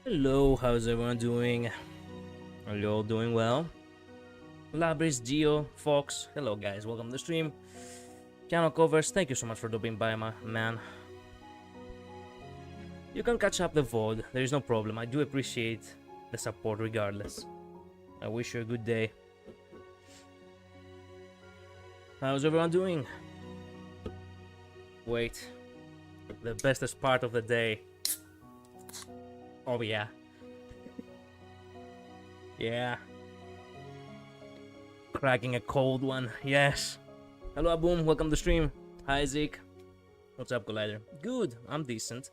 Hello, how's everyone doing? Are you all doing well? Labris, Geo, Fox, hello guys, welcome to the stream. Channel covers, thank you so much for dropping by, my man. You can catch up the VOD, there is no problem. I do appreciate the support regardless. I wish you a good day. How's everyone doing? Wait, the bestest part of the day. Oh yeah. Yeah. Cracking a cold one, yes. Hello Aboom, welcome to the stream. Hi Zeke. What's up, Collider? Good, I'm decent.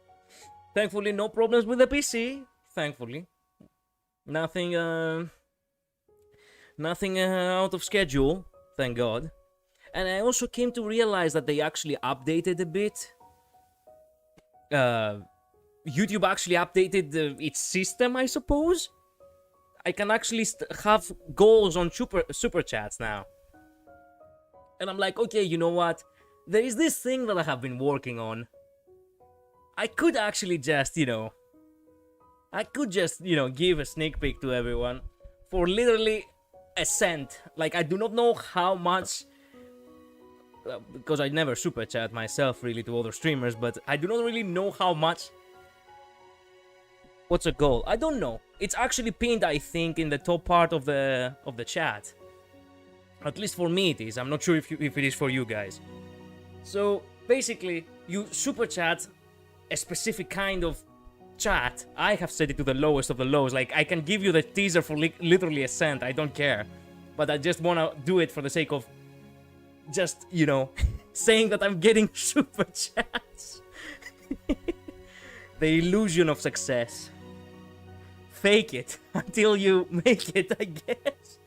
Thankfully, no problems with the PC. Thankfully. Nothing out of schedule, thank God. And I also came to realize that they actually updated a bit. YouTube actually updated its system, I suppose. I can actually have goals on super chats now. And I'm like, okay, you know what? There is this thing that I have been working on. I could actually just, give a sneak peek to everyone for literally a cent. Like, I do not know how much, because I never super chat myself really to other streamers, but I do not really know how much. What's a goal? I don't know. It's actually pinned, I think, in the top part of the chat. At least for me it is. I'm not sure if it is for you guys. So basically, you super chat a specific kind of chat. I have set it to the lowest of the lows. Like, I can give you the teaser for literally a cent. I don't care. But I just want to do it for the sake of just, saying that I'm getting super chats. The illusion of success. Fake it until you make it, I guess.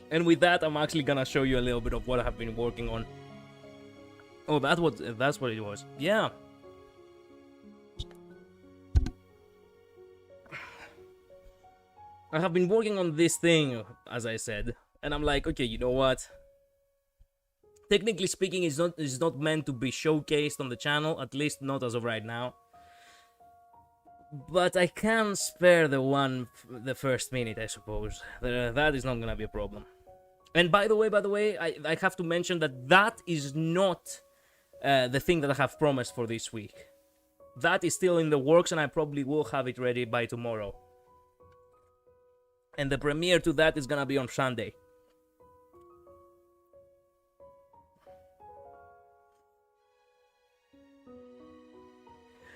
And with that, I'm actually gonna show you a little bit of what I have been working on. Oh, that's what it was. Yeah. I have been working on this thing, as I said, and I'm like, okay, you know what? Technically speaking, it's not meant to be showcased on the channel, at least not as of right now. But I can spare the first minute, I suppose. That is not gonna be a problem. And by the way, I have to mention that is not the thing that I have promised for this week. That is still in the works, and I probably will have it ready by tomorrow. And the premiere to that is gonna be on Sunday.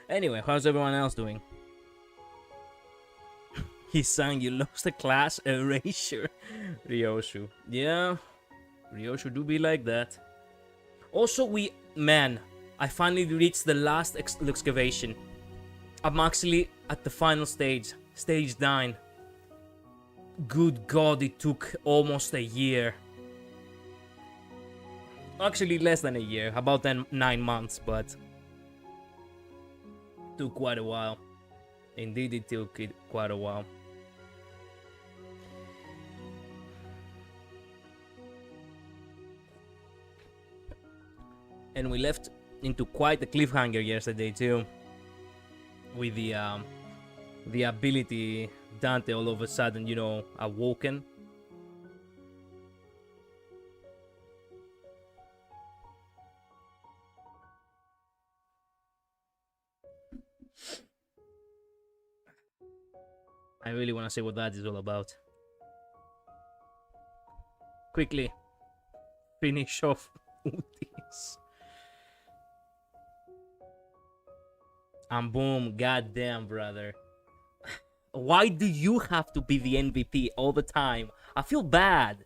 Anyway, how's everyone else doing? He's saying you lost a class erasure. Ryoshu. Yeah, Ryoshu do be like that. Also, I finally reached the last excavation. I'm actually at the final stage. Stage 9. Good God, it took almost a year. Actually, less than a year. About 9 months, but took quite a while. Indeed, it took quite a while. And we left into quite a cliffhanger yesterday too, with the ability Dante all of a sudden, awoken. I really want to say what that is all about. Quickly finish off this. And boom, goddamn, brother. Why do you have to be the MVP all the time? I feel bad.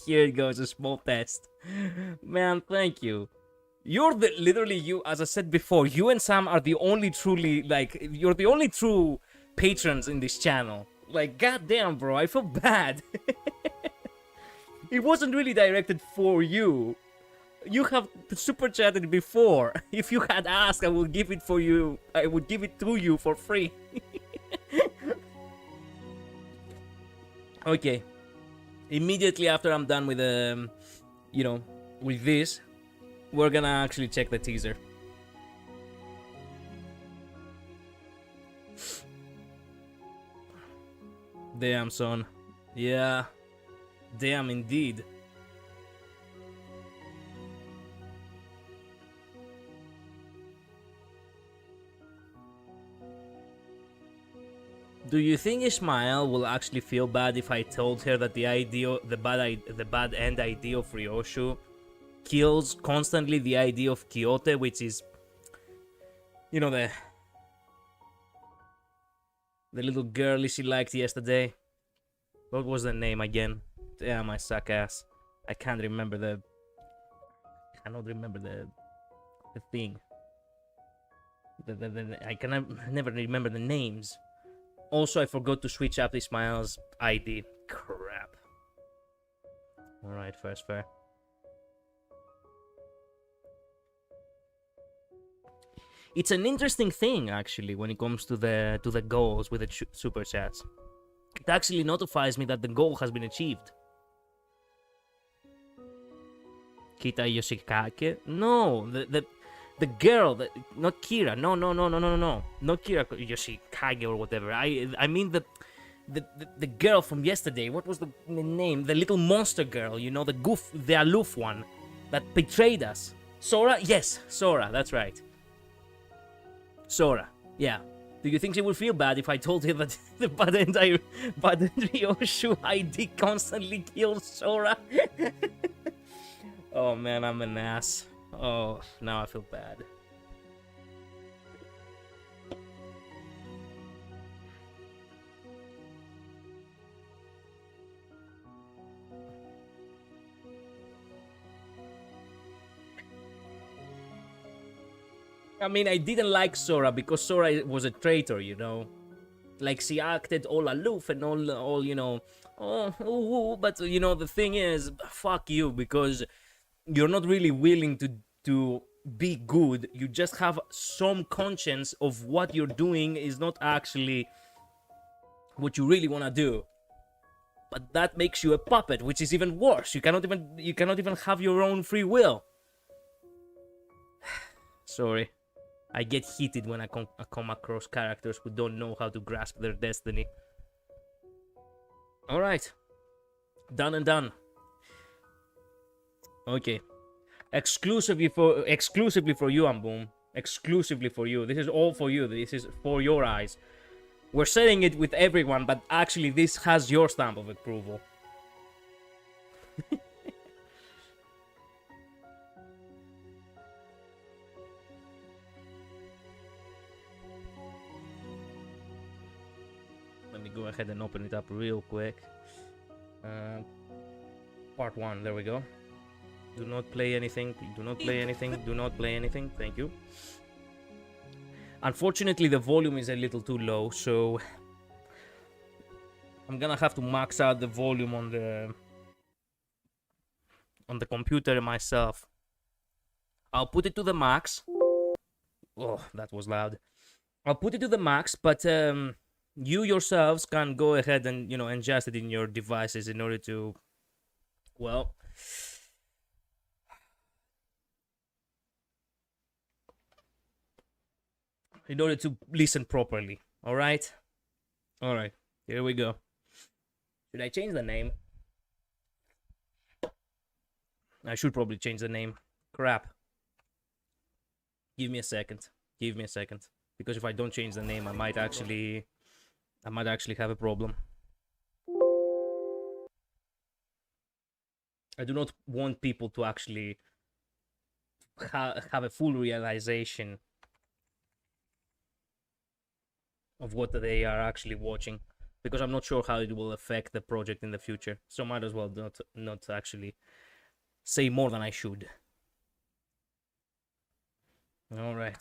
Here it goes, a small test. Man, thank you. You're literally you, as I said before, you and Sam are the only you're the only true patrons in this channel. Like, goddamn, bro, I feel bad. It wasn't really directed for you. You have super chatted before. If you had asked, I would give it for you. I would give it to you for free. Okay. Immediately after I'm done with with this, we're gonna actually check the teaser. Damn, son. Yeah. Damn, indeed. Do you think Ismael will actually feel bad if I told her that the bad end idea of Ryoshu kills constantly the idea of Kyoto, which is, you know, the little girlie she liked yesterday? What was the name again? Damn, I suck ass. I can't remember the. I cannot remember the thing. I can never remember the names. Also, I forgot to switch up Ismail's ID. Crap. Alright, first fair. It's an interesting thing, actually, when it comes to the goals with the super chats. It actually notifies me that the goal has been achieved. Kita Yoshikake? No, the girl, not Kira. No. Not Kira Yoshikage or whatever. I mean the girl from yesterday. What was the name? The little monster girl, you know, the aloof one that betrayed us. Sora? Yes, Sora, that's right. Sora, yeah. Do you think she would feel bad if I told her that the bad Ryoshu ID constantly kills Sora? Oh man, I'm an ass. Oh, now I feel bad. I mean, I didn't like Sora because Sora was a traitor, you know? Like, she acted all aloof and all you know, but, you know, the thing is, fuck you, because you're not really willing to be good. You just have some conscience of what you're doing is not actually what you really want to do. But that makes you a puppet, which is even worse. You cannot even have your own free will. Sorry. I get heated when I come across characters who don't know how to grasp their destiny. Alright. Done and done. Okay. Exclusively for you, Amboom. Exclusively for you. This is all for you. This is for your eyes. We're saying it with everyone, but actually this has your stamp of approval. Let me go ahead and open it up real quick. Part 1, there we go. Do not play anything, do not play anything, do not play anything, thank you. Unfortunately, the volume is a little too low, so I'm gonna have to max out the volume on the computer myself. I'll put it to the max. Oh, that was loud. I'll put it to the max, but you yourselves can go ahead and, you know, adjust it in your devices in order to, well, in order to listen properly. All right, here we go. Should I change the name? I should probably change the name. Crap. Give me a second, because if I don't change the name, I might actually have a problem. I do not want people to actually have a full realization of what they are actually watching, because I'm not sure how it will affect the project in the future. So might as well not actually say more than I should. All right.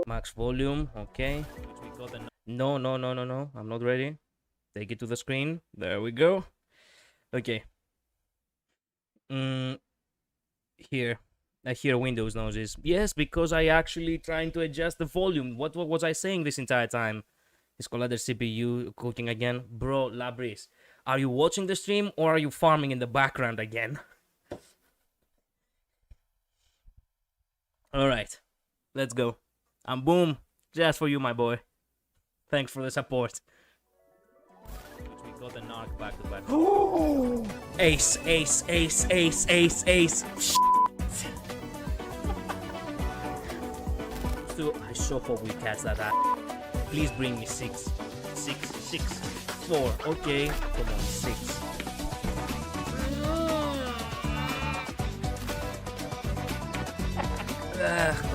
Max volume, okay. No, I'm not ready. Take it to the screen. There we go. Okay. Here. I hear Windows noises. Yes, because I actually trying to adjust the volume. What was I saying this entire time? Is Collider CPU cooking again? Bro, Labris, are you watching the stream or are you farming in the background again? Alright. Let's go. And boom. Just for you, my boy. Thanks for the support. Got the narc back to back. Ace, ace, ace, ace, ace, ace. So I so hope we catch that. Please bring me 6. 6, 6, 4. Okay, come on, 6.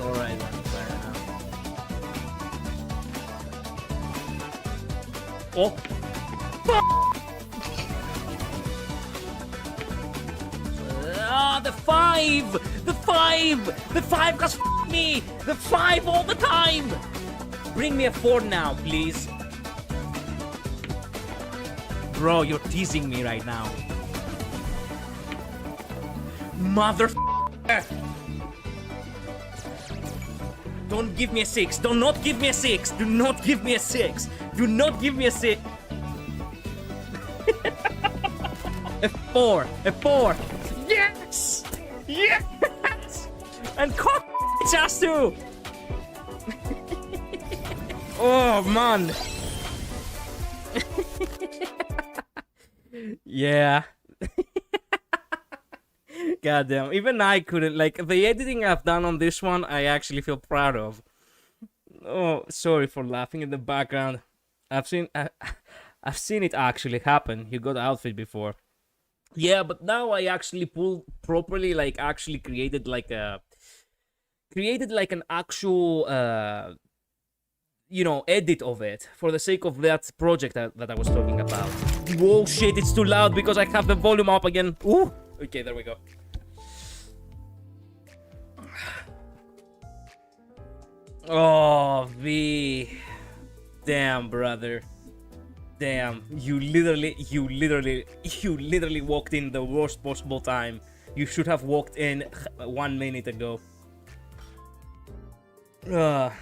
Alright, fair enough. Oh! The 5! The 5! The 5 has f***ed me! The 5 all the time! Bring me a 4 now, please. Bro, you're teasing me right now. Mother. Don't give me a 6. Do not give me a 6. Do not give me a 6. Do not give me a 6. A 4. A 4. Yes! Yes! And cock just too! Oh, man. Yeah. Goddamn. Even I couldn't, like, the editing I've done on this one, I actually feel proud of. Oh, sorry for laughing in the background. I've seen it actually happen. You got the outfit before. Yeah, but now I actually pulled properly, like, actually created like an actual, you know, edit of it for the sake of that project that I was talking about. Whoa, shit, it's too loud because I have the volume up again. Ooh. Okay, there we go. Oh, V. Damn, brother. Damn, you literally walked in the worst possible time. You should have walked in 1 minute ago. Collider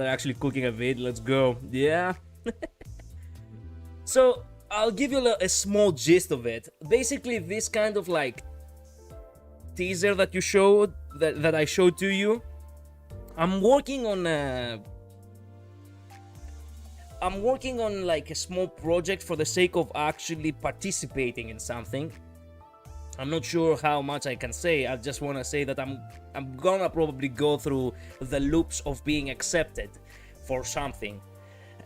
actually cooking a vid, let's go. Yeah. So, I'll give you a small gist of it. Basically, this kind of like teaser that you showed, that I showed to you, I'm working on like a small project for the sake of actually participating in something. I'm not sure how much I can say. I just want to say that I'm gonna probably go through the loops of being accepted for something.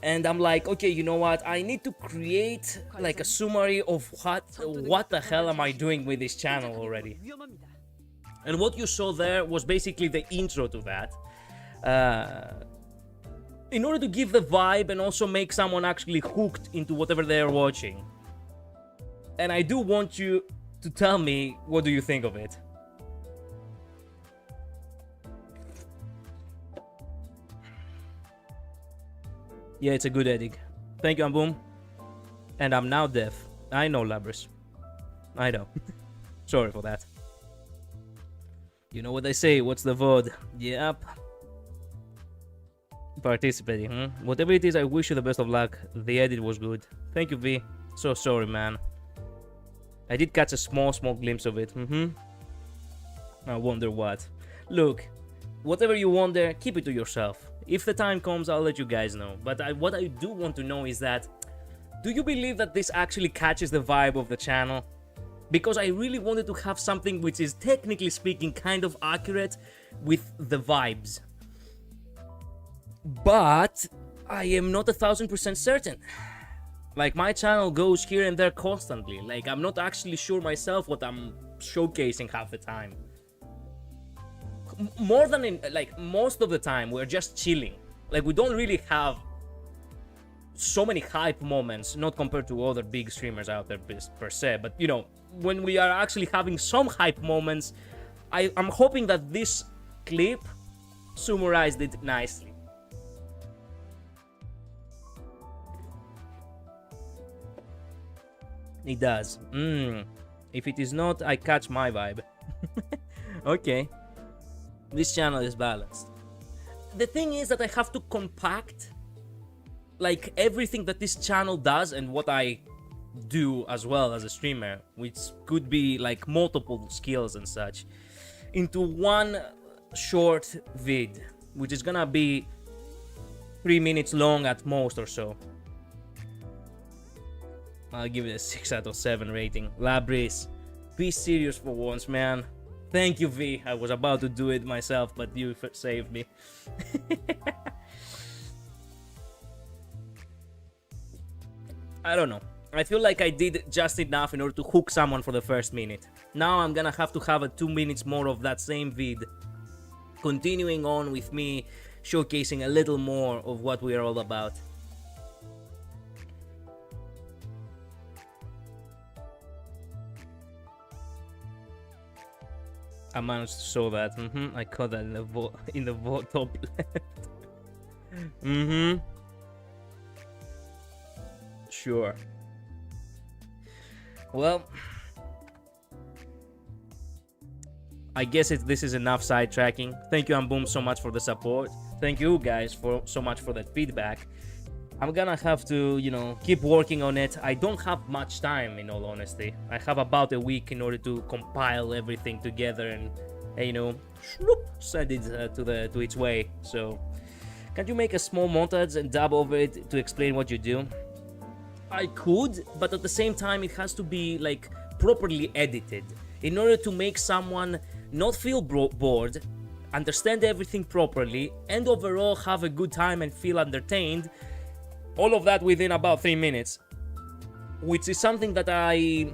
And I'm like, okay, you know what? I need to create like a summary of what the hell am I doing with this channel already. And what you saw there was basically the intro to that. In order to give the vibe and also make someone actually hooked into whatever they're watching. And I do want you to tell me, what do you think of it? Yeah, it's a good edit. Thank you, Amboom. And I'm now deaf. I know, Labras. I know. Sorry for that. You know what they say, what's the VOD? Yep. Participating, huh? Whatever it is, I wish you the best of luck. The edit was good. Thank you, V. So sorry, man. I did catch a small glimpse of it. I wonder what. Look, whatever you wonder, keep it to yourself. If the time comes, I'll let you guys know. But what I do want to know is that, do you believe that this actually catches the vibe of the channel? Because I really wanted to have something which is, technically speaking, kind of accurate with the vibes. But I am not 1000% certain. Like, my channel goes here and there constantly. Like, I'm not actually sure myself what I'm showcasing half the time. More than in, like, most of the time, we're just chilling. Like, we don't really have so many hype moments, not compared to other big streamers out there per se. But, you know, when we are actually having some hype moments, I'm hoping that this clip summarized it nicely. It does. If it is not, I catch my vibe. Okay. This channel is balanced. The thing is that I have to compact like everything that this channel does and what I do as well as a streamer, which could be like multiple skills and such, into one short vid, which is gonna be 3 minutes long at most or so. I'll give it a 6 out of 7 rating. Labris, be serious for once, man. Thank you, V. I was about to do it myself, but you saved me. I don't know. I feel like I did just enough in order to hook someone for the first minute. Now I'm gonna have to have a 2 minutes more of that same vid, continuing on with me showcasing a little more of what we are all about. I managed to show that. I caught that in the vote top left. Sure. Well, I guess this is enough sidetracking. Thank you, Amboom, so much for the support. Thank you guys so much for that feedback. I'm gonna have to, keep working on it. I don't have much time, in all honesty. I have about a week in order to compile everything together and, send it to its way. So, can't you make a small montage and dub over it to explain what you do? I could, but at the same time, it has to be like properly edited in order to make someone not feel bored, understand everything properly, and overall have a good time and feel entertained. All of that within about 3 minutes, which is something that I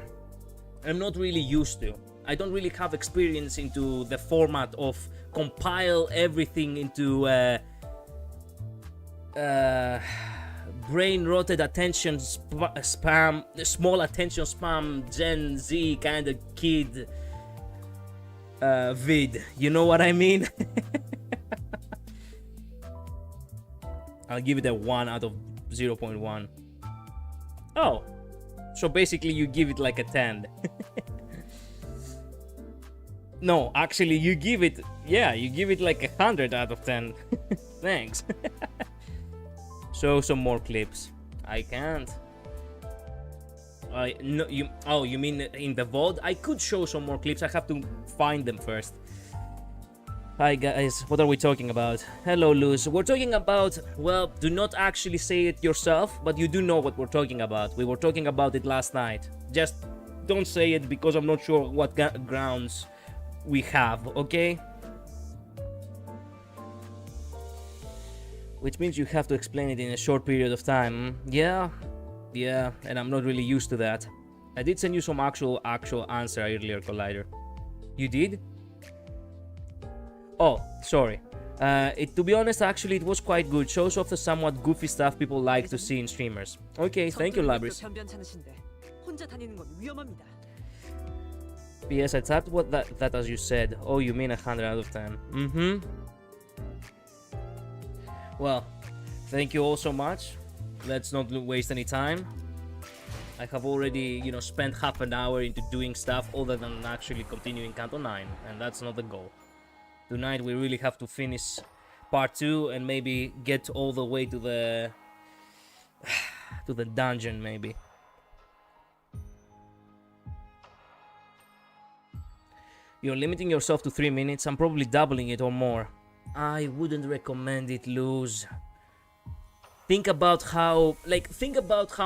am not really used to. I don't really have experience into the format of compile everything into brain-rotted attention spam, small attention spam, Gen Z kind of kid vid. You know what I mean? I'll give it a 1 out of 0.1. Oh, so basically you give it like a 10. No, actually you give it like 100 out of 10. Thanks. Show some more clips. I can't. No, you mean in the VOD? I could show some more clips. I have to find them first. Hi guys, what are we talking about? Hello Luz, we're talking about, well, do not actually say it yourself, but you do know what we're talking about. We were talking about it last night. Just don't say it because I'm not sure what grounds we have, okay? Which means you have to explain it in a short period of time. Yeah, and I'm not really used to that. I did send you some actual answer earlier, Collider. You did? Oh, sorry. To be honest, actually, it was quite good. Shows off the somewhat goofy stuff people like to see in streamers. Okay, thank you, Labris. P.S. I tapped what that as you said. Oh, you mean 100 out of 10. Well, thank you all so much. Let's not waste any time. I have already, spent half an hour into doing stuff other than actually continuing Canto 9, and that's not the goal. Tonight we really have to finish part 2 and maybe get all the way to the dungeon, maybe. You're limiting yourself to 3 minutes. I'm probably doubling it or more. I wouldn't recommend it, Luz. Think about how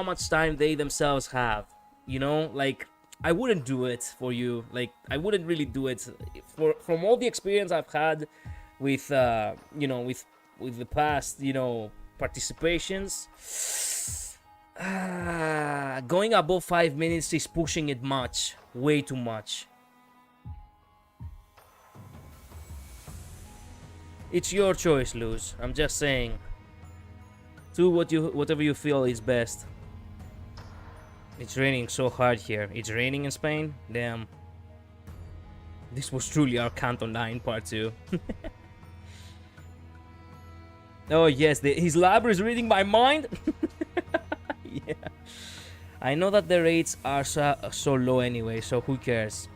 much time they themselves have. I wouldn't do it for you. I wouldn't really do it. From all the experience I've had with, with the past, participations, going above 5 minutes is pushing it way too much. It's your choice, Luz. I'm just saying. Do whatever you feel is best. It's raining so hard here. It's raining in Spain? Damn. This was truly our Canto 9 part 2. Oh yes, his lab is reading my mind? Yeah. I know that the rates are so low anyway, so who cares?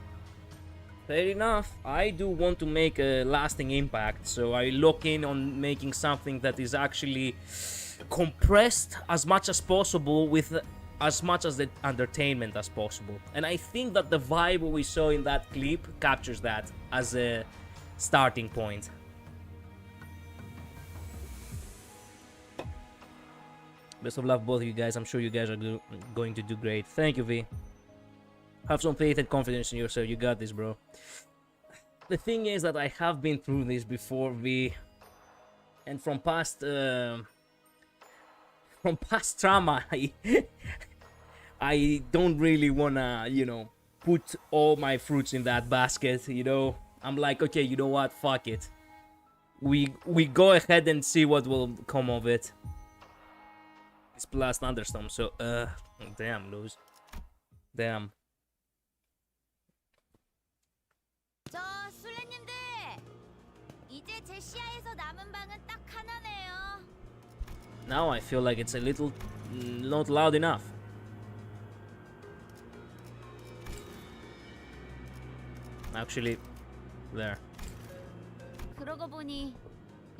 Fair enough. I do want to make a lasting impact, so I lock in on making something that is actually compressed as much as possible with as much as the entertainment as possible. And I think that the vibe we saw in that clip captures that as a starting point. Best of luck, both of you guys. I'm sure you guys are going to do great. Thank you, V. Have some faith and confidence in yourself. You got this, bro. The thing is that I have been through this before, V. And from past trauma, I don't really wanna, you know, put all my fruits in that basket, you know. I'm like, okay, you know what? Fuck it. We go ahead and see what will come of it. It's plus thunderstorm, so damn, lose. Damn. 저 술래님들, 이제 제 시야에서 남은 방은 딱 하나네요. Now I feel like it's a little not loud enough. Actually, there. 그러고 보니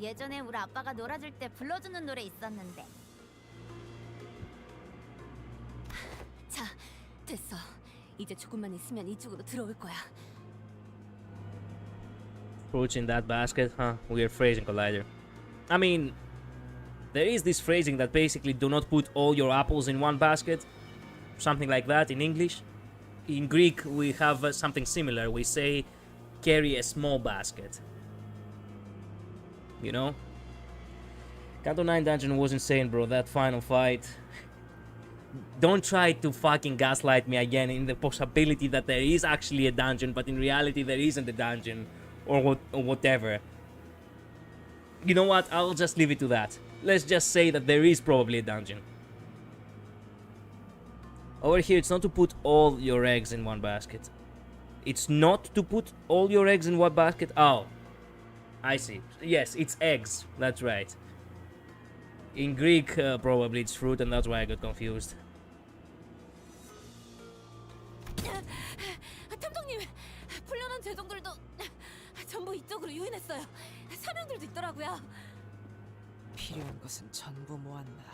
예전에 우리 아빠가 놀아줄 때 불러주는 노래 있었는데. 자, 됐어. 이제 조금만 있으면 이쪽으로 들어올 거야. Fruits in that basket, huh? Weird phrasing, Collider. I mean, there is this phrasing that basically do not put all your apples in one basket. Something like that in English. In Greek, we have something similar. We say, carry a small basket. You know? Kanto 9 dungeon was insane, bro. That final fight. Don't try to fucking gaslight me again in the possibility that there is actually a dungeon, but in reality there isn't a dungeon. Or whatever. You know what? I'll just leave it to that. Let's just say that there is probably a dungeon. Over here, it's not to put all your eggs in one basket. It's not to put all your eggs in one basket. Oh, I see. Yes, it's eggs. That's right. In Greek, probably it's fruit, and that's why I got confused. 탐정님, 풀려난 죄종들도 전부 이쪽으로 유인했어요. 사명들도 있더라고요. 필요한 것은 전부 모았나.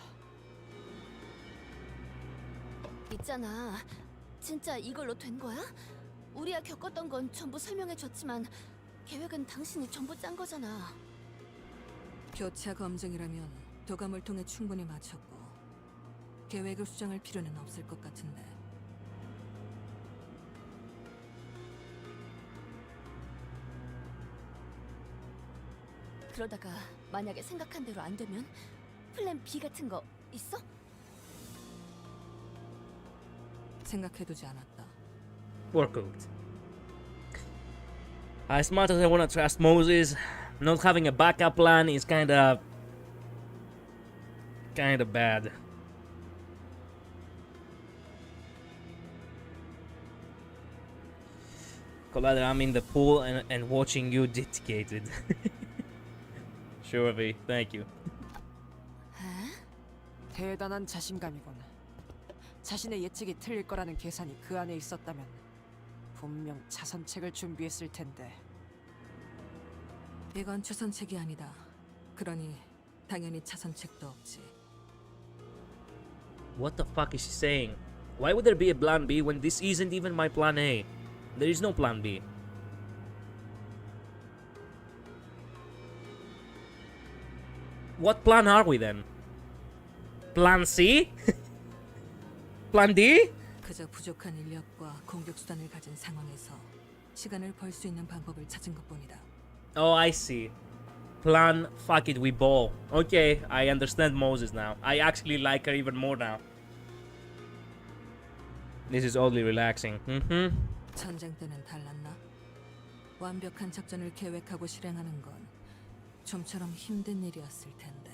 있잖아. 진짜 이걸로 된 거야? 우리가 겪었던 건 전부 설명해줬지만 계획은 당신이 전부 짠 거잖아. 교차 검증이라면 도감을 통해 충분히 마쳤고 계획을 수정할 필요는 없을 것 같은데. 그러다가 만약에 생각한 대로 안 되면 플랜 B 같은 거 있어? 생각해두지 않았다. Overcooked. As much as I want to trust Moses, not having a backup plan is kinda bad. Collider, I'm in the pool and watching you dedicated. Sure, V. Thank you. 대단한 자신감이군. 자신의 예측이 틀릴 거라는 계산이 그 안에 있었다면 분명 차선책을 준비했을 텐데. 이건 최선책이 아니다. 그러니 당연히 차선책도 없지. What the fuck is she saying? Why would there be a plan B when this isn't even my plan A? There is no plan B. What plan are we then? Plan C? Plan D? 그저 부족한 인력과 공격 수단을 가진 상황에서 시간을 벌 수 있는 방법을 찾은 것뿐이다. Oh, I see. Plan fuck it, we ball. Okay, I understand Moses now. I actually like her even more now. This is oddly relaxing. 전쟁 때는 달랐나? 완벽한 작전을 계획하고 실행하는 건 좀처럼 힘든 일이었을 텐데.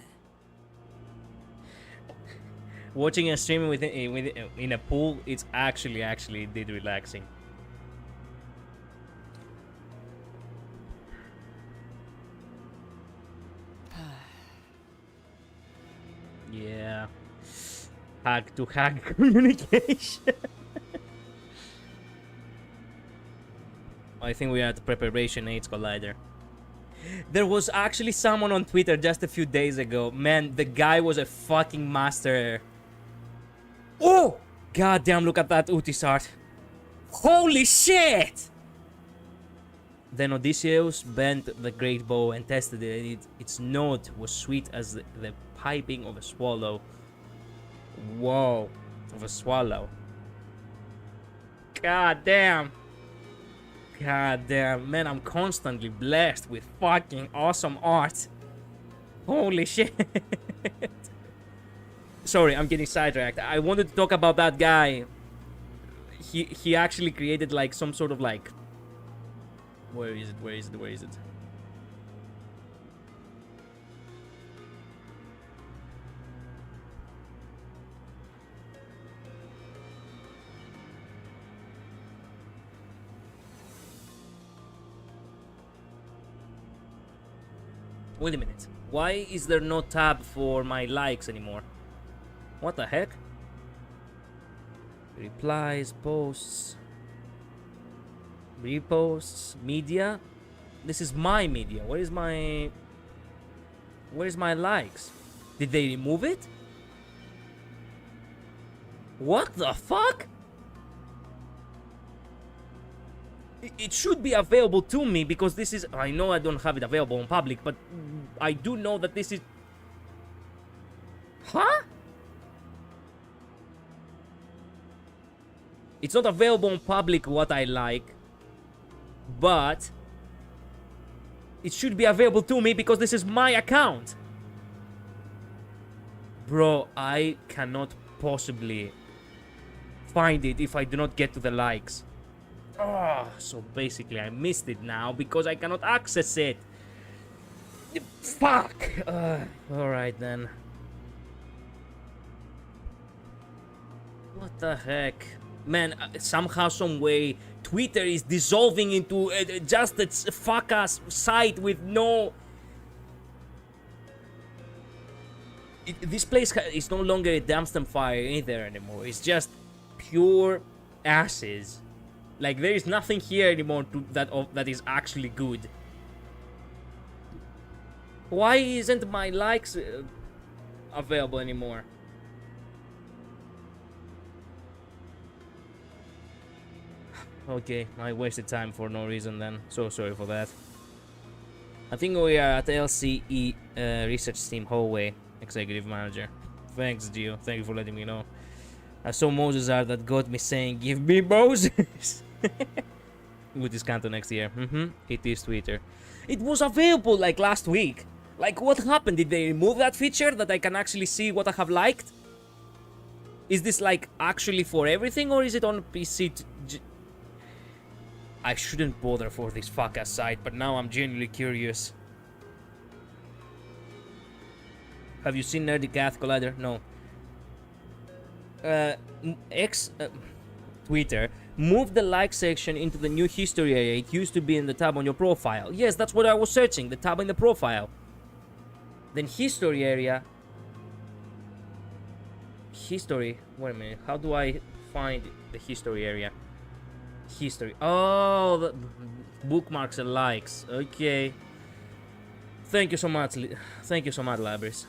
Watching a stream in a pool, it's actually did relaxing. Yeah. Hack to hack communication. I think we are at the preparation age, Collider. There was actually someone on Twitter just a few days ago. Man, the guy was a fucking master. Oh! Goddamn, look at that Utis art. Holy shit! Then Odysseus bent the great bow and tested it. Its note was sweet as the piping of a swallow. Whoa. Of a swallow. God damn. God damn. Man, I'm constantly blessed with fucking awesome art. Holy shit. Sorry, I'm getting sidetracked. I wanted to talk about that guy. He actually created like some sort of like... Where is it? Where is it? Where is it? Wait a minute. Why is there no tab for my likes anymore? What the heck? Replies, posts, reposts, media. This is my media. Where is my likes? Did they remove it? What the fuck? It should be available to me because this is... I know I don't have it available in public, but I do know that this is... Huh? It's not available in public what I like, but it should be available to me because this is my account. Bro, I cannot possibly find it if I do not get to the likes. Oh, so basically I missed it now because I cannot access it. Fuck. Alright then. What the heck? Man, somehow, some way, Twitter is dissolving into just a fuck-ass site with no... This place is no longer a dumpster fire either anymore. It's just pure asses. Like, there is nothing here anymore that is actually good. Why isn't my likes available anymore? Okay, I wasted time for no reason then. So sorry for that. I think we are at LCE research team hallway, executive manager. Thanks, Gio. Thank you for letting me know. I saw Moses art that got me saying, "Give me Moses." With this Kanto next year. It is Twitter. It was available like last week. Like, what happened? Did they remove that feature that I can actually see what I have liked? Is this like actually for everything, or is it on PC? I shouldn't bother for this fuck-ass site, but now I'm genuinely curious. Have you seen Nerdy Cat Collider? No. Twitter, move the like section into the new history area. It used to be in the tab on your profile. Yes, that's what I was searching, the tab in the profile. Then history area. History. Wait a minute. How do I find the history area? History. Oh, the bookmarks and likes. Okay. Thank you so much. Thank you so much, libraries.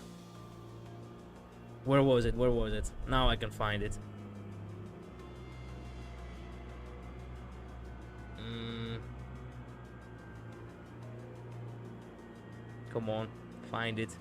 Where was it? Where was it? Now I can find it. Come on, find it.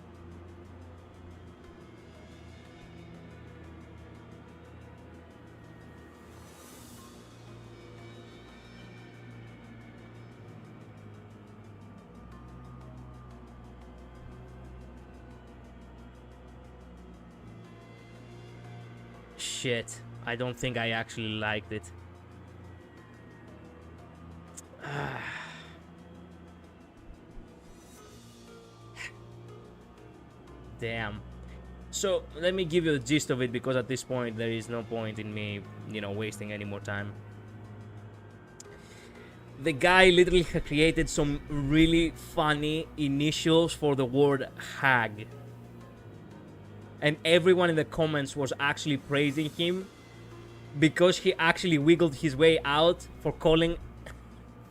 Shit, I don't think I actually liked it. Damn. So, let me give you the gist of it, because at this point there is no point in me, you know, wasting any more time. The guy literally created some really funny initials for the word hag. And everyone in the comments was actually praising him because he actually wiggled his way out for calling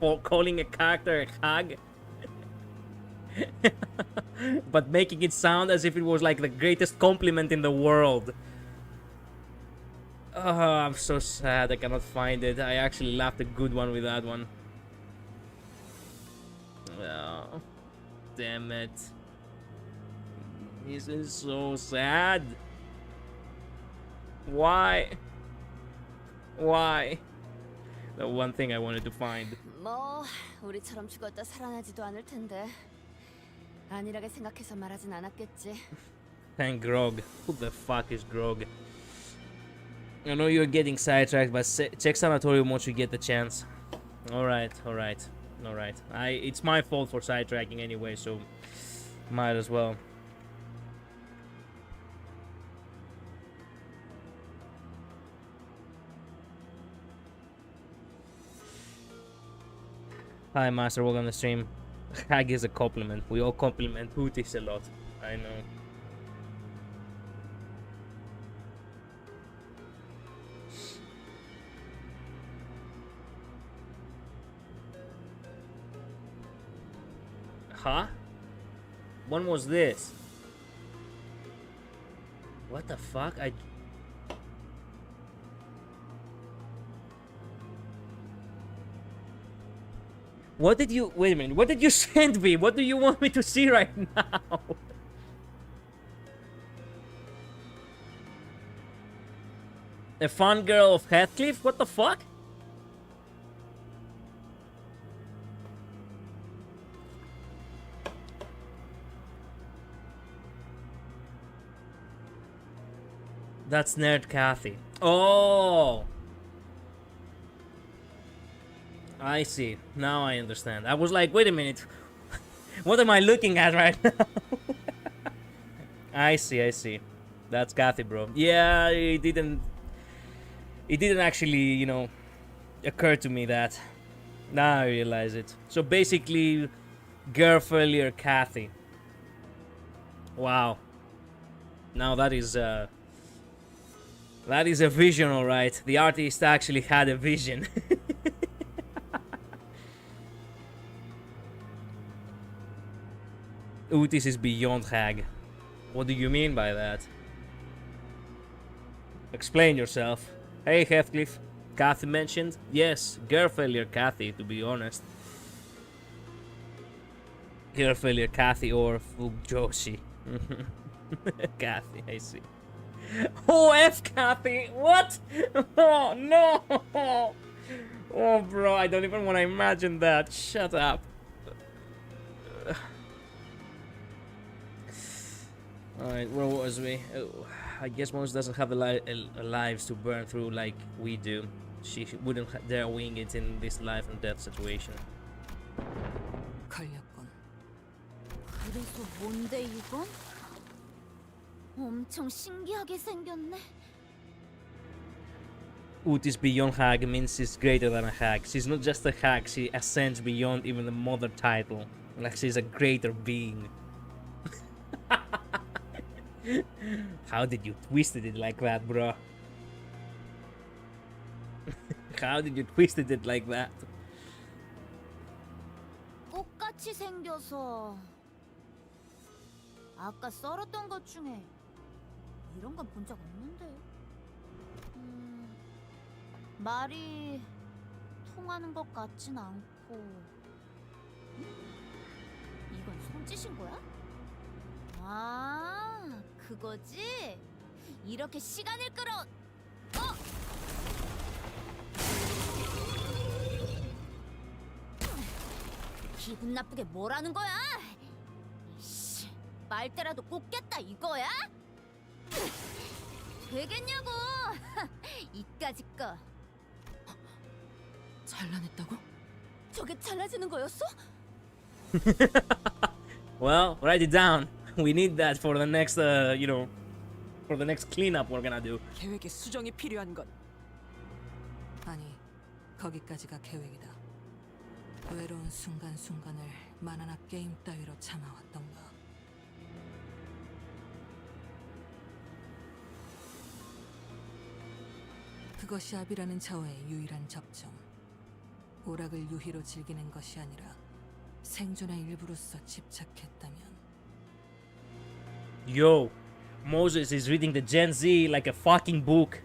a character a hag. But making it sound as if it was like the greatest compliment in the world. Oh, I'm so sad I cannot find it. I actually laughed a good one with that one. Oh, damn it. This is so sad. Why? Why? The one thing I wanted to find. 뭐 우리처럼 죽었다 살아나지도 않을 텐데 안일하게 생각해서 말하진 않았겠지. Thank Grog. Who the fuck is Grog? I know you're getting sidetracked, but check Sanatorium once you get the chance. Alright. It's my fault for sidetracking anyway, so might as well. Hi Master, welcome to the stream. Hag is a compliment. We all compliment Hootis a lot. I know. Huh? When was this? What the fuck? What did you... Wait a minute. What did you send me? What do you want me to see right now? A fun girl of Heathcliff? What the fuck? That's Nerd Kathy. Oh! I see. Now I understand. I was like, wait a minute. What am I looking at right now? I see. That's Kathy, bro. Yeah, it didn't actually, you know, occur to me that. Now I realize it. So basically, girl failure Kathy. Wow. Now that is a vision, alright. The artist actually had a vision. Otis is beyond Hag. What do you mean by that? Explain yourself. Hey Heathcliff, Kathy mentioned? Yes, girl failure Kathy, to be honest. Girl failure Kathy or Fug Joshi. Kathy, I see. Oh, F Kathy! What? Oh, no! Oh, bro, I don't even want to imagine that. Shut up. Alright, where was we? Oh, I guess Mons doesn't have lives to burn through like we do. She wouldn't dare wing it in this life and death situation. 걸렸군. 그래서 뭔데 이건? 엄청 신기하게 생겼네. Otis beyond Hag means she's greater than a Hag. She's not just a Hag, she ascends beyond even the mother title. Like she's a greater being. How did you twisted it like that, bro? How did you twisted it like that? 똑같이 생겨서 아까 썰었던 것 중에 이런 건 본 적 없는데. 말이 통하는 것 같진 않고. 이건 손짓인 거야? 아, 그거지? 이렇게 시간을 끌어. 기분 나쁘게 뭐라는 거야? 이씨, 말대라도 꽂겠다 이거야? 되겠냐고! 이까짓 거. 잘라냈다고? 저게 잘라지는 거였어? Well, write it down. We need that for the next, you know, for the next cleanup we're gonna do. 계획에 수정이 필요한 건 아니, 거기까지가 계획이다. 외로운 순간순간을 만화나 게임 따위로 참아왔던가. 그것이 압이라는 자와의 유일한 접점. 오락을 유희로 즐기는 것이 아니라 생존의 일부로서 집착했다면. Yo, Moses is reading the Gen Z like a fucking book.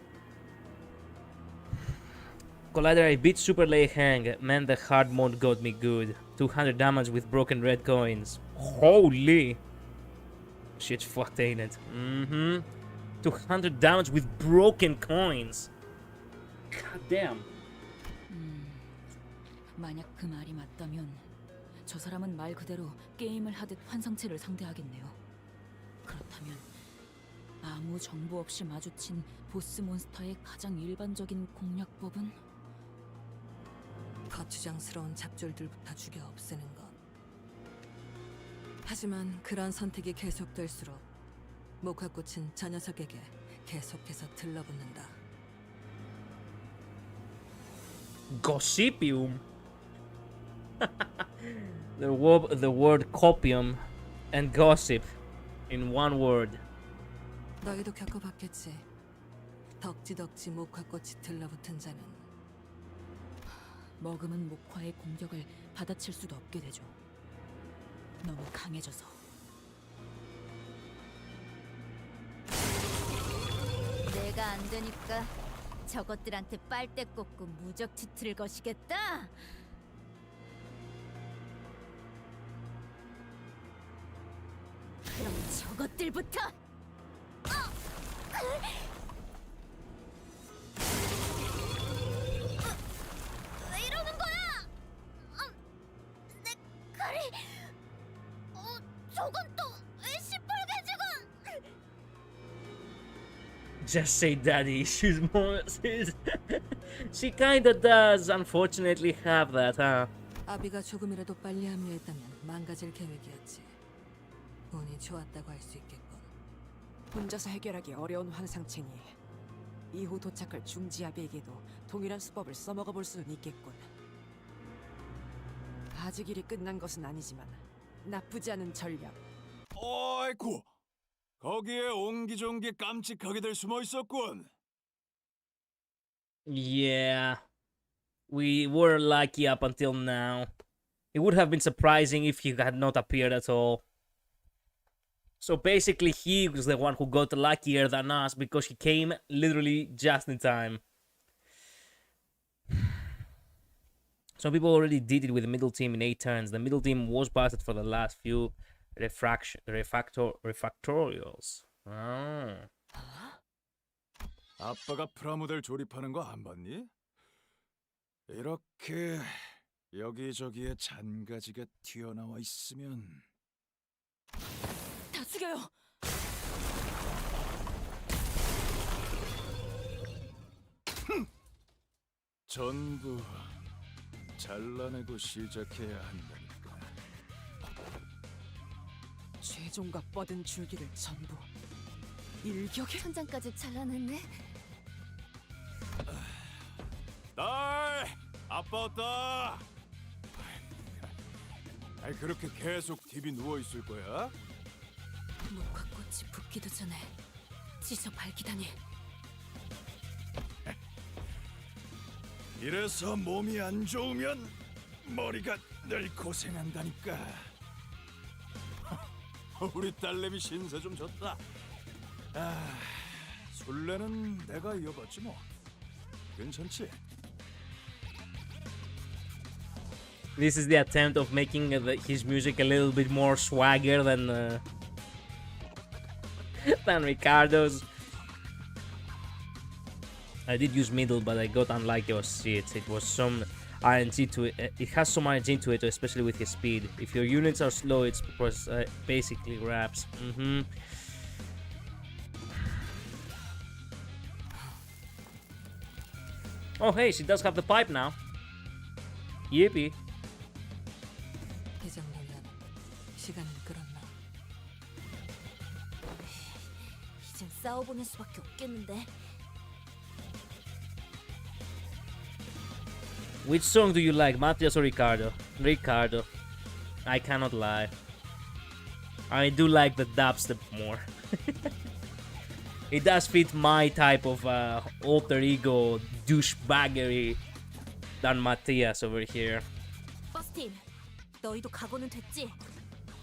Collider, I beat Super Lay Hang. Man, the hard mode got me good. 200 damage with broken red coins. Holy! Shit's fucked, ain't it? 200 damage with broken coins. God damn. 만약 그 말이 맞다면 저 사람은 말 그대로 게임을 하듯 환상체를 상대하겠네요. 그렇다면 아무 정보 없이 마주친 보스 몬스터의 가장 일반적인 공략법은 거추장스러운 잡졸들부터 죽여 없애는 것. 하지만 그런 선택이 계속될수록 목화꽃은 저 녀석에게 계속해서 들러붙는다. Gossipium. The word copium and gossip in one word. 너희도 겪어봤겠지. 덕지덕지 목화꽃이 들러붙은 자는 머금은 목화의 공격을 받아칠 수도 없게 되죠. 너무 강해져서. 내가 안 되니까 저것들한테 빨대 꽂고 무적 치트를 거시겠다. 그럼 저것들부터. 왜 이러는 거야? 내 칼이. 저건 또 왜 시뻘게 지금? Just say daddy issues more. She kinda does, unfortunately, have that, huh? 아비가 조금이라도 빨리 합류했다면 망가질 계획이었지. 운이 좋았다고 할 수 있겠군. 혼자서 해결하기 어려운 환상체니 이후 도착할 중지 아비에게도 동일한 수법을 써먹어 볼 수는 있겠군. 아직 일이 끝난 것은 아니지만 나쁘지 않은 전략. 어이쿠, 거기에 옹기종기 깜찍하게들 숨어 있었군. Yeah. We were lucky up until now. It would have been surprising if he had not appeared at all. So basically, he was the one who got luckier than us because he came literally just in time. Some people already did it with the middle team in 8 turns. The middle team was busted for the last few refactorials. Oh. 아빠가 프라모델 조립하는 거 안 봤니? 이렇게 여기저기에 잔가지가 튀어나와 있으면 다 죽여요. 전부 잘라내고 시작해야 한다니까. 최종과 뻗은 줄기를 전부 일격에. 천장까지 잘라냈네. 딸! 아빠 왔다! 아이, 그렇게 계속 TV 누워있을 거야? 목화꽃이 붓기도 전에 찢어 밝히다니. 이래서 몸이 안 좋으면 머리가 늘 고생한다니까. 우리 딸내미 신세 좀 졌다. 아, 술래는 내가 이어봤지 뭐. 괜찮지? This is the attempt of making his music a little bit more swagger than Ricardo's. I did use middle, but I got unlike your seats. It was some RNG to it. It has some RNG to it, especially with his speed. If your units are slow, it's basically grabs. Oh, hey, she does have the pipe now. Yippee. 이 정도면 시간은 끌었나. 이젠 싸워보낼 수밖에 없겠는데. Which song do you like, Matthias or Ricardo? Ricardo. I cannot lie. I do like the dubstep more. It does fit my type of alter ego douchebaggery than Matthias over here. 버스팀, 너희도 각오는 됐지?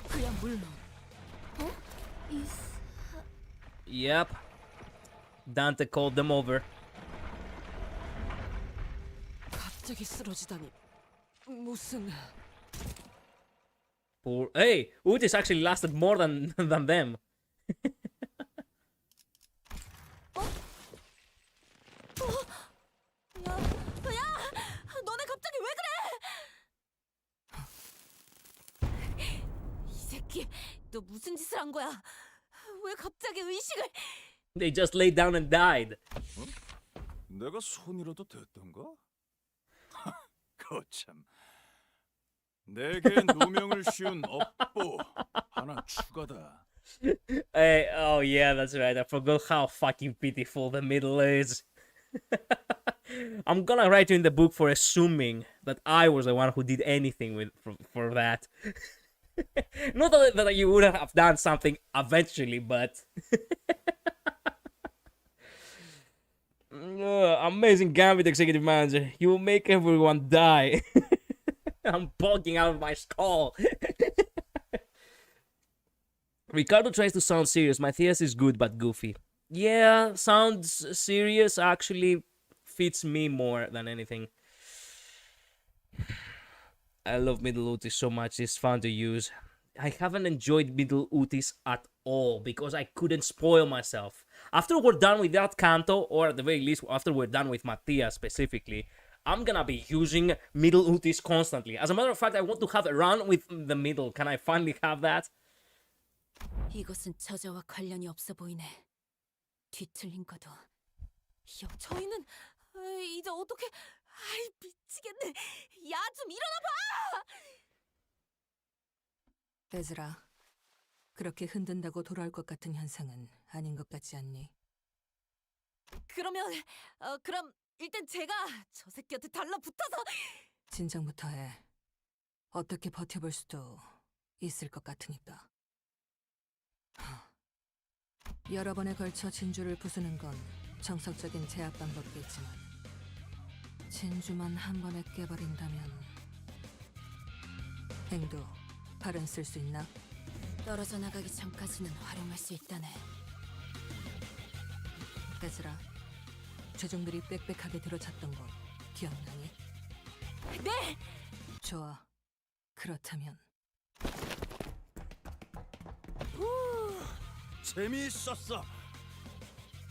그야 물론. Yep. Dante called them over. 갑자기 쓰러지다니 무슨. Poor. Hey, Utis actually lasted more than them. 새끼, 너 무슨 짓을 한 거야? 왜 갑자기 의식을? They just laid down and died. 내가 손이라도 됐던가? 거참. 내게 누명을 씌운 업보 하나 추가다. Hey, oh yeah, that's right. I forgot how fucking pitiful the middle is. I'm gonna write you in the book for assuming that I was the one who did anything for that. Not that you would have done something eventually, but amazing Gambit executive manager. You will make everyone die. I'm bugging out of my skull. Ricardo tries to sound serious. Matthias is good but goofy. Yeah, sounds serious actually fits me more than anything. I love Middle Utis so much, it's fun to use. I haven't enjoyed Middle Utis at all because I couldn't spoil myself. After we're done with that Canto, or at the very least after we're done with Matthias specifically, I'm gonna be using Middle Utis constantly. As a matter of fact, I want to have a run with the middle. Can I finally have that? 이것은 저자와 관련이 없어 보이네. 뒤틀린 거도. 저희는 이제 어떻게? 아이 미치겠네. 야 좀 일어나 봐. 에즈라, 그렇게 흔든다고 돌아올 것 같은 현상은 아닌 것 같지 않니? 그러면 그럼 일단 제가 저 새끼한테 달라붙어서. 진정부터 해. 어떻게 버텨볼 수도 있을 것 같으니까. 여러 번에 걸쳐 진주를 부수는 건 정석적인 제압 방법이겠지만 진주만 한 번에 깨버린다면 행도 발은 쓸 수 있나? 떨어져 나가기 전까지는 활용할 수 있다네. 에즈라, 죄종들이 빽빽하게 들어찼던 곳 기억나니? 네. 좋아. 그렇다면 재미있었어.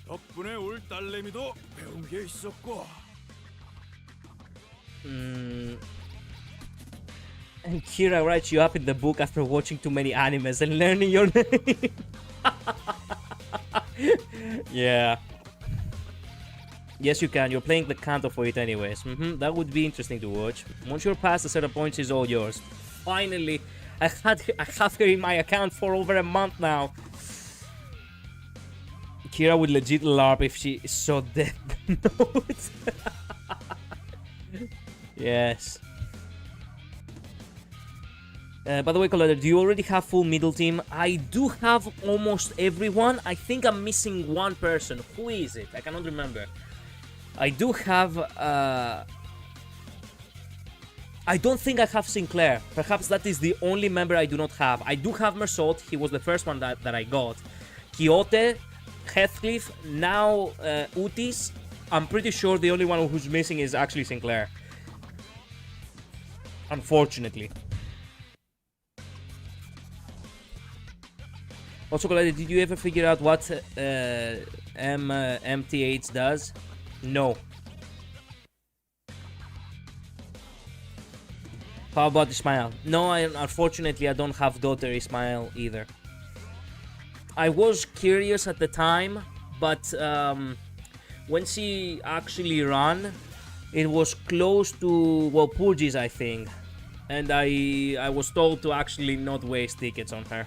덕분에 올 딸내미도 배운 게 있었고. And Kira writes you up in the book after watching too many animes and learning your name. Yeah. Yes, you can. You're playing the Canto for it anyways. That would be interesting to watch. Once you're past a certain point, it's all yours. Finally, I have her in my account for over a month now. Kira would legit LARP if she saw Death Note. Yes. By the way, Collider, do you already have full middle team? I do have almost everyone. I think I'm missing one person. Who is it? I cannot remember. I do have... I don't think I have Sinclair. Perhaps that is the only member I do not have. I do have Mersault. He was the first one that I got. Quixote, Heathcliff, now Utis. I'm pretty sure the only one who's missing is actually Sinclair. Unfortunately. Also, Collider, did you ever figure out what MT8 does? No. How about Ismail? No, unfortunately, I don't have daughter Ismail either. I was curious at the time, but when she actually ran, it was close to Walpurgis, I think. And I was told to actually not waste tickets on her.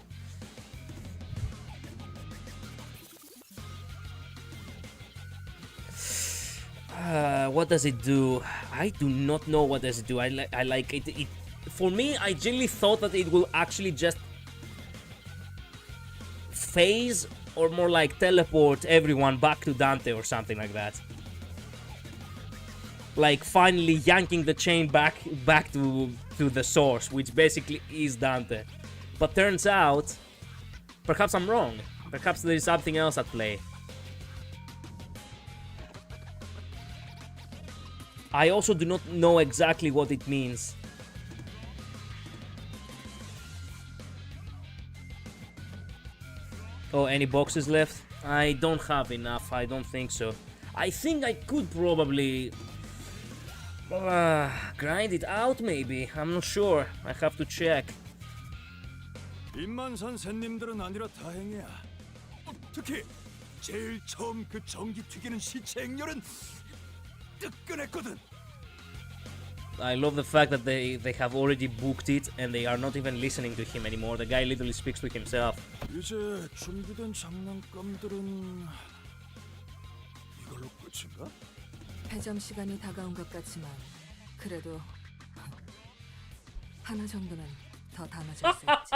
What does it do? I do not know what does it do. I like it. For me, I genuinely thought that it will actually just phase or more like teleport everyone back to Dante or something like that. Like finally yanking the chain back to the source, which basically is Dante. But turns out, perhaps I'm wrong. Perhaps there is something else at play. I also do not know exactly what it means. Oh, any boxes left? I don't have enough, I don't think so. I think I could probably grind it out maybe, I'm not sure, I have to check. 입만산 샌님들은 아니라 다행이야. 특히 제일 처음 그 전기 튀기는 시체 액렬은 뜨끈했거든. I love the fact that they have already booked it and they are not even listening to him anymore. The guy literally speaks to himself. 이제 준비된 장난감들은 이걸로 끝인가? 폐점 시간이 다가온 것 같지만 그래도 하나 정도는 더 담아줄 수 있지.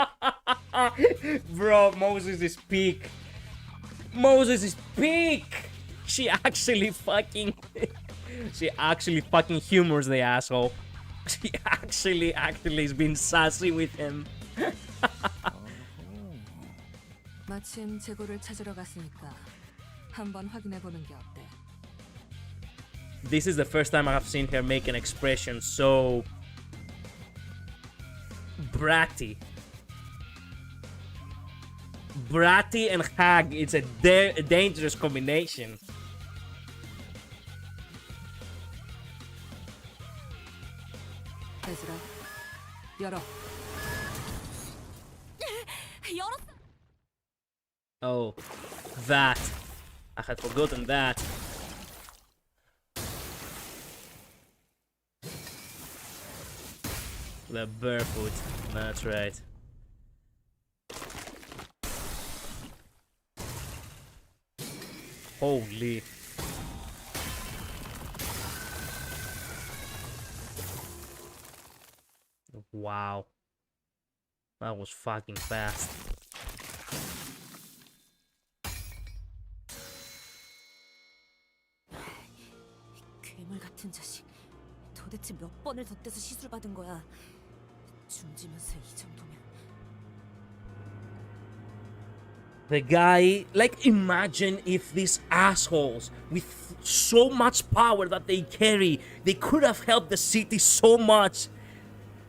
Bro, Moses is peak. Moses is peak. She actually fucking humors the asshole. She actually has been sassy with him. 마침 재고를 찾으러 갔으니까 한번 확인해 보는 게 어때? This is the first time I have seen her make an expression so bratty. Bratty and hag, it's a dangerous combination. 얘들아, 열어. 열었어. Oh, that. I had forgotten that. The barefoot, that's right. Holy. Wow. That was fucking fast. 괴물 같은 자식. 도대체 몇 번을 덧대서 시술 받은 거야. 중지면서 이 정도면. The guy, like, imagine if these assholes with so much power that they carry, they could have helped the city so much.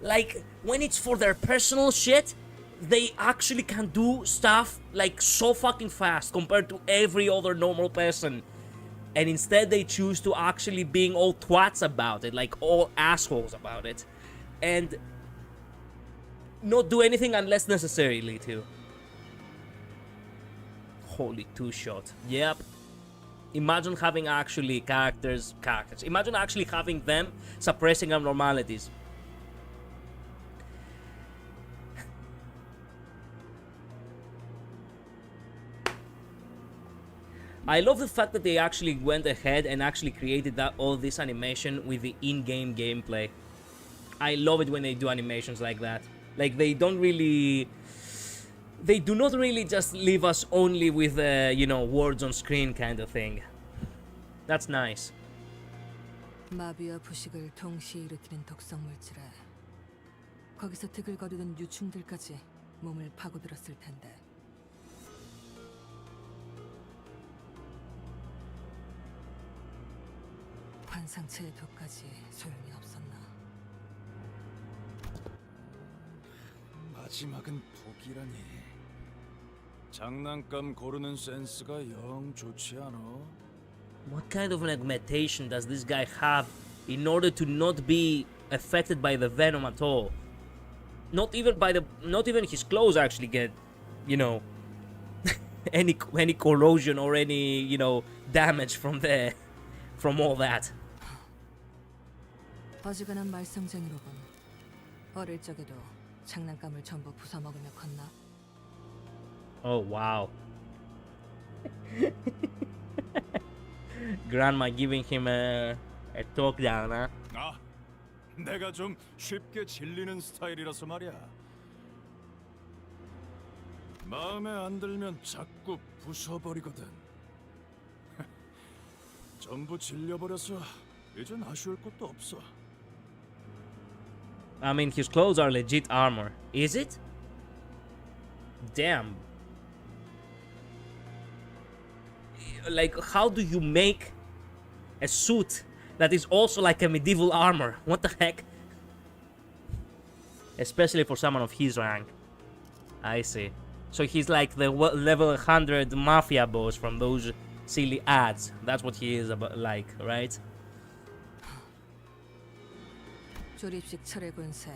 Like, when it's for their personal shit, they actually can do stuff like so fucking fast compared to every other normal person. And instead they choose to actually being all twats about it, like all assholes about it. And not do anything unless necessarily to. Holy two-shot. Yep. Imagine having actually characters. Imagine actually having them suppressing abnormalities. I love the fact that they actually went ahead and actually created all this animation with the in-game gameplay. I love it when they do animations like that. Like, they do not really just leave us only with, words on screen kind of thing. That's nice. 마비와 부식을 동시에 일으키는 독성 물질에 거기서 드글거리던 유충들까지 몸을 파고들었을 텐데. 환상체의 독까지 소용이 없었나? 마지막은 독이라니. 장난감 고르는 센스가 영 좋지 않아? What kind of an augmentation does this guy have in order to not be affected by the venom at all? Not even his clothes actually get, any corrosion or any, damage from all that. 어지간한 말썽쟁이로군. 어릴 적에도 장난감을 전부 부숴먹으며 컸나? Oh wow. Grandma giving him a talk down, huh? 아, 내가 좀 쉽게 질리는 스타일이라서 말이야. 마음에 안 들면 자꾸 부숴버리거든. 전부 질려버려서 이젠 아쉬울 것도 없어. I mean, his clothes are legit armor. Is it? Damn. Like, how do you make a suit that is also like a medieval armor? What the heck? Especially for someone of his rank. I see. So he's like the level 100 mafia boss from those silly ads. That's what he is like, right? 조립식 철의 군세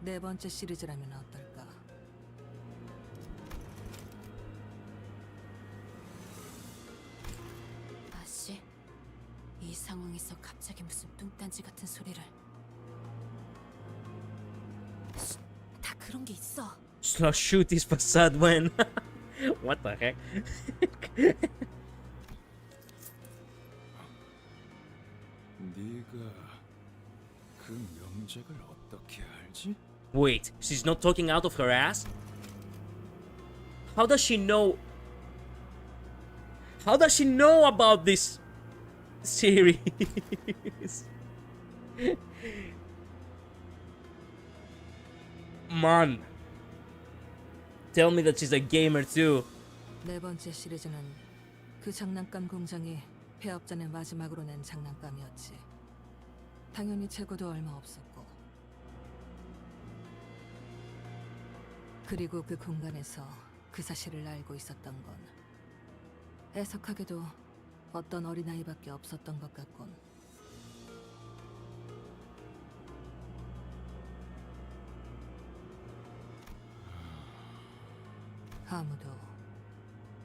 네 번째 시리즈라면 어떨까? 어디서 갑자기 무슨 뚱딴지 같은 소리를. 다 그런 게 있어. Slash shoot his facade when. What the heck? 네가 그 명작을 어떻게 알지? Wait, she's not talking out of her ass? How does she know? How does she know about this series? Man, tell me that she's a gamer too. 네 번째 시리즈는 그 장난감 공장이 폐업 전에 마지막으로 낸 장난감이었지. 당연히 재고도 얼마 없었고. 그리고 그 공간에서 그 사실을 알고 있었던 건 애석하게도 어떤 어린아이밖에 없었던 것 같군.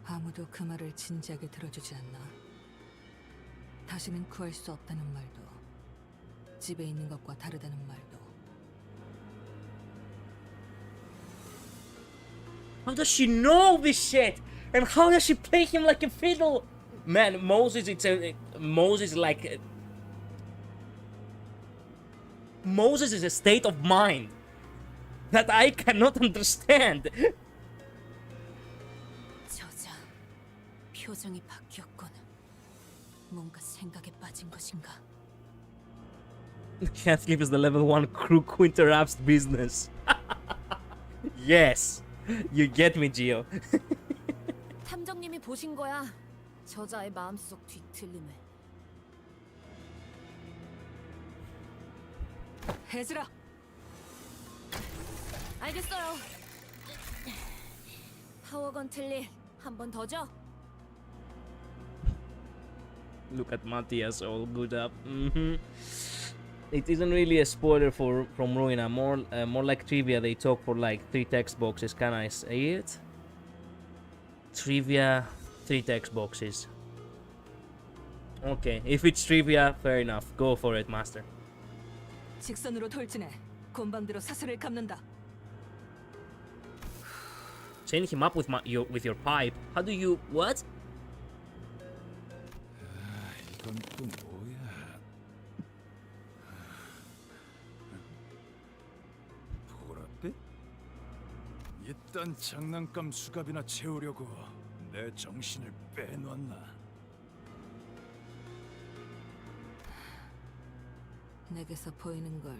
아무도 그 말을 진지하게 들어주지 않나. 다시는 구할 수 없다는 말도, 집에 있는 것과 다르다는 말도. How does she know this shit? And how does she play him like a fiddle? Man, Moses, Moses is a state of mind that I cannot understand. 저자, 표정이 바뀌었군. 뭔가 생각에 빠진 것인가? Can't sleep is the level 1 crook who interrupts business. Yes, you get me, Gio. 탐정님이 보신 거야. 저자의 마음속 뒤틀림을. 해즈라! 알겠어요. 파워건 틀리 한 번 더 줘. Look at Matthias all good up. It isn't really a spoiler from Ruina, more like trivia. They talk for like 3 text boxes. Can I say it? Trivia, 3 text boxes. Okay, if it's trivia, fair enough. Go for it, master. 직선으로 돌진해. 곤방대로 사슬을 감는다. Chain him up with your pipe. How do you what? 이건 또 뭐야? 보라빛? 이딴 장난감 수갑이나 채우려고 내 정신을 빼놓았나? 내게서 보이는 걸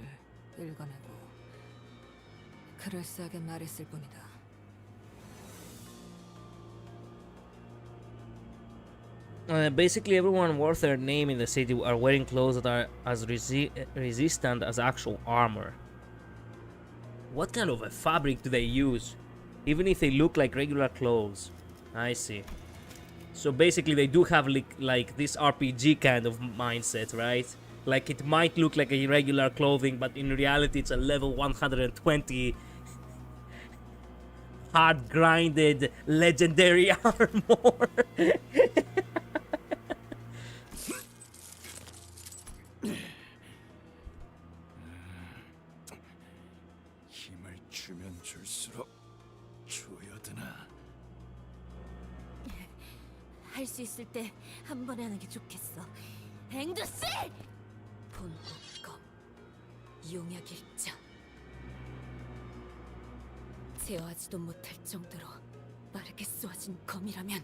읽어내고 그럴싸하게 말했을 뿐이다. Basically, everyone worth their name in the city are wearing clothes that are as resistant as actual armor. What kind of a fabric do they use? Even if they look like regular clothes. I see. So basically, they do have like this RPG kind of mindset, right? Like it might look like a regular clothing, but in reality, it's a level 120 hard grinded legendary armor. 힘을 주면 줄수록 조여드나? 할 수 있을 때 한 번에 하는 게 좋겠어. 앵두씨! 본국검, 용약일자. 제어하지도 못할 정도로 빠르게 쏘아진 검이라면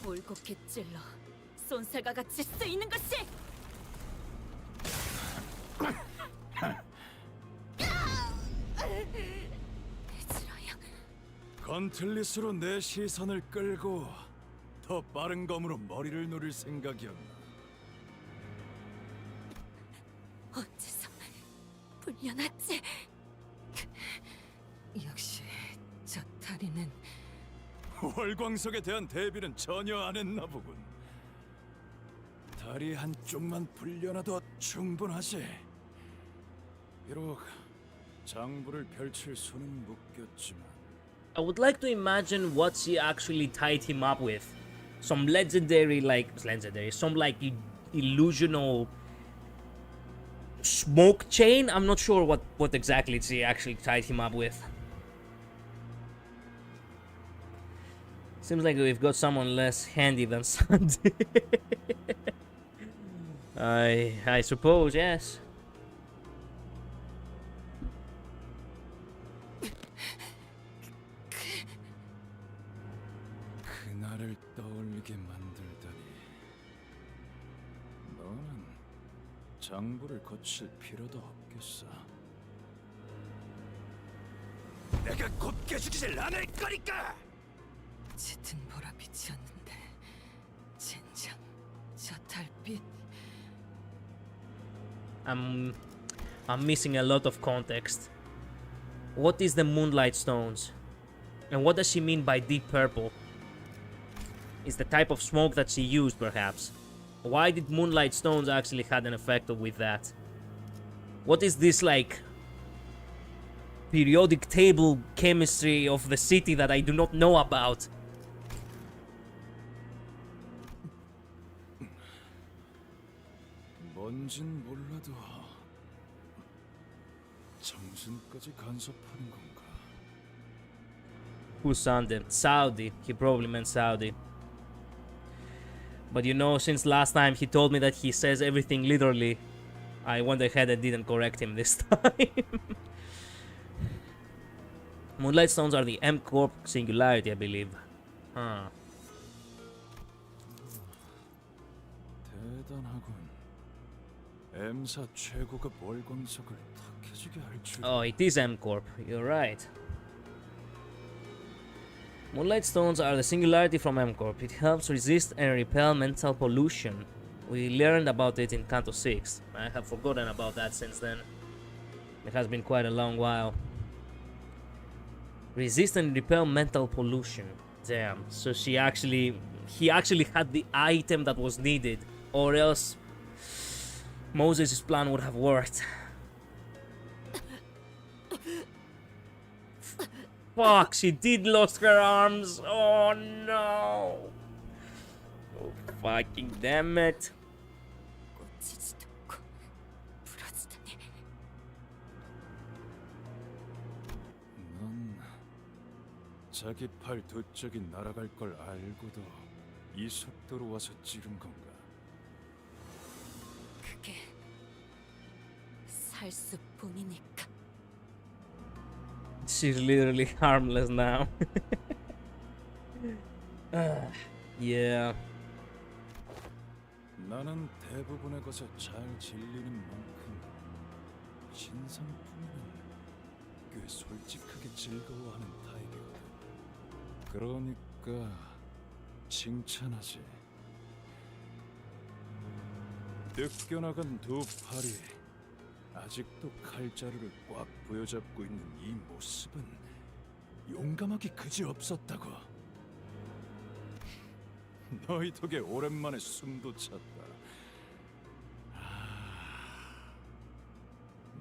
올곧게 찔러 쏜살과 같이 쓰이는 것이! 에즈라양, 건틀릿으로 내 시선을 끌고 더 빠른 검으로 머리를 노릴 생각이었나? 어째서 불려놨지? 역시 저 다리는 월광석에 대한 대비는 전혀 안 했나 보군. 다리 한쪽만 불려놔도 충분하지. 비록 장부를 펼칠 손은 묶였지만 I would like to imagine what she actually tied him up with. some legendary, some like illusional smoke chain. I'm not sure what exactly she actually tied him up with. Seems like we've got someone less handy than Sandy. I suppose, yes. 그날을 떠올리게 만들다니. 너는 장부를 거칠 필요도 없겠어. 내가 곧 깨주질 않을 거니까. 짙은 보랏빛이었는데 젠장 저 달빛. I'm missing a lot of context. What is the moonlight stones? And what does she mean by deep purple? Is the type of smoke that she used, perhaps? Why did moonlight stones actually had an effect with that? What is this, like, periodic table chemistry of the city that I do not know about? 뭔진 몰라도 정신까지 간섭하는 건가? Who's Sunday? Saudi. He probably meant Saudi. But you know, since last time he told me that he says everything literally, I went ahead and didn't correct him this time. Moonlight stones are the M Corp singularity, I believe. Huh. 대단하군. M사 최고급 월광석을 탁해지게 할 줄. Oh, it is M Corp. You're right. Moonlight stones are the singularity from M Corp. It helps resist and repel mental pollution. We learned about it in Canto 6. I have forgotten about that since then. It has been quite a long while. Resist and repel mental pollution. Damn. So he actually had the item that was needed, or else Moses' plan would have worked. Fuck, she did lost her arms. Oh no. Oh fucking damn it. 꽂히지도 않고 부러지다니. 넌 자기 팔 두 짝이 날아갈 걸 알고도 이 속도로 와서 찌른 건가? 그게 살 수뿐이니까. She's literally harmless now. Yeah. 나는 대부분의 것에 잘 질리는 만큼 신상품에는 꽤 솔직하게 즐거워하는 타입이거든. 그러니까 칭찬하지. 뜯겨나간 두 팔이 아직도 칼자루를 꽉 부여잡고 있는 이 모습은 용감하기 그지없었다고. 너희 덕에 오랜만에 숨도 찼다.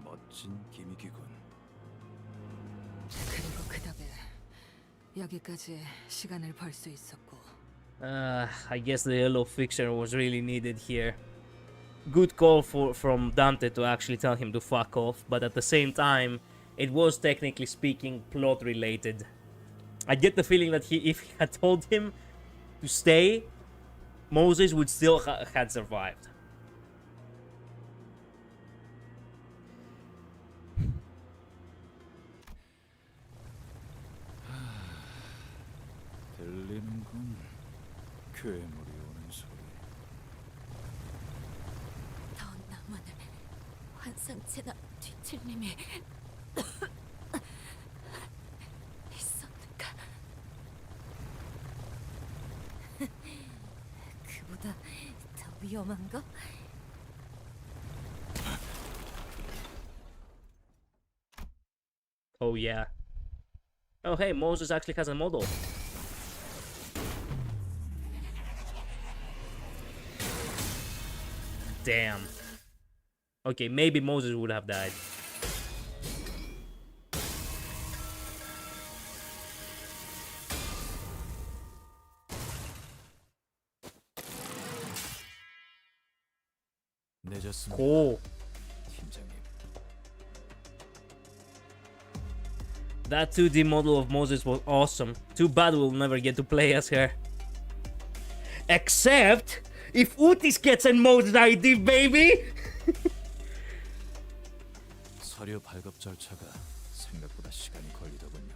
멋진 기믹이군. 그리고 그 덕에 여기까지 시간을 벌 수 있었고. I guess the yellow fixture was really needed here. Good call from Dante to actually tell him to fuck off, but at the same time, it was technically speaking plot related. I get the feeling that if he had told him to stay, Moses would still had survived. 들리는군. 괴물이 오는 소리. 더 나만을 환상체나 뒤틀림이 있었는가? 그보다 더 위험한 거? Oh yeah. Oh hey, Moses actually has a model. Damn. Okay, maybe Moses would have died. 잘했습니다. Cool. 팀장님. That 2D model of Moses was awesome. Too bad we'll never get to play as her. Except if Utis gets a Moses ID, baby! 서류 발급 절차가 생각보다 시간이 걸리더군요.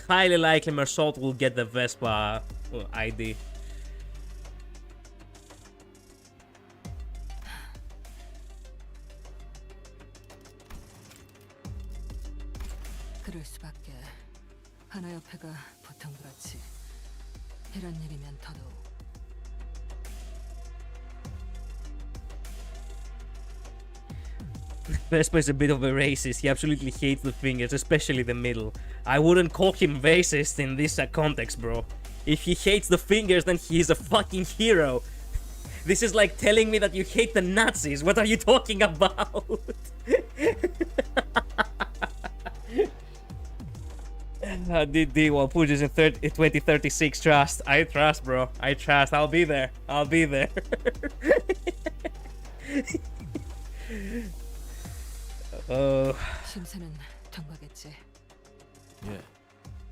Highly likely Mersault will get the Vespa ID. 그럴 수밖에. 하나협회가 보통 그렇지. 이런 일이면 더더욱. Vespa is a bit of a racist. He absolutely hates the fingers, especially the middle. I wouldn't call him racist in this context, bro. If he hates the fingers, then he's a fucking hero. This is like telling me that you hate the Nazis. What are you talking about? DD, well, Puja's in 2036. Trust. I trust, bro. I trust. I'll be there. I'll be there. 심사는 통과겠지. 예,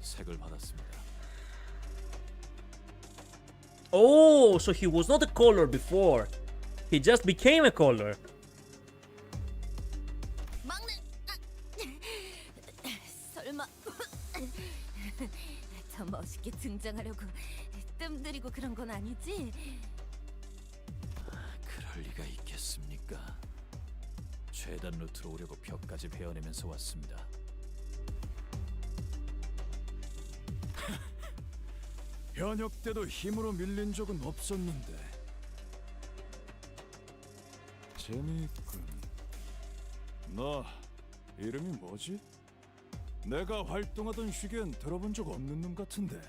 색을 받았습니다. Oh, so he was not a caller before. He just became a caller. 막내. 설마 더 멋있게 등장하려고 뜸 들이고 그런 건 아니지? 그럴 리가 있겠습니까? 최단 루트로 오려고 벽까지 베어내면서 왔습니다. 현역 때도 힘으로 밀린 적은 없었는데 재미있군. 너 이름이 뭐지? 내가 활동하던 시기엔 들어본 적 없는 놈 같은데.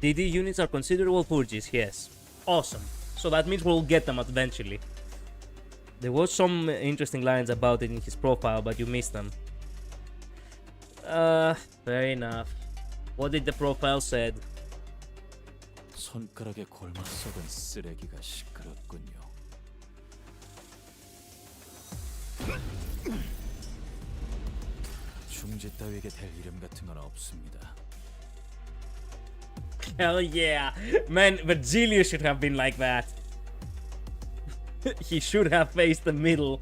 DD units are considerable purges, yes. Awesome. So that means we'll get them eventually. There was some interesting lines about it in his profile, but you missed them. Fair enough. What did the profile said? 손가락에 골마 썩은 쓰레기가 시끄럽군요. 중지 따위에게 될 이름 같은 건 없습니다. Hell yeah. Man, Virgilius should have been like that. He should have faced the middle.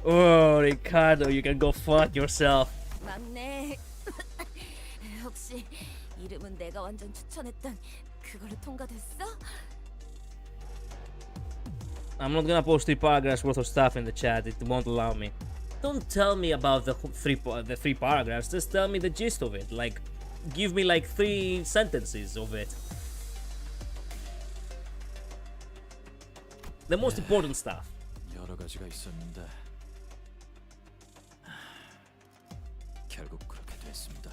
Oh, Ricardo, you can go fuck yourself. 막내. 혹시 이름은 내가 완전 추천했던 그걸로 통과됐어? I'm not gonna post 3 paragraphs worth of stuff in the chat. It won't allow me. Don't tell me about the three paragraphs. Just tell me the gist of it. Like, give me like 3 sentences of it. The most important stuff. 여러 가지가 있었는데 결국 그렇게 됐습니다.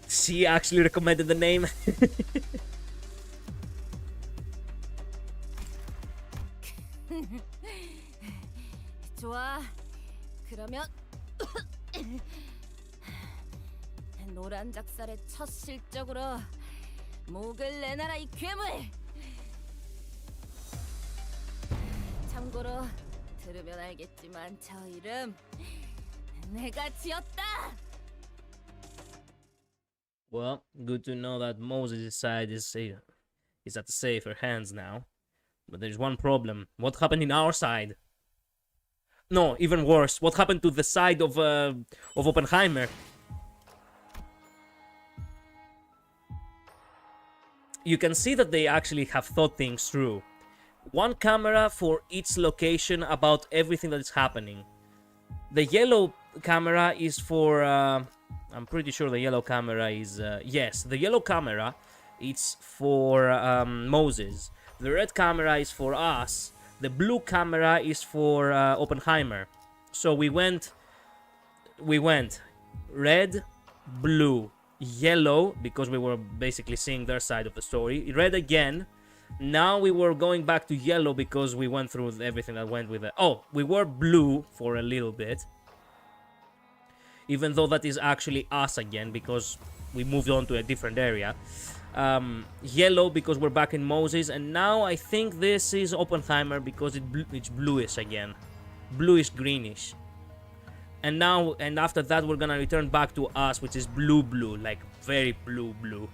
She actually recommended the name. 좋아. 그러면 노란 작살의 첫 실적으로 목을 내놔라 이 괴물. 참고로 들으면 알겠지만 저 이름 내가 지었다. Well, good to know that Moses' side is at the safer hands now. But there's one problem. What happened in our side? No, even worse. What happened to the side of Oppenheimer? You can see that they actually have thought things through. One camera for each location about everything that is happening. The yellow camera is for... I'm pretty sure the yellow camera is... yes, the yellow camera is for Moses. The red camera is for us. The blue camera is for Oppenheimer. So we went red, blue, yellow, because we were basically seeing their side of the story. Red again. Now we were going back to yellow because we went through everything that went with it. Oh, we were blue for a little bit. Even though that is actually us again, because we moved on to a different area. Yellow because we're back in Moses, and now I think this is Oppenheimer because it's bluish again, bluish greenish. And now and after that we're gonna return back to us, which is blue, like very blue.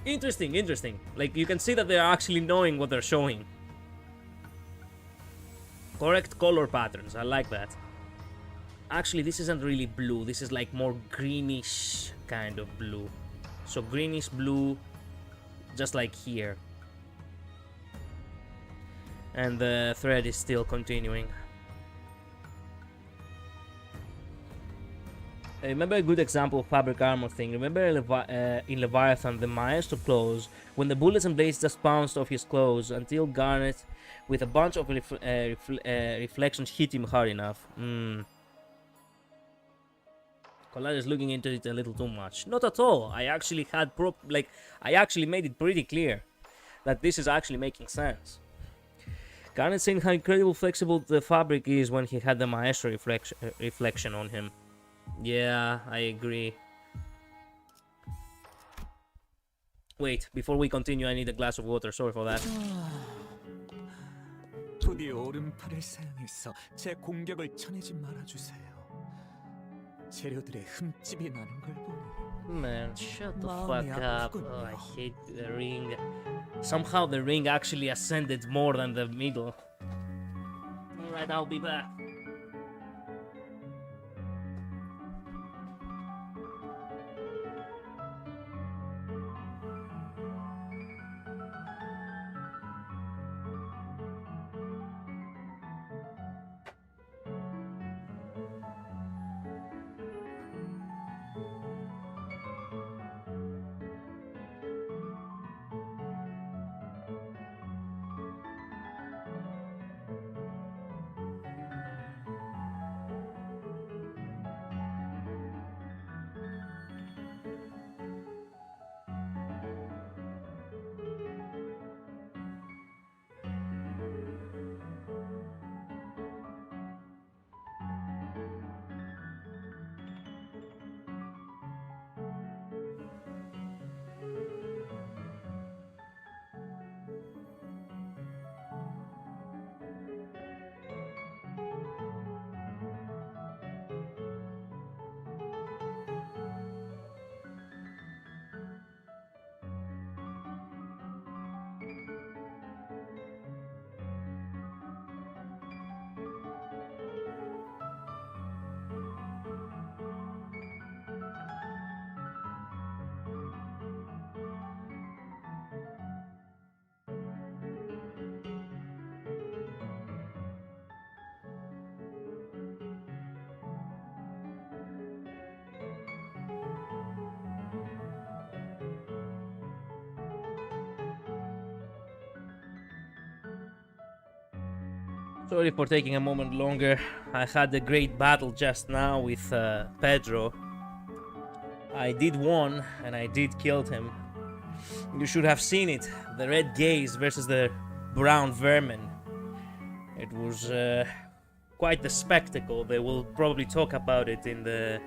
Interesting. Like you can see that they're actually knowing what they're showing. Correct color patterns, I like that. Actually, this isn't really blue, this is like more greenish kind of blue. So greenish blue, just like here. And the thread is still continuing. I remember a good example of fabric armor thing. Remember in Leviathan, the maestro clothes, when the bullets and blades just bounced off his clothes until Garnet, with a bunch of reflections, hit him hard enough. Collage is looking into it a little too much. Not at all. I actually had I actually made it pretty clear that this is actually making sense. Garnet saying how incredibly flexible the fabric is when he had the maestro reflection on him. Yeah, I agree. Wait, before we continue, I need a glass of water. Sorry for that. 부디 오른팔을 사용해서 제 공격을 쳐내지 말아주세요. 재료들의 흠집이 나는 걸 보니 Man, shut the 마음이 fuck up. 아프군요. Oh, I hate the ring. Somehow the ring actually ascended more than the middle. Alright, I'll be back. Sorry for taking a moment longer. I had a great battle just now with Pedro. I did won, and I did kill him. You should have seen it. The red gaze versus the brown vermin. It was quite the spectacle. They will probably talk about it in the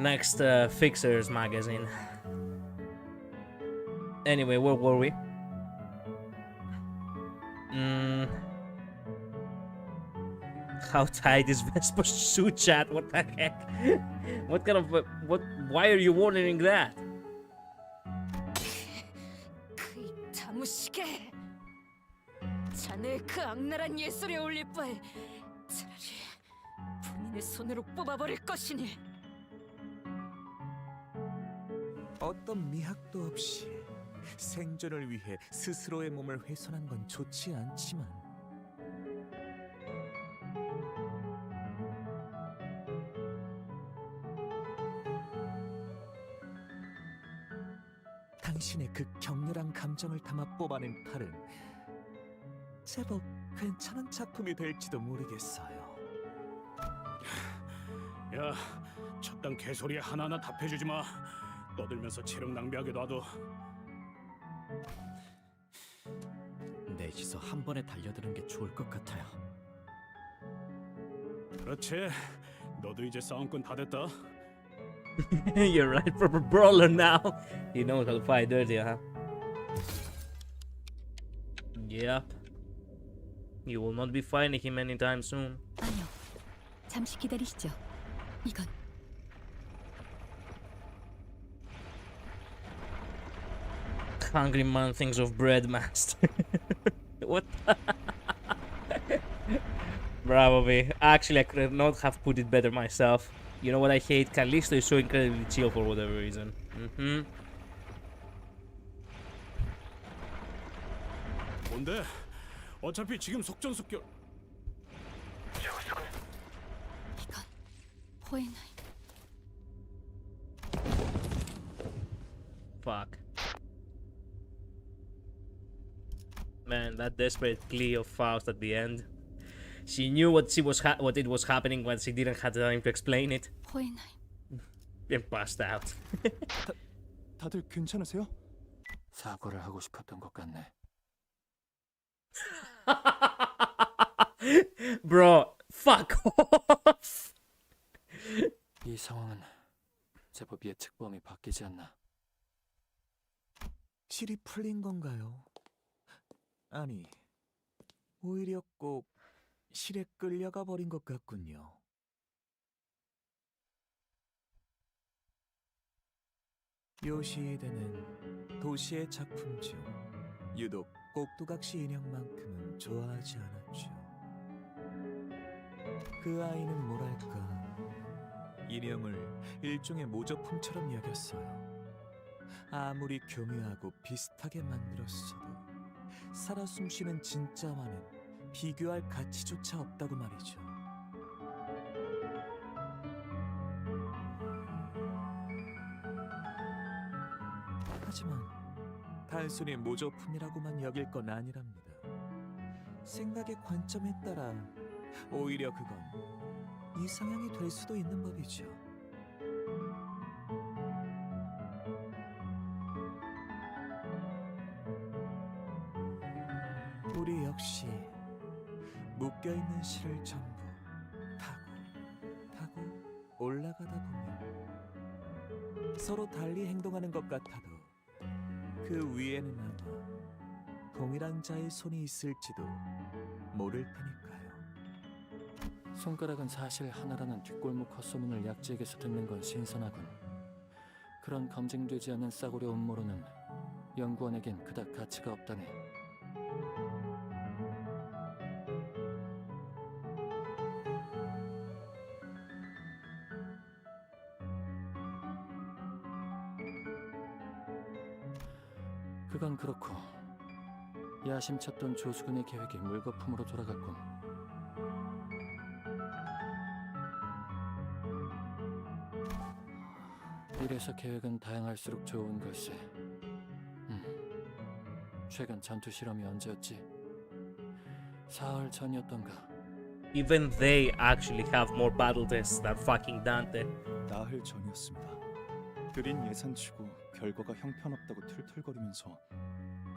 next Fixers magazine. Anyway, where were we? How tight is Vesper's suit, chat? What the heck? What kind of why are you wondering that? 그 다무시게 자네 그 악랄한 예술에 올릴 바에 차라리 본인의 손으로 뽑아버릴 것이니. 어떤 미학도 없이 생존을 위해 스스로의 몸을 훼손한 건 좋지 않지만 당신의 그 격렬한 감정을 담아 뽑아낸 팔은 제법 괜찮은 작품이 될지도 모르겠어요. 야, 저딴 개소리에 하나하나 답해주지 마. 떠들면서 체력 낭비하게 놔둬. 넷이서 한 번에 달려드는 게 좋을 것 같아요. 그렇지. 너도 이제 싸움꾼 다 됐다. You're right, proper brawler now. He knows how to fight dirty, huh? Yep. You will not be fighting him anytime soon. 아니요. 잠시 기다리시죠. 이건 Hungry man thinks of bread, master. What? Bravo, me. Actually, I could not have put it better myself. You know what I hate? Callisto is so incredibly chill for whatever reason. 뭔데? 어차피 지금 속전속결. 이건 호에나이. Fuck. Man, that desperate plea of Faust at the end. She knew what it was happening when she didn't have time to explain it. 호에나이. And passed out. 다들 괜찮으세요? 사과를 하고 싶었던 것 같네. Bro, fuck off. 이 상황은 제법 예측 범위 바뀌지 않나. 실이 풀린 건가요? 아니, 오히려 꼭 실에 끌려가 버린 것 같군요. 요시히데는 도시의 작품 중 유독 꼭두각시 인형만큼은 좋아하지 않았죠. 그 아이는 뭐랄까, 인형을 일종의 모조품처럼 여겼어요. 아무리 교묘하고 비슷하게 만들었어도 살아 숨쉬는 진짜와는 비교할 가치조차 없다고 말이죠. 하지만 단순히 모조품이라고만 여길 건 아니랍니다. 생각의 관점에 따라 오히려 그건 이상향이 될 수도 있는 법이죠. 우리 역시 묶여있는 실을 전부 타고 올라가다 보면 서로 달리 행동하는 것 같아도 그 위에는 아마 동일한 자의 손이 있을지도 모를 테니까요. 손가락은 사실 하나라는 뒷골목 헛소문을 약지에게서 듣는 건 신선하군. 그런 검증되지 않는 싸구려 음모로는 연구원에겐 그닥 가치가 없다네. 그건 그렇고 야심찼던 조수근의 계획이 물거품으로 돌아갔군. 이래서 계획은 다양할수록 좋은 걸세. 최근 전투 실험이 언제였지? 사흘 전이었던가. Even they actually have more battle tests than fucking Dante. 나흘 전이었습니다. 그린 예산치고 결과가 형편없다고 툴툴거리면서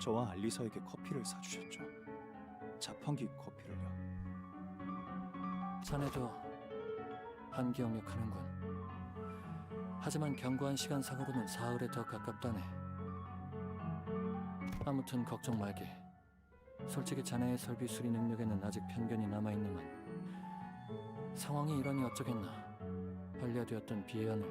저와 알리사에게 커피를 사주셨죠. 자판기 커피를요. 자네도 한기억력하는군. 하지만 견고한 시간상으로는 사흘에 더 가깝다네. 아무튼 걱정 말게. 솔직히 자네의 설비 수리 능력에는 아직 편견이 남아있는만 상황이 이러니 어쩌겠나. 반려되었던 비애안을.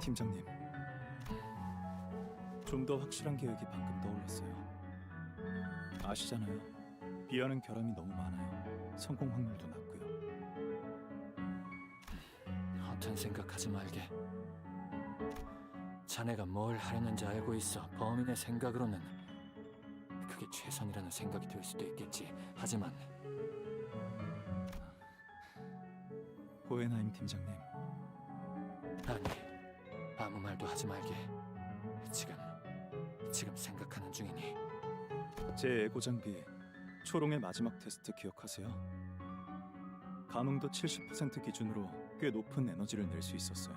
팀장님, 좀 더 확실한 계획이 방금 떠올랐어요. 아시잖아요. 비하는 결함이 너무 많아요. 성공 확률도 낮고요. 허튼 생각하지 말게. 자네가 뭘 하려는지 알고 있어. 범인의 생각으로는 그게 최선이라는 생각이 들 수도 있겠지. 하지만 호엔하임 팀장님, 아니, 아무 말도 하지 말게. 지금 생각하는 중이니. 제 에고 장비 초롱의 마지막 테스트 기억하세요? 감흥도 70% 기준으로 꽤 높은 에너지를 낼 수 있었어요.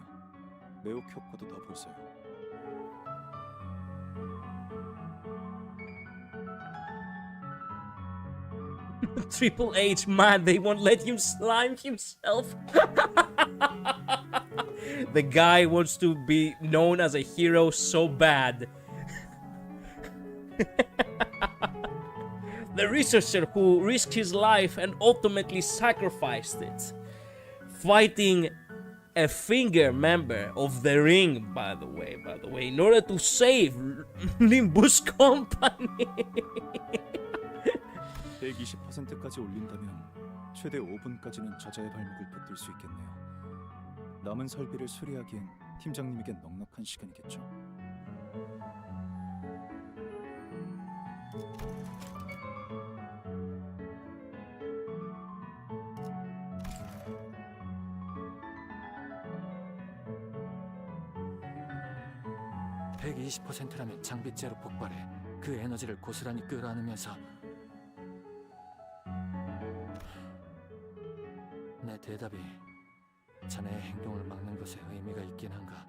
매혹 효과도 더 보세요. Triple H, man, they won't let him slime himself. The guy wants to be known as a hero so bad. The researcher who risked his life and ultimately sacrificed it, fighting a finger member of the ring, by the way, in order to save Limbus company. 120%까지 올린다면 최대 5분까지는 저자의 발목을 붙들 수 있겠네요. 남은 설비를 수리하기엔 팀장님에겐 넉넉한 시간이겠죠. (120%라면) 장비째로 폭발해 그 에너지를 고스란히 끌어안으면서 내 대답이 자네의 행동을 막는 것에 의미가 있긴 한가?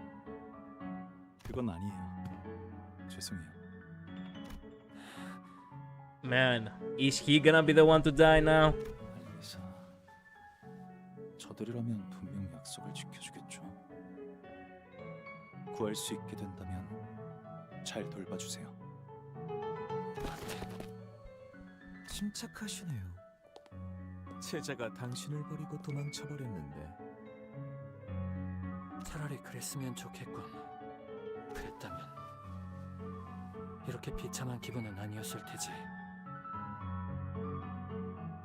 그건 아니에요. 죄송해요. Man, is he gonna be the one to die now? 알리사, 저들이라면 분명 약속을 지켜주겠죠. 구할 수 있게 된다면 잘 돌봐주세요. 침착하시네요. 제자가 당신을 버리고 도망쳐버렸는데 차라리 그랬으면 좋겠군. 그랬다면 이렇게 비참한 기분은 아니었을 테지.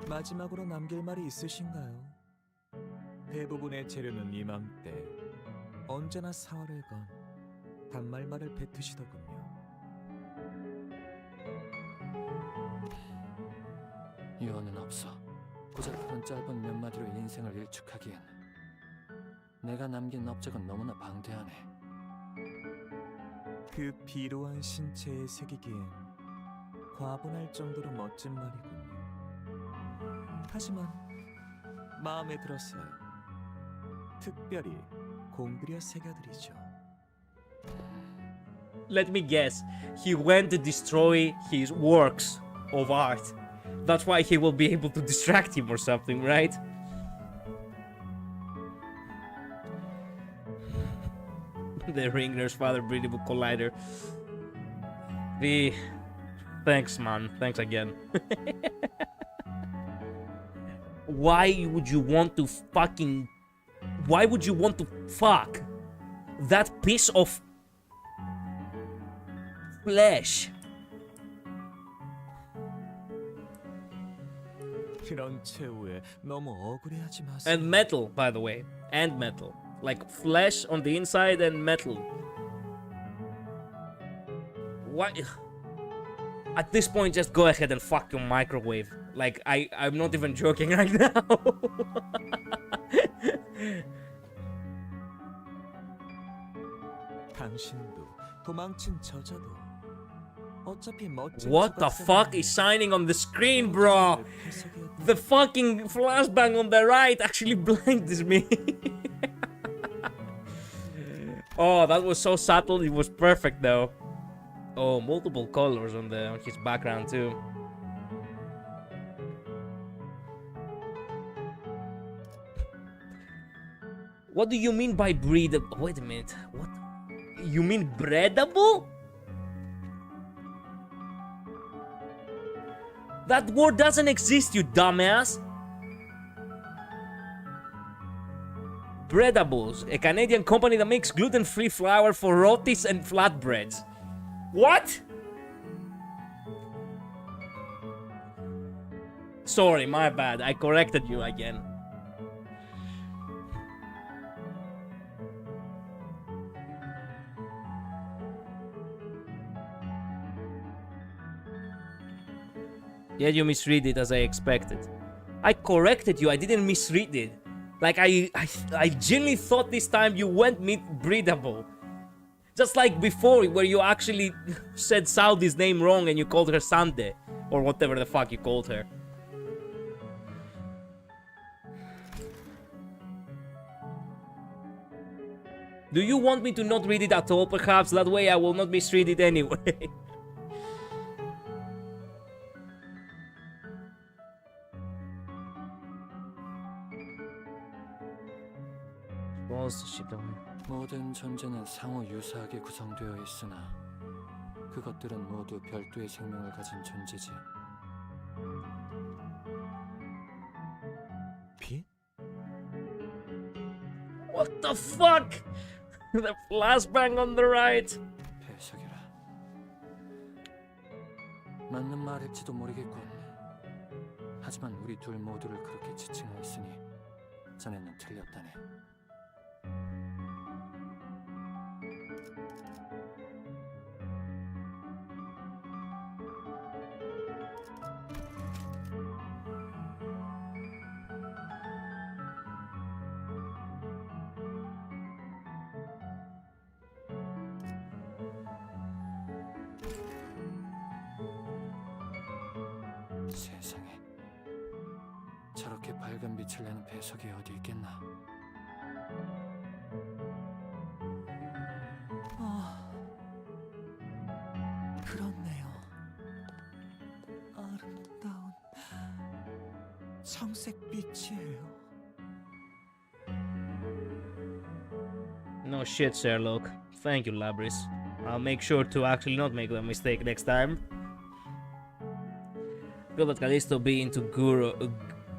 마지막으로 남길 말이 있으신가요? 대부분의 재료는 이맘때 언제나 사활을 건 단말말을 뱉으시더군요. 유언은 없어. 고작 그런 짧은 몇 마디로 인생을 일축하기엔 내가 남긴 업적은 너무나 방대하네. 그 비루한 신체에 새기기엔 과분할 정도로 멋진 말이군요. 하지만 마음에 들었어요. 특별히 공들여 새겨드리죠. Let me guess. He went to destroy his works of art. That's why he will be able to distract him or something, right? The Ringer's father breathable collider. Thanks, man. Thanks again. Why would you want to fuck that piece of flesh? 그런 최후에 너무 억울해하지 마세요. And metal, by the way. And metal. Like flesh on the inside and metal. Why? At this point, just go ahead and fuck your microwave. Like, I'm not even joking right now. 당신도 도망친 저자도 어차피 멋진 What the fuck is shining on the screen, bro? The fucking flashbang on the right actually blinds me. Oh, that was so subtle. It was perfect, though. Oh, multiple colors on his background too. What do you mean by breedable? Wait a minute. What? You mean breedable? That word doesn't exist, you dumbass. Breadables, a Canadian company that makes gluten-free flour for rotis and flatbreads. What? Sorry, my bad. I corrected you again. Yeah, you misread it as I expected. I corrected you. I didn't misread it. Like, I genuinely thought this time you went breedable. Just like before, where you actually said Saudi's name wrong and you called her Sande. Or whatever the fuck you called her. Do you want me to not read it at all, perhaps? That way I will not misread it anyway. Balls shit on. 모든 존재는 상호 유사하게 구성되어 있으나 그것들은 모두 별도의 생명을 가진 존재지. 빛? What the fuck? The flashbang on the right. 배석이라. 맞는 말일지도 모르겠군. 하지만 우리 둘 모두를 그렇게 지칭하였으니 자네는 틀렸다네. 세상에, 저렇게 밝은 빛을 내는 배석이 어디 있겠나? 그렇네요. 아름다운 청색빛이에요. No shit, Sherlock. Thank you, Labris. I'll make sure to actually not make that mistake next time. Feel that Callisto be into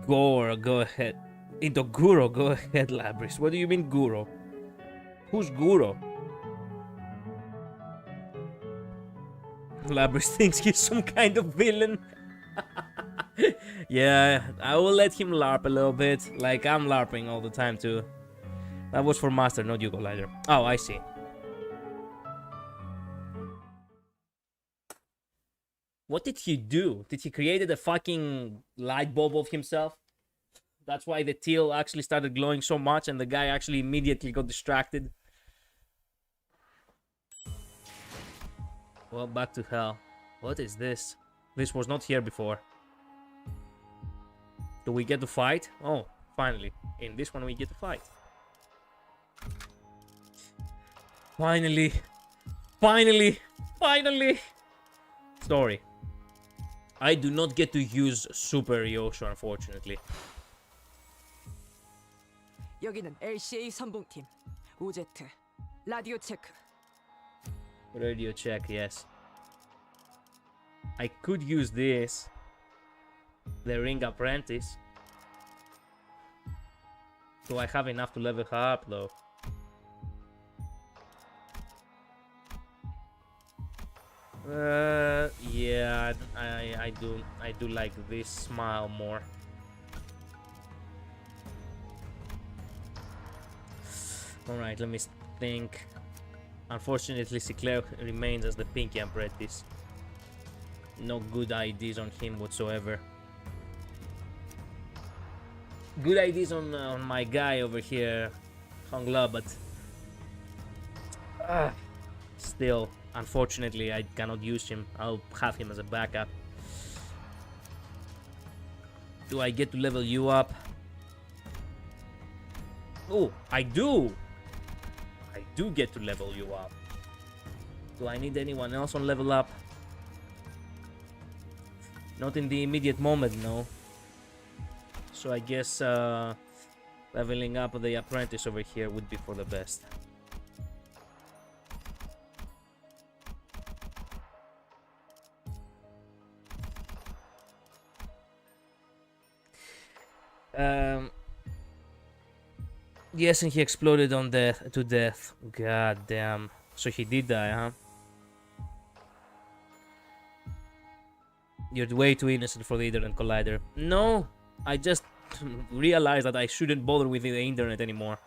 Gore, go ahead. Into Guro, go ahead, Labris. What do you mean, Guro? Who's Guro? Labris thinks he's some kind of villain. Yeah, I will let him LARP a little bit. Like, I'm LARPing all the time, too. That was for Master, not you, Collider. Oh, I see. What did he do? Did he create a fucking light bulb of himself? That's why the teal actually started glowing so much and the guy actually immediately got distracted. Well, back to hell. What is this? This was not here before. Do we get to fight? Oh, finally. In this one we get to fight. Finally. Finally. Finally. Story. I do not get to use Super Yosho, unfortunately. 여기는 LCA 선봉팀 OZ 라디오 체크. Radio check, yes. I could use this. The Ring Apprentice. Do I have enough to level her up, though? Yeah, I do like this smile more. All right, let me think. Unfortunately, Sinclair remains as the Pinky Apprentice. No good ideas on him whatsoever. Good ideas on my guy over here, Hongla, but still, unfortunately, I cannot use him. I'll have him as a backup. Do I get to level you up? Oh, I do! I do get to level you up. Do I need anyone else on level up? Not in the immediate moment, no. So I guess leveling up the apprentice over here would be for the best. Yes, and he exploded on to death. God damn. So he did die, huh? You're way too innocent for the internet, Collider. No, I just realized that I shouldn't bother with the internet anymore.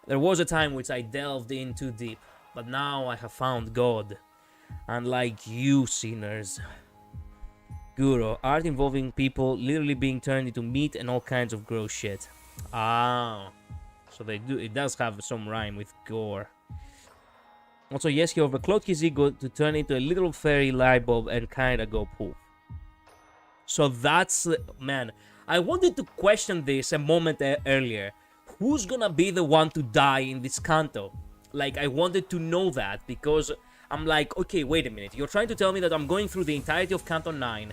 There was a time which I delved in too deep, but now I have found God. Unlike you sinners. Guru, art involving people literally being turned into meat and all kinds of gross shit. Ah, so it does have some rhyme with gore. Also, yes, he overclocked his ego to turn into a little fairy light bulb and kinda go poof. So that's, man, I wanted to question this a moment earlier. Who's gonna be the one to die in this canto? Like, I wanted to know that because I'm like, okay, wait a minute. You're trying to tell me that I'm going through the entirety of Canto 9.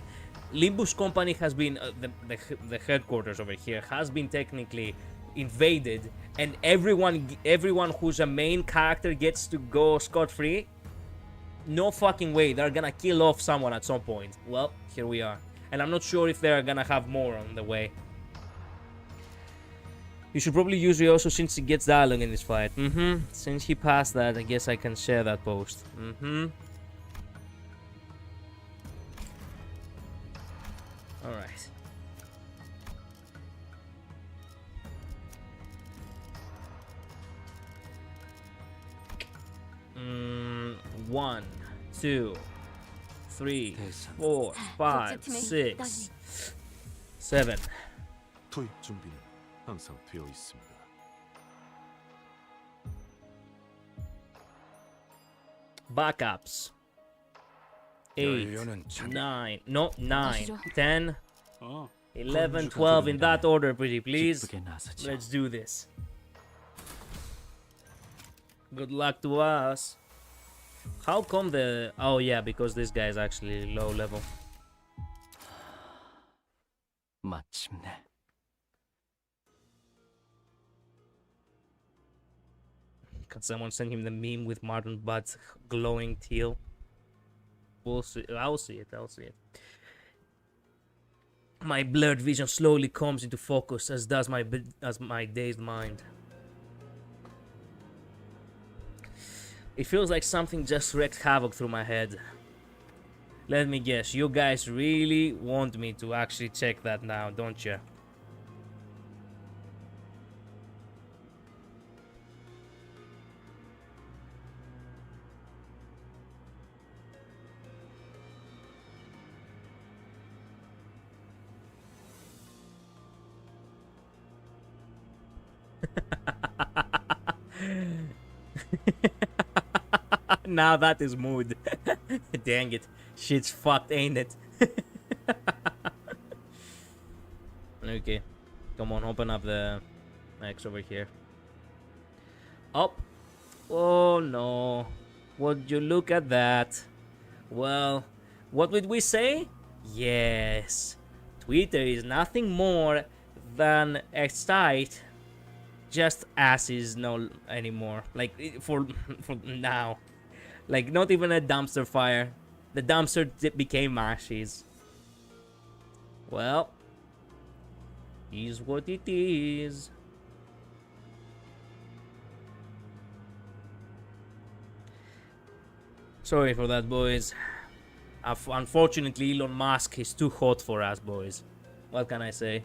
Limbus Company has been, the headquarters over here, has been technically invaded, and everyone who's a main character gets to go scot-free, no fucking way. They're gonna kill off someone at some point. Well, here we are. And I'm not sure if they're gonna have more on the way. You should probably use Ryoso since he gets dialogue in this fight. Since he passed that, I guess I can share that post. Alright. One, two, three, 4, 5, 6, 7. 투입 준비는 항상 되어 있습니다. Backups. 8, 9, no, 9, 10, 11, 12, in that order, pretty please. Let's do this. Good luck to us. How come the... Oh yeah, because this guy is actually low level. 마침내. Can someone send him the meme with Martin Butt's glowing teal? We'll see. I'll see it. I'll see it. My blurred vision slowly comes into focus, as does my dazed mind. It feels like something just wreaked havoc through my head. Let me guess, you guys really want me to actually check that now, don't you? Now that is mood. Dang it. Shit's fucked, ain't it? Okay. Come on, open up the X over here. Up. Oh no. Would you look at that? Well, what would we say? Yes. Twitter is nothing more than a site. Just asses no anymore. Like for now. Like, not even a dumpster fire. The dumpster became ashes. Well, is what it is. Sorry for that, boys. Unfortunately, Elon Musk is too hot for us, boys. What can I say?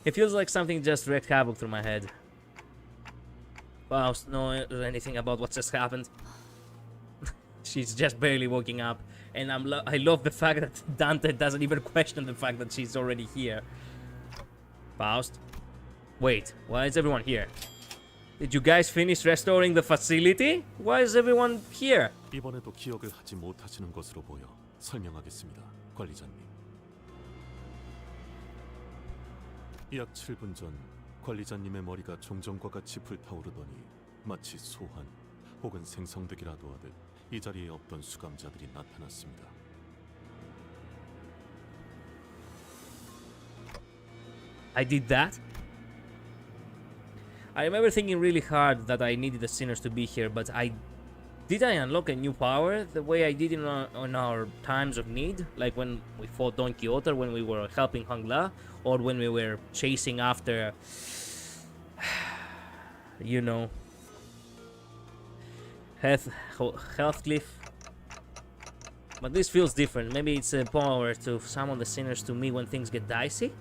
It feels like something just wreaked havoc through my head. Faust knows anything about what just happened. She's just barely waking up, and I love the fact that Dante doesn't even question the fact that she's already here. Faust? Wait, why is everyone here? Did you guys finish restoring the facility? Why is everyone here? 이번에도 기억을 하지 못하시는 것으로 보여 설명하겠습니다, 관리자님. 약 7분 전 관리자님의 머리가 종전과 같이 불타오르더니 마치 소환 혹은 생성되기라도 하듯 이 자리에 없던 수감자들이 나타났습니다. I did that? I remember thinking really hard that I needed the sinners to be here, but did I unlock a new power the way I did in our times of need? Like when we fought Don Quixote, when we were helping Hangla, or when we were chasing after, you know, Heathcliff. But this feels different. Maybe it's a power to summon the sinners to me when things get dicey?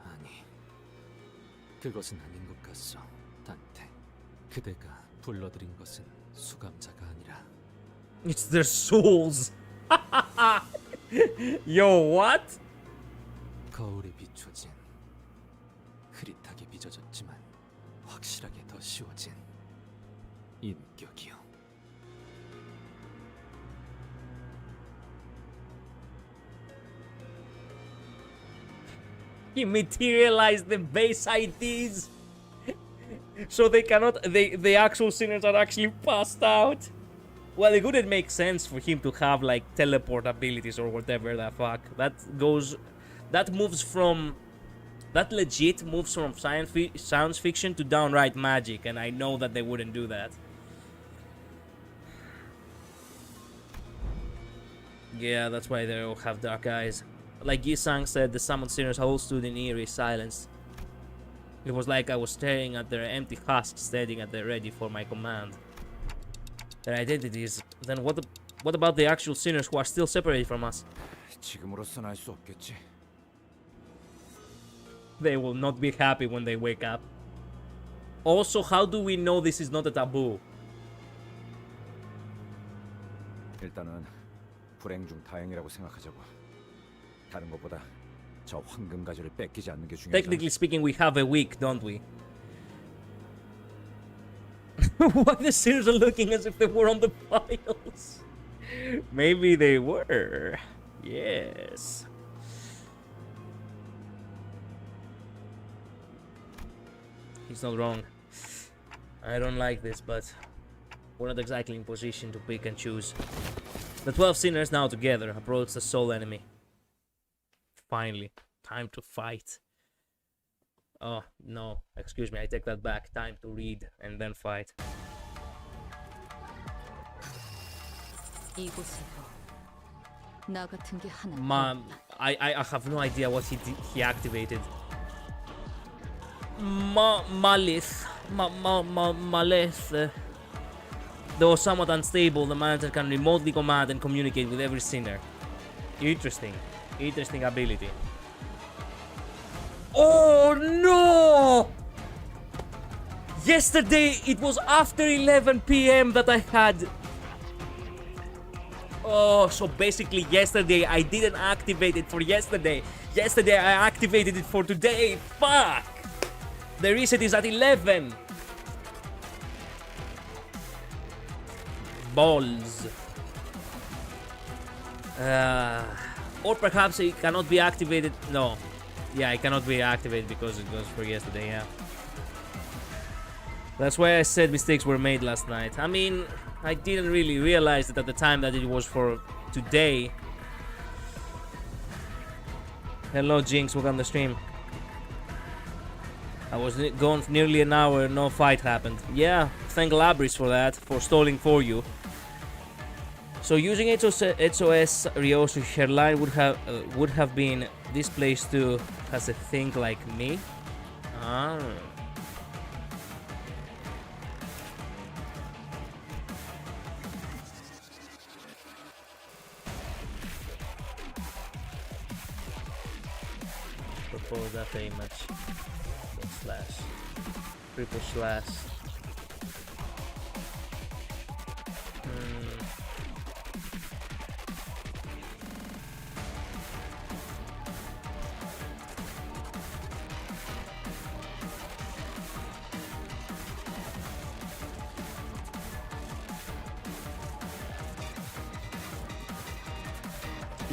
아니, 그것은 아닌 것 같소, 단테. 그대가 불러들인 것은 수감자가 아니라 It's their souls. Yo, what? 거울에 비춰진 흐릿하게 빚어졌지만 확실하게 더 쉬워진 인격이요. He materialized the base IDs. So they cannot, the actual sinners are actually passed out. Well, it wouldn't make sense for him to have like teleport abilities or whatever the fuck. That moves from That legit moves from science fiction to downright magic, and I know that they wouldn't do that. Yeah, that's why they all have dark eyes. Like Yi-sang said, the summoned sinners all stood in eerie silence. It was like I was staring at their empty husks, standing at the ready for my command. Their identities. Then what about the actual sinners who are still separated from us? 지금으로선 알 수 없겠지. They will not be happy when they wake up. Also, how do we know this is not a taboo? 일단은 불행 중 다행이라고 생각하자고. 다른 것보다 저 황금 가지를 뺏기지 않는 게 중요하잖아. Technically speaking, we have a week, don't we? Why the sinners are looking as if they were on the files? Maybe they were. Yes. He's not wrong. I don't like this, but we're not exactly in position to pick and choose. The 12 sinners now together approach the sole enemy. Finally, time to fight. Oh, no, excuse me, I take that back. Time to read and then fight. I have no idea what he activated. Malice. Though somewhat unstable, the manager can remotely command and communicate with every sinner. Interesting ability. Oh no! Yesterday it was after 11 p.m. that I had. Oh, so basically yesterday I didn't activate it for yesterday. Yesterday I activated it for today. Fuck! The reset is at 11. Balls. Or perhaps it cannot be activated. No. Yeah, it cannot be activated because it was for yesterday, yeah. That's why I said mistakes were made last night. I mean, I didn't really realize it at the time that it was for today. Hello, Jinx, welcome to the stream. I was gone for nearly an hour, no fight happened. Yeah, thank Labris for that, for stalling for you. So using HOS Ryosu, her line would have been, this place too has a thing like me. Ah. Propose after image. Slash. Triple slash.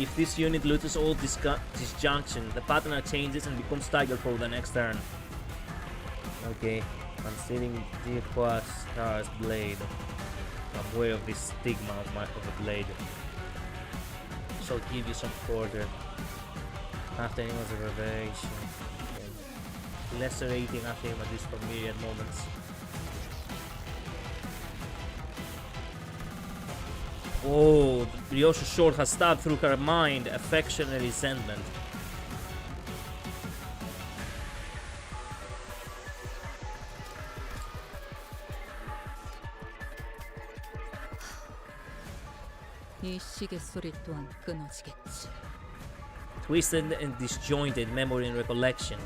If this unit loses all disjunction, the partner changes and becomes staggered for the next turn. Okay, considering the star's blade. I'm aware of this stigma of the blade. So give you some order. After animals of revelation. Okay. Lacerating after images for myriad moments. Oh, Ryoshu's sword has stabbed through her mind, affection and resentment. Twisted and disjointed memory and recollection.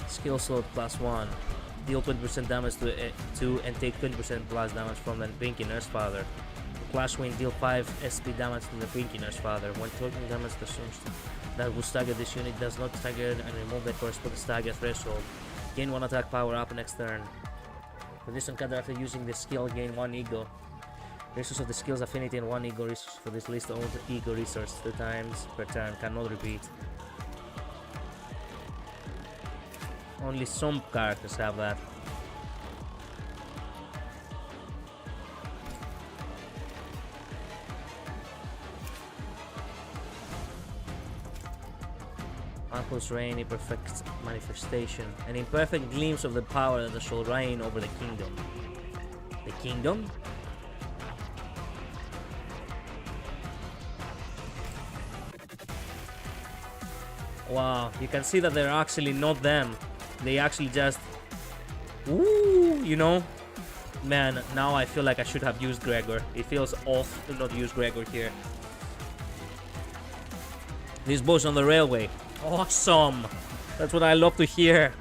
Skill slot +1. Deal 20% damage to and take 20% plus damage from the Pinky Nurse Father. Clash Wind, deal 5 SP damage to the Pinky Nurse Father. When taking damage to that will stagger this unit does not stagger and remove the corresponding stagger threshold. Gain 1 attack power up next turn. For this encounter, after using the skill, gain 1 ego. Resource of the skill's affinity and 1 ego resource for this list owned ego resource 2 times per turn. Cannot repeat. Only some characters have that. shall reign, imperfect manifestation, an imperfect glimpse of the power that shall reign over the kingdom. The kingdom? Wow, you can see that they're actually not them. They actually just... Ooh, you know? Man, now I feel like I should have used Gregor. It feels off to not use Gregor here. This boss on the railway. Awesome! That's what I love to hear.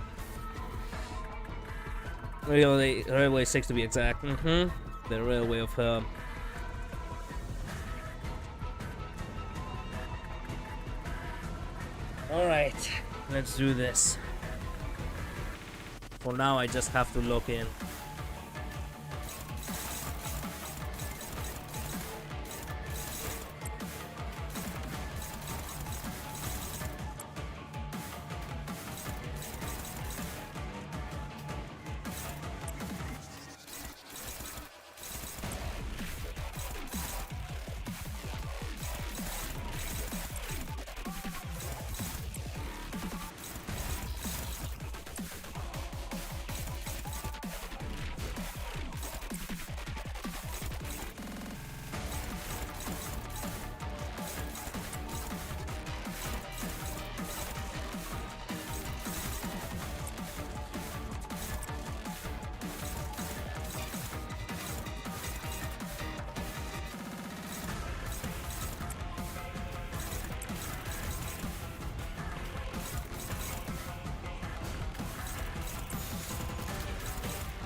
Railway 6 to be exact. The railway of Alright, let's do this. For now, I just have to lock in.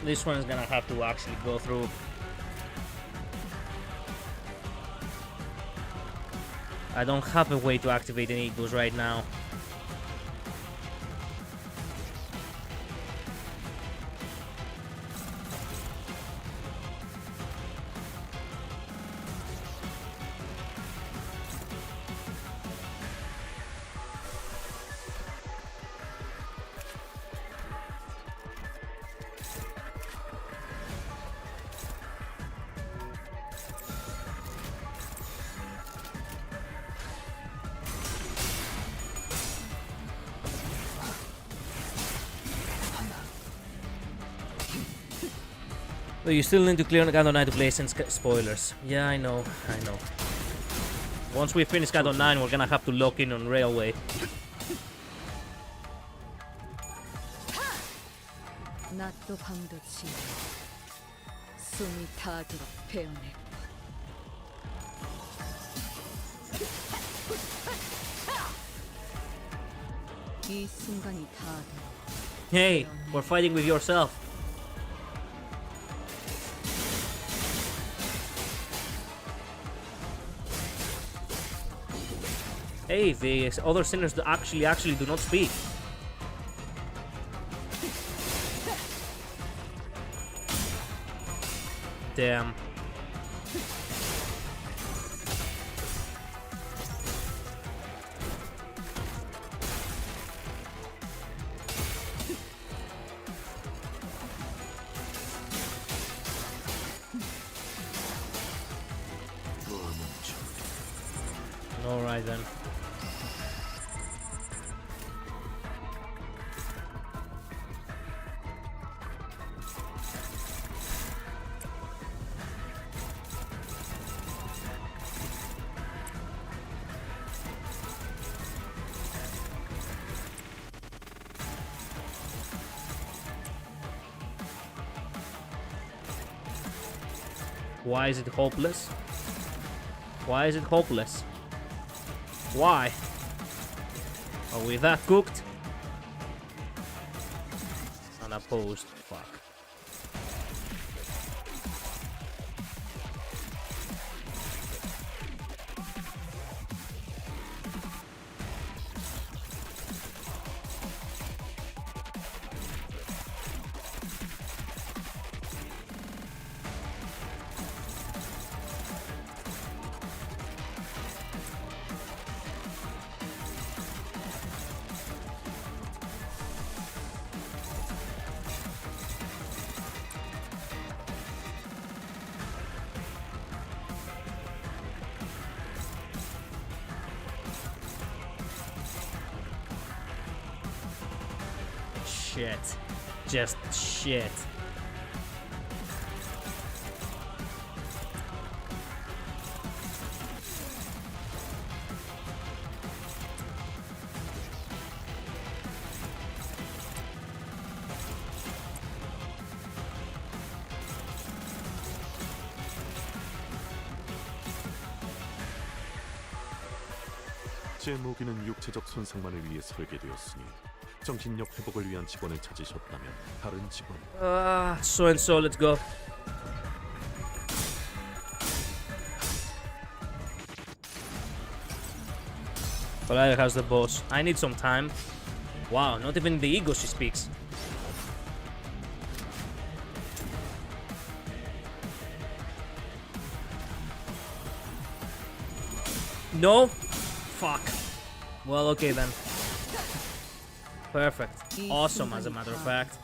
This one is gonna have to actually go through. I don't have a way to activate any egos right now. But you still need to clear Gato 9 to play since spoilers. Yeah, I know. Once we finish Gato 9, we're gonna have to lock in on Railway. 낮도 밤도 지나 숨이 닿도록 베어내. 이 순간이 닿도록. Hey, we're fighting with yourself. Hey, the other sinners actually do not speak. Damn. Alright then. Why is it hopeless? Why is it hopeless? Why? Are we that cooked? Unopposed. Fuck. shit. Just shit. 제 무기는 육체적 손상만을 위해 설계되었으니 정신력 회복을 위한 직원을 찾으셨다면 다른 직원. So and so, let's go. Valaya has the boss. I need some time. Wow, not even the ego she speaks. No? Fuck. Well, okay then. Perfect. Awesome, as a matter of fact.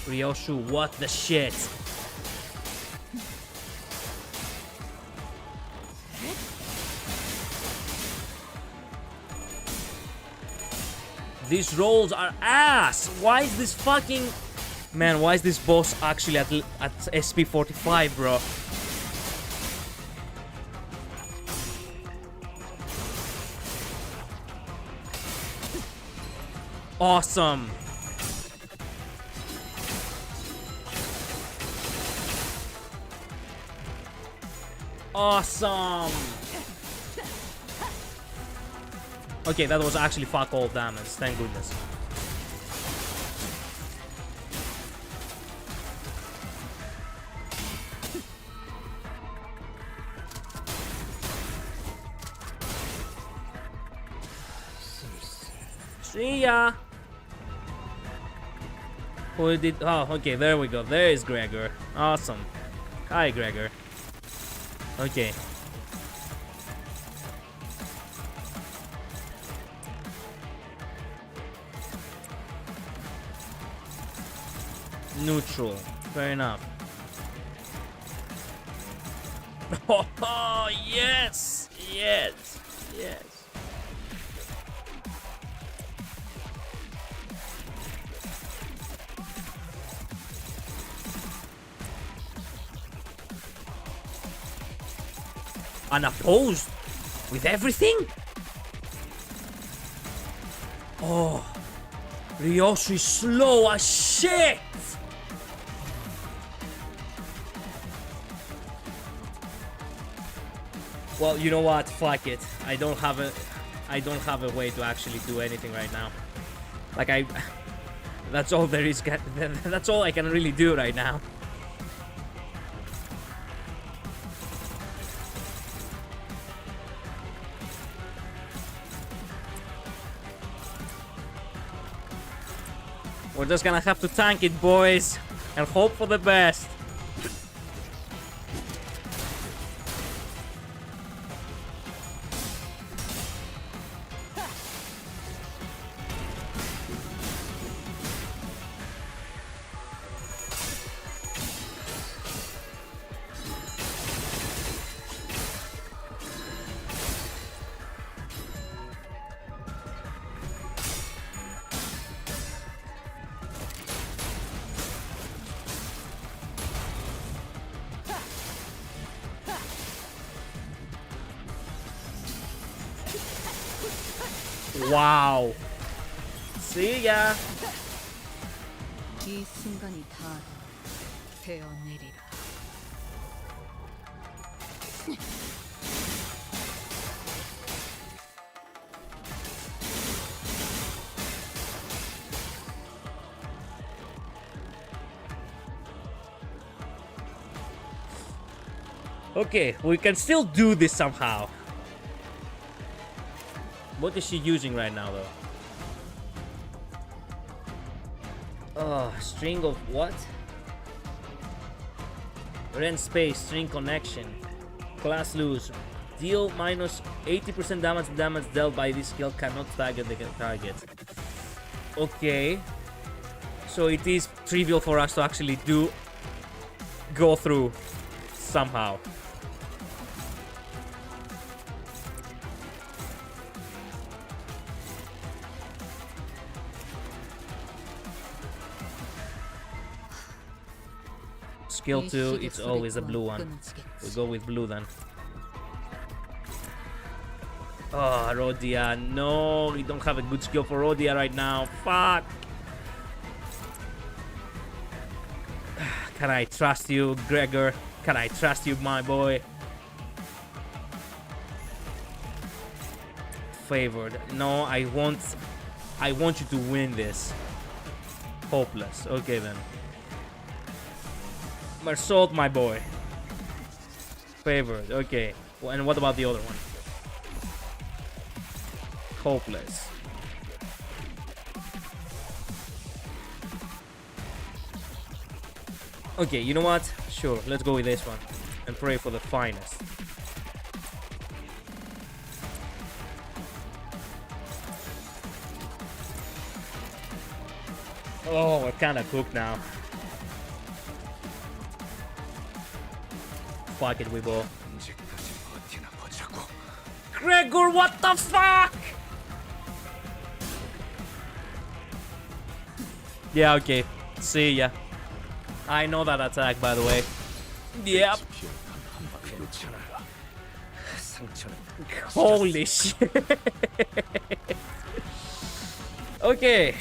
Ryoshu, what the shit? These rolls are ass! Why is this fucking... Man, why is this boss actually at SP 45, bro? Awesome! Awesome! Okay, that was actually fuck all damage, thank goodness. See ya! Who did... Oh, okay, there we go. There is Gregor. Awesome. Hi, Gregor. Okay. Neutral. Fair enough. Oh, yes! Yes! Yes. Unopposed? With everything? Oh. Ryoshu is slow as shit! Well, you know what? Fuck it. I don't have a way to actually do anything right now. Like that's all there is. That's all I can really do right now. We're just gonna have to tank it, boys, and hope for the best. Wow. See ya. 이 순간이 다 되어내리라. Okay, we can still do this somehow. What is she using right now, though? Oh, string of what? Rent space, string connection. Class lose. Deal minus 80% damage. Damage dealt by this skill cannot target the target. Okay. So it is trivial for us to actually go through somehow. skill 이 2, 시계 it's 소리 always a 또한 blue one. 끊어지겠지. We'll go with blue then. Oh, Rodia, no, we don't have a good skill for Rodia right now. Fuck. Can I trust you, Gregor? Can I trust you, my boy? Favored. No, I want you to win this. Hopeless. Okay then. Marsault, my boy. Favored. Okay. And what about the other one? Hopeless. Okay, you know what? Sure, let's go with this one. And pray for the finest. Oh, we're kinda cooked now. Fuck it, we ball. Gregor, what the fuck? Yeah, okay. See ya. I know that attack, by the way. Yep. Holy shit. Okay.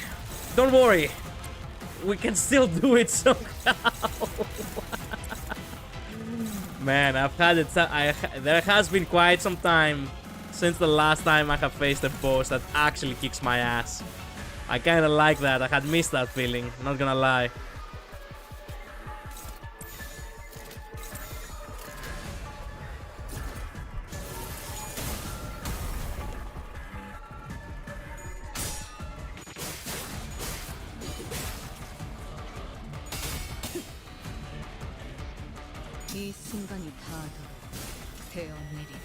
Don't worry. We can still do it somehow. Man, I've had it. There has been quite some time since the last time I have faced a boss that actually kicks my ass. I kind of like that. I had missed that feeling. Not gonna lie. 이 순간이 닿아도 되어내리라.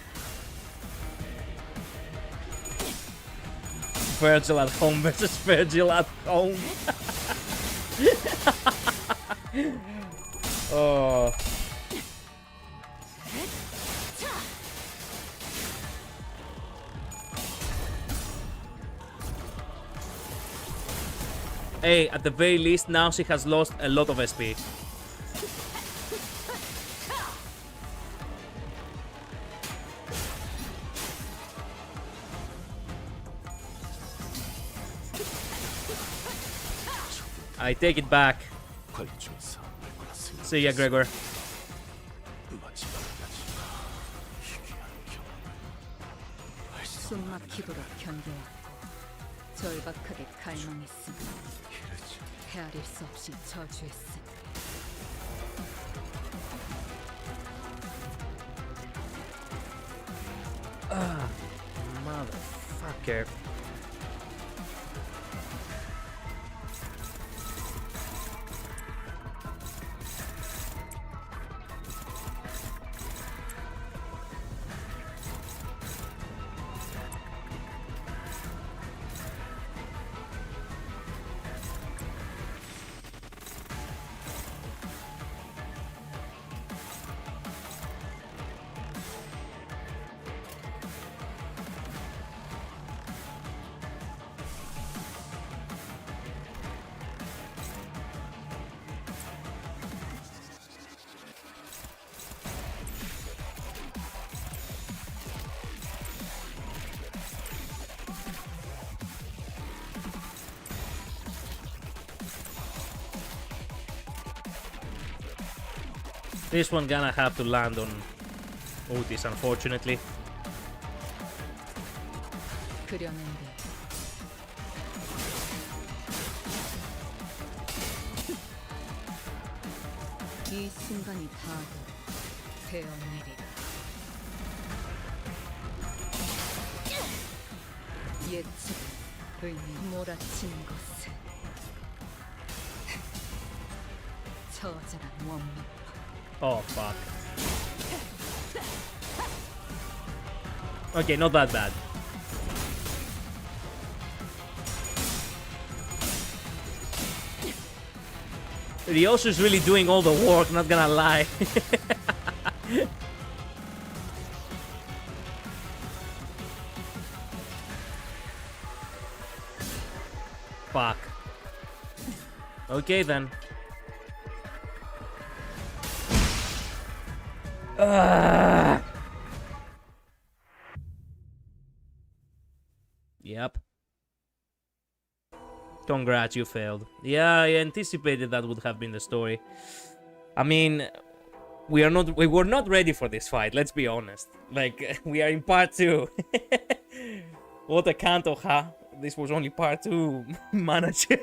Virgil at home versus Virgil at home. Oh. Hey, at the very least, now she has lost a lot of SP. I take it back. See ya, Gregor. 숨막히도록 견뎌왔고 절박하게 갈망했으나 헤아릴 수 없이 저주했으니 Motherfucker. This one gonna have to land on Otis, unfortunately. 그려낸데 이 순간이 닿아도 되어내리라. 예측 의미 몰아치는 것은 처절한 원망. Oh, fuck. Okay, not that bad. Ryosu is really doing all the work, not gonna lie. Fuck. Okay then. Yep. Congrats, you failed. Yeah, I anticipated that would have been the story. I mean, we were not ready for this fight, let's be honest. Like, we are in part 2. What a canto, huh? This was only part 2, manager.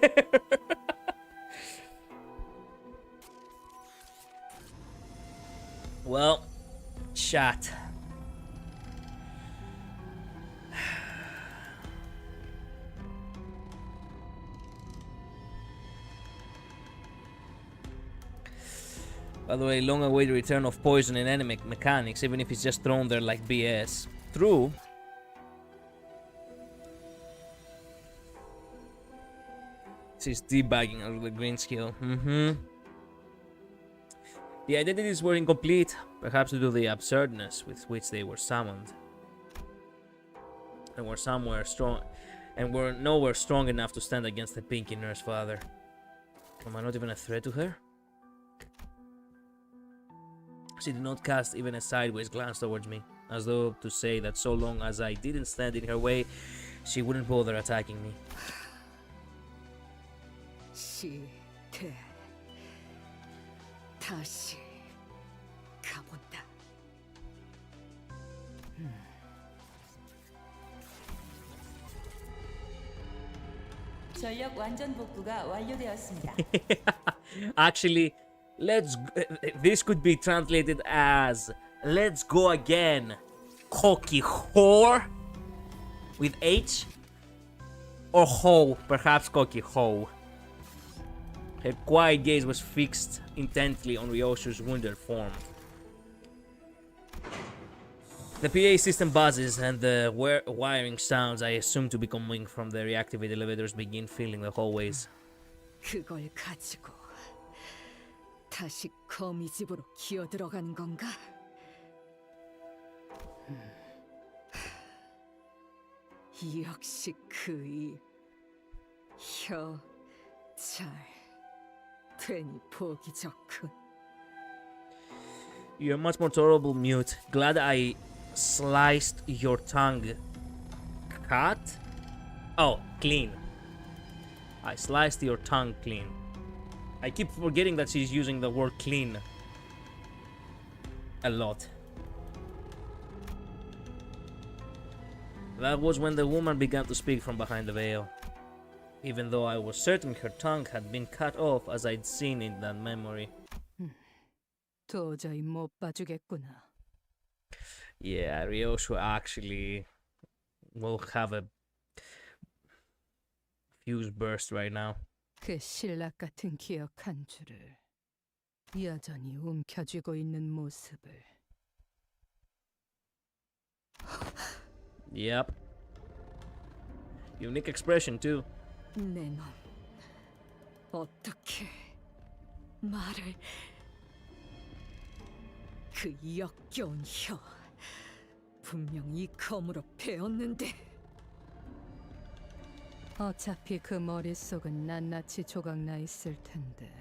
Well, chat. By the way, long awaited return of poison and enemy mechanics, even if it's just thrown there like BS. True. She's debugging under the green skill. The identities were incomplete, perhaps due to the absurdness with which they were summoned. And were somewhere strong, and were nowhere strong enough to stand against the Pinky Nurse Father. Am I not even a threat to her? She did not cast even a sideways glance towards me, as though to say that so long as I didn't stand in her way, she wouldn't bother attacking me. 시대 다시 가본다. 전력 완전 복구가 완료되었습니다. Actually, this could be translated as let's go again, cocky whore, with H, or ho, perhaps cocky ho. Her quiet gaze was fixed intently on Ryoshu's wounded form. The PA system buzzes and the wiring sounds I assume to be coming from the reactivated elevators begin filling the hallways. 그걸 가지고 다시 거미 집으로 기어 들어가는 건가? 역시 그이 혀잘 되니 보기 좋군. You're much more tolerable, mute. Glad I sliced your tongue. Cut? Oh, clean. I sliced your tongue clean. I keep forgetting that she's using the word clean a lot. That was when the woman began to speak from behind the veil. Even though I was certain her tongue had been cut off as I'd seen in that memory. 도저히 못 봐주겠구나. Yeah, Ryoshu actually will have a fuse burst right now. 그 신락 같은 기억 한 줄을 여전히 움켜쥐고 있는 모습을. Yep. Unique expression too. 내 놈 어떻게 말을 그 역겨운 혀 분명 이 검으로 베었는데 어차피 그 머릿속은 낱낱이 조각나 있을 텐데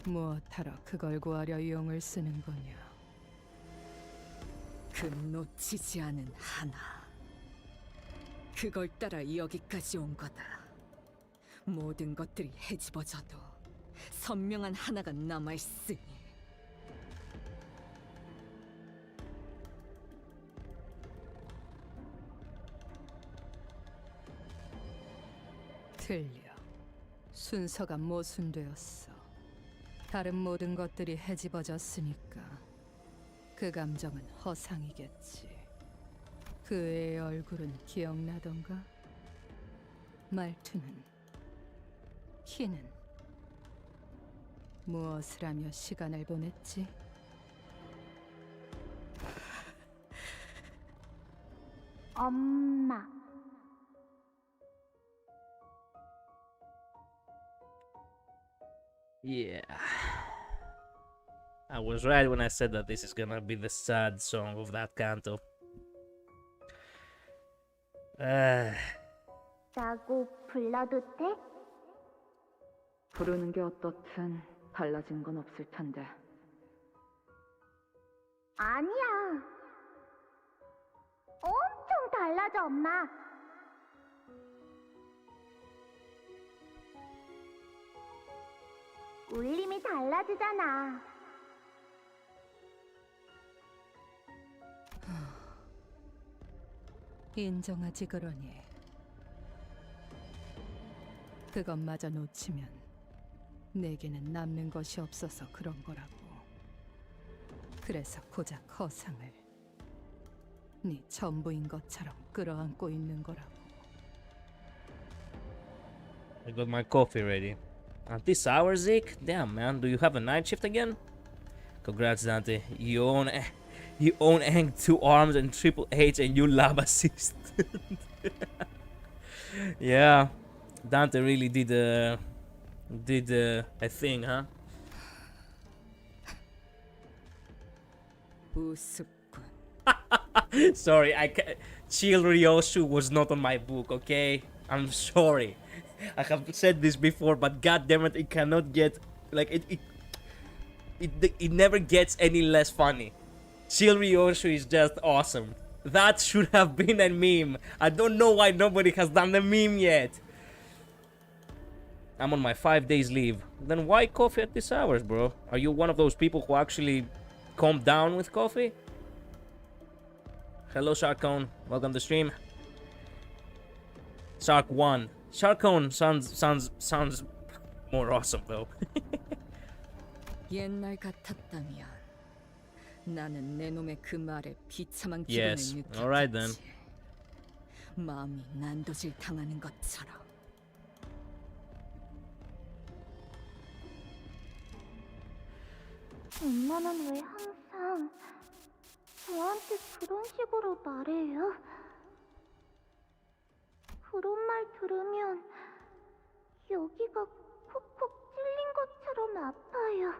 무엇하러 그걸 구하려 용을 쓰는 거냐. 그 놓치지 않은 하나 그걸 따라 여기까지 온 거다. 모든 것들이 헤집어져도 선명한 하나가 남아있으니 틀려. 순서가 모순되었어. 다른 모든 것들이 헤집어졌으니까 그 감정은 허상이겠지. 그 애의 얼굴은 기억나던가? 말투는? 키는? 무엇을 하며 시간을 보냈지? 엄마. Yeah. I was right when I said that this is gonna be the sad song of that canto. 라고 불러도 돼? 부르는 게 어떻든 달라진 건 없을 텐데 아니야. 엄청 달라져, 엄마. 울림이 달라지잖아. 인정하지 그러니. 그것마저 놓치면 내게는 남는 것이 없어서 그런 거라고. 그래서 고작 허상을 네 전부인 것처럼 끌어안고 있는 거라고. I got my coffee ready. At this hour, Zeke? Damn, man, do you have a night shift again? Congrats, Dante. You own Hank 2 arms and Triple H and you lab assist. Yeah, Dante really did a thing, huh? 우습군. Sorry, I can't. Chill Ryoshu was not on my book, okay? I'm sorry. I have said this before, but goddammit, it cannot get like it never gets any less funny. Chill Ryoshu is just awesome. That should have been a meme. I don't know why nobody has done the meme yet. I'm on my 5 days leave. Then why coffee at this hours, bro? Are you one of those people who actually calm down with coffee? Hello, Sharkcone. Welcome to stream. Shark 1. Sharkcone sounds more awesome though. 옛날 같았다면 나는 내 놈의 그 말에 비참한 Yes. 기분을 느꼈겠지. Alright then. 마음이 난도질 당하는 것처럼. 엄마는 왜 항상 저한테 그런 식으로 말해요? 그런 말 들으면 여기가 콕콕 찔린 것처럼 아파요.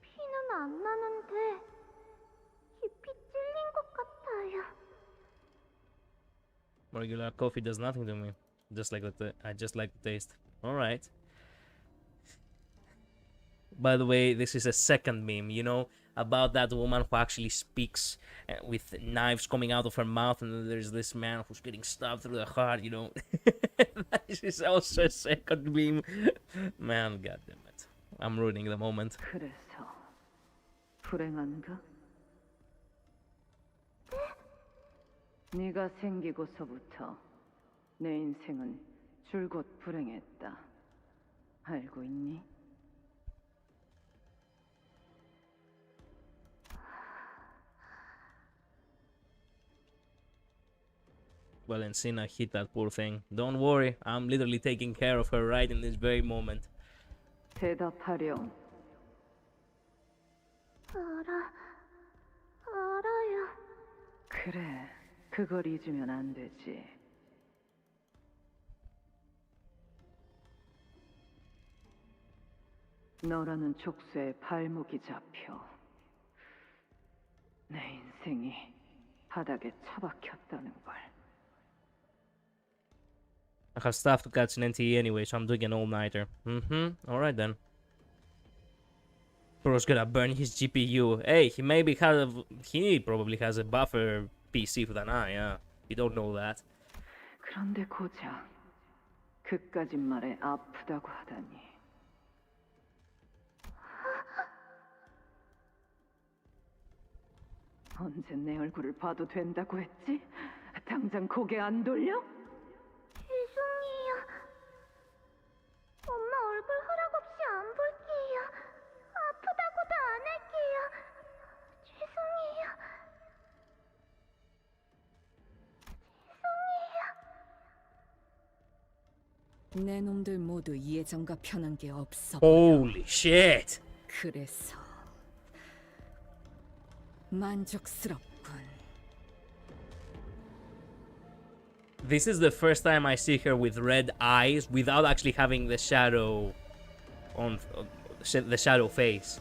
피는 안 나는데 깊이 찔린 것 같아요. Regular coffee does nothing to me. I just like the taste. Alright. By the way, this is a second meme, you know, about that woman who actually speaks with knives coming out of her mouth, and then there's this man who's getting stabbed through the heart, you know. This is also a second meme. Man, goddammit. I'm ruining the moment. 그래서 불행한가? 네가 생기고서부터 내 인생은 줄곧 불행했다. 알고 있니? Well, Encina hit that poor thing. Don't worry, I'm literally taking care of her right in this very moment. 대답하렴. 알아요. 그래, 그걸 잊으면 안 되지. 너라는 족쇄에 발목이 잡혀 내 인생이 바닥에 처박혔다는 걸. I have stuff to catch an NTE anyway, so I'm doing an all-nighter. Alright then. Bro's gonna burn his GPU. Hey, he probably has a buffer PC with an eye, yeah. You don't know that. 그런데 고작 그까짓 말에 아프다고 하다니. 언제 내 얼굴을 봐도 된다고 했지? 당장 고개 안 돌려? 죄송해요. 엄마 얼굴 허락 없이 안 볼게요. 아프다고도 안 할게요. 죄송해요. 내 놈들 모두 예전과 변한 게 없어. Holy shit! 그래서 만족스럽군. This is the first time I see her with red eyes without actually having the shadow on the shadow face.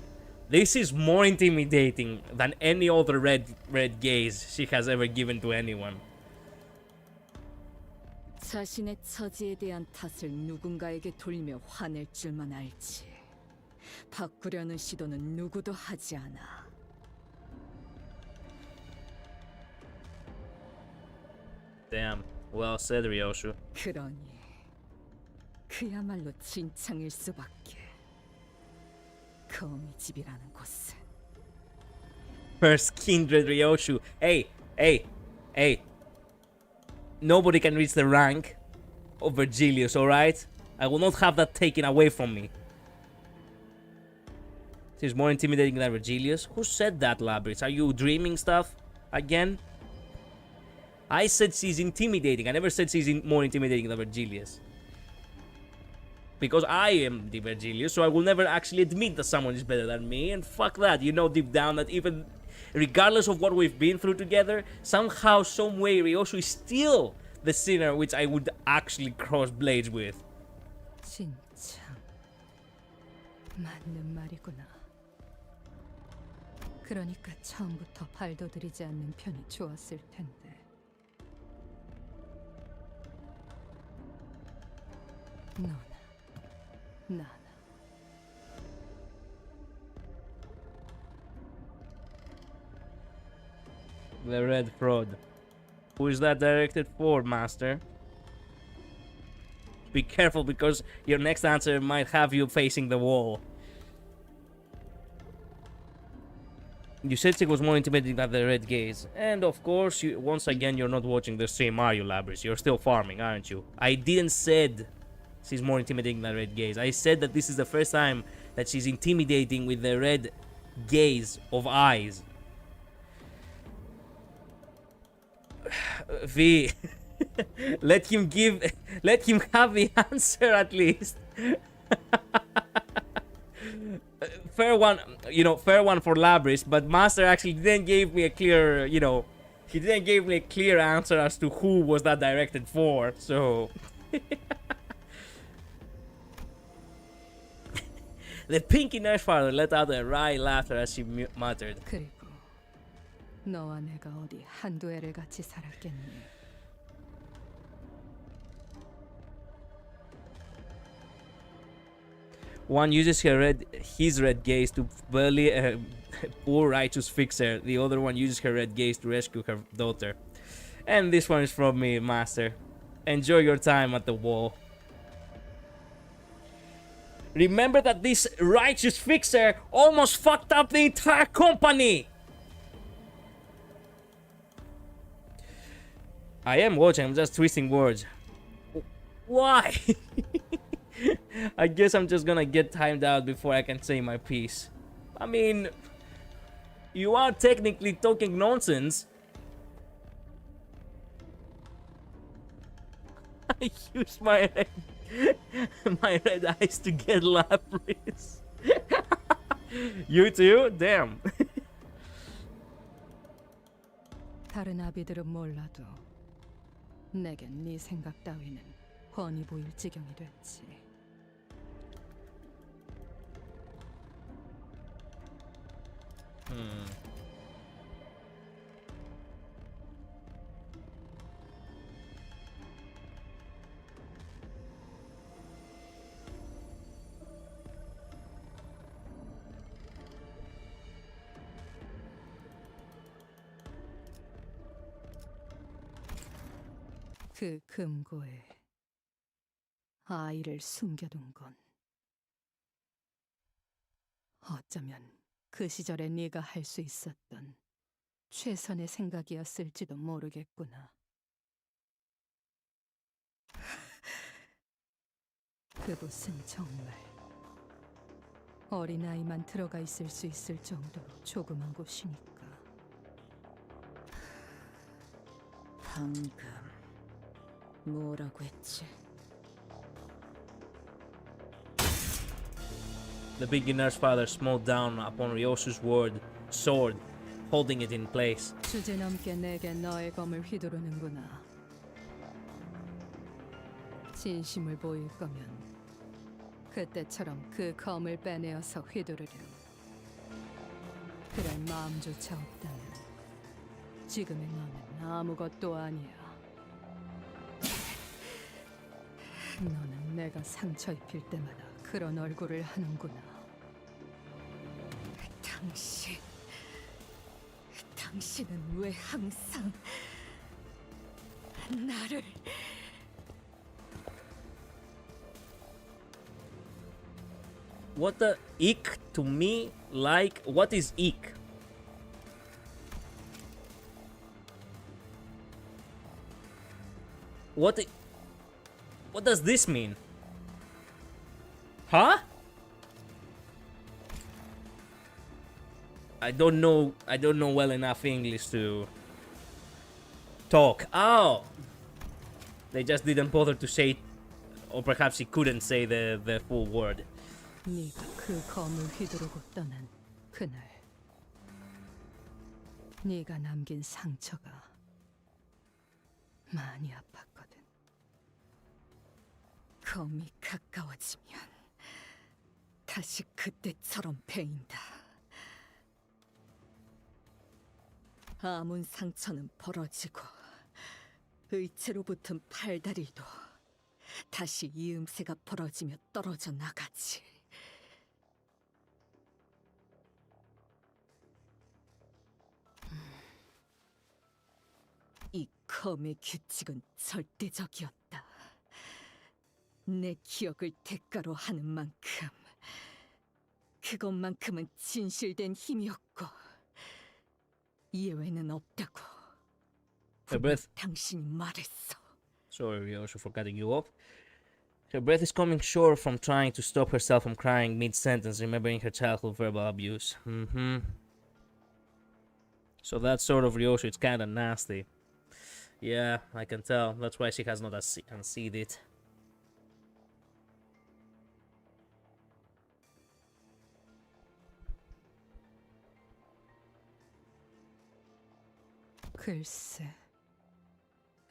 This is more intimidating than any other red gaze she has ever given to anyone. 자신의 처지에 대한 탓을 누군가에게 돌며 화낼 줄만 알지. 바꾸려는 시도는 누구도 하지 않아. Damn. Well said, Ryoshu. 그러니 그야말로 진창일 수밖에. 거미집이라는 곳은. First Kindred Ryoshu. Hey, hey, hey. Nobody can reach the rank of Virgilius, alright? I will not have that taken away from me. She's more intimidating than Virgilius? Who said that, Labyrinth? Are you dreaming stuff again? I said she's intimidating. I never said she's more intimidating than Virgilius. Because I am the Virgilius, so I will never actually admit that someone is better than me. And fuck that. You know deep down that even regardless of what we've been through together, somehow, some way, Ryoshu is still the sinner which I would actually cross blades with. 진짜 맞는 말이구나. 그러니까 처음부터 발도 들이지 않는 편이 좋았을 텐데. 너나 나나. The Red Fraud. Who is that directed for, Master? Be careful because your next answer might have you facing the wall. You said she was more intimidating than the Red Gaze. And of course, once again, you're not watching the stream, are you, Labyrinth? You're still farming, aren't you? I didn't said she's more intimidating than Red Gaze. I said that this is the first time that she's intimidating with the red gaze of eyes. V, let him have the answer at least. Fair one, fair one for Labyrinth, but Master actually didn't give me a clear, he didn't give me a clear answer as to who was that directed for, so. The pinky nurse father let out a wry laughter as she muttered. 그리고 너와 내가 어디 한두 해를 같이 살았겠니? One uses his red gaze to bully a poor righteous fixer. The other one uses her red gaze to rescue her daughter. And this one is from me, Master. Enjoy your time at the wall. Remember that this righteous fixer almost fucked up the entire company! I am watching, I'm just twisting words. Why? I guess I'm just gonna get timed out before I can say my piece. I mean, you are technically talking nonsense. I use my red eyes to get Labyrinth. You too? Damn. 다른 아비들은 몰라도 내겐 네 생각 따위는 훤히 보일 지경이 됐지. 그 금고에 아이를 숨겨둔 건 어쩌면 그 시절에 네가 할 수 있었던 최선의 생각이었을지도 모르겠구나. 그곳은 정말 어린아이만 들어가 있을 수 있을 정도로 조그만 곳이니까. 방금 뭐라고 했지? The beginner's father smote down upon Ryoshu's sword, holding it in place. 주제넘게 내게 너의 검을 휘두르는구나. 진심을 보일 거면 그때처럼 그 검을 빼내어서 휘두르렴. 그럴 마음조차 없다면 지금의 너는 아무것도 아니야. 너는 내가 상처 입힐 때마다 그런 얼굴을 하는구나. 당신은 왜 항상 나를 What the ick to me? Like, what is ick? What does this mean? Huh? I don't know well enough English to talk. Oh, they just didn't bother to say, or perhaps he couldn't say the full word. 네가 그 검을 휘두르고 떠난 그날, 네가 남긴 상처가 많이 아팠거든. 검이 가까워지면 다시 그때처럼 베인다. 아문 상처는 벌어지고 의체로 붙은 팔다리도 다시 이음새가 벌어지며 떨어져 나가지. 이 검의 규칙은 절대적이었다. 내 기억을 대가로 하는 만큼 그것만큼은 진실된 힘이었고 예외는 없다고 Her breath. 당신이 말했어. Sorry, also for cutting you off. Her breath is coming short from trying to stop herself from crying mid-sentence, remembering her childhood verbal abuse. So that sort of Ryosho, it's kinda nasty. Yeah, I can tell. That's why she has not unseed it. 글쎄,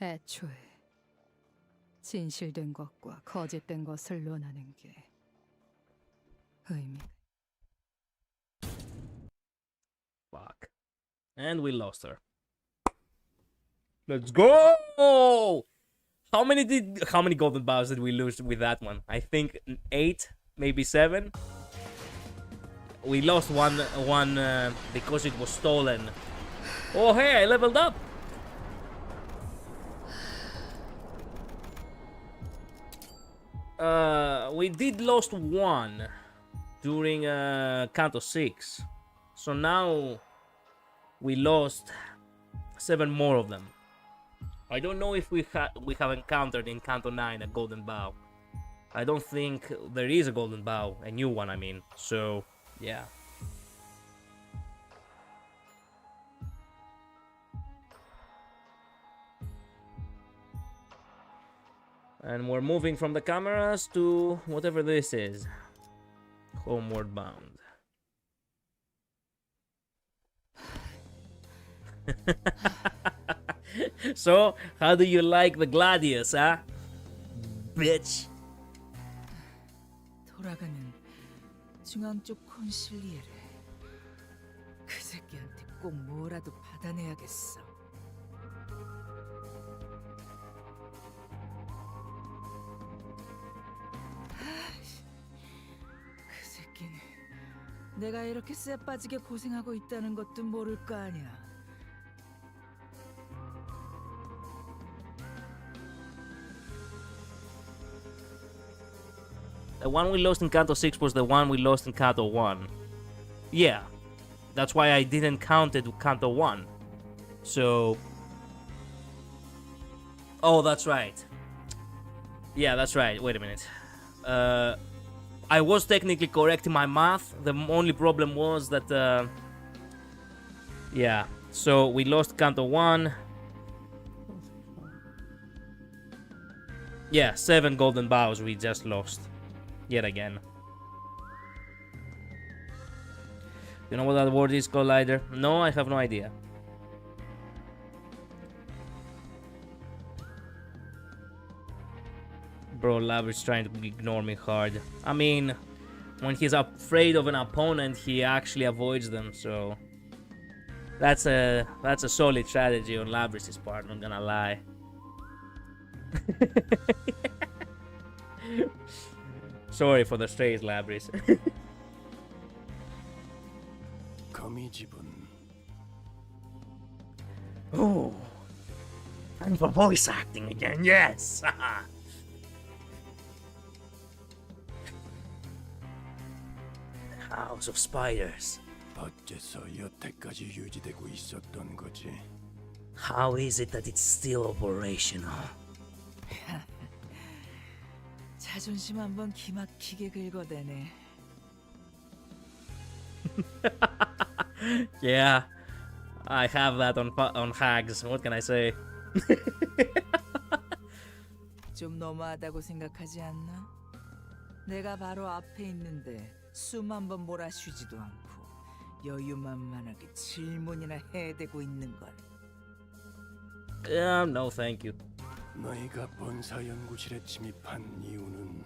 애초에 진실된 것과 거짓된 것을 논하는 게 의미가. Fuck. And we lost her. Let's go! How many golden bows did we lose with that one? I think 8, maybe 7. We lost one because it was stolen. Oh hey, I leveled up! We did lost one during Kanto 6. So now we lost 7 more of them. I don't know if we have encountered in Kanto 9 a golden bow. I don't think there is a golden bow, a new one I mean. So yeah. And we're moving from the cameras to whatever this is. Homeward bound. So, how do you like the Gladius, huh? Bitch. 돌아가는 중앙 쪽 콘실리에를 그 새끼한테 꼭 뭐라도 받아내야겠어. 그 새끼는 내가 이렇게 쎄 빠지게 고생하고 있다는 것도 모를 거 아니야. The one we lost in Kanto 6 was the one we lost in Kanto 1. Yeah, that's why I didn't count it with Kanto 1. So... Oh, that's right. Yeah, that's right. Wait a minute. I was technically correct in my math. The only problem was that... Yeah, so we lost Kanto 1. Yeah, 7 golden bows we just lost. Yet again. You know what that word is, Collider? No, I have no idea. Bro, Lab is trying to ignore me hard. I mean, when he's afraid of an opponent, he actually avoids them, so... That's a solid strategy on Labris's part, not gonna lie. Sorry for the strays, Labris. Oh, Time for voice acting again, yes! The House of Spiders. 어째서 여태까지 유지되고 있었던 거지? How is it that it's still operational? 자존심 한번 기막히게 긁어대네. Yeah, I have that on hags. What can I say? 좀 너무하다고 생각하지 않나? 내가 바로 앞에 있는데 숨 한번 몰아쉬지도 않고 여유만만하게 질문이나 해대고 있는 걸. No, thank you. 너희가 본사 연구실에 침입한 이유는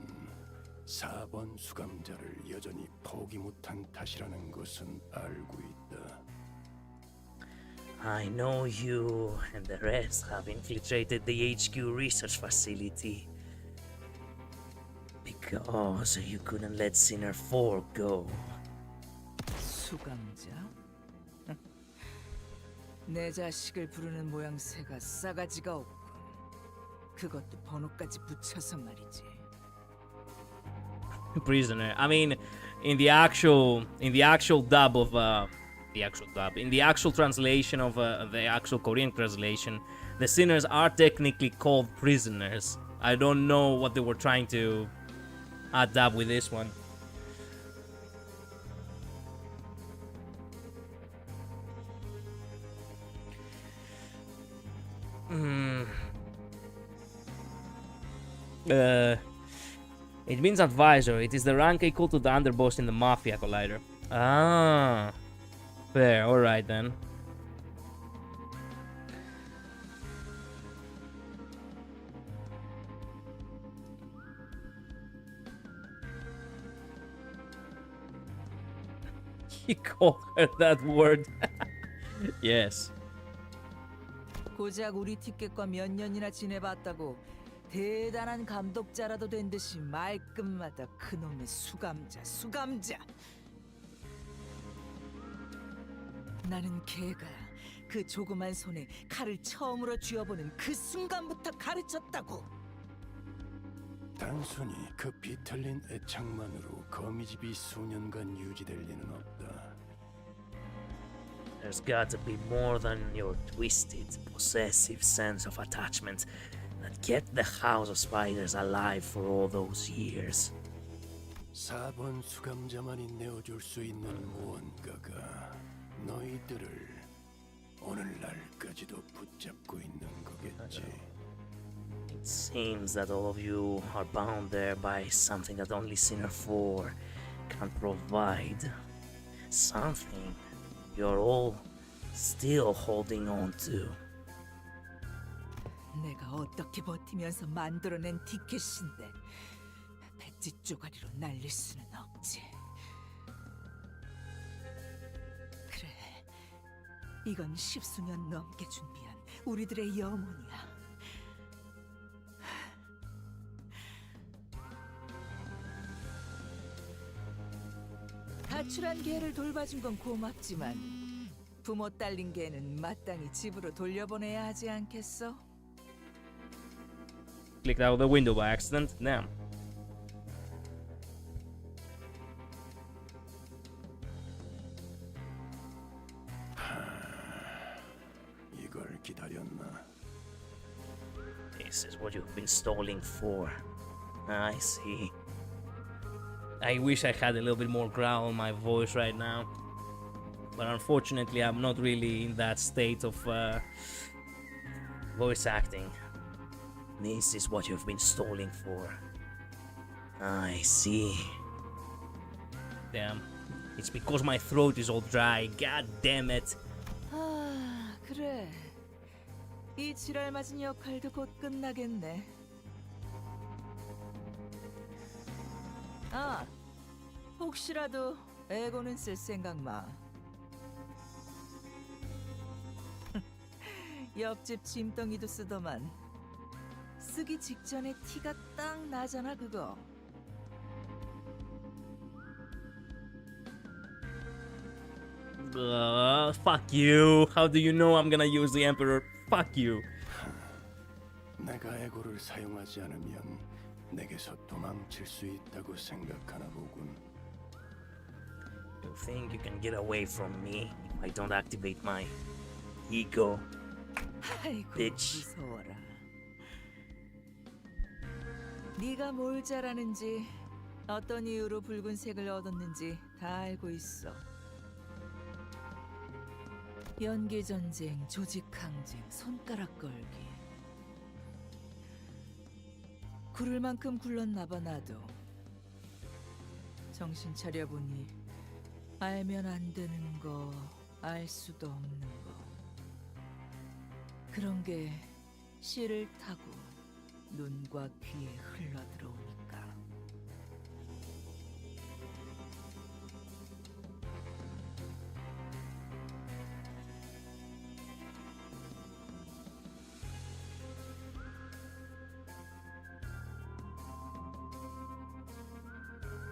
4번 수감자를 여전히 포기 못한 탓이라는 것은 알고 있다. I know you and the rest have infiltrated the HQ research facility because you couldn't let Sinner 4 go. 수감자? 내 자식을 부르는 모양새가 싸가지가 없군. 그것도 번호까지 붙여서 말이지. Prisoner. I mean, in the actual dub of in the actual translation of the actual Korean translation, the sinners are technically called prisoners. I don't know what they were trying to adapt with this one. It means advisor. It is the rank equal to the underboss in the Mafia Collider. Ah, fair. All right then. He called her that word. Yes. 고작 우리 티켓과 몇 년이나 지내봤다고 대단한 감독자라도 된 듯이 말끝마다 그놈의 수감자. 나는 걔가 그 조그만 손에 칼을 처음으로 쥐어보는 그 순간부터 가르쳤다고. 단순히 그 비틀린 애착만으로 거미집이 수년간 유지될 리는 없다. There's got to be more than your twisted, possessive sense of attachment that kept the House of Spiders alive for all those years. 4번 수감자만이 내어줄 수 있는 무언가가 너희들을 오늘날까지도 붙잡고 있는 거겠지. It seems that all of you are bound there by something that only Sinner 4 can provide. Something you're all still holding on to. 내가 어떻게 버티면서 만들어낸 티켓인데 배지 쪼가리로 날릴 수는 없지. 그래, 이건 10수년 넘게 준비한 우리들의 염원이야. 가출한 개를 돌봐준 건 고맙지만 부모 딸린 개는 마땅히 집으로 돌려보내야 하지 않겠어? Clicked out the window by accident. Damn. 이걸 기다렸나? This is what you've been stalling for. I see. I wish I had a little bit more growl on my voice right now. But unfortunately, I'm not really in that state of voice acting. This is what you've been stalling for. I see. Damn. It's because my throat is all dry. God damn it. 아, 그래. 이 지랄 맞은 역할도 곧 끝나겠네. 아, 혹시라도 에고는 쓸 생각 마. 옆집 짐덩이도 쓰더만. 쓰기 직전에 티가 딱 나잖아 그거. Fuck you. How do you know I'm gonna use the Emperor? Fuck you. 내가 에고를 사용하지 않으면 내게서 도망칠 수 있다고 생각하나 보군. You think you can get away from me if I don't activate my ego? 아이고 bitch. 무서워라. 네가 뭘 잘하는지 어떤 이유로 붉은색을 얻었는지 다 알고 있어. 연기 전쟁, 조직 항쟁, 손가락 걸기. 구를 만큼 굴렀나 봐 나도. 정신 차려 보니 알면 안 되는 거, 알 수도 없는 거. 그런 게 씨를 타고 눈과 귀에 흘러 들어오니까.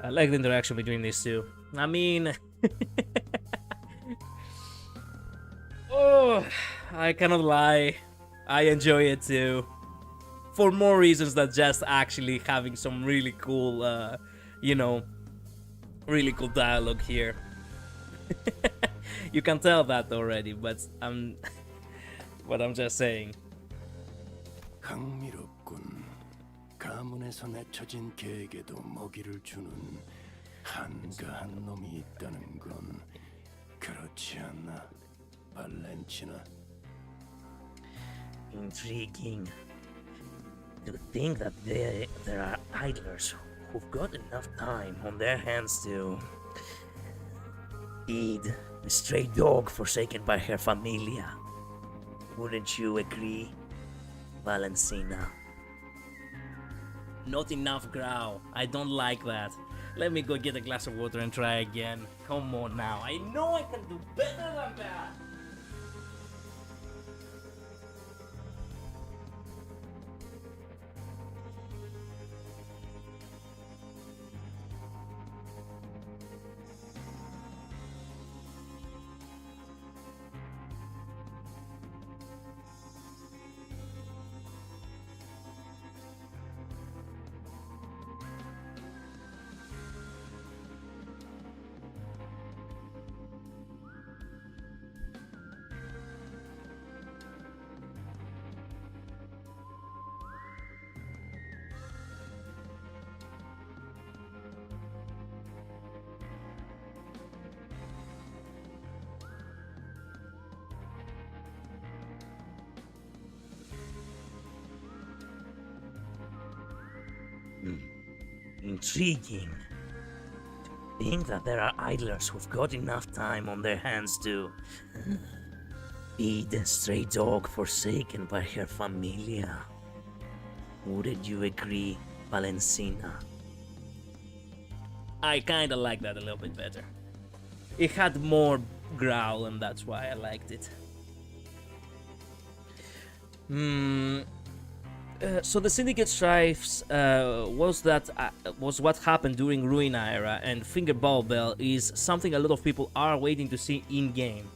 I like the interaction between these two. I mean, oh, I cannot lie. I enjoy it too. For more reasons than just actually having some really cool, really cool dialogue here. You can tell that already, but I'm just saying. 강미롭군. 가문에서 내쳐진 개에게도 먹이를 주는 한가한 놈이 있다는 건 그렇지 않나, 발렌치나? Intriguing. To think that there are idlers who've got enough time on their hands to feed a stray dog forsaken by her familia. Wouldn't you agree, Valencina? Not enough growl. I don't like that. Let me go get a glass of water and try again. Come on now. I know I can do better than that. Intriguing. To think that there are idlers who've got enough time on their hands to feed a stray dog forsaken by her familia. Wouldn't you agree, Valencina? I kinda like that a little bit better. It had more growl and that's why I liked it. So the Syndicate strifes was what happened during Ruin Era, and Finger Bell is something a lot of people are waiting to see in game.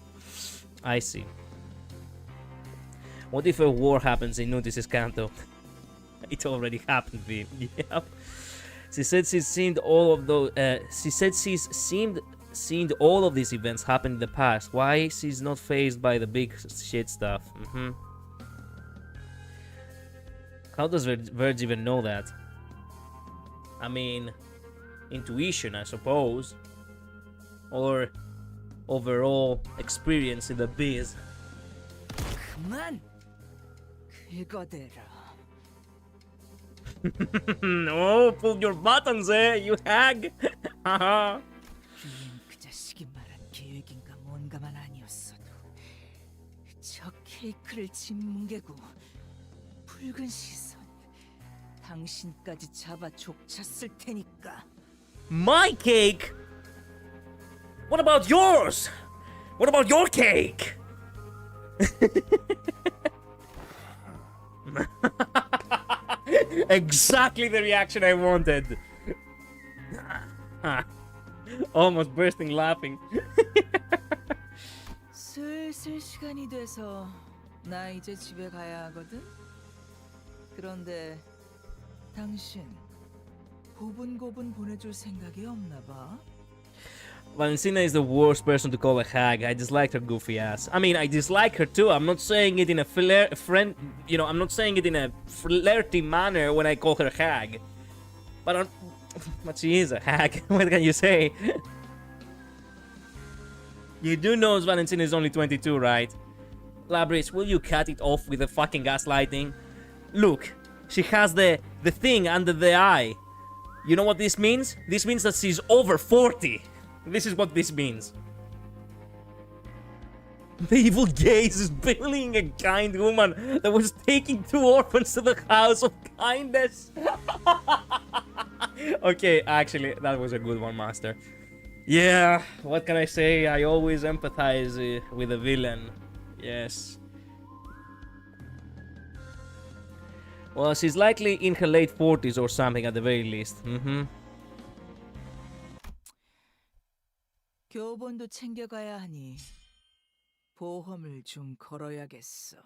I see. What if a war happens in Notices Canto? It already happened, V. Yep. She said she's seen all of those. Seen all of these events happen in the past. Why she's not faced by the big shit stuff? How does Verge even know that? I mean, intuition, I suppose. Or overall experience in the biz. 그만! 긁어대라. No, pull your buttons, you hag! 비엔 그 자식이 말한 계획인가 뭔가만 아니었어도 저 케이크를 짓뭉개고 붉은 시선 당신까지 잡아 족쳤을 테니까. My cake? What about yours? What about your cake? Exactly the reaction I wanted. Almost bursting laughing. 슬슬 시간이 돼서 나 이제 집에 가야 하거든. 그런데 당신 고분고분 보내줄 생각이 없나 봐? Valentina is the worst person to call a hag. I dislike her goofy ass. I mean, I dislike her too. I'm not saying it in a I'm not saying it in a flirty manner when I call her hag. But she is a hag. What can you say? You do know Valentina is only 22, right? Labris, will you cut it off with the fucking gaslighting? Look, she has the thing under the eye. You know what this means? This means that she's over 40. This is what this means. The evil gaze is bullying a kind woman that was taking 2 orphans to the house of kindness. Okay, actually, that was a good one, Master. Yeah, what can I say? I always empathize with a villain. Yes. Well, she's likely in her late 40s or something at the very least. 교본도 챙겨가야 하니 보험을 좀 걸어야겠어.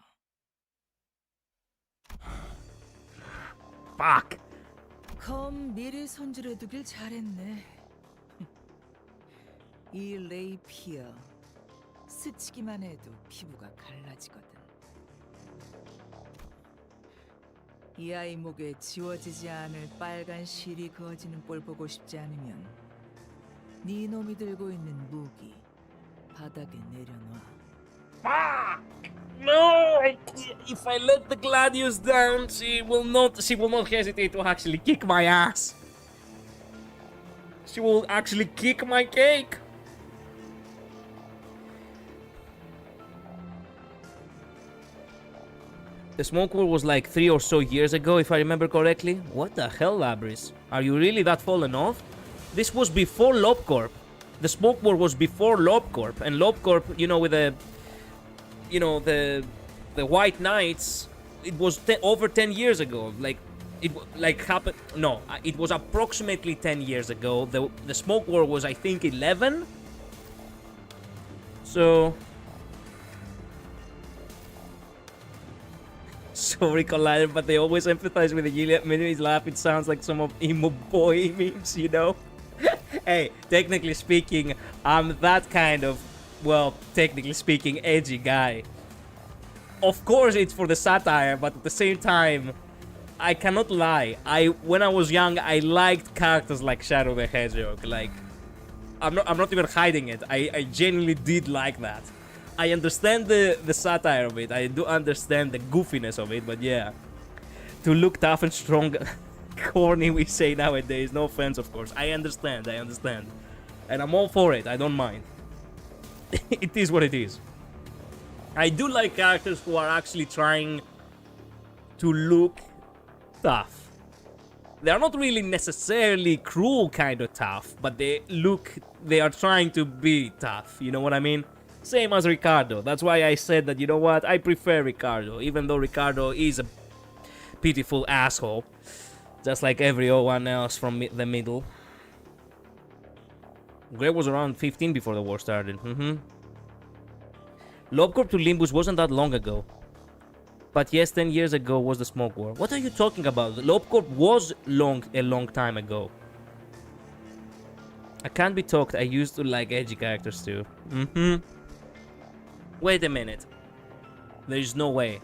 Fuck. 검 미리 손질해두길 잘했네. 이 레이피어 스치기만 해도 피부가 갈라지거든. 이 아이 목에 지워지지 않을 빨간 실이 그어지는 꼴 보고 싶지 않으면 네 놈이 들고 있는 무기 바닥에 내려놔. No! If I let the gladius down, she will not hesitate to actually kick my ass. She will actually kick my cake. The smoke war was like 3 or so years ago, if I remember correctly. What the hell, Labris? Are you really that fallen off? This was before LobCorp. The smoke war was before LobCorp, and LobCorp, you know, with the White Knights, it was over 10 years ago. It happened. No, it was approximately 10 years ago. The smoke war was, I think, 11. So. Sorry, Collider, but they always empathize with the Gilead Mini's laugh. It sounds like some of emo boy memes, you know? Hey, technically speaking, I'm that kind of, well, technically speaking, edgy guy. Of course, it's for the satire, but at the same time, I cannot lie. When I was young, I liked characters like Shadow the Hedgehog. Like, I'm not even hiding it. I genuinely did like that. I understand the satire of it. I do understand the goofiness of it, but yeah. To look tough and strong, corny we say nowadays. No offense, of course. I understand. And I'm all for it. I don't mind. It is what it is. I do like characters who are actually trying to look tough. They are not really necessarily cruel kind of tough, but they are trying to be tough. You know what I mean? Same as Ricardo. That's why I said that, you know what, I prefer Ricardo, even though Ricardo is a pitiful asshole, just like everyone else from the middle. Greg was around 15 before the war started. LobCorp to Limbus wasn't that long ago. But yes, 10 years ago was the smoke war. What are you talking about? LobCorp was a long time ago. I can't be talked. I used to like edgy characters too. Wait a minute. There is no way.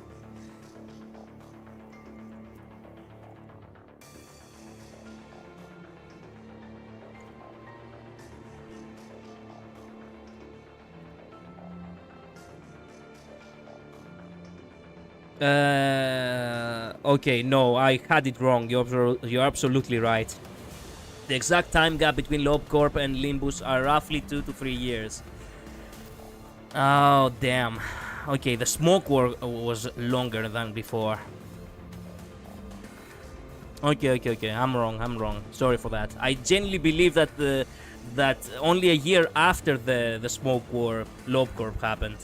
Okay, no, I had it wrong. You're absolutely right. The exact time gap between LobCorp and Limbus are roughly 2 to 3 years. Oh, damn. Okay, the smoke war was longer than before. Okay. I'm wrong. Sorry for that. I genuinely believe that that only a year after the smoke war, LobCorp happened.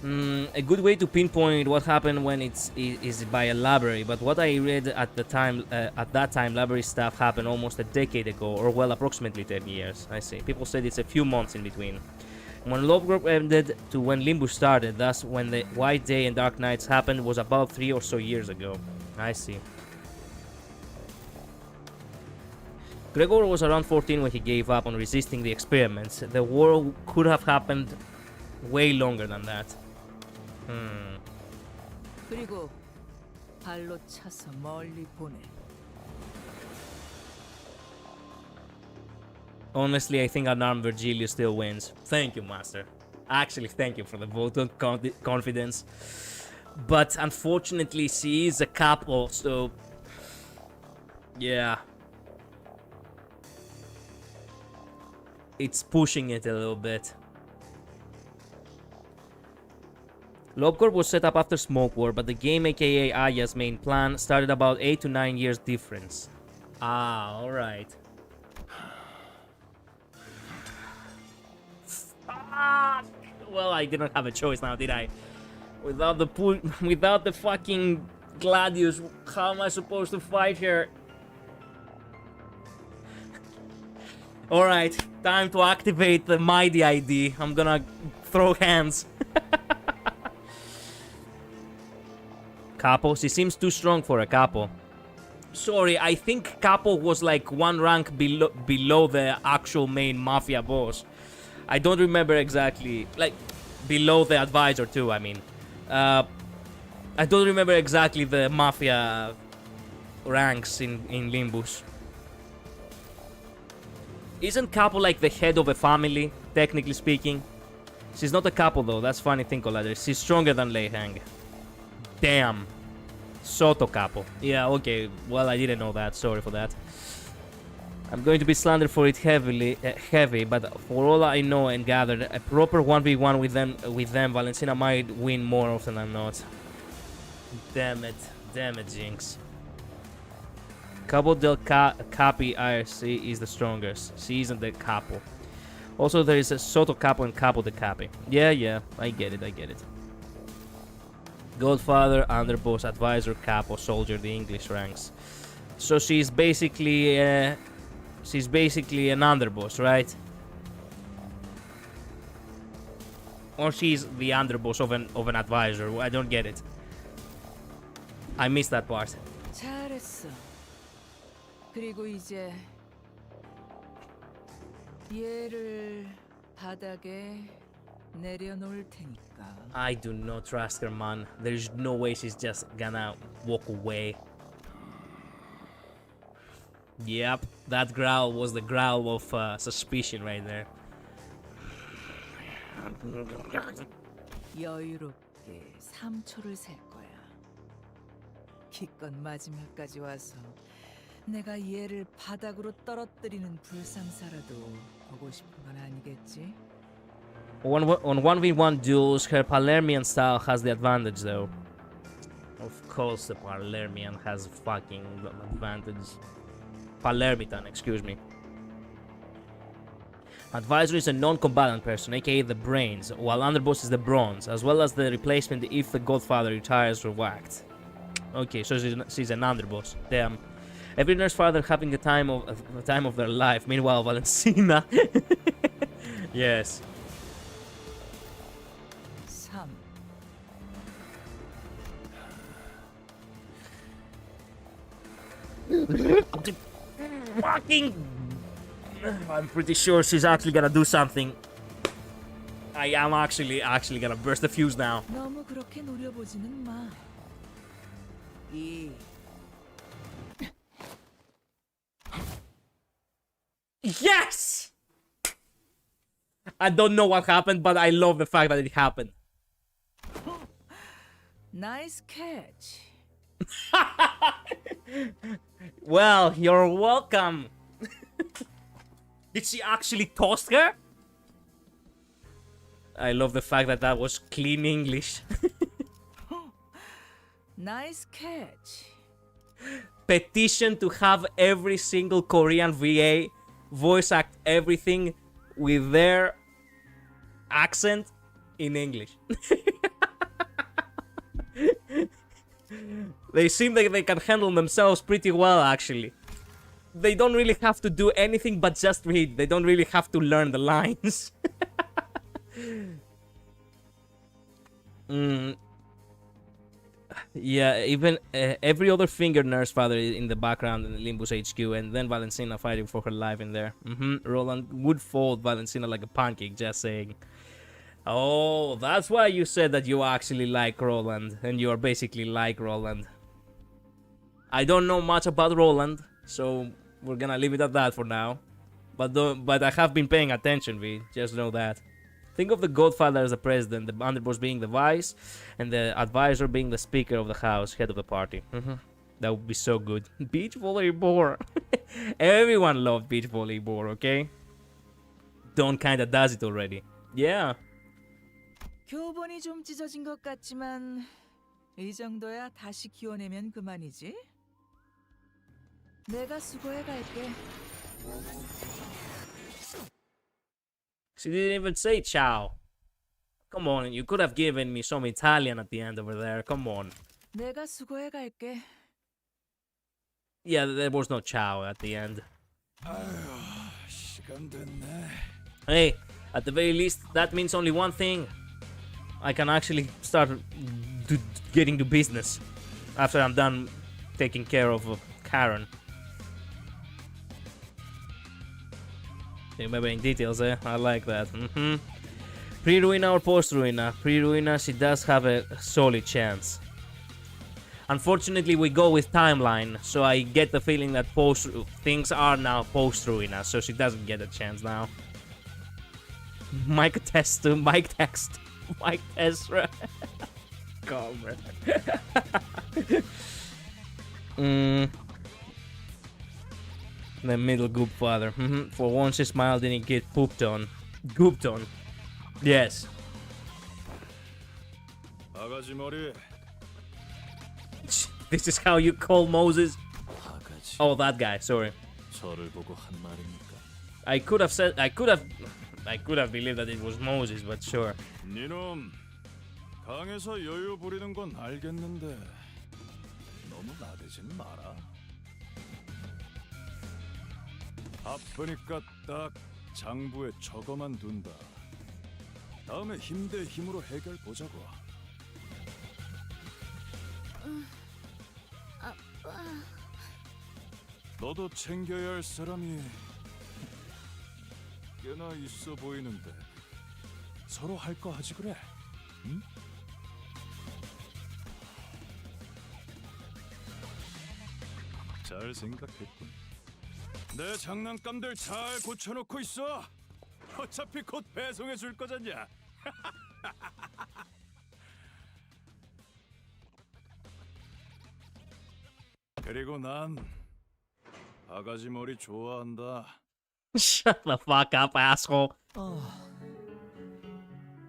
A good way to pinpoint what happened when is by a library, but what I read at that time, library stuff happened almost a decade ago, or well, approximately 10 years. I see. People said it's a few months in between. When Love Group ended to when Limbus started, thus when the White Day and Dark Nights happened was about 3 or so years ago. I see. Gregor was around 14 when he gave up on resisting the experiments. The war could have happened way longer than that. 그리고 발로 차서 멀리 보내. Honestly, I think unarmed Virgilio still wins. Thank you, Master. Actually, thank you for the vote of confidence. But unfortunately, she is a couple, so... yeah. It's pushing it a little bit. LobCorp was set up after Smoke War, but the game, aka Aya's main plan, started about 8 to 9 years difference. Ah, alright. Fuck! Well, I didn't have a choice now, did I? Without the fucking Gladius, how am I supposed to fight here? Alright, time to activate the Mighty ID. I'm gonna throw hands. Capo, she seems too strong for a Capo. Sorry, I think Capo was like one rank below the actual main Mafia boss. I don't remember exactly, like, below the advisor too, I mean. I don't remember exactly the Mafia ranks in Limbus. Isn't Capo like the head of a family, technically speaking? She's not a Capo though, that's funny thing, Collider. She's stronger than Lei Hang. Damn. Soto Capo. Yeah, okay. Well, I didn't know that. Sorry for that. I'm going to be slandered for it heavy, but for all I know and gathered, a proper 1v1 with them, Valencina might win more often than not. Damn it, Jinx. Cabo del Capi IRC is the strongest. She isn't the Capo. Also, there is a Soto Capo and Capo de Capi. Yeah, I get it. Godfather, Underboss, Advisor, Capo, Soldier, the English ranks. So she's basically an Underboss, right? Or she's the Underboss of an Advisor. I don't get it. I missed that part. 잘했어. 그리고 이제 얘를 바닥에 내려놓을 테니까. I do not trust her, man. There's no way she's just gonna walk away. Yep, that growl was the growl of suspicion right there. 여유롭게 3초를 셀 거야. 기껏 마지막까지 와서 내가 얘를 바닥으로 떨어뜨리는 불상사라도 보고 싶은 건 아니겠지? On 1v1 duels, her Palermian style has the advantage, though. Of course, the Palermian has fucking advantage. Palermitan, excuse me. Advisor is a non-combatant person, aka the brains, while Underboss is the bronze, as well as the replacement if the Godfather retires or whacked. Okay, so she's an Underboss. Damn. Every nurse father having the time of their life. Meanwhile, Valencina. Yes. 3. Fucking. I'm pretty sure she's actually gonna do something. I am actually gonna burst the fuse now. 너무 그렇게 노려보지는 마. 2. Yes! I don't know what happened, but I love the fact that it happened. Nice catch. Well, you're welcome. Did she actually toss her? I love the fact that that was clean English. Nice catch. Petition to have every single Korean VA voice act everything with their accent in English. They seem like they can handle themselves pretty well, actually. They don't really have to do anything but just read. They don't really have to learn the lines. Yeah, even every other finger nurse father in the background in the Limbus HQ, and then Valencina fighting for her life in there. Roland would fold Valencina like a pancake, just saying. Oh, that's why you said that you actually like Roland, and you are basically like Roland. I don't know much about Roland, so we're gonna leave it at that for now. But I have been paying attention, V. Just know that. Think of the Godfather as the president, the underboss being the vice, and the advisor being the speaker of the house, head of the party. That would be so good. Beach volleyball. Everyone loved beach volleyball, okay? Don kinda does it already. Yeah. 교본이 좀 찢어진 것 같지만 이 정도야 다시 키워내면 그만이지. 내가 수고해 갈게. She didn't even say ciao. Come on, you could have given me some Italian at the end over there. Come on. 내가 수고해 갈게. Yeah, there was no ciao at the end. 아휴, 시간 됐네. Hey, at the very least, that means only one thing. I can actually start getting to business after I'm done taking care of Karen. Remembering details, eh? I like that. Pre-ruina or post-ruina? Pre-ruina, she does have a solid chance. Unfortunately, we go with timeline, so I get the feeling that things are now post-ruina, so she doesn't get a chance now. Mike text. Come on. The middle goop father. For once his smile didn't get pooped on. Gooped on. Yes. 아가지 머리. This is how you call Moses? Oh, that guy, sorry. 저를 보고 한 말입니까? I could have believed that it was Moses, but sure. 니놈, 강에서 여유 부리는 건 알겠는데 너무 나대진 마라. 바쁘니까 딱 장부에 적어만 둔다. 다음에 힘 대 힘으로 해결 보자고. 너도 챙겨야 할 사람이 꽤나 있어 보이는데 서로 할 거 하지 그래? 응? 잘 생각했군. 내 장난감들 잘 고쳐놓고 있어. 어차피 곧 배송해 줄 거잖냐. 그리고 난 바가지 머리 좋아한다. Shut the fuck up, asshole.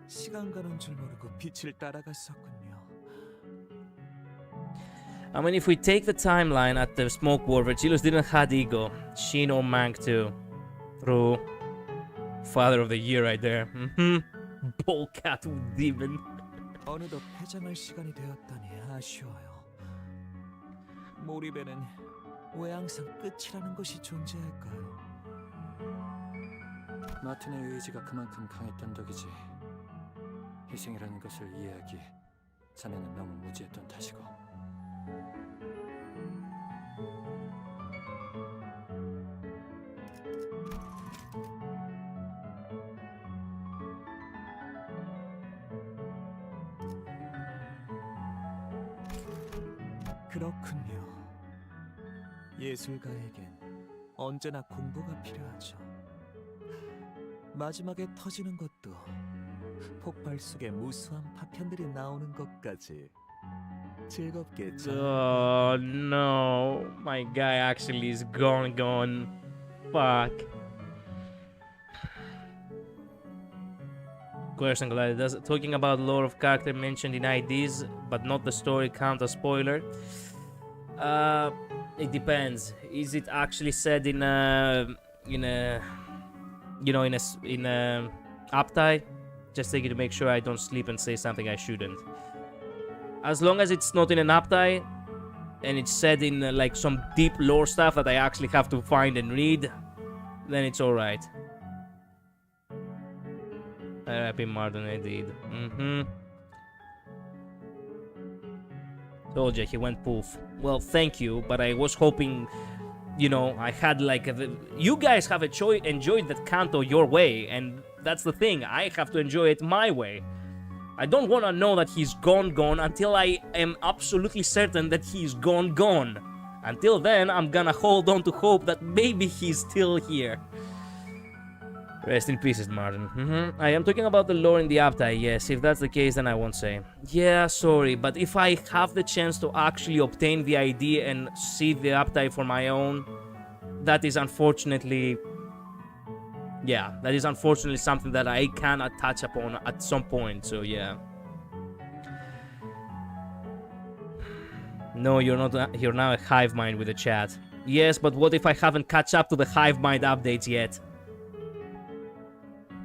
시간 가는 줄 모르고 빛을 따라갔었군요. I mean, if we take the timeline at the smoke war, Vergilius didn't have ego. Shin or Mank too. True. Father of the year right there. Bullcat demon. 어느덧 회장할 시간이 되었다니 아쉬워요. 몰입에는 왜 항상 끝이라는 것이 존재할까요? 마틴의 의지가 그만큼 강했던 덕이지. 희생이라는 것을 이해하기 자네는 너무 무지했던 탓이고. 그렇군요. 예술가에겐 언제나 공부가 필요하죠. 마지막에 터지는 것도 폭발 속에 무수한 파편들이 나오는 것까지 즐겁게 Oh no, my guy actually is gone. Fuck. Question, Glad does talking about lore of character mentioned in IDs, but not the story count as spoiler. It depends. Is it actually said in a uptight? Just taking to make sure I don't sleep and say something I shouldn't. As long as it's not in an update and it's said in like some deep lore stuff that I actually have to find and read, then it's alright. R.I.P. Martin, indeed. Told you, he went poof. Well, thank you, but I was hoping, you know, I had like you guys have enjoyed that Kanto your way, and that's the thing. I have to enjoy it my way. I don't want to know that he's gone until I am absolutely certain that he's gone. Until then, I'm gonna hold on to hope that maybe he's still here. Rest in pieces, Martin. I am talking about the lore in the update, yes. If that's the case, then I won't say. Yeah, sorry, but if I have the chance to actually obtain the ID and see the update for my own, that is unfortunately... yeah, that is unfortunately something that I cannot touch upon at some point, so yeah. No, you're not. You're now a hive mind with the chat. Yes, but what if I haven't catch up to the hive mind updates yet?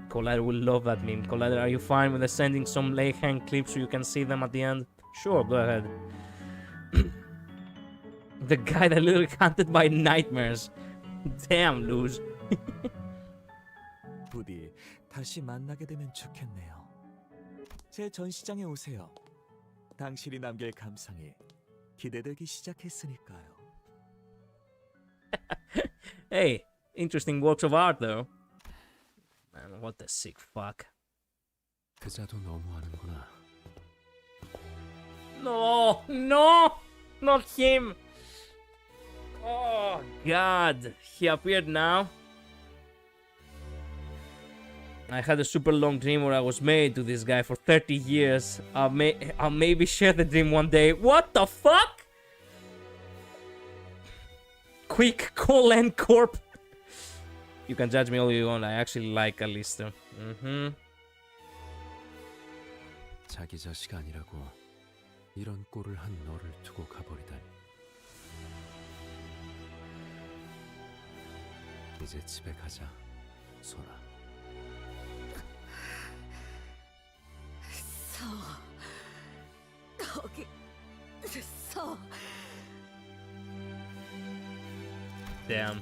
Collider will love that meme. Collider, are you fine with sending some Layhang clips so you can see them at the end? Sure, go ahead. The guy that literally hunted by nightmares. Damn, Luz. 부디 다시 만나게 되면 좋겠네요. 제 전시장에 오세요. 당신이 남길 감상이 기대되기 시작했으니까요. Hey, interesting works of art though. Man, what the sick fuck. 그자도 너무하는구나. No, no, not him. Oh God, he appeared now. I had a super long dream where I was married to this guy for 30 years. I'll maybe share the dream one day. What the fuck? Quick, call N Corp. You can judge me all you want. I actually like Callisto. 자기 자식 아니라고 이런 꼴을 한 너를 두고 가버리다니. 이제 집에 가자, 소라. 거기 서. Damn.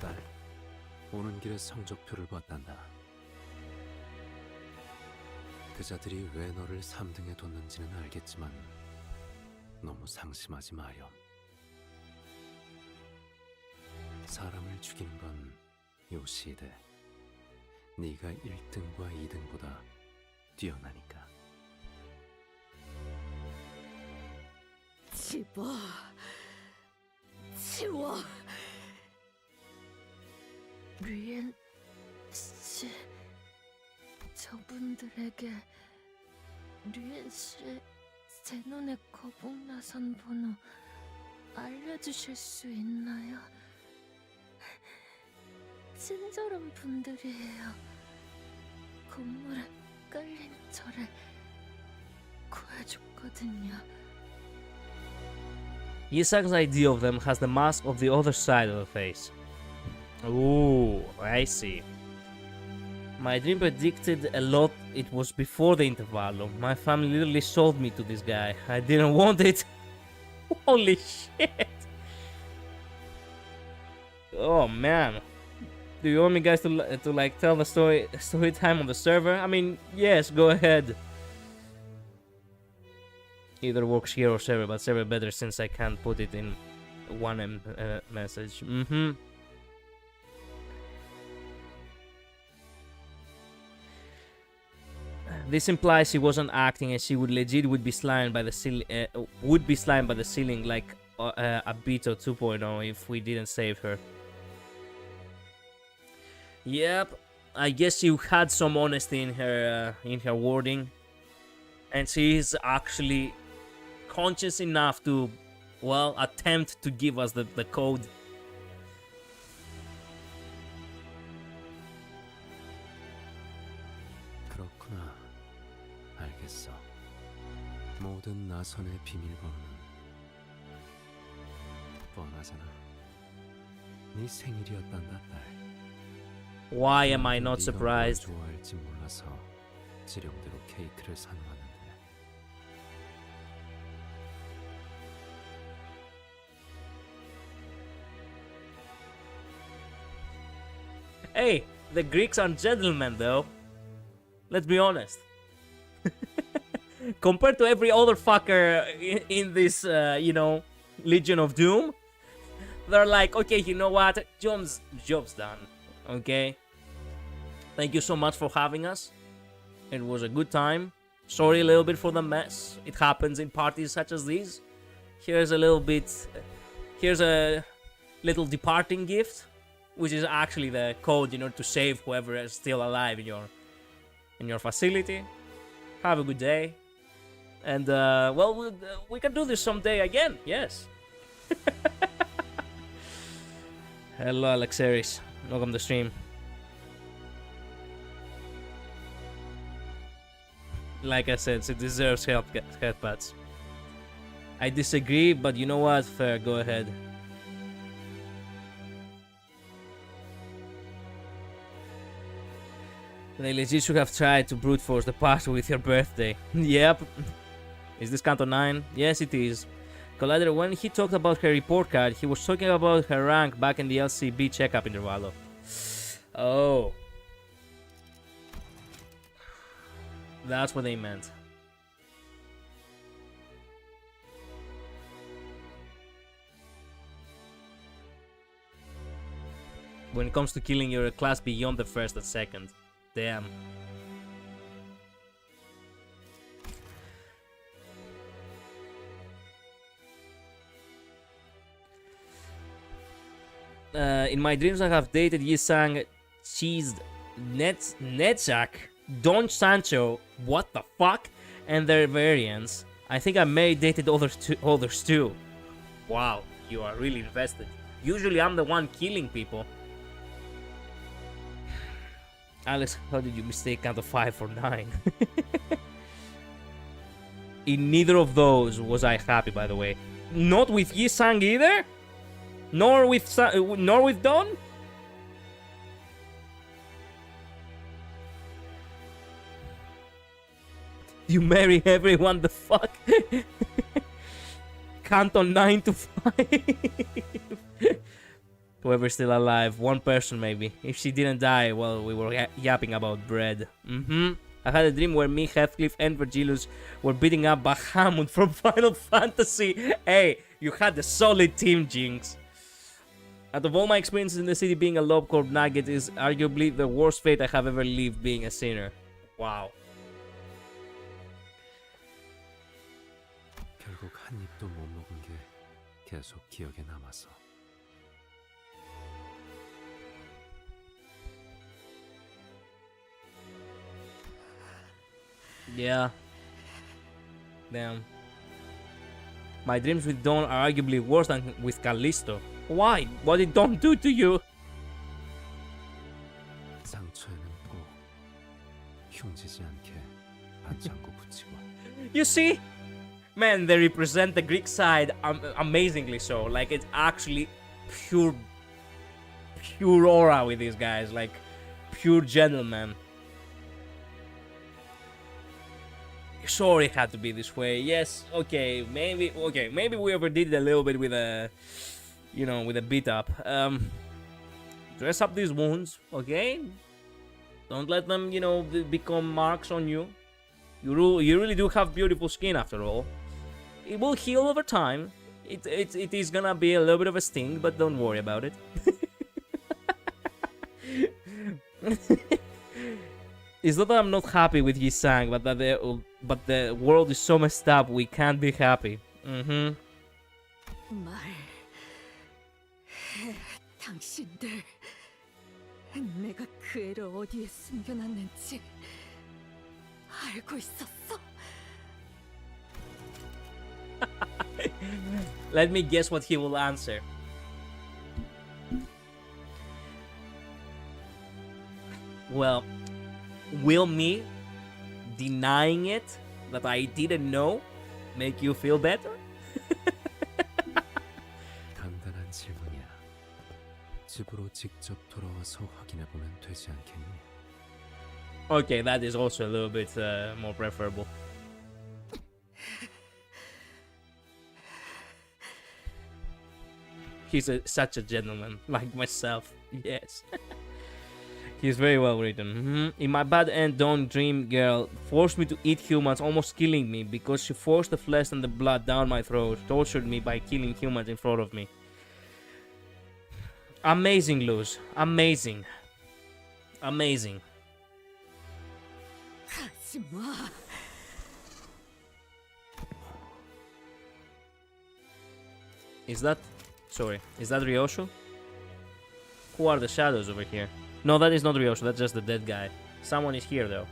딸, 오는 길에 성적표를 봤단다. 그자들이 왜 너를 3등에 뒀는지는 알겠지만 너무 상심하지 마렴. 사람을 죽이는 건 요 시대 네가 1등과 2등보다 뛰어나니까. 치워. 류엔 씨, 저분들에게 류엔 씨의 제논의 거북나선 번호 알려주실 수 있나요? 친절한 분들이에요. 건물에 깔린 저를 구해줬거든요. Yisak's idea of them has the mask of the other side of the face. Ooh, I see. My dream predicted a lot. It was before the intervallo. My family literally sold me to this guy. I didn't want it. Holy shit. Oh man. Do you want me guys to like tell the story time on the server? I mean, yes, go ahead. Either works here or server, but server better since I can't put it in one message. This implies she wasn't acting, and she would be slimed by the ceiling, like a Beto 2.0 if we didn't save her. Yep, I guess she had some honesty in her wording, and she is actually conscious enough to, well, attempt to give us the code. 그렇구나. 알겠어. 모든 나선의 비밀번호는 뻔하잖아. 네 생일이었단다, 딸. Why am I not surprised? 좋아할지 몰라서 지령대로 케이크를 사놓았는데. Hey, the Greeks are gentlemen, though. Let's be honest. Compared to every other fucker in this, Legion of Doom, they're like, okay, you know what? Job's done. Okay? Thank you so much for having us. It was a good time. Sorry a little bit for the mess. It happens in parties such as these. Here's a little departing gift, which is actually the code in order to save whoever is still alive in your facility. Have a good day. And, we can do this someday again. Yes. Hello, Alexeris. Welcome to the stream. Like I said, it deserves headpats. I disagree, but you know what? Fair, go ahead. They legit should have tried to brute force the party with your birthday. Yep. Is this Canto 9? Yes, it is. Collider, when he talked about her report card, he was talking about her rank back in the LCB checkup intervalo. Oh. That's what they meant. When it comes to killing, you're a class beyond the first and second. Damn. In my dreams, I have dated Yisang, cheesed Netzak, Don Sancho, what the fuck, and their variants. I think I may dated others too. Wow, you are really invested. Usually I'm the one killing people. Alex, how did you mistake count of 5 for 9? In neither of those was I happy, by the way. Not with Yisang either? Nor with Don? You marry everyone, the fuck? Count on 9 to 5. Whoever's still alive, one person maybe. If she didn't die while we were yapping about bread. I had a dream where me, Heathcliff, and Virgilius were beating up Bahamut from Final Fantasy. Hey, you had a solid team, Jinx. Out of all my experiences in the city, being a Lobcorp Nugget is arguably the worst fate I have ever lived, being a sinner. Wow. 결국 한 입도 못 먹은 게 계속 기억에 남아서. Yeah. Damn. My dreams with Dawn are arguably worse than with Callisto. Why? What did Dawn do to you? 상처에는 꼭 흉지지 않게 반창고 붙이고. You see? Man, they represent the Greek side amazingly so. Like, it's actually pure aura with these guys. Like, pure gentlemen. Sure, it had to be this way. Yes, okay, maybe we overdid it a little bit with a, with a beat up. Dress up these wounds, okay? Don't let them, become marks on you. You really do have beautiful skin after all. It will heal over time. It is gonna be a little bit of a sting, but don't worry about it. It's not that I'm not happy with Yisang, but the world is so messed up we can't be happy. 당신들, 내가 그 애를 어디에 숨겨놨는지 알고 있었어. Let me guess what he will answer. Well, will me denying it, that I didn't know, make you feel better? 단단한 질문이야. 집으로 직접 돌아와서 확인해 보면 되지 않겠니? Okay, that is also a little bit more preferable. He's such a gentleman, like myself. Yes. He's very well written. In my bad end, Dawn Dream Girl forced me to eat humans, almost killing me because she forced the flesh and the blood down my throat, tortured me by killing humans in front of me. Amazing, Luz. Amazing. Amazing. Is that... Sorry, is that Ryoshu? Who are the shadows over here? No, that is not Ryoshu, that's just the dead guy. Someone is here, though.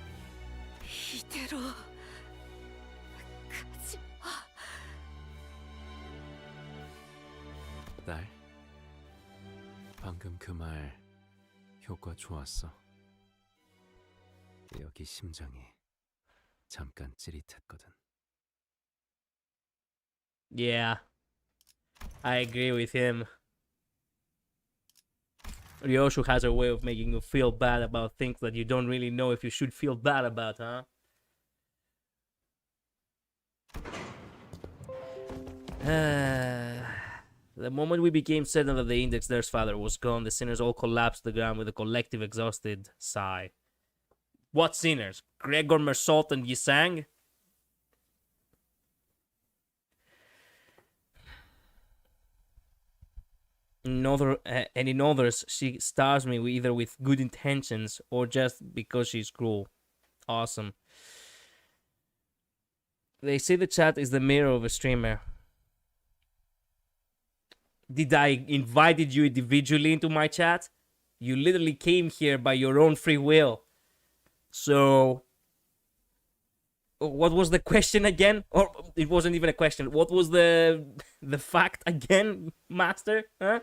딸, 방금 그 말 효과 좋았어. 여기 심장이 잠깐 찌릿했거든. Yeah. I agree with him. Ryoshu has a way of making you feel bad about things that you don't really know if you should feel bad about, huh? The moment we became certain that the Index There's father was gone, the sinners all collapsed to the ground with a collective exhausted sigh. What sinners? Gregor, Mersault, and Yisang? In others, she stars me either with good intentions or just because she's cruel. Awesome. They say the chat is the mirror of a streamer. Did I invited you individually into my chat? You literally came here by your own free will. So, what was the question again? Or it wasn't even a question. What was the fact again, Master? Huh?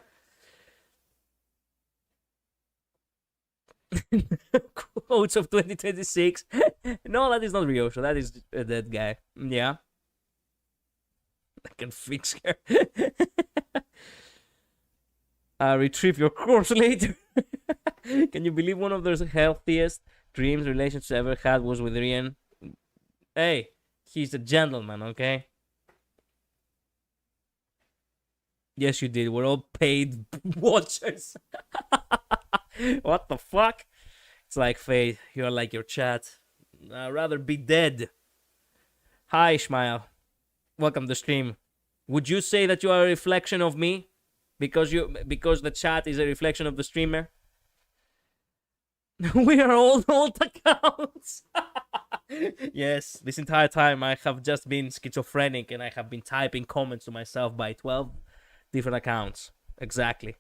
Quotes of 2026. No, that is not Ryosho. That is a dead guy. Yeah. I can fix her. I'll retrieve your corpse later. Can you believe one of those healthiest dreams relationships I ever had was with Rian? Hey, he's a gentleman, okay? Yes, you did. We're all paid watchers. What the fuck? It's like Faith. You're like your chat. I'd rather be dead. Hi, Ishmael. Welcome to stream. Would you say that you are a reflection of me? Because the chat is a reflection of the streamer? We are all old accounts. Yes, this entire time I have just been schizophrenic and I have been typing comments to myself by 12 different accounts. Exactly.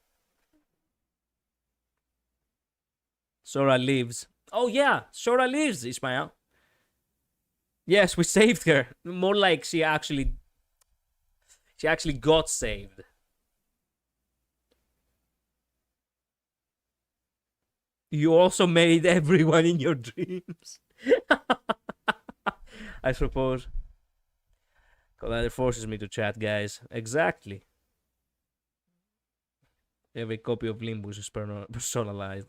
Sora lives. Oh yeah, Sora lives, Ismail. Yes, we saved her. More like she actually got saved. You also made everyone in your dreams. I suppose. Collider forces me to chat, guys. Exactly. Every copy of Limbus is personalized.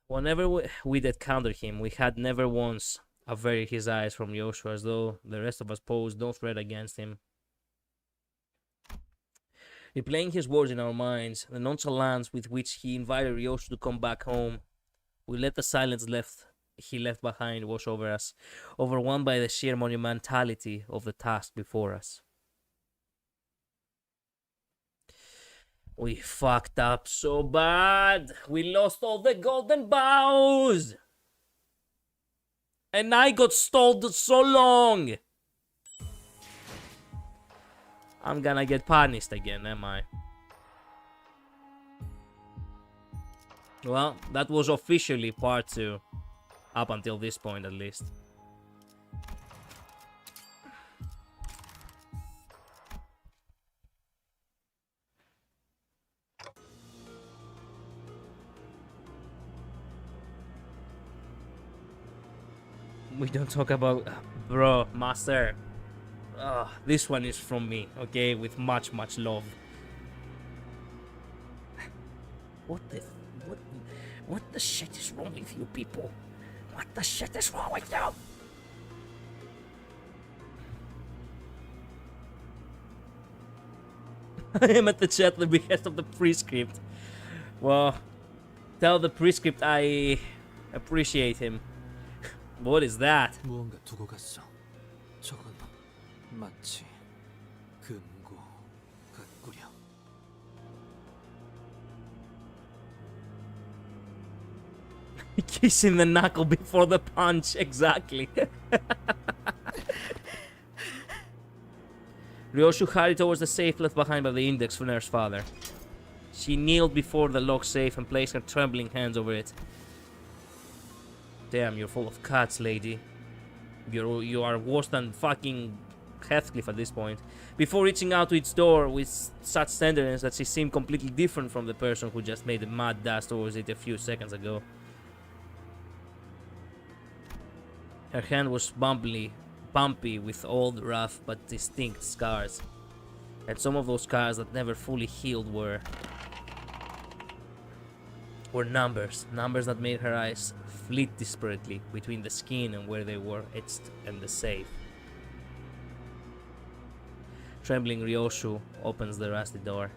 Whenever we'd encounter him, we had never once averted his eyes from Yoshua, as though the rest of us posed no threat against him. Replaying his words in our minds, the nonchalance with which he invited Ryoshu to come back home, we let the silence he left behind wash over us, overwhelmed by the sheer monumentality of the task before us. We fucked up so bad. We lost all the golden bows. And I got stalled so long. I'm gonna get punished again, am I? Well, that was officially part 2. Up until this point, at least. We don't talk about... Bro, Master. This one is from me, okay? With much, much love. What the what the shit is wrong with you people? What the shit is wrong with you? I am at the chat the behest of the prescript. Well, tell the prescript I appreciate him. What is that? 무언가 두고 갔어. 저건 마치 금고 같구려. Kissing the knuckle before the punch, exactly. Ryoshu hurried towards the safe left behind by the index finger's father. She kneeled before the locked safe and placed her trembling hands over it. Damn, you're full of cuts, lady. You are worse than fucking Heathcliff at this point. Before reaching out to its door with such tenderness that she seemed completely different from the person who just made a mad dash towards it a few seconds ago. Her hand was bumpy with old, rough but distinct scars. And some of those scars that never fully healed were numbers that made her eyes flit desperately between the skin and where they were etched and the safe. Trembling Ryoshu opens the rusty door.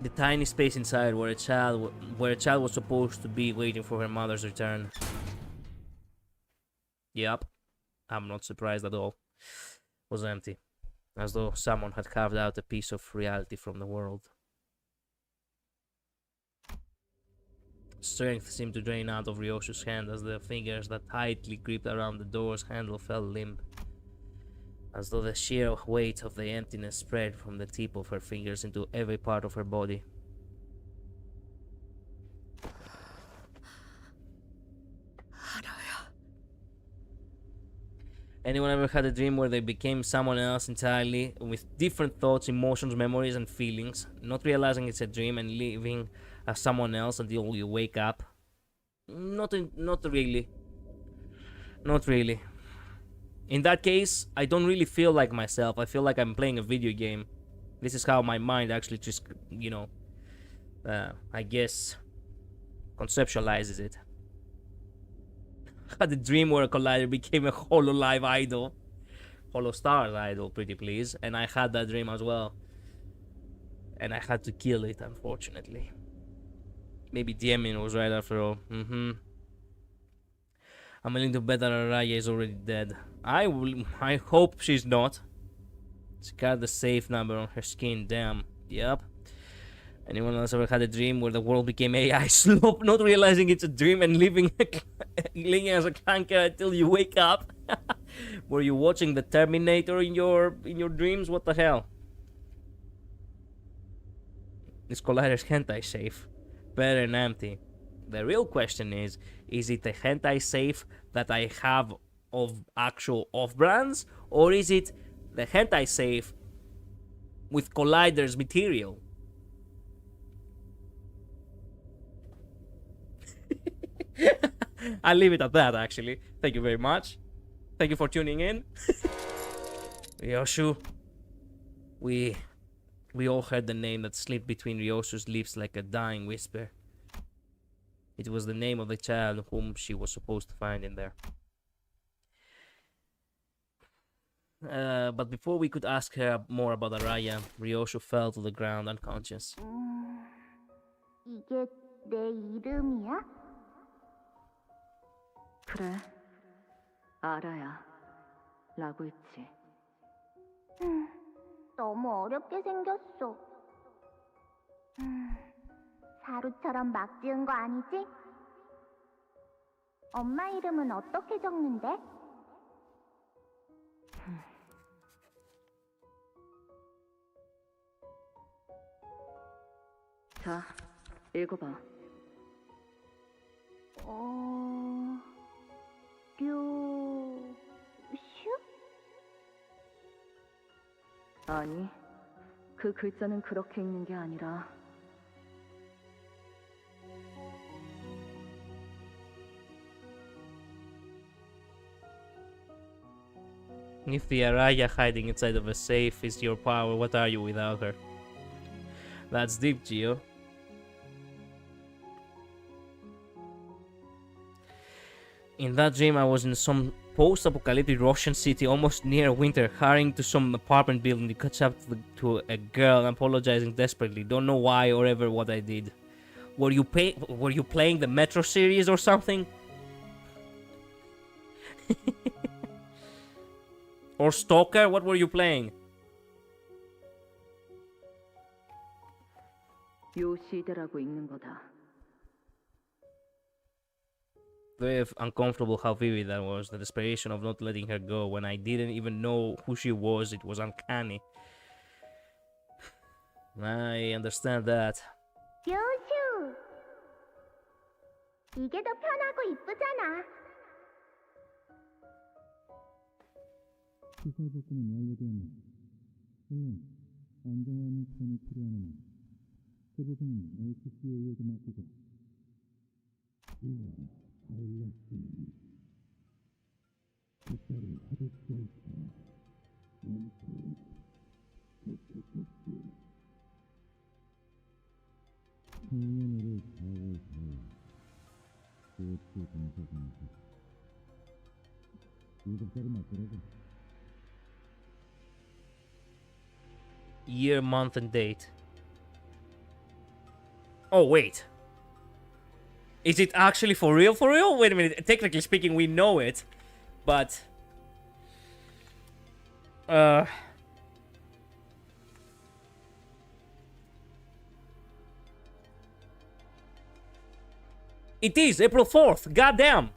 The tiny space inside where a child was supposed to be waiting for her mother's return. Yep, I'm not surprised at all. Was empty, as though someone had carved out a piece of reality from the world. Strength seemed to drain out of Ryoshu's hand as the fingers that tightly gripped around the door's handle fell limp, as though the sheer weight of the emptiness spread from the tip of her fingers into every part of her body. Anyone ever had a dream where they became someone else entirely, with different thoughts, emotions, memories, and feelings, not realizing it's a dream and living as someone else until you wake up? Not really. Not really. In that case, I don't really feel like myself. I feel like I'm playing a video game. This is how my mind actually just, I guess, conceptualizes it. I had a dream where a collider became a Hololive idol. Holostar idol, pretty please. And I had that dream as well. And I had to kill it, unfortunately. Maybe Diemin was right after all. I'm willing to bet that Araya is already dead. I hope she's not. She got the safe number on her skin, damn. Yep. Anyone else ever had a dream where the world became AI slope, not realizing it's a dream and living as a canker until you wake up? Were you watching the Terminator in your dreams? What the hell? Is Collider's hentai safe? Better and empty. The real question is it a hentai safe that I have of actual off-brands, or is it the hentai safe with Collider's material? I'll leave it at that, actually. Thank you very much. Thank you for tuning in. Ryoshu. We all heard the name that slipped between Ryoshu's lips like a dying whisper. It was the name of the child whom she was supposed to find in there. But before we could ask her more about Araya, Ryoshu fell to the ground unconscious. 이게 내 이름이야? 그래, 알아야. 라고 했지. 너무 어렵게 생겼어. 사루처럼 막 지은 거 아니지? 엄마 이름은 어떻게 적는데? 자, 읽어봐. 아니, 그 글자는 그렇게 읽는 게 아니라 If the Araya hiding inside of a safe is your power, what are you without her? That's deep, Gio. In that dream, I was in some post-apocalyptic Russian city, almost near winter, hurrying to some apartment building to catch up to a girl, apologizing desperately. Don't know why or ever what I did. Were you playing the Metro series or something? Or Stalker? What were you playing? 요 시대라고 읽는 거다. Very uncomfortable how vivid that was. The desperation of not letting her go when I didn't even know who she was. It was uncanny. I understand that. 요슈. 이게 더 편하고 이쁘잖아. 시설복구는 완료되었네. 물론 안정화하는 시간이 필요하노니 그 부분은 LCCA에게 맡기고. Year, month, and date. Oh, wait. Is it actually for real? For real? Wait a minute. Technically speaking, we know it. But... It is April 4th. Goddamn.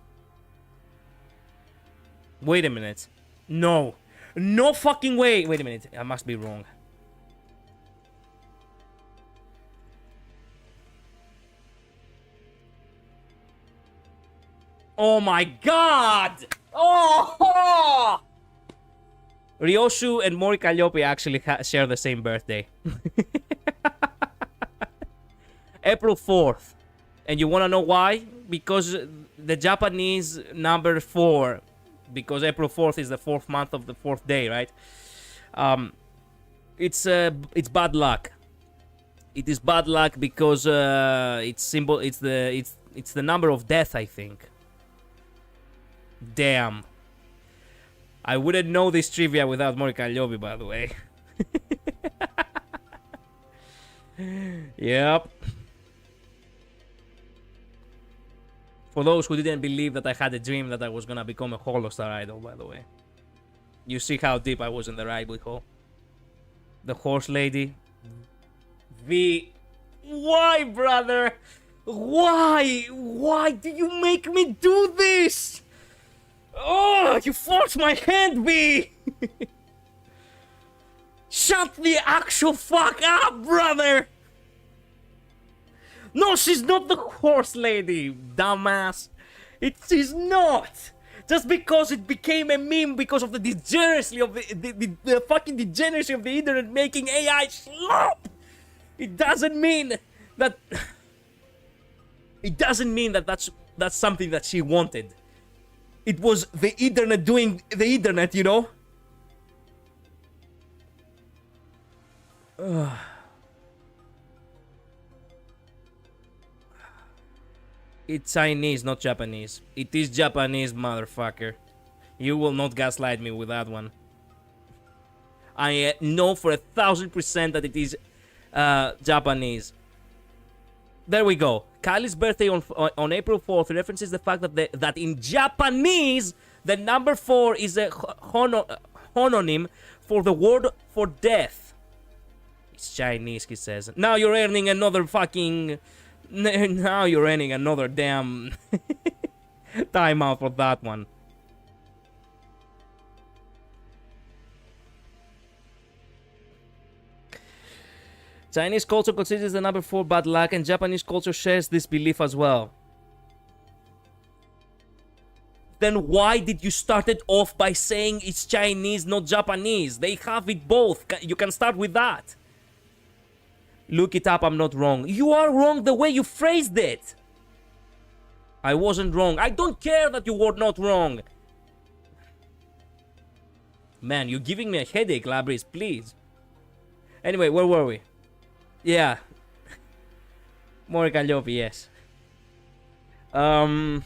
Wait a minute. No. No fucking way. Wait a minute. I must be wrong. Oh my god! Oh! Ryoshu and Mori Calliope actually share the same birthday. April 4th. And you wanna know why? Because the Japanese number 4. Because April 4th is the 4th month of the 4th day, right? It's bad luck. It is bad luck because it's the number of death, I think. Damn. I wouldn't know this trivia without Mori Calliope, by the way. Yep. For those who didn't believe that I had a dream that I was gonna become a Holostar idol, by the way. You see how deep I was in the rabbit hole. The horse lady. Why, brother? Why? Why do you make me do this? Oh, you forced my hand, V! Shut the actual fuck up, brother! No, she's not the horse lady, dumbass. It is not! Just because it became a meme because of the degeneracy of the fucking degeneracy of the internet making AI slop! It doesn't mean that... It doesn't mean that that's something that she wanted. It was the internet doing the internet, you know? It's Chinese, not Japanese. It is Japanese, motherfucker. You will not gaslight me with that one. I know for 1000% that it is Japanese. There we go. Kylie's birthday on April 4th references the fact that in Japanese, the number 4 is a homonym for the word for death. It's Chinese, he says. Now you're earning another fucking... Now you're earning another damn timeout for that one. Chinese culture considers the number 4 bad luck, and Japanese culture shares this belief as well. Then why did you start it off by saying it's Chinese, not Japanese? They have it both. You can start with that. Look it up, I'm not wrong. You are wrong the way you phrased it. I wasn't wrong. I don't care that you were not wrong. Man, you're giving me a headache, Labris, please. Anyway, where were we? Yeah. More Calliope, yes. What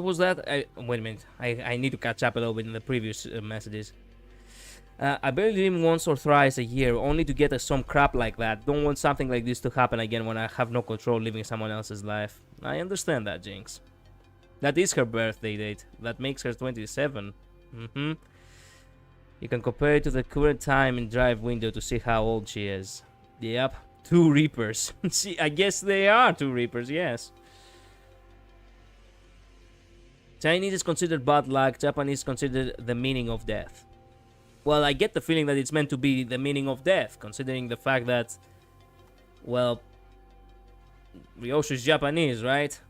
was that? Wait a minute. I need to catch up a little bit in the previous messages. I barely dream once or thrice a year, only to get some crap like that. Don't want something like this to happen again when I have no control living someone else's life. I understand that, Jinx. That is her birthday date. That makes her 27. You can compare it to the current time in drive window to see how old she is. Yep, 2 Reapers. See, I guess they are 2 Reapers, yes. Chinese is considered bad luck, Japanese is considered the meaning of death. Well, I get the feeling that it's meant to be the meaning of death, considering the fact that, well, Ryoshu is Japanese, right?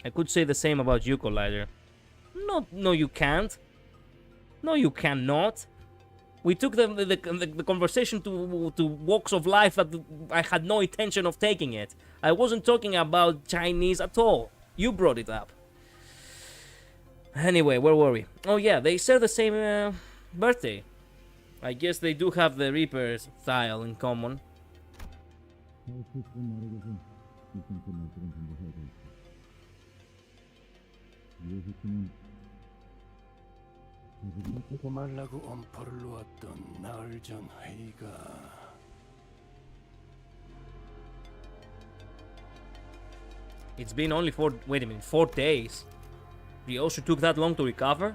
I could say the same about you, Collider. No, you can't. No, you cannot. We took the conversation to walks of life that I had no intention of taking it. I wasn't talking about Chinese at all. You brought it up. Anyway, where were we? Oh yeah, they share the same birthday. I guess they do have the Reaper style in common. 고말라고 엄포를 놓았던 나흘 전 회의가 It's been only 4 days. Ryoshu took that long to recover?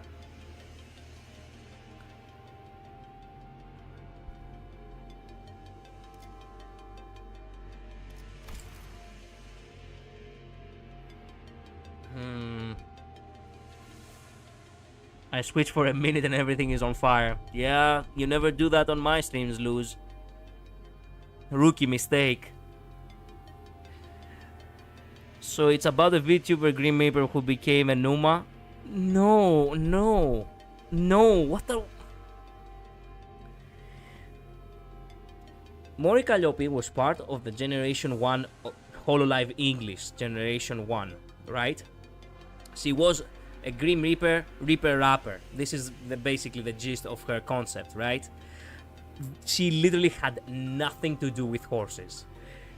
I switch for a minute and everything is on fire. Yeah, you never do that on my streams, Luz. Rookie mistake. So it's about a VTuber Green Reaper who became a Numa? No, what the... Mori Calliope was part of the Generation 1 Hololive English, Generation 1, right? She was a Grim Reaper, Reaper Rapper. This is basically the gist of her concept, right? She literally had nothing to do with horses.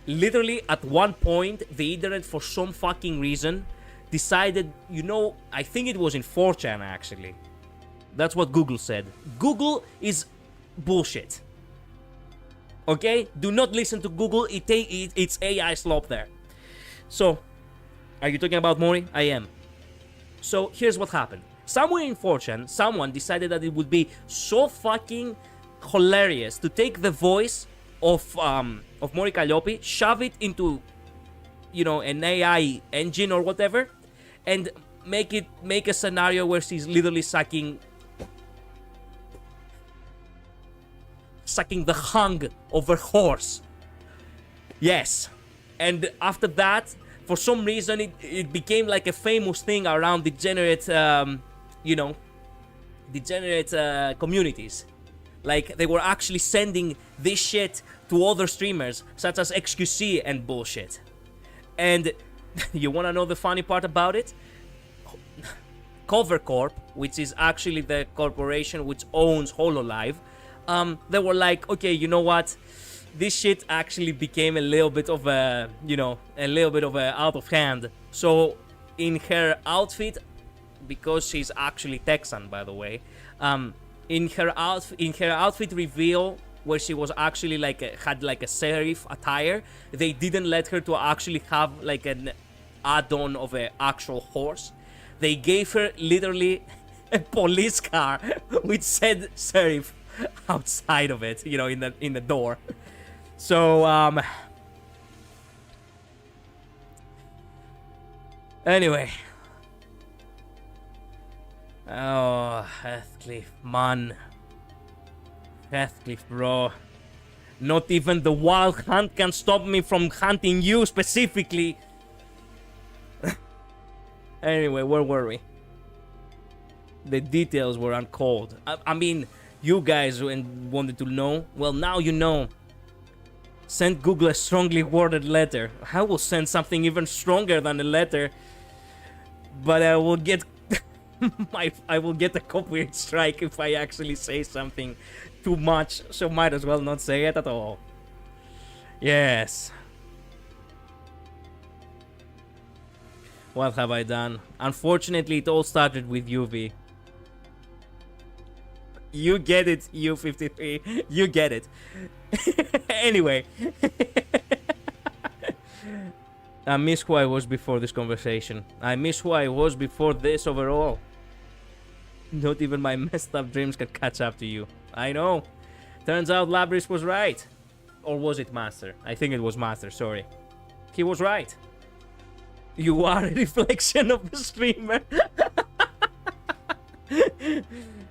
Literally, at one point, the internet, for some fucking reason, decided, you know, I think it was in 4chan, actually. That's what Google said. Google is bullshit. Okay? Do not listen to Google. It's AI slop there. So, are you talking about Mori? I am. So, here's what happened. Somewhere in 4chan, someone decided that it would be so fucking hilarious to take the voice of Mori Calliope, shove it into, you know, an AI engine or whatever, and make a scenario where she's literally sucking the hung of her horse. Yes. And after that, for some reason, it became like a famous thing around degenerate communities. Like, they were actually sending this shit to other streamers, such as XQC and bullshit. And you wanna know the funny part about it? Cover Corp, which is actually the corporation which owns Hololive, they were like, okay, you know what? This shit actually became a little bit of a out of hand. So in her outfit, because she's actually Texan, by the way, in her outfit reveal, where she was actually had a serif attire, they didn't let her to actually have like an add-on of an actual horse. They gave her literally a police car which said serif outside of it, you know, in the door. So anyway. Oh, Heathcliff, man. Heathcliff, bro. Not even the wild hunt can stop me from hunting you specifically. Anyway, where were we? The details were uncalled. I mean, you guys wanted to know. Well, now you know. Send Google a strongly worded letter. I will send something even stronger than a letter. But I will get I will get a copyright strike if I actually say something too much, so might as well not say it at all. Yes. What have I done? Unfortunately, it all started with UV. You get it, U53. You get it. Anyway. I miss who I was before this conversation. I miss who I was before this overall. Not even my messed up dreams can catch up to you. I know. Turns out Labris was right. Or was it Master? I think it was Master, sorry. He was right. You are a reflection of the streamer.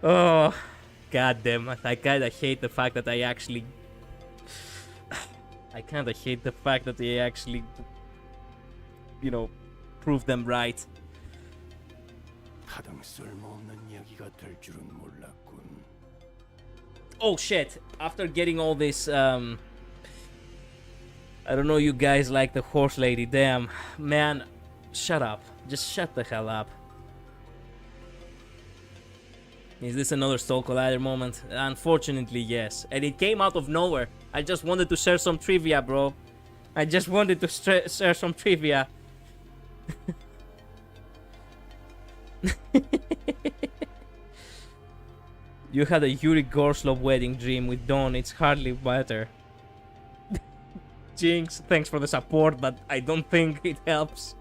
Oh, goddamn. I kinda hate the fact that I actually... I kinda hate the fact that they actually... you know, prove them right. Oh shit, after getting all this, I don't know you guys like the horse lady, damn. Man, shut up. Just shut the hell up. Is this another Soul Collider moment? Unfortunately, yes. And it came out of nowhere. I just wanted to share some trivia, bro. I just wanted to share some trivia. You had a Yuri Gorslov wedding dream with Dawn. It's hardly better. Jinx, thanks for the support, but I don't think it helps.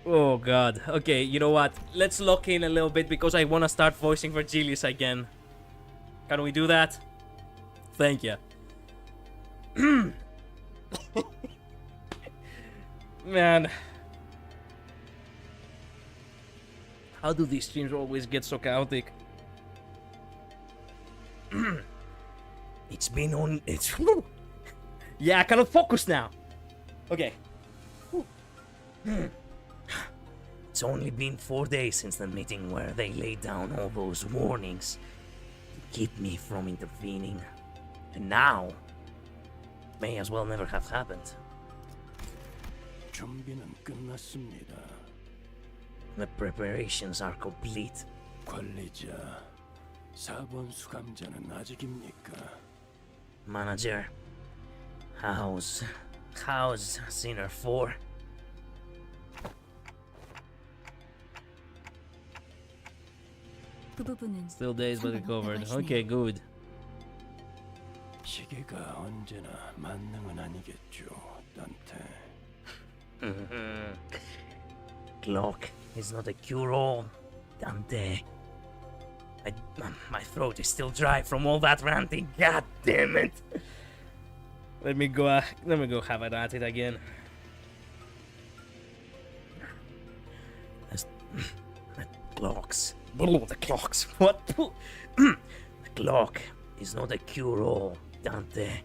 Oh god. Okay, you know what? Let's lock in a little bit because I want to start voicing Virgilius again. Can we do that? Thank you. Man. How do these streams always get so chaotic? It's been on... It's... Yeah, I cannot focus now. Okay. It's only been 4 days since the meeting where they laid down all those warnings to keep me from intervening. And now... may as well never have happened. The preparations are complete. 관리자, 4번 수감자는 아직입니까? Manager, how's Sinner 4? Still days but recovered. Okay, good. 시계가 언제나 만능은 아니겠죠, 단테. Clock is not a cure-all, Dante. My throat is still dry from all that ranting. God damn it! Let me go have it at it again. The clocks. The clocks. What? The clock is not a cure-all, Dante.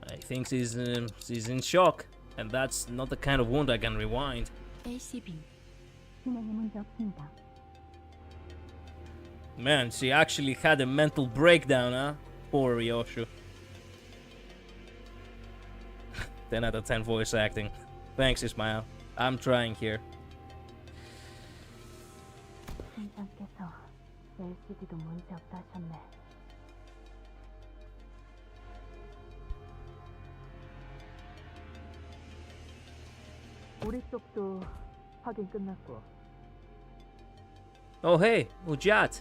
I think she's in shock. And that's not the kind of wound I can rewind. Man, she actually had a mental breakdown, huh? Poor Ryoshu. 10 out of 10 voice acting. Thanks, Ismail. I'm trying here. 우리 쪽도 확인 끝났고. Oh hey, Ujat.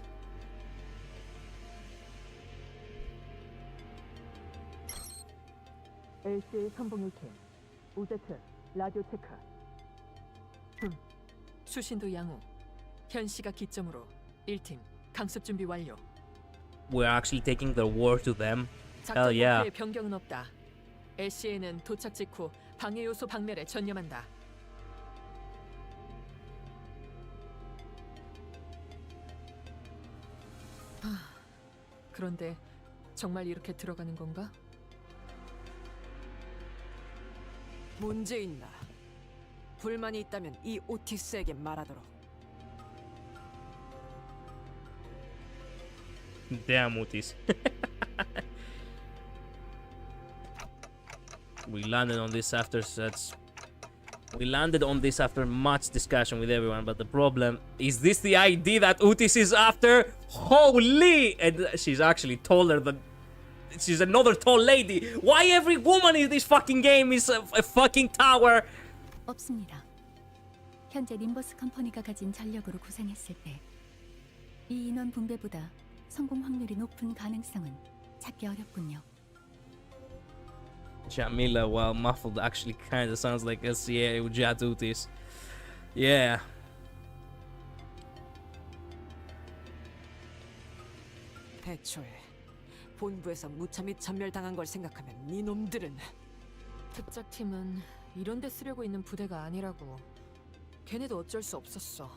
LCA 선봉 1팀, 우제트, 라디오 체크. 수신도 양호. 현 시각 기점으로 1팀, 강습 준비 완료. We're actually taking the war to them. Hell 작전 yeah. 목표에 변경은 없다. LCA는 도착 직후 방해 요소 박멸에 전념한다. 그런데 정말 이렇게 들어가는 건가? 문제 있나? 불만이 있다면 이 오티스에게 말하도록. Damn, Otis. We landed on this after that's We landed on this after much discussion with everyone, but the problem is this the ID that Utis is after? Holy! And she's actually taller than... She's another tall lady. Why every woman in this fucking game is a fucking tower? 없습니다. 현재 림버스 컴퍼니가 가진 전력으로 구상했을 때 이 인원 분배보다 성공 확률이 높은 가능성은 찾기 어렵군요. Jamila, while muffled, actually kind of sounds like SCA Ujat Utis. Yeah. 애초에 본부에서 무참히 전멸당한 걸 생각하면 이놈들은 특작팀은 이런 데 쓰려고 있는 부대가 아니라고. 걔네도 어쩔 수 없었어.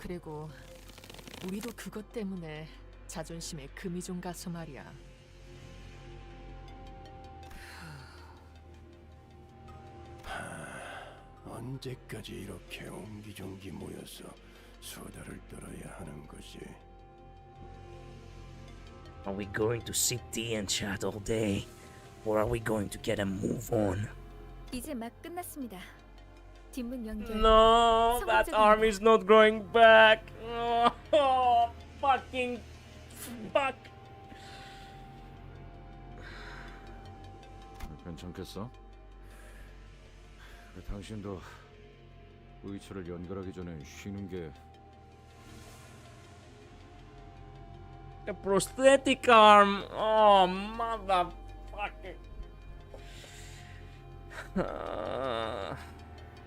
그리고 우리도 그것 때문에 자존심에 금이 좀 가서 말이야. 언제까지 이렇게 옹기종기 모여서 수다를 떨어야 하는 것이? Are we going to sit there and chat all day? Or are we going to get a move on? 이제 막 끝났습니다. 뒷문 연결. No, that army is not going back. Oh, fucking fuck. 괜찮겠어? 당신도 의처를 연결하기 전에 쉬는 게 A prosthetic arm. Oh, motherfucker.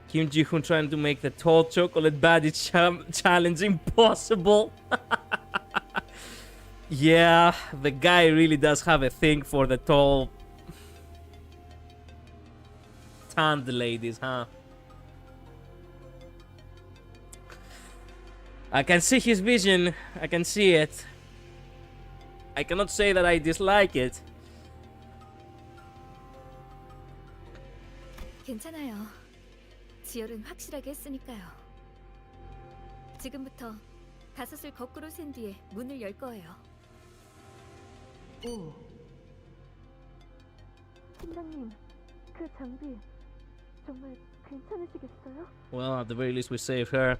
Kim Ji-hoon trying to make the tall chocolate baddie challenge impossible. Yeah, the guy really does have a thing for the tall tanned ladies, huh? I can see his vision. I can see it. I cannot say that I dislike it. 괜찮아요. 지열은 확실하게 했으니까요. 지금부터 5을 거꾸로 센 뒤에 문을 열 거예요. 오. 팀장님, 그 장비 정말 괜찮으시겠어요? Well, at the very least we saved her.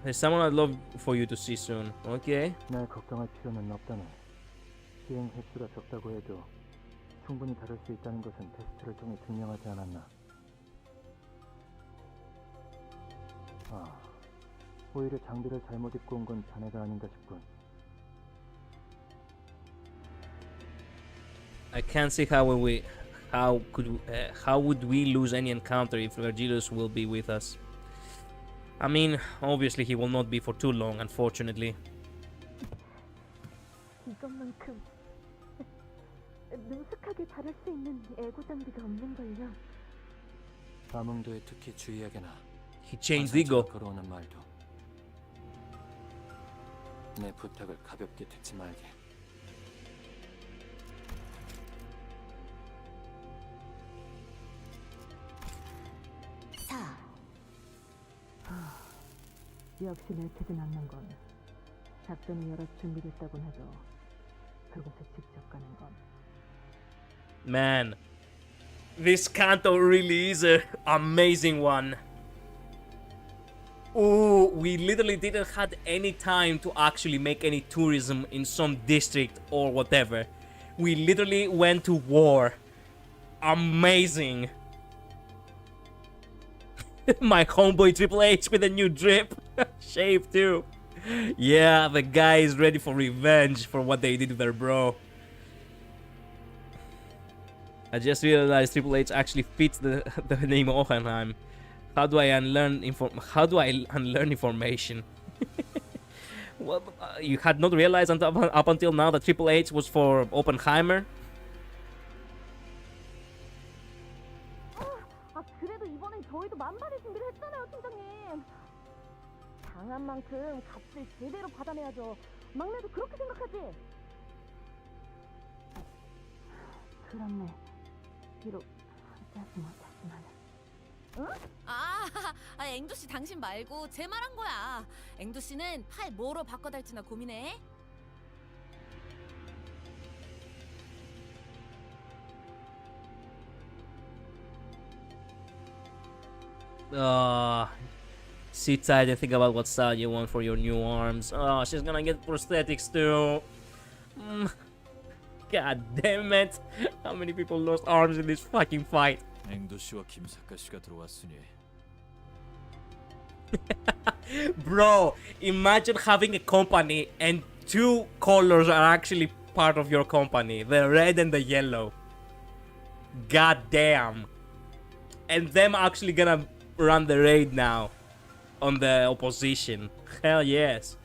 There's someone I'd love for you to see soon. Okay. 날 걱정할 필요는 없다네. 시행 횟수가 적다고 해도 충분히 다룰 수 있다는 것은 테스트를 통해 증명하지 않았나. 오히려 장비를 잘못 입고 온 건 자네가 아닌가 싶군. I can't see how would we lose any encounter if Virgilius will be with us. I mean, obviously he will not be for too long, unfortunately. 이것만큼 능숙하게 다룰 수 있는 애고 장비가 없는걸요. 감흥도에 특히 주의하게나. He changed ego. 걸어오는 말도 내 부탁을 가볍게 듣지 말게. 역시 내키진 않는 건 작전이 여러 준비됐다곤 해도 그곳에 직접 가는 건. Man, this canto really is an amazing one. Oh, we literally didn't had any time to actually make any tourism in some district or whatever. We literally went to war. Amazing. My homeboy Triple H with a new drip. Shave too. Yeah, the guy is ready for revenge for what they did to their bro. I just realized Triple H actually fits the name Hohenheim. How do I unlearn information? Well, you had not realized up until now that Triple H was for Oppenheimer? 그래도 이번엔 저희도 만반의 준비를 했잖아요, 팀장님. 당한 만큼 값을 제대로 받아내야죠. 막내도 그렇게 생각하지? 그렇네. 비록 함께하지 못했지만. 응? 앵두 씨 당신 말고 제 말한 거야. 앵두 씨는 팔 뭐로 바꿔달지나 고민해. Sit tight and think about what style you want for your new arms. Oh, she's gonna get prosthetics too. God damn it. How many people lost arms in this fucking fight? 앵도 씨와 김사카 씨가 들어왔으니 Bro, imagine having a company and two colors are actually part of your company. The red and the yellow. God damn. And them actually gonna run the raid now on the opposition. Hell yes.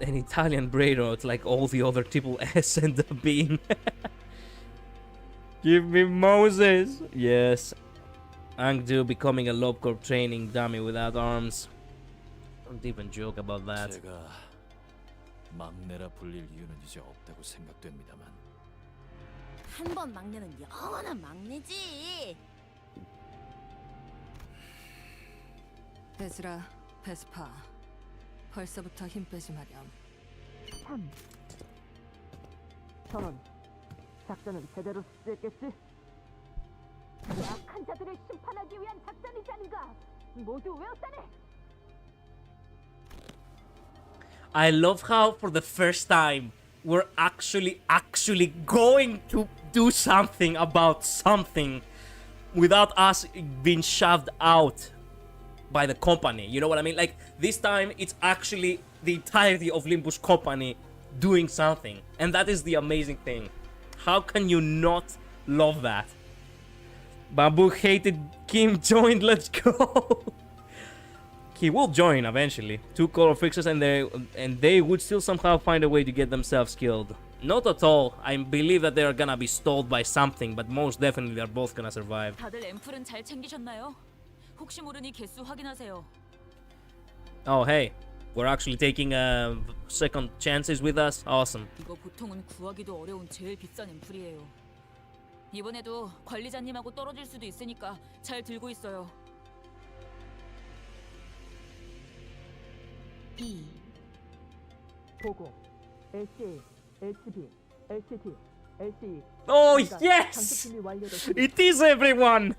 An Italian railroad like all the other triple S end up being. Give me Moses. Yes. Angdu becoming a Lobcorp training dummy without arms. Don't even joke about that. 제가 막내라 불릴 이유는 이제 없다고 생각됩니다만 한 번 막내는 영원한 막내지. 베스라, 베스파. 벌써부터 힘 빼지 마렴. 3. 전원. 작전은 제대로 수행했겠지? 악한 자들을 심판하기 위한 작전이지 않은가? 모두 외웠다네. I love how for the first time we're actually going to do something about something without us being shoved out by the company. You know what I mean? Like this time it's actually the entirety of Limbus company doing something, and that is the amazing thing. How can you not love that? Bamboo hated Kim joined. Let's go. He will join eventually. 2 color fixes and they would still somehow find a way to get themselves killed. Not at all. I believe that they are gonna be stalled by something, but most definitely they're both gonna survive. 다들 앰플은 잘 챙기셨나요? 혹시 모르니 개수 확인하세요. Oh hey, we're actually taking second chances with us. Awesome. 이거 보통은 구하기도 어려운 제일 비싼 앰플이에요. 이번에도 관리자님하고 떨어질 수도 있으니까 잘 들고 있어요. 2. 보고. LCA, LCB, LCT, LCE. Oh yes! It is everyone!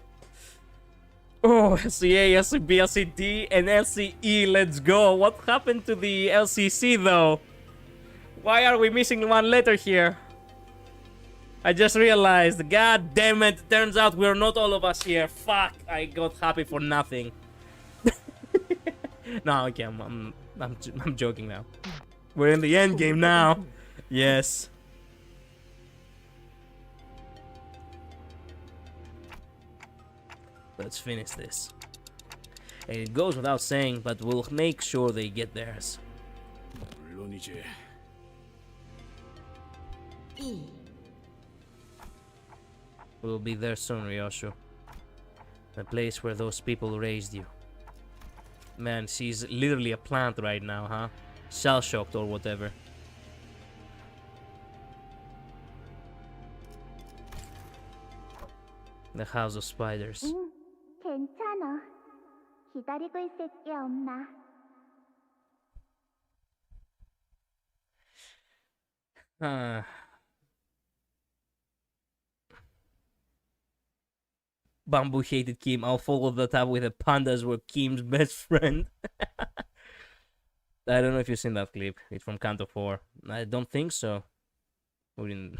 Oh, LCA, LCB, LCD, and LCE, let's go. What happened to the LCC though? Why are we missing one letter here? I just realized, god damn it, turns out we're not all of us here. Fuck, I got happy for nothing. No, okay, I'm joking now. We're in the end game now. Yes. Let's finish this. And it goes without saying, but we'll make sure they get theirs. 물론이지. We'll be there soon, Ryoshu. The place where those people raised you. Man, she's literally a plant right now, huh? Shell-shocked or whatever. The House of Spiders. 괜찮아. 기다리고 있을 게 없나? Bamboo hated Kim. I'll follow that up with the pandas were Kim's best friend. I don't know if you've seen that clip. It's from Canto 4. I don't think so. We didn't.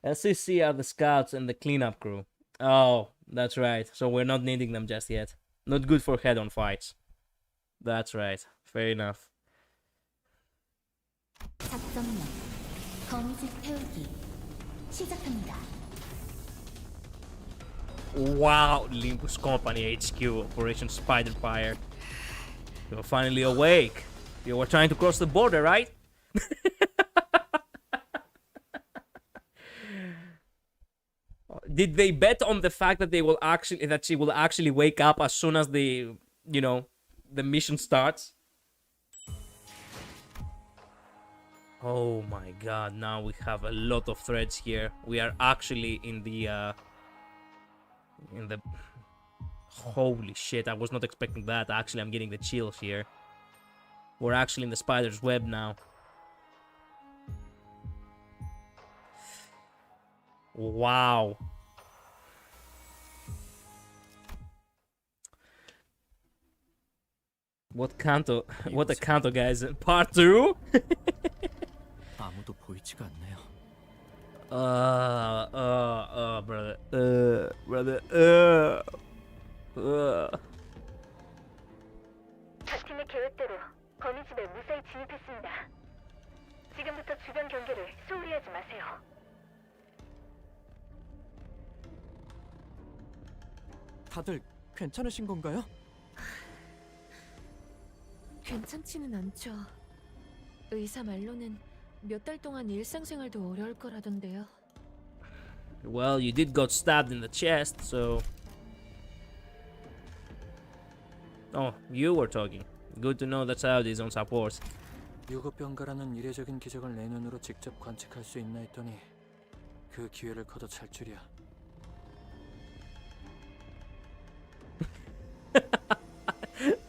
LCC are the scouts and the cleanup crew. Oh, that's right. So we're not needing them just yet. Not good for head-on fights. That's right. Fair enough. 작전명 거미줄 태우기 시작합니다. Wow, Limbus Company HQ, Operation Spiderfire. You're finally awake. You were trying to cross the border, right? Did they bet on the fact that she will actually wake up as soon as the mission starts? Oh my god, now we have a lot of threads here. We are actually in the holy shit, I was not expecting that. Actually, I'm getting the chills here. We're actually in the spider's web now. Wow. What canto? What a canto, guys! Part 2? 아무도 보이지가 않네요. Brother. Brother. 자팀의 계획대로 거미집에 무사히 진입했습니다. 지금부터 주변 경계를 소홀히 하지 마세요. 다들 괜찮으신 건가요? 괜찮지는 않죠. 의사 말로는 몇 달 동안 일상생활도 어려울 거라던데요. Well, you did got stabbed in the chest, so. Oh, you were talking. Good to know that Saudi is on support. 유급병가라는 이례적인 기적을 내 눈으로 직접 관측할 수 있나 했더니 그 기회를 거둬 찰줄이야.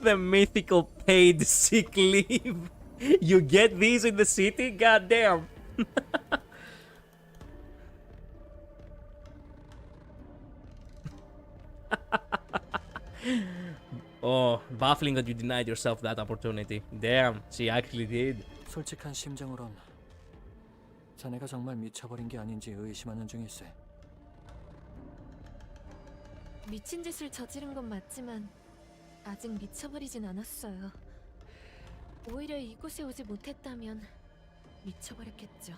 The mythical paid sick leave. You get these in the city? Goddamn. Oh, baffling that you denied yourself that opportunity. Damn, she actually did. 솔직한 심정으론 자네가 정말 미쳐버린 게 아닌지 의심하는 중일세. 미친 짓을 저지른 건 맞지만 아직 미쳐버리진 않았어요. 오히려 이곳에 오지 못했다면 미쳐버렸겠죠.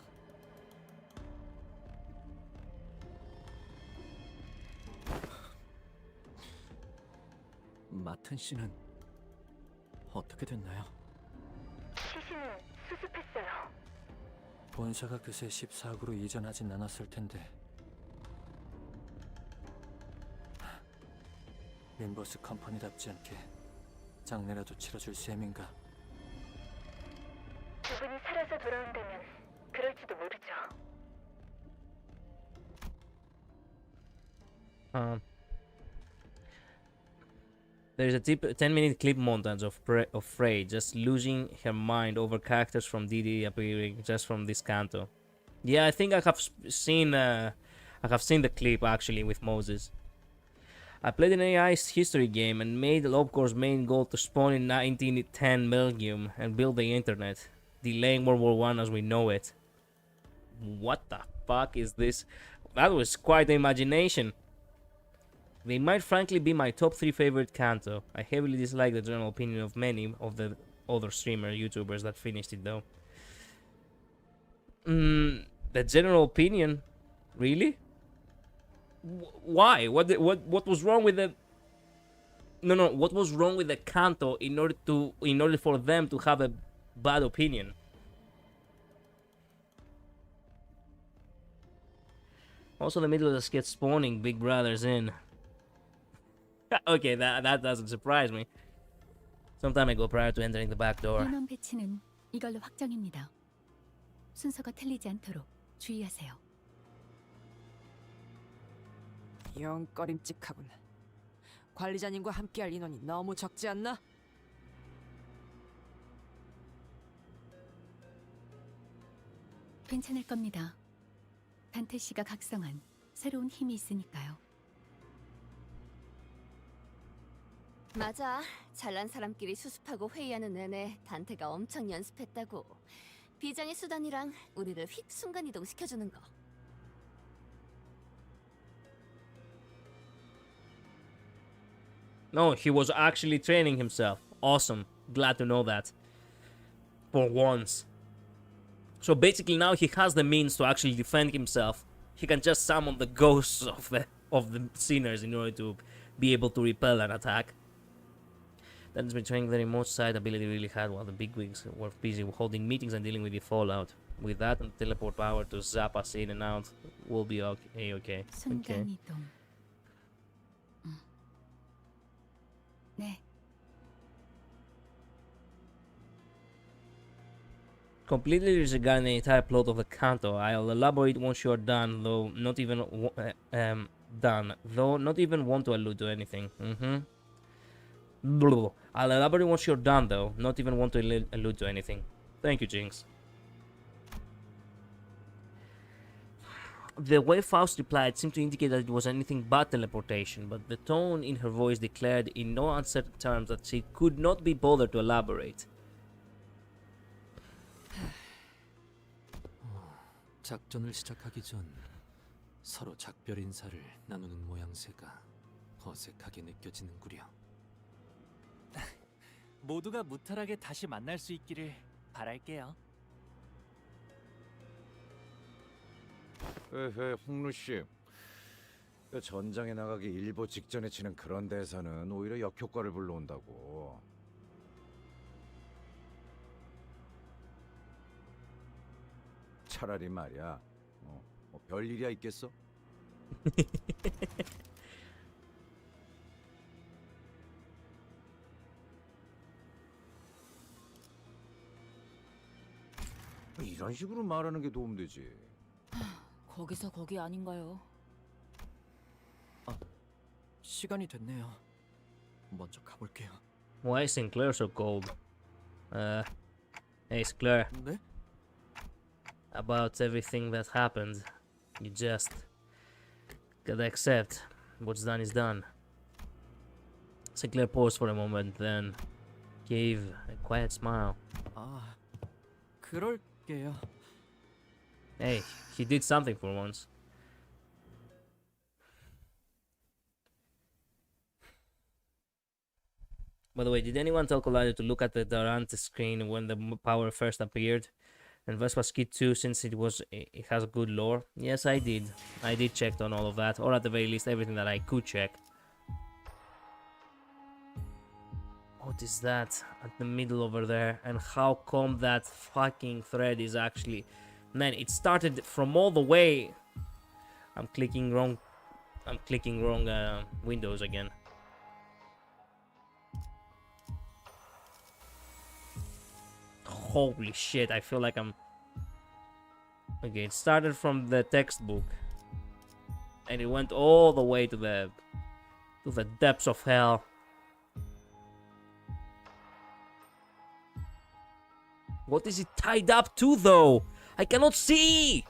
마튼 씨는 어떻게 됐나요? 시신은 수습했어요. 본사가 그새 14억으로 이전하진 않았을 텐데. 림버스 컴퍼니답지 않게 장례라도 치러줄 셈인가? 두 분이 살아서 돌아온다면 그럴지도 모르죠. There's a 10-minute clip montage of Frey just losing her mind over characters from DD appearing just from this canto. Yeah, I think I have seen the clip actually with Moses. I played an AI history game and made Lobcor's main goal to spawn in 1910 Belgium and build the internet, delaying World War I as we know it. What the fuck is this? That was quite the imagination. They might frankly be my top 3 favorite canto. I heavily dislike the general opinion of many of the other YouTubers that finished it though. The general opinion? Really? Why? What was wrong with the... No, what was wrong with the canto in order for them to have a bad opinion? Also, the middle of the skit spawning Big Brothers in. Okay, that doesn't surprise me. Some time ago, prior to entering the back door. 인원 배치는 이걸로 확정입니다. 순서가 틀리지 않도록 주의하세요. 영 꺼림칙하군. 관리자님과 함께할 인원이 너무 적지 않나? 괜찮을 겁니다. 단테 씨가 각성한 새로운 힘이 있으니까요. 맞아. 잘난 사람끼리 수습하고 회의하는 내내 단테가 엄청 연습했다고. 비장의 수단이랑 우리를 휙 순간이동 시켜주는 거. No, he was actually training himself. Awesome. Glad to know that. For once. So basically now he has the means to actually defend himself. He can just summon the ghosts of the sinners in order to be able to repel an attack. That has been training the remote side ability really hard while the bigwigs were busy holding meetings and dealing with the fallout. With that and teleport power to zap us in and out, we'll be okay. Okay. 순간이동. 네. Completely disregarding the entire plot of the canto, I'll elaborate once you're done, though not even not even want to allude to anything. I'll elaborate once you're done, though, not even want to allude to anything. Thank you, Jinx. The way Faust replied seemed to indicate that it was anything but teleportation, but the tone in her voice declared in no uncertain terms that she could not be bothered to elaborate. 작전을 시작하기 전 서로 작별 인사를 나누는 모양새가 어색하게 느껴지는구려. 모두가 무탈하게 다시 만날 수 있기를 바랄게요. 에헤, 홍루 씨. 전장에 나가기 일보 직전에 치는 그런 대사는 오히려 역효과를 불러온다고. 차라리 말이야. 별일이야 있겠어? 이런 식으로 말하는 게 도움되지. 거기서 거기 아닌가요? 시간이 됐네요. 먼저 가볼게요. Why is Sinclair so cold? Hey Sinclair. 네? About everything that happened, you just gotta accept what's done is done. Sinclair paused for a moment, then gave a quiet smile. 그럴게요. Hey, he did something for once. By the way, did anyone tell Collider to look at the Durante screen when the power first appeared? And Vespa's Kid 2, since it has good lore? Yes, I did. I did check on all of that, or at the very least everything that I could check. What is that at the middle over there? And how come that fucking thread is actually... Man, it started from all the way... I'm clicking wrong windows again. Holy shit, I feel like I'm... Okay, it started from the textbook. And it went all the way to the depths of hell. What is it tied up to, though? I cannot see!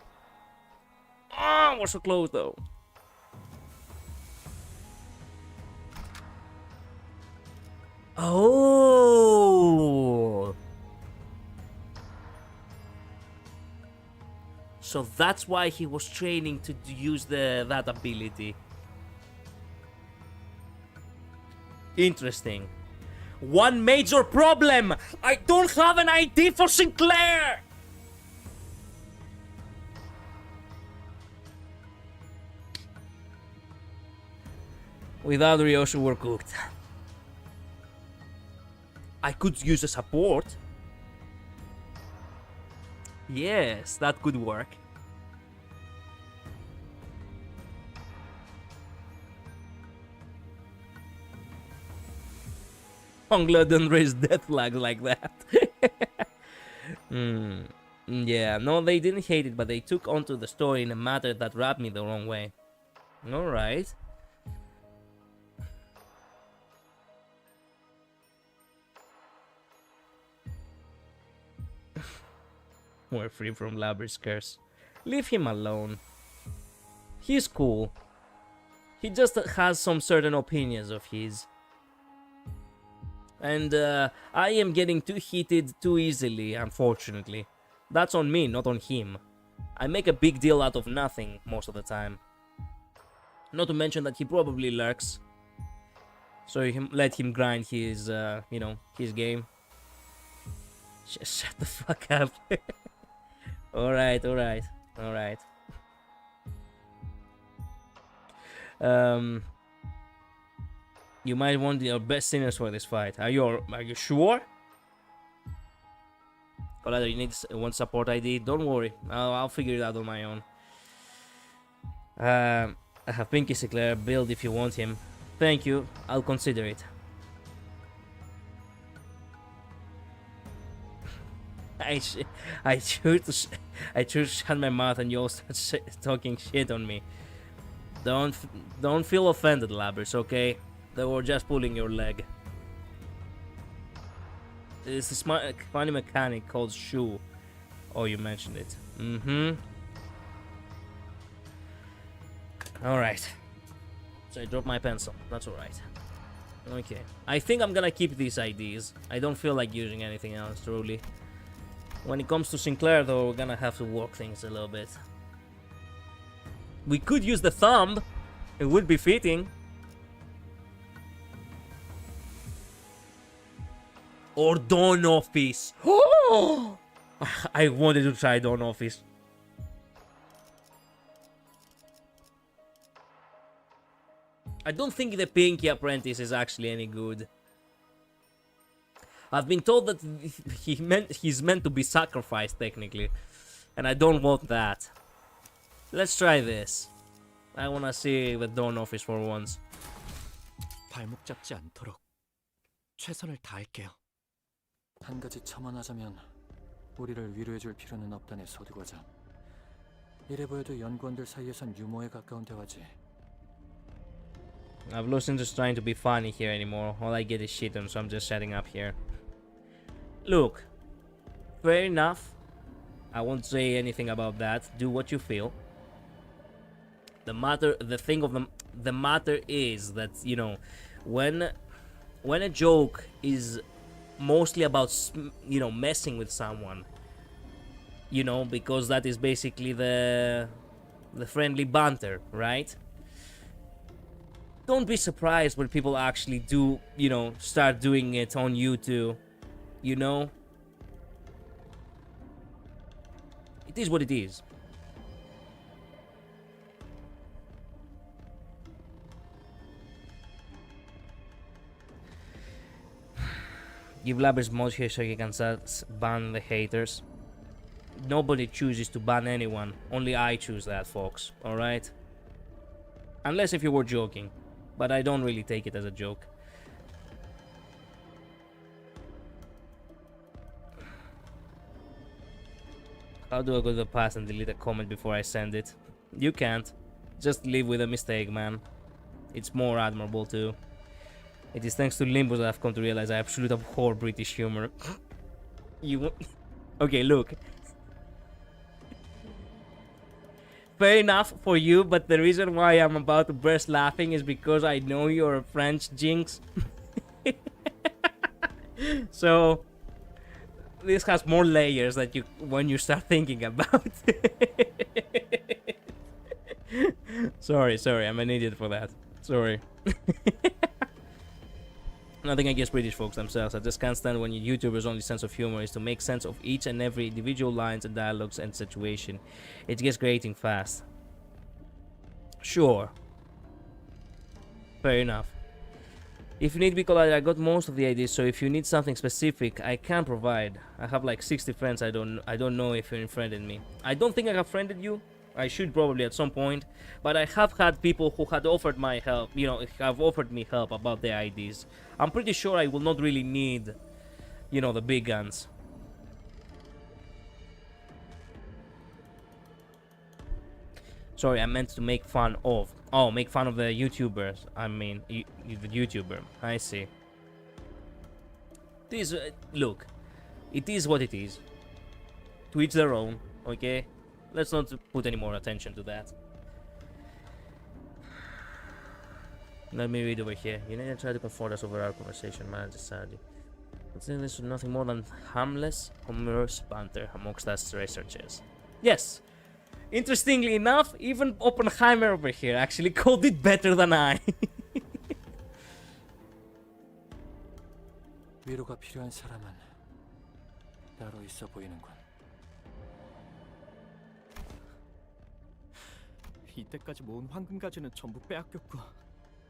Ah, we're so close, though. Oh! So that's why he was training to use that ability. Interesting. One major problem! I don't have an ID for Sinclair! Without Ryoshu, we're cooked. I could use a support. Yes, that could work. I'm glad don't raise death flags like that. Yeah, no, they didn't hate it, but they took onto the story in a matter that rubbed me the wrong way. Alright. We're free from Labyrinth's curse. Leave him alone. He's cool. He just has some certain opinions of his. And I am getting too heated too easily, unfortunately. That's on me, not on him. I make a big deal out of nothing most of the time. Not to mention that he probably lurks. So let him grind his, you know, his game. Just shut the fuck up. Alright. You might want your best sinners for this fight. Are you sure? Collider, you need one support ID. Don't worry, I'll figure it out on my own. I have Pinky Sinclair build if you want him. Thank you, I'll consider it. I should shut my mouth and you all start talking shit on me. Don't feel offended, Labyrinth, okay? They were just pulling your leg. It's a funny mechanic called shoe. Oh, you mentioned it. Alright. So I dropped my pencil. That's alright. Okay. I think I'm gonna keep these IDs. I don't feel like using anything else, truly. When it comes to Sinclair, though, we're gonna have to work things a little bit. We could use the thumb. It would be fitting. Or Dawn Office. Oh! I wanted to try Dawn Office. I don't think the Pinky Apprentice is actually any good. I've been told that he's meant to be sacrificed, technically. And I don't want that. Let's try this. I wanna see the Dawn Office for once. 발목 잡지 않도록 최선을 다할게요. 한 가지 첨언하자면 우리를 위로해줄 필요는 없다네 소두과장. 이래 보여도 연구원들 사이에선 유머에 가까운 대화지. I've lost interest trying to be funny here anymore. All I get is shit on, so I'm just shutting up here. Look, fair enough. I won't say anything about that. Do what you feel. The matter is that, you know, when a joke is mostly about, you know, messing with someone, you know, because that is basically the friendly banter, right? Don't be surprised when people actually do, you know, start doing it on YouTube, you know? It is what it is. Give Labbers mod here so you can start ban the haters. Nobody chooses to ban anyone. Only I choose that, folks. Alright? Unless if you were joking. But I don't really take it as a joke. How do I go to the past and delete a comment before I send it? You can't. Just live with a mistake, man. It's more admirable too. It is thanks to Limbus that I've come to realize I absolutely abhor British humor. You... Okay, look. Fair enough for you, but the reason why I'm about to burst laughing is because I know you're a French jinx. So this has more layers that you when you start thinking about. Sorry, I'm an idiot for that. Sorry. Nothing against British folks themselves. I just can't stand when your YouTubers' only sense of humor is to make sense of each and every individual lines and dialogues and situation. It gets grating fast. Sure. Fair enough. If you need to be collided, I got most of the ideas, so if you need something specific, I can provide. I have like 60 friends. I don't know if you unfriended me. I don't think I have friended you. I should probably at some point, but I have had people who had offered my help, you know, have offered me help about their IDs. I'm pretty sure I will not really need, you know, the big guns. Sorry, I meant to make fun of. Oh, make fun of the YouTubers. I mean, the YouTuber. I see. This, look, it is what it is. To each their own, okay? Let's not put any more attention to that. Let me read over here. You need to try to confront us over our conversation, manager Sandy. Considering this was nothing more than harmless commerce banter amongst us researchers. Yes. Interestingly enough, even Oppenheimer over here actually called it better than I. 위로가 필요한 사람은 따로 있어 보이는군. 이때까지 모은 황금가지는 전부 빼앗겼고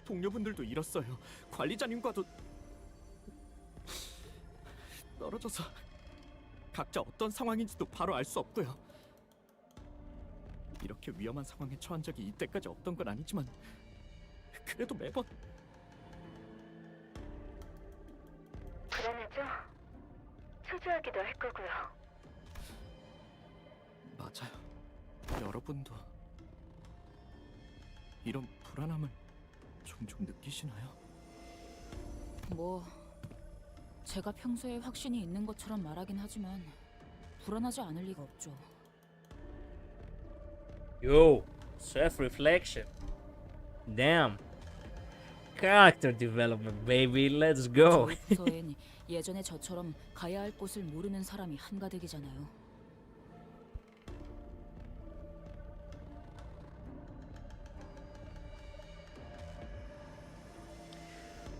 동료분들도 잃었어요. 관리자님과도 떨어져서 각자 어떤 상황인지도 바로 알 수 없고요. 이렇게 위험한 상황에 처한 적이 이때까지 없던 건 아니지만 그래도 매번 불안하죠? 초조하기도 할 거고요. 맞아요. 여러분도 이런 불안함을 종종 느끼시나요? 뭐 제가 평소에 확신이 있는 것처럼 말하긴 하지만 불안하지 않을 리가 없죠. Yo, self-reflection. Damn. Character development, baby. Let's go. 저희 부서엔 예전에 저처럼 가야 할 곳을 모르는 사람이 한가득이잖아요.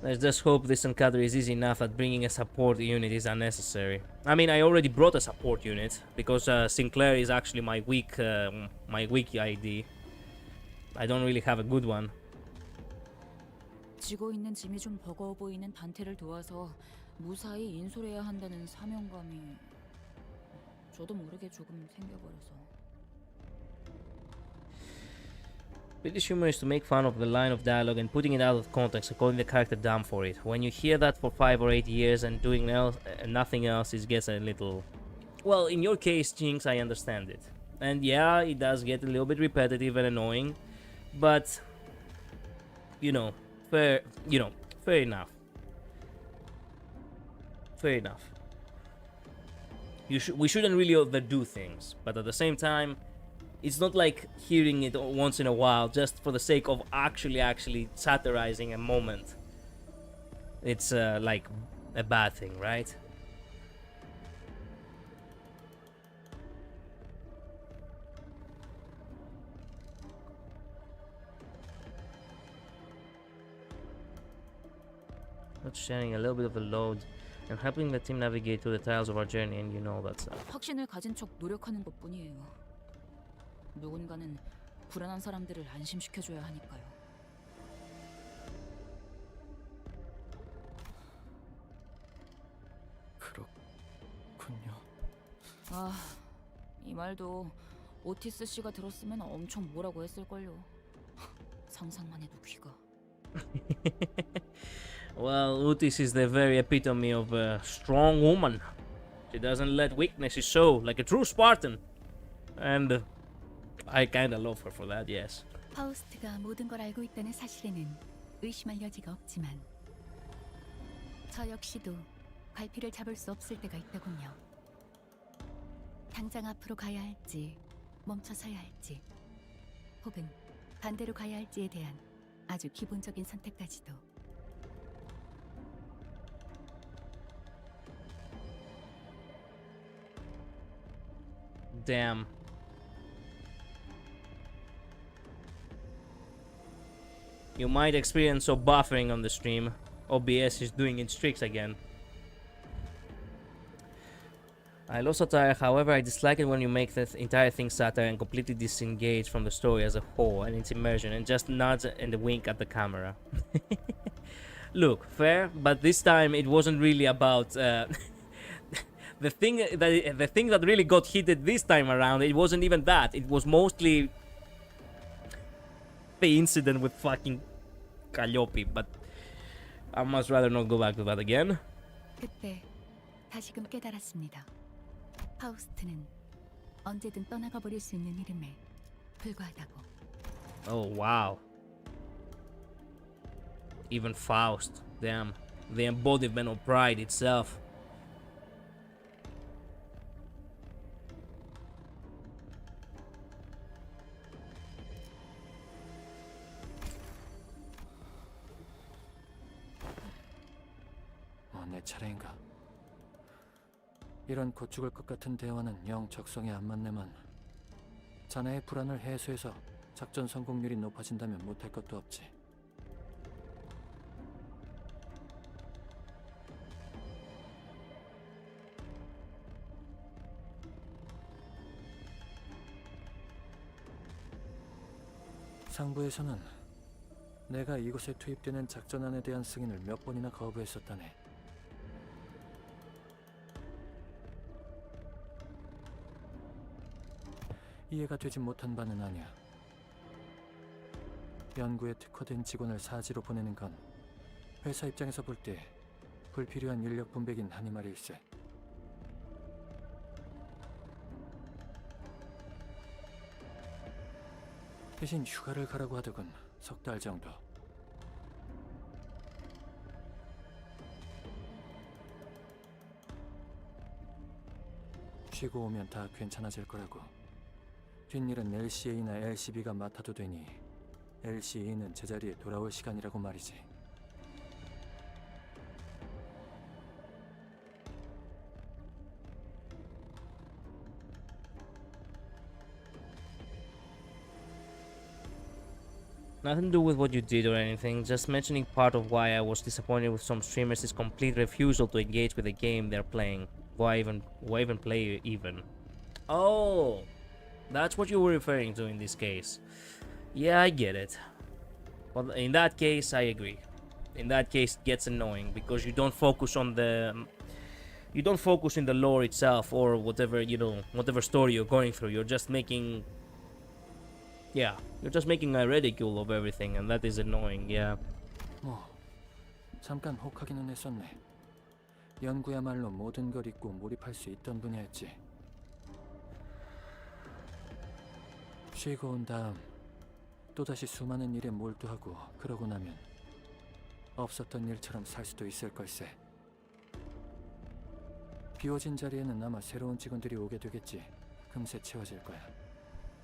Let's just hope this encounter is easy enough that bringing a support unit is unnecessary. I mean, I already brought a support unit because Sinclair is actually my weak ID. I don't really have a good one. 지고 있는 짐이 좀 버거워 보이는 단테를 도와서 무사히 인솔해야 한다는 사명감이 저도 모르게 조금 생겨버려서. British humor is to make fun of the line of dialogue and putting it out of context and calling the character dumb for it. When you hear that for 5 or 8 years and doing nothing else, it gets a little... Well, in your case, Jinx, I understand it. And yeah, it does get a little bit repetitive and annoying, but... fair enough. Fair enough. We shouldn't really overdo things, but at the same time, it's not like hearing it once in a while just for the sake of actually satirizing a moment. It's like a bad thing, right? Not sharing a little bit of the load and helping the team navigate through the trials of our journey, and that stuff. 확신을 가진 척 노력하는 것뿐이에요. 누군가는 불안한 사람들을 안심시켜줘야 하니까요. 그렇군요. 아, 이 말도 오티스 씨가 들었으면 엄청 뭐라고 했을걸요. 상상만 해도 귀가. Well, Otis is the very epitome of a strong woman. She doesn't let weaknesses show, like a true Spartan. And I kinda love her for that, yes. 파우스트가 모든 걸 알고 있다는 사실에는 의심할 여지가 없지만 저 역시도 갈피를 잡을 수 없을 때가 있더군요. 당장 앞으로 가야 할지 멈춰서야 할지 혹은 반대로 가야 할지에 대한 아주 기본적인 선택까지도. Damn. You might experience some buffering on the stream. OBS is doing its tricks again. I love satire, however I dislike it when you make the entire thing satire and completely disengage from the story as a whole and its immersion and just nods and wink at the camera. Look, fair, but this time it wasn't really about the thing that really got heated this time around. It wasn't even that. It was mostly the incident with fucking Calliope, but I must rather not go back to that again. 그때 다시금 깨달았습니다. 파우스트는 언제든 떠나가 버릴 수 있는 이름에 불과하다고. Oh wow. Even Faust, damn, the embodiment of pride itself. 내 차례인가? 이런 곧 죽을 것 같은 대화는 영 적성에 안 맞네만. 자네의 불안을 해소해서 작전 성공률이 높아진다면 못할 것도 없지. 상부에서는 내가 이곳에 투입되는 작전안에 대한 승인을 몇 번이나 거부했었다네. 이해가 되지 못한 바는 아니야. 연구에 특화된 직원을 사지로 보내는 건 회사 입장에서 볼 때 불필요한 인력 분배긴 하니 말일세. 대신 휴가를 가라고 하더군. 석 달 정도. 쉬고 오면 다 괜찮아질 거라고. 뒷일은 LCA나 LCB가 맡아도 되니 LCE는 제자리에 돌아올 시간이라고 말이지. Nothing to do with what you did or anything, just mentioning part of why I was disappointed with some streamers is complete refusal to engage with the game they're playing. Why even play even? Oh, that's what you were referring to in this case. Yeah, I get it. Well, in that case, I agree. In that case, it gets annoying because you don't focus on the... You don't focus in the lore itself or whatever, you know, whatever story you're going through. You're just making... Yeah, you're just making a ridicule of everything, and that is annoying, yeah. 뭐 잠깐 혹하기는 했었네. 연구야말로 모든 걸 잊고 몰입할 수 있던 분야였지. 쉬고 온 다음 또다시 수많은 일에 몰두하고 그러고 나면 없었던 일처럼 살 수도 있을 걸세. 비워진 자리에는 아마 새로운 직원들이 오게 되겠지. 금세 채워질 거야.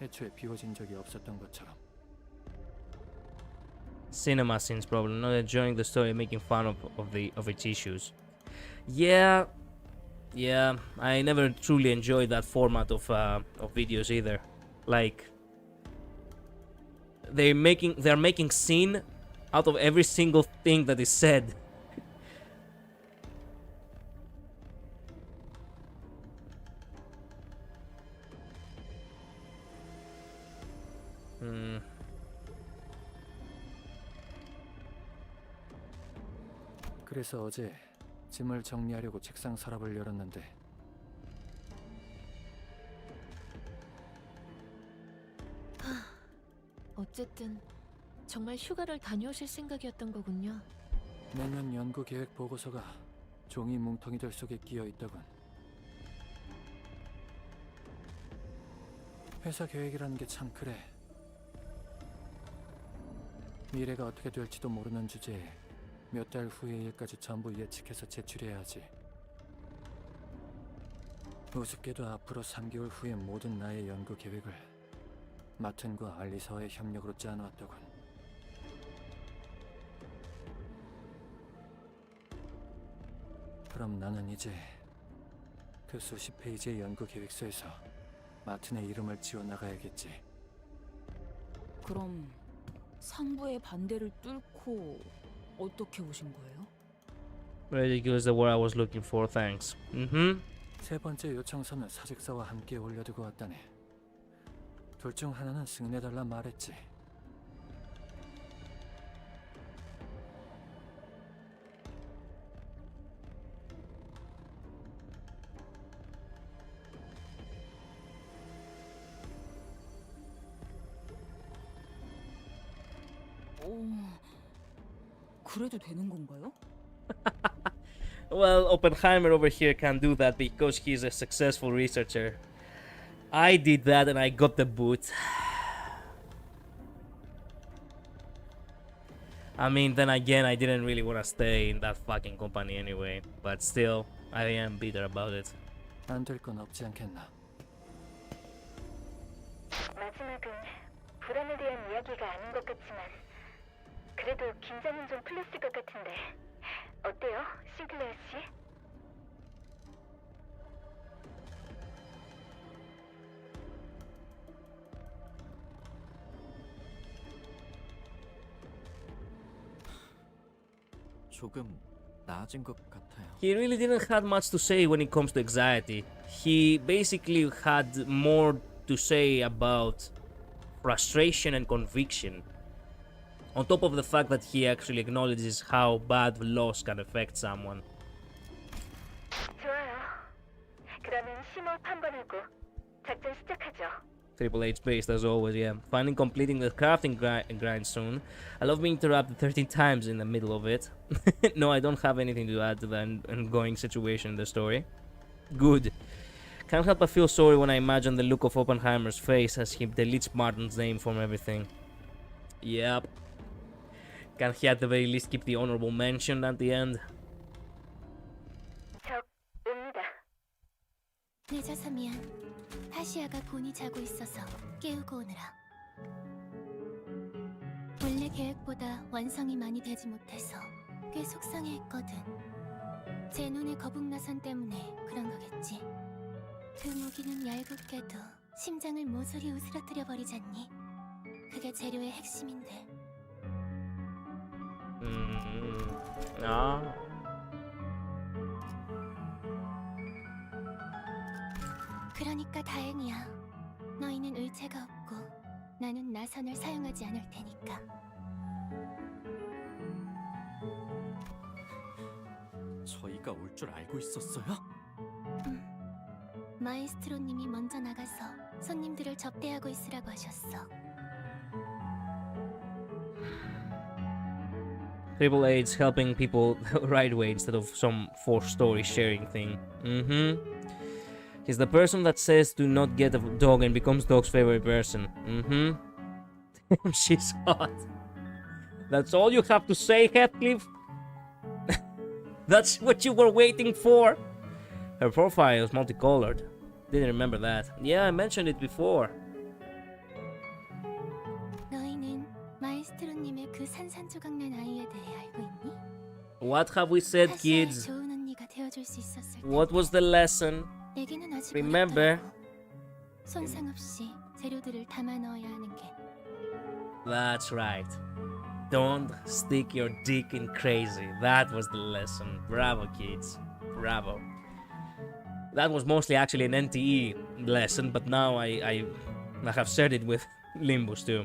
애초에 비워진 적이 없었던 것처럼. Cinema scenes problem, not enjoying the story, making fun of its issues. Yeah, I never truly enjoyed that format of videos either. Like they're making scene out of every single thing that is said. 그래서 어제 짐을 정리하려고 책상 서랍을 열었는데 어쨌든 정말 휴가를 다녀오실 생각이었던 거군요. 내년 연구 계획 보고서가 종이 뭉텅이들 속에 끼어 있더군. 회사 계획이라는 게 참 그래. 미래가 어떻게 될지도 모르는 주제에 몇 달 후의 일까지 전부 예측해서 제출해야 하지. 우습게도 앞으로 3개월 후의 모든 나의 연구 계획을 마튼과 알리사와의 협력으로 짜놓았더군. 그럼 나는 이제 그 수십 페이지의 연구 계획서에서 마튼의 이름을 지워나가야겠지. 그럼 상부의 반대를 뚫고 어떻게 오신 거예요? Ridiculous, the word I was looking for. Thanks. 세 번째 요청서는 사직서와 함께 올려두고 왔다네. 둘 중 하나는 승인해달라 말했지. 그래도 되는 건가요? Well, Oppenheimer over here can do that because he's a successful researcher. I did that and I got the boot. I mean, then again, I didn't really want to stay in that fucking company anyway. But still, I am bitter about it. 안 될 건 없지 않겠나? 마지막은 불안에 대한 이야기가 아닌 것 같지만 그래도 긴장은 좀 풀렸을 것 같은데 어때요, 싱클레어 씨? 조금 나아진 것 같아요. He really didn't have much to say when it comes to anxiety. He basically had more to say about frustration and conviction. On top of the fact that he actually acknowledges how bad loss can affect someone. 좋아요. 그러면 심호흡 한번 하고 작전 시작하죠. Triple H based as always, yeah. Finally completing the crafting grind soon. I love being interrupted 13 times in the middle of it. No, I don't have anything to add to the ongoing situation in the story. Good. Can't help but feel sorry when I imagine the look of Oppenheimer's face as he deletes Martin's name from everything. Yep. Can he at the very least keep the honorable mention at the end? 늦어서 미안. 파시아가 곤히 자고 있어서 깨우고 오느라. 원래 계획보다 완성이 많이 되지 못해서 꽤 속상해했거든. 제 눈에 거북나선 때문에 그런 거겠지. 그 무기는 얄궂게도 심장을 모조리 으스러뜨려 버리잖니. 그게 재료의 핵심인데. 아. 그러니까 다행이야. 너희는 의체가 없고 나는 나선을 사용하지 않을 테니까. 저희가 올 줄 알고 있었어요? 마에스트로님이 먼저 나가서 손님들을 접대하고 있으라고 하셨어. Triple A's helping people right away instead of some forced story sharing thing. He's the person that says do not get a dog and becomes dog's favorite person. She's hot. That's all you have to say, Heathcliff? That's what you were waiting for? Her profile is multicolored. Didn't remember that. Yeah, I mentioned it before. 너희는 마에스트로님의 그 산산조각난 아이에 대해 알고 있니? What have we said, 파시아의 kids? 좋은 언니가 되어줄 수 있었을 What was the lesson? 내게는 아직 Remember? 손상 없이 재료들을 담아 넣어야 하는 게. That's right. Don't stick your dick in crazy. That was the lesson. Bravo, kids. Bravo. That was mostly actually an NTE lesson, but now I have shared it with Limbus too.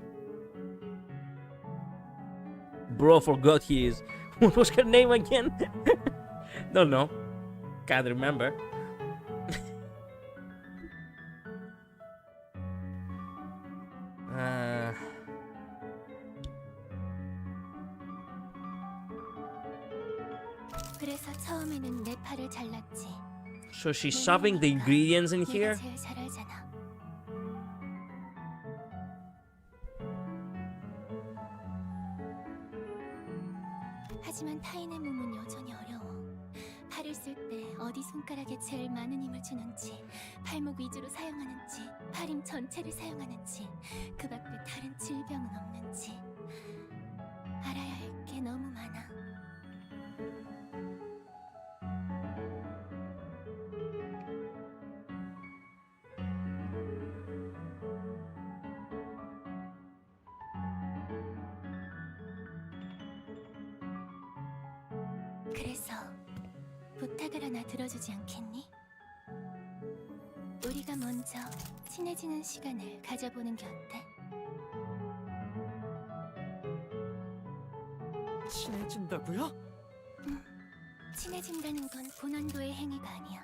Bro forgot his. What was her name again? Don't know. Can't remember. 그래서 처음에는 내 팔을 잘랐지. So she's shoving the ingredients in here? 네가 제일 잘 알잖아. 하지만 타인의 몸은 여전히 어려워. 팔을 쓸 때 어디 손가락에 제일 많은 힘을 주는지, 팔목 위주로 사용하는지, 팔힘 전체를 사용하는지, 그 밖에 다른 질병은 없는지 알아야 할 게 너무 많아. 그래서 부탁을 하나 들어주지 않겠니? 우리가 먼저 친해지는 시간을 가져보는 게 어때? 친해진다고요? 친해진다는 건 고난도의 행위가 아니야.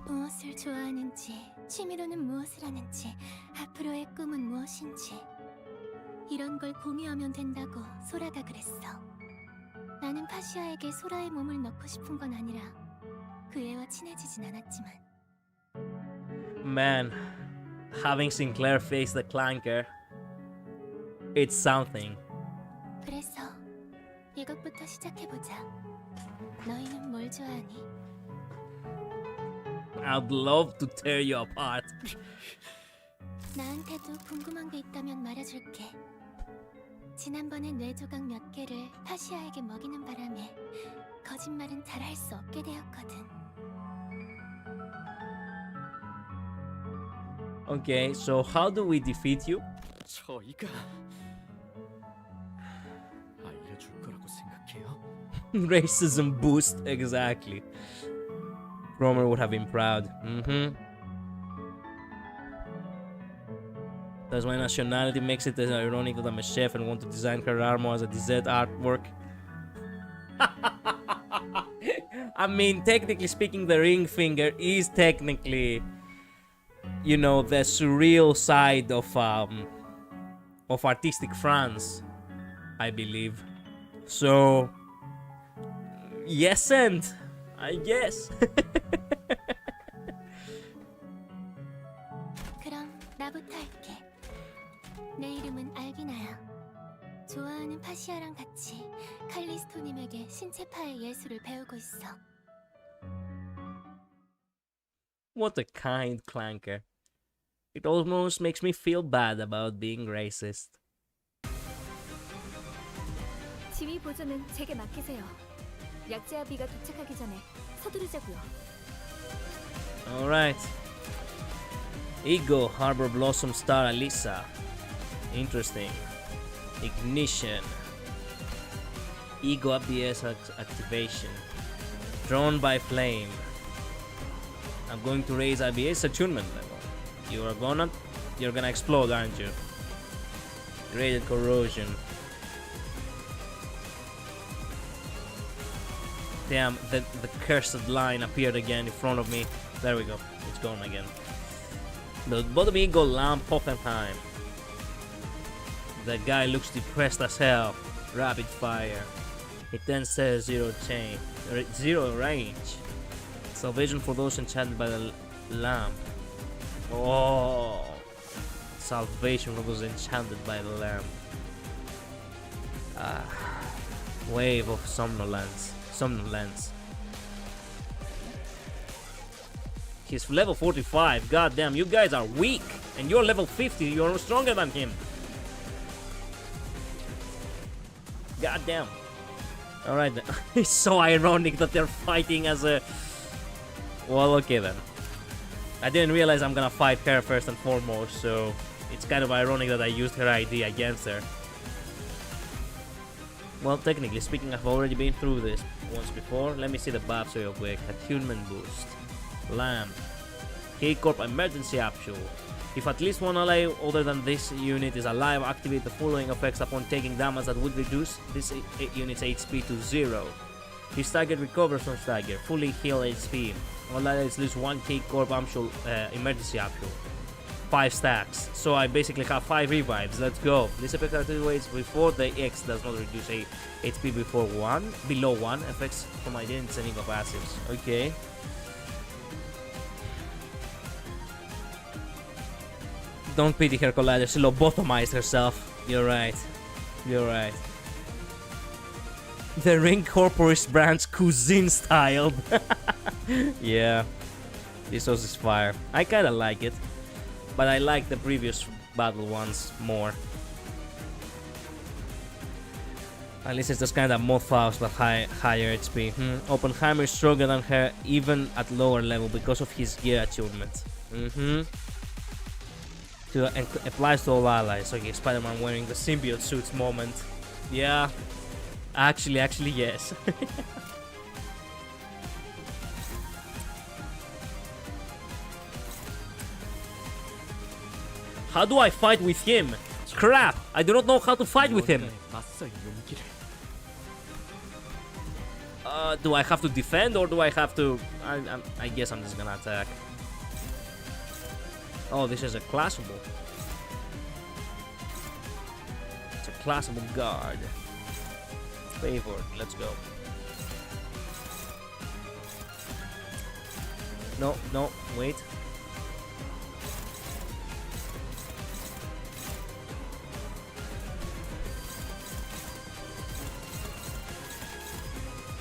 무엇을 좋아하는지, 취미로는 무엇을 하는지, 앞으로의 꿈은 무엇인지 이런 걸 공유하면 된다고 소라가 그랬어. 나는 파시아에게 소라의 몸을 넣고 싶은 건 아니라 그 애와 친해지진 않았지만. Man, having Sinclair face the clanker, it's something. 그래서 이것부터 시작해보자. 너희는 뭘 좋아하니? I'd love to tear you apart. 나한테도 궁금한 게 있다면 말해줄게. 지난번에 뇌조각 몇 개를 파시아에게 먹이는 바람에 거짓말은 잘 할 수 없게 되었거든. Okay, so how do we defeat you? 저희가 알려줄 거라고 생각해요? Racism boost, exactly. Romer would have been proud. That's why nationality makes it ironic that I'm a chef and want to design her armor as a dessert artwork. I mean, technically speaking, the ring finger is technically, you know, the surreal side of artistic France, I believe. So, yes, and I guess. 그럼 나부터 할게. 내 이름은 알비나야. 좋아하는 파시아랑 같이 칼리스토님에게 신체파의 예술을 배우고 있어. What a kind clanker. It almost makes me feel bad about being racist. 지휘 보조는 제게 맡기세요. 약제아비가 도착하기 전에 서두르자고요. Alright. Ego, Harbor Blossom Star Alisa. Interesting. Ignition. Ego ABS activation. Drawn by flame. I'm going to raise ABS attunement level. You're gonna explode, aren't you? Graded corrosion. Damn, the cursed line appeared again in front of me. There we go. It's gone again. The bottom Eagle Lamp Hoffenheim. The guy looks depressed as hell. Rapid fire. It then says zero range. Salvation for those enchanted by the lamp. Oh, salvation for those enchanted by the lamp. Wave of somnolence. He's level 45. God damn, you guys are weak, and you're level 50. You're stronger than him. God damn. All right, then. It's so ironic that they're fighting as a. Well, okay then. I didn't realize I'm gonna fight her first and foremost, so it's kind of ironic that I used her ID against her. Well, technically speaking, I've already been through this once before. Let me see the buffs real quick. Attunement boost. Lamp. K-Corp emergency capsule. If at least one ally other than this unit is alive, activate the following effects upon taking damage that would reduce this unit's HP to 0. If staggered, recovers from stagger. Fully heal HP. All allies lose 1 K-Corp emergency capsule. 5 stacks. So I basically have 5 revives. Let's go. This effect activates before the X does not reduce a HP below 1. Effects from identities and ego passives. Okay. Don't pity her, Collider. She lobotomized herself. You're right. You're right. The Ring Corporis branch cuisine styled. Yeah. This was is fire. I kinda like it. But I like the previous battle ones more. At least it's just kinda more fast but higher HP. Oppenheimer is stronger than her even at lower level because of his gear attunement. Applies to all allies. Okay, Spider-Man wearing the symbiote suits moment. Yeah. Actually, yes. How do I fight with him? Crap! I do not know how to fight with him. Do I have to defend or do I have to... I guess I'm just gonna attack. Oh, this is a classable. It's a classable guard. Favored. Let's go. No, wait.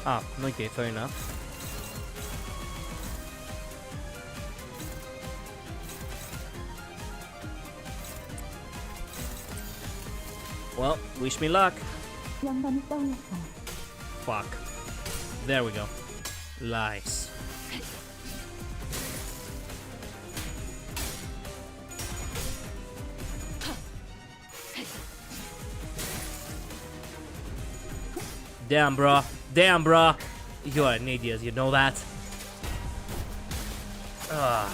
Ah, okay, fair enough. Well, wish me luck. Fuck. There we go. Lies. Damn, bro. Damn, bro. You are an idiot, you know that? Ugh.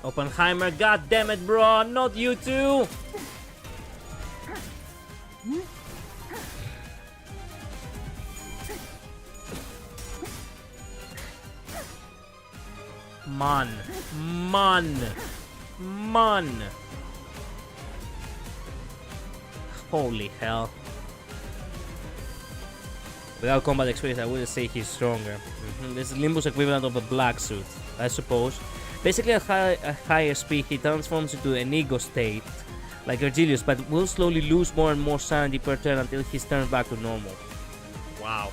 Oppenheimer, god damn it, bro, not you too. Man. Holy hell. Without combat experience, I wouldn't say he's stronger. This is Limbus equivalent of a black suit, I suppose. Basically, at higher speed, he transforms into an ego state, like Virgilius, but will slowly lose more and more sanity per turn until he's turned back to normal. Wow.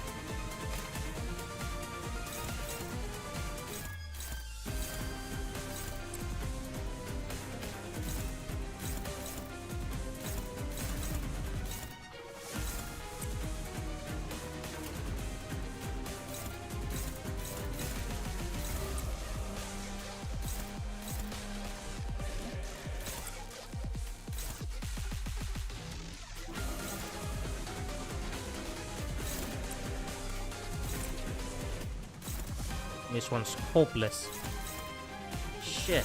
This one's hopeless. Shit.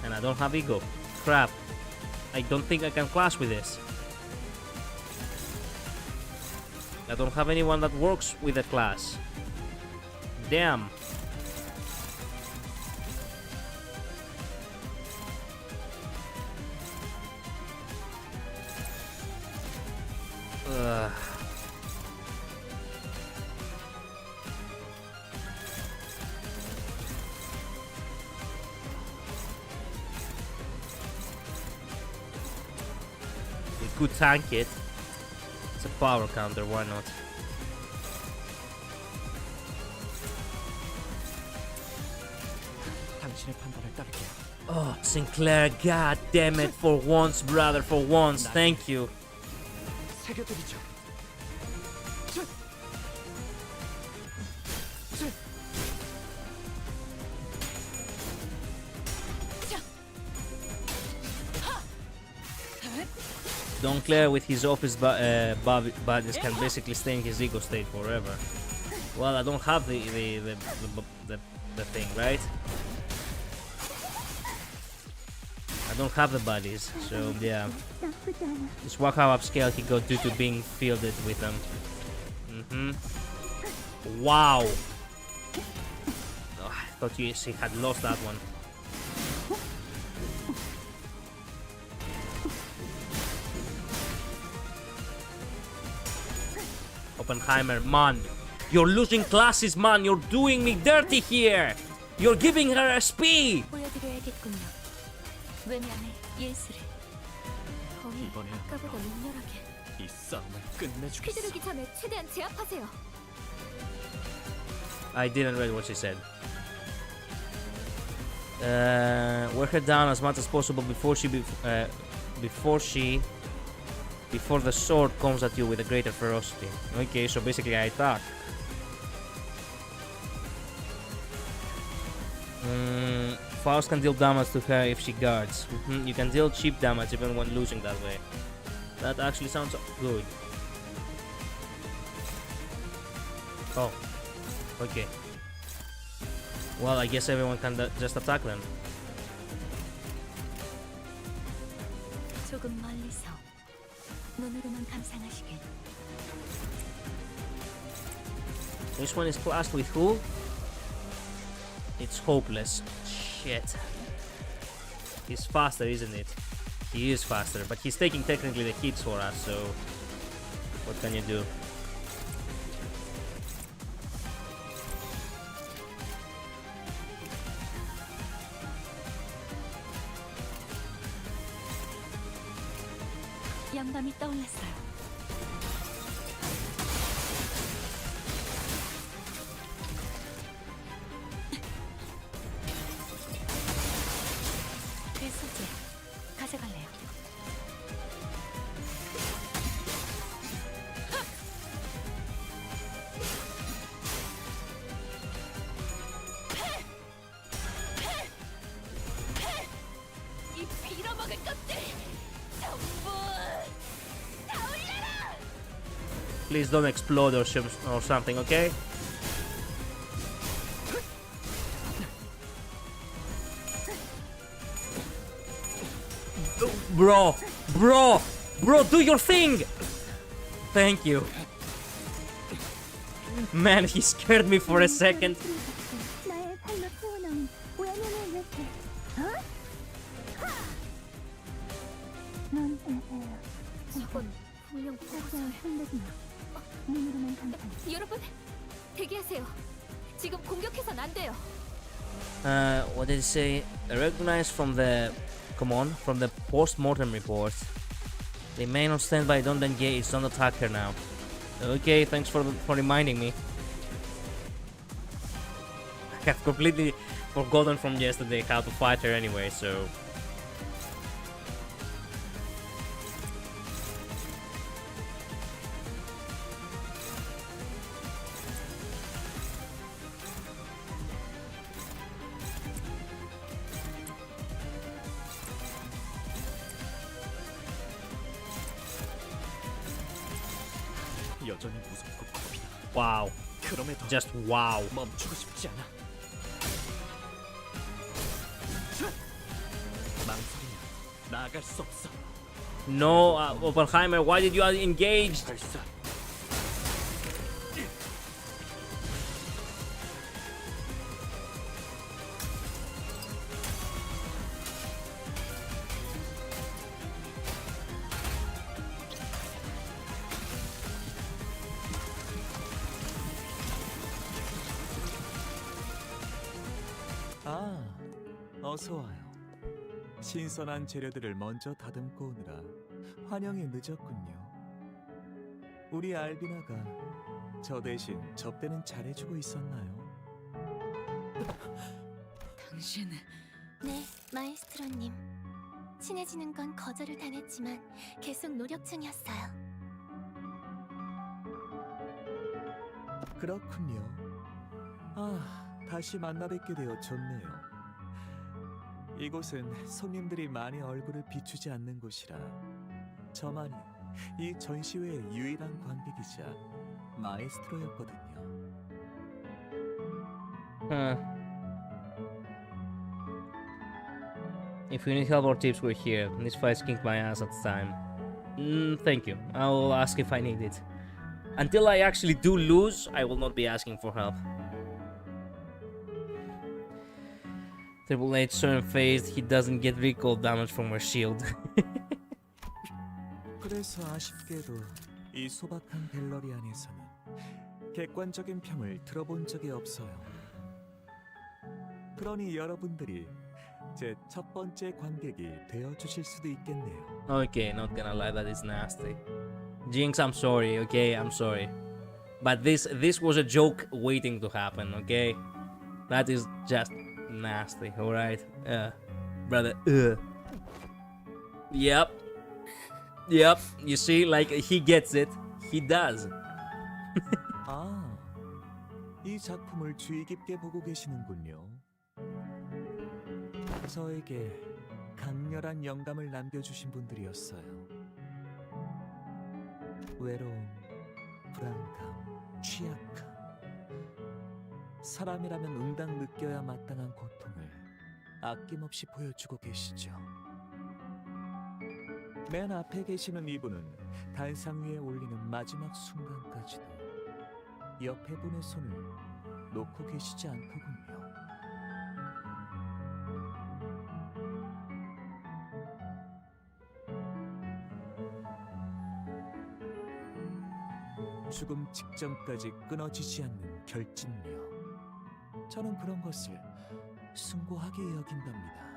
And I don't have ego. Crap. I don't think I can clash with this. I don't have anyone that works with a class. Damn. Ugh. Could tank it. It's a power counter, why not? Oh, Sinclair, god damn it, for once, brother, for once, thank you. Don Claire with his office buddies can basically stay in his ego state forever. Well, I don't have the thing, right? I don't have the buddies, so yeah. Just walk how upscale he got due to being fielded with them. Wow. Oh, I thought she had lost that one. Oppenheimer, man, you're losing classes, man. You're doing me dirty here. You're giving her a SP. 보여드려야겠군요. 왜냐하면 예술을 거의 아까보다 맹렬하게 이 싸움을 끝내주겠어. 휘두르기 전에 최대한 제압하세요. I didn't read what she said. Wear her down as much as possible before the sword comes at you with a greater ferocity. Okay, so basically I attack. Faust can deal damage to her if she guards. You can deal cheap damage even when losing that way. That actually sounds good. Oh, okay. Well, I guess everyone can just attack them. 조금 멀리서 눈으로만 감상하시길. This one is classed with who? It's hopeless. Shit. He's faster, isn't it? He is faster, but he's taking technically the hits for us, so what can you do? 영감이 떠올랐어요. 그 소재 가져갈래요. 이 빌어먹을 것들 전부 다 올려라! Please don't explode or something, okay? Bro, do your thing! Thank you. Man, he scared me for a second. 나의 삶을 태워놓은 외면의 외출. 어? 하! 넌 저건 분명 보고서야 흔들지 마. 눈으로만 감탄. 여러분, 대기하세요. 지금 공격해선 안 돼요. What did it say? Recognized from the... Come on, from the post-mortem reports. Remain on standby, don't engage, don't attack her now. Okay, thanks for reminding me. I have completely forgotten from yesterday how to fight her anyway, so... 여전히 무섭고 겁이 나. Wow. 그럼에도 Just wow. 멈추고 싶지 않아. 망설이면 나아갈 수 없어. No, Oppenheimer, why did you engage? 벌써 어서 와요. 신선한 재료들을 먼저 다듬고 오느라 환영이 늦었군요. 우리 알비나가 저 대신 접대는 잘해주고 있었나요? 당신... 네, 마에스트로님. 친해지는 건 거절을 당했지만 계속 노력 중이었어요. 그렇군요. 다시 만나 뵙게 되어 좋네요. 이곳은 손님들이 많이 얼굴을 비추지 않는 곳이라 저만이 이 전시회의 유일한 관객이자 마에스트로였거든요. If you need help or tips, we're here. This fight kicked my ass at the time. Thank you. I will ask if I need it. Until I actually do lose, I will not be asking for help. Triple H turn phased, he doesn't get recoil damage from her shield. 그래서 아쉽게도 이 소박한 갤러리 안에서는 객관적인 평을 들어본 적이 없어요. 그러니 여러분들이 제 첫 번째 관객이 되어 주실 수도 있겠네요. Okay, not gonna lie, that is nasty. Jinx, I'm sorry, okay, I'm sorry. But this was a joke waiting to happen, okay? That is just nasty, alright? Brother, Yep. Yep, you see, like, he gets it. He does. 이 작품을 주의 깊게 보고 계시는군요. 저에게 강렬한 영감을 남겨주신 분들이었어요. 외로움, 불안감, 취약함. 사람이라면 응당 느껴야 마땅한 고통을 아낌없이 보여주고 계시죠. 맨 앞에 계시는 이분은 단상 위에 올리는 마지막 순간까지도 옆에 분의 손을 놓고 계시지 않더군요. 죽음 직전까지 끊어지지 않는 결집력. 저는 그런 것을 숭고하게 여긴답니다.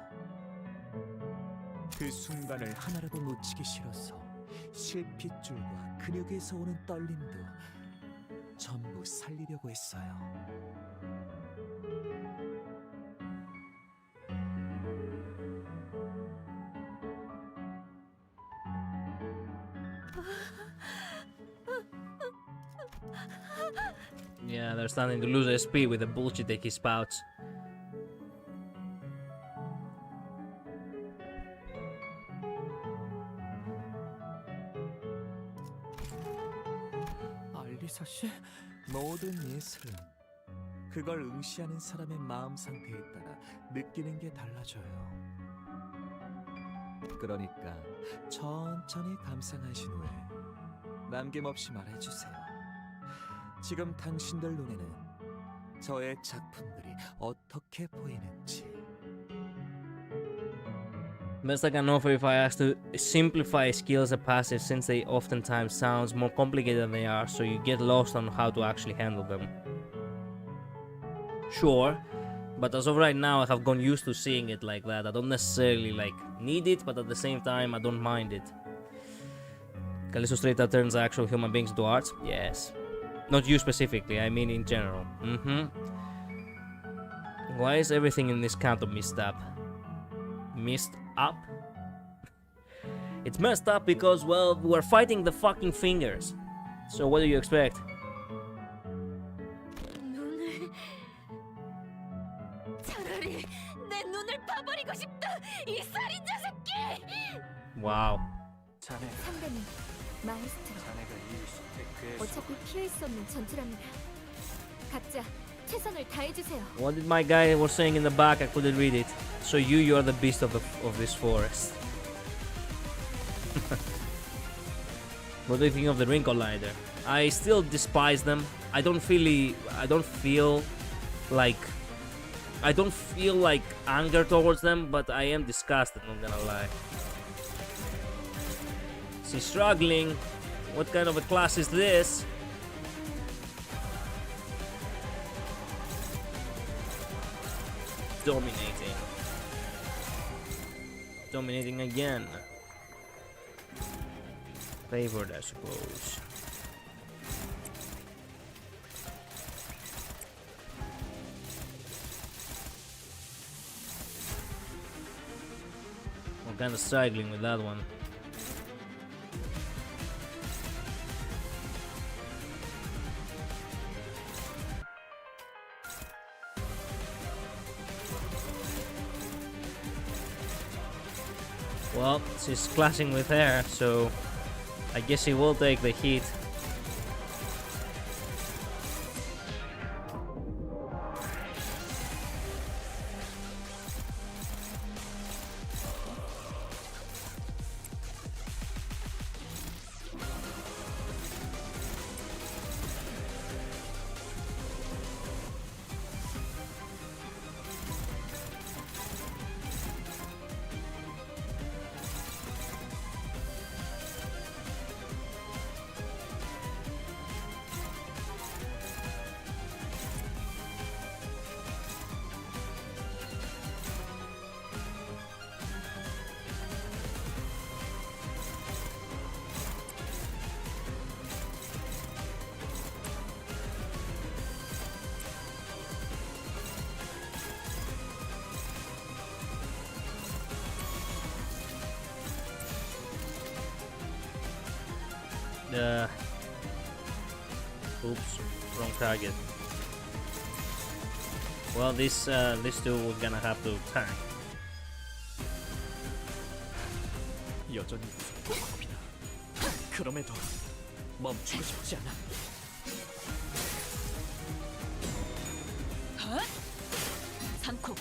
그 순간을 하나라도 놓치기 싫어서 실핏줄과 근육에서 오는 떨림도 전부 살리려고 했어요. Yeah, they're starting to lose their speed with the bullshit that he spouts. 알리사 씨, 모든 예술은 그걸 응시하는 사람의 마음 상태에 따라 느끼는 게 달라져요. 그러니까 천천히 감상하신 후에 남김없이 말해주세요. 지금 당신들 눈에는 저의 작품들이 어떻게 보이는지. Best I can offer if I ask to simplify skills and passive, since they oftentimes sounds more complicated than they are, so you get lost on how to actually handle them. Sure, but as of right now I have gone used to seeing it like that. I don't necessarily like need it, but at the same time I don't mind it. Callisto straight up turns actual human beings into arts? Yes. Not you specifically, I mean in general. Why is everything in this canto messed up? Messed up? It's messed up because, well, we're fighting the fucking fingers. So what do you expect? 눈을 차라리 내 눈을 파버리고 싶다. 이 살인자 새끼. Wow. 상대는 마에스트로. 어차피 피할 수 없는 전투랍니다. 각자 최선을 다해주세요. What did my guy was saying in the back? I couldn't read it. So you are the beast of this forest. What do you think of the Ring Collider? I still despise them. I don't feel like anger towards them, but I am disgusted, not gonna lie. She's struggling. What kind of a class is this? Dominating. Dominating again. Favored, I suppose. I'm kind of struggling with that one. Well, she's clashing with her, so I guess she will take the heat. Oops, wrong target. Well, these two we're gonna have to tank. 여전히 무섭구나. 그럼에도 멈추고 싶지 않아. 삼코.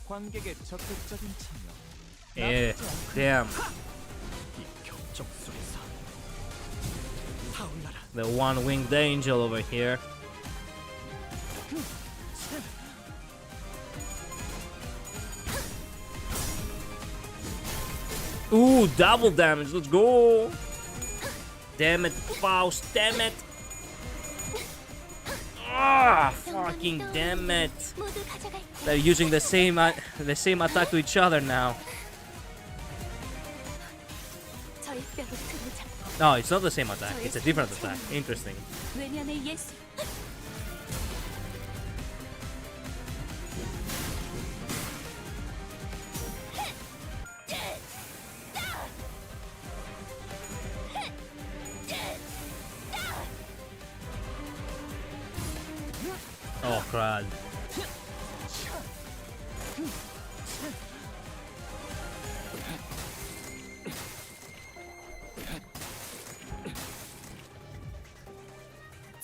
관객의 적극적인 참여. Yeah, damn. 이 격정 속에서 타올라라. The one-winged angel over here. Ooh, double damage. Let's go. Damn it, Faust. Damn it. Ah, fucking damn it. They're using the same attack to each other now. No, it's not the same attack. It's a different attack. Interesting. Oh, crud.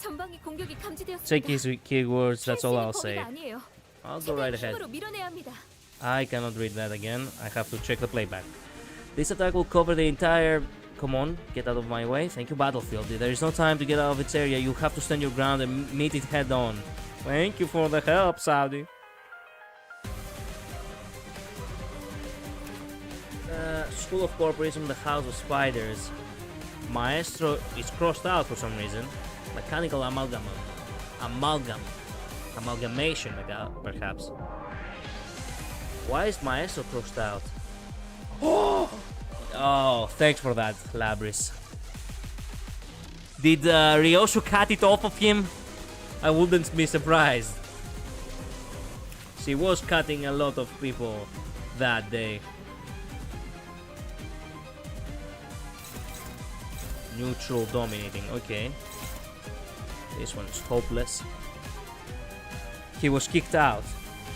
전방위 공격이 감지되었습니다. Check his keywords, that's all I'll 쉴 수 say. 있는 범위가 아니에요. I'll go right ahead. 힘으로 밀어내야 합니다. I cannot read that again. I have to check the playback. This attack will cover the entire... Come on, get out of my way. Thank you, Battlefield. There is no time to get out of its area. You have to stand your ground and meet it head on. Thank you for the help, Saudi. School of Corporation, the House of Spiders. Maestro is crossed out for some reason. Mechanical amalgamation, perhaps. Why is Maestro crossed out? Oh, thanks for that, Labris. Did Ryoshu cut it off of him? I wouldn't be surprised. She was cutting a lot of people that day. Neutral dominating, okay. This one's hopeless. He was kicked out.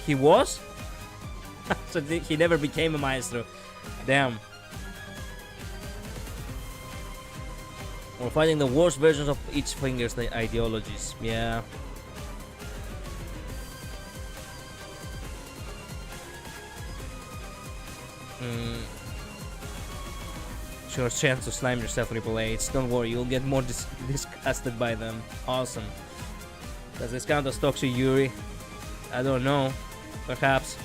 He was? So he never became a maestro. Damn. We're fighting the worst versions of each finger's ideologies. Yeah. Sure chance to slime yourself, Triple H. Don't worry, you'll get more disgusted by them. Awesome. Does this count as Toxic Yuri? I don't know. Perhaps.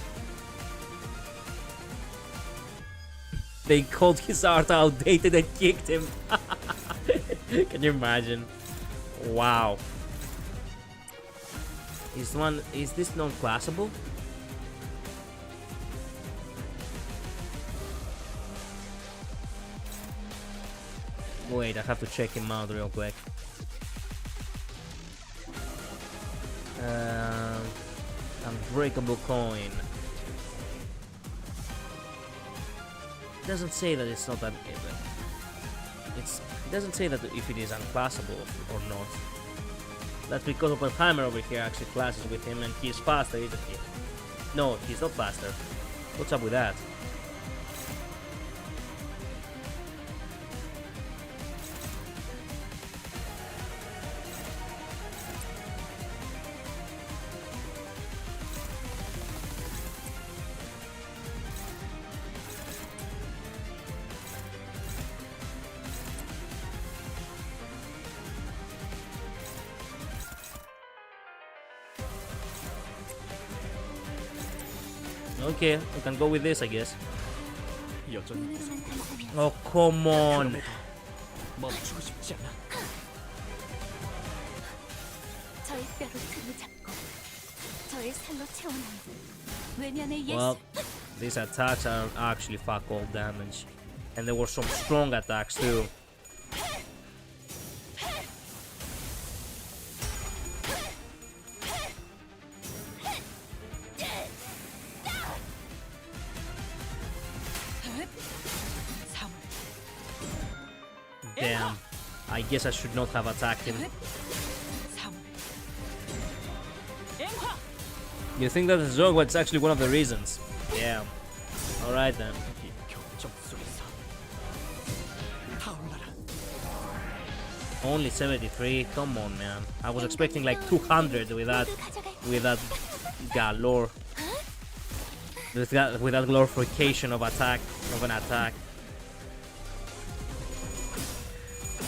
They called his art outdated and kicked him. Can you imagine? Wow. Is this non-classable? Wait, I have to check him out real quick. Unbreakable coin. It doesn't say that it's not that. It doesn't say that if it is unclassable or not. That's because Oppenheimer over here actually classes with him, and he's faster, isn't he? No, he's not faster. What's up with that? Okay, we can go with this, I guess. Oh, come on. Well, these attacks are actually fuck all damage. And there were some strong attacks too. Damn. I guess I should not have attacked him. You think that is wrong, but it's actually one of the reasons. Yeah. Alright then. Only 73? Come on, man. I was expecting like 200 with that galore. With that glorification of an attack.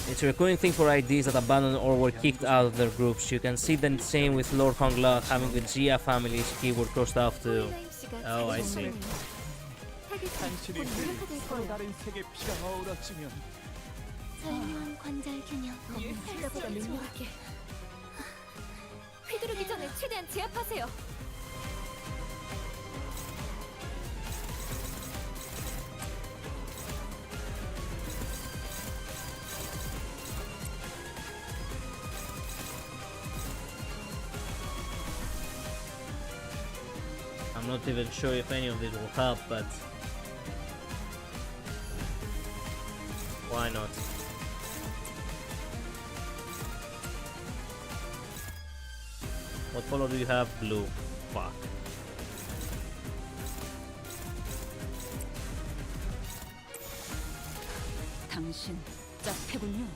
It's a recurring thing for IDs that abandoned or were kicked out of their groups. You can see the same with Lord Kongla having the Jia family's keyword crossed off too. Oh, I see. 휘두르기 전에 최대한 제압하세요. I'm not even sure if any of this will help, but why not? What color do you have? Blue. Fuck. 당신 짭패군요.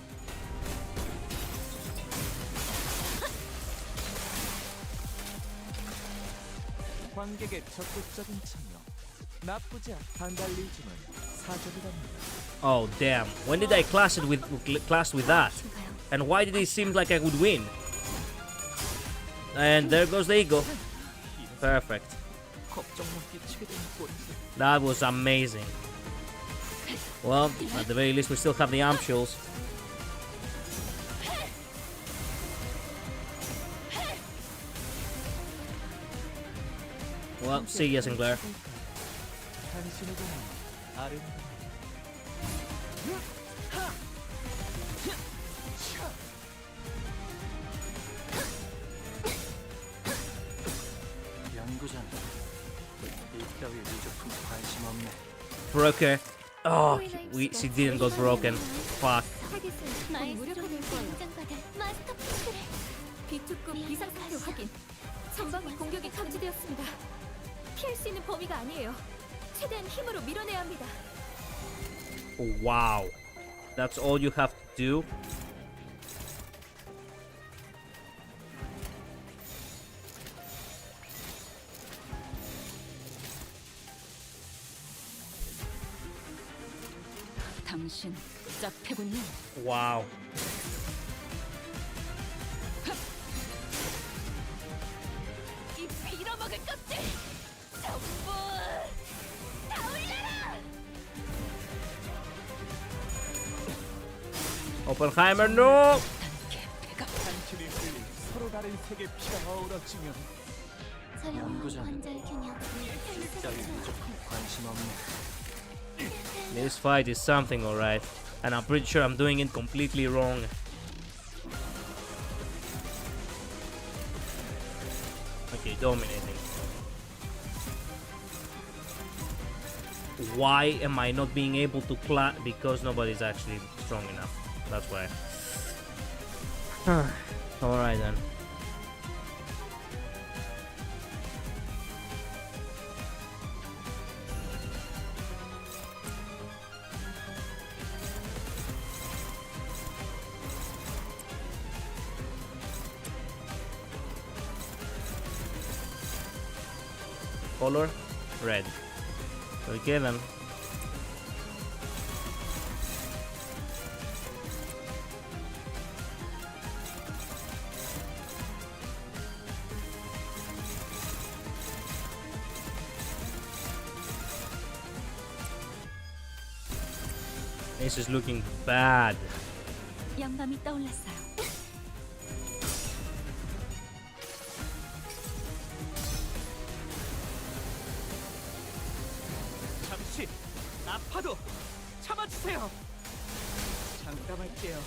관객의 적극적인 참여. 나쁘지 않은 반달리즘은 사절이랍니다. Oh damn! When did I clash with that? And why did it seem like I would win? And there goes the eagle. Perfect. That was amazing. Well, at the very least, we still have the ampoules. Well, see ya, Sinclair. Broker. Oh, she didn't go broken. Fuck. Btu급 비상 상태 확인. 전방위 공격이 감지되었습니다. 피할 수 있는 범위가 아니에요. 최대한 힘으로 밀어내야 합니다. Wow. That's all you have to do? 당신 짝패군요. Wow. 이 빌어먹을 것들 전부 다 올려라! Oppenheimer, no! 한층이 흘린 서로 다른 색의 피가 어우러지면 관절 균형. 따위 무조건 관심 없네. This fight is something, alright. And I'm pretty sure I'm doing it completely wrong. Okay, dominating. Why am I not being able to clap? Because nobody's actually strong enough. That's why. Alright then. Color red. Okay then. This is looking bad. 양밤이 떠올랐어요. 잠시 아파도 참아주세요. 장담할게요.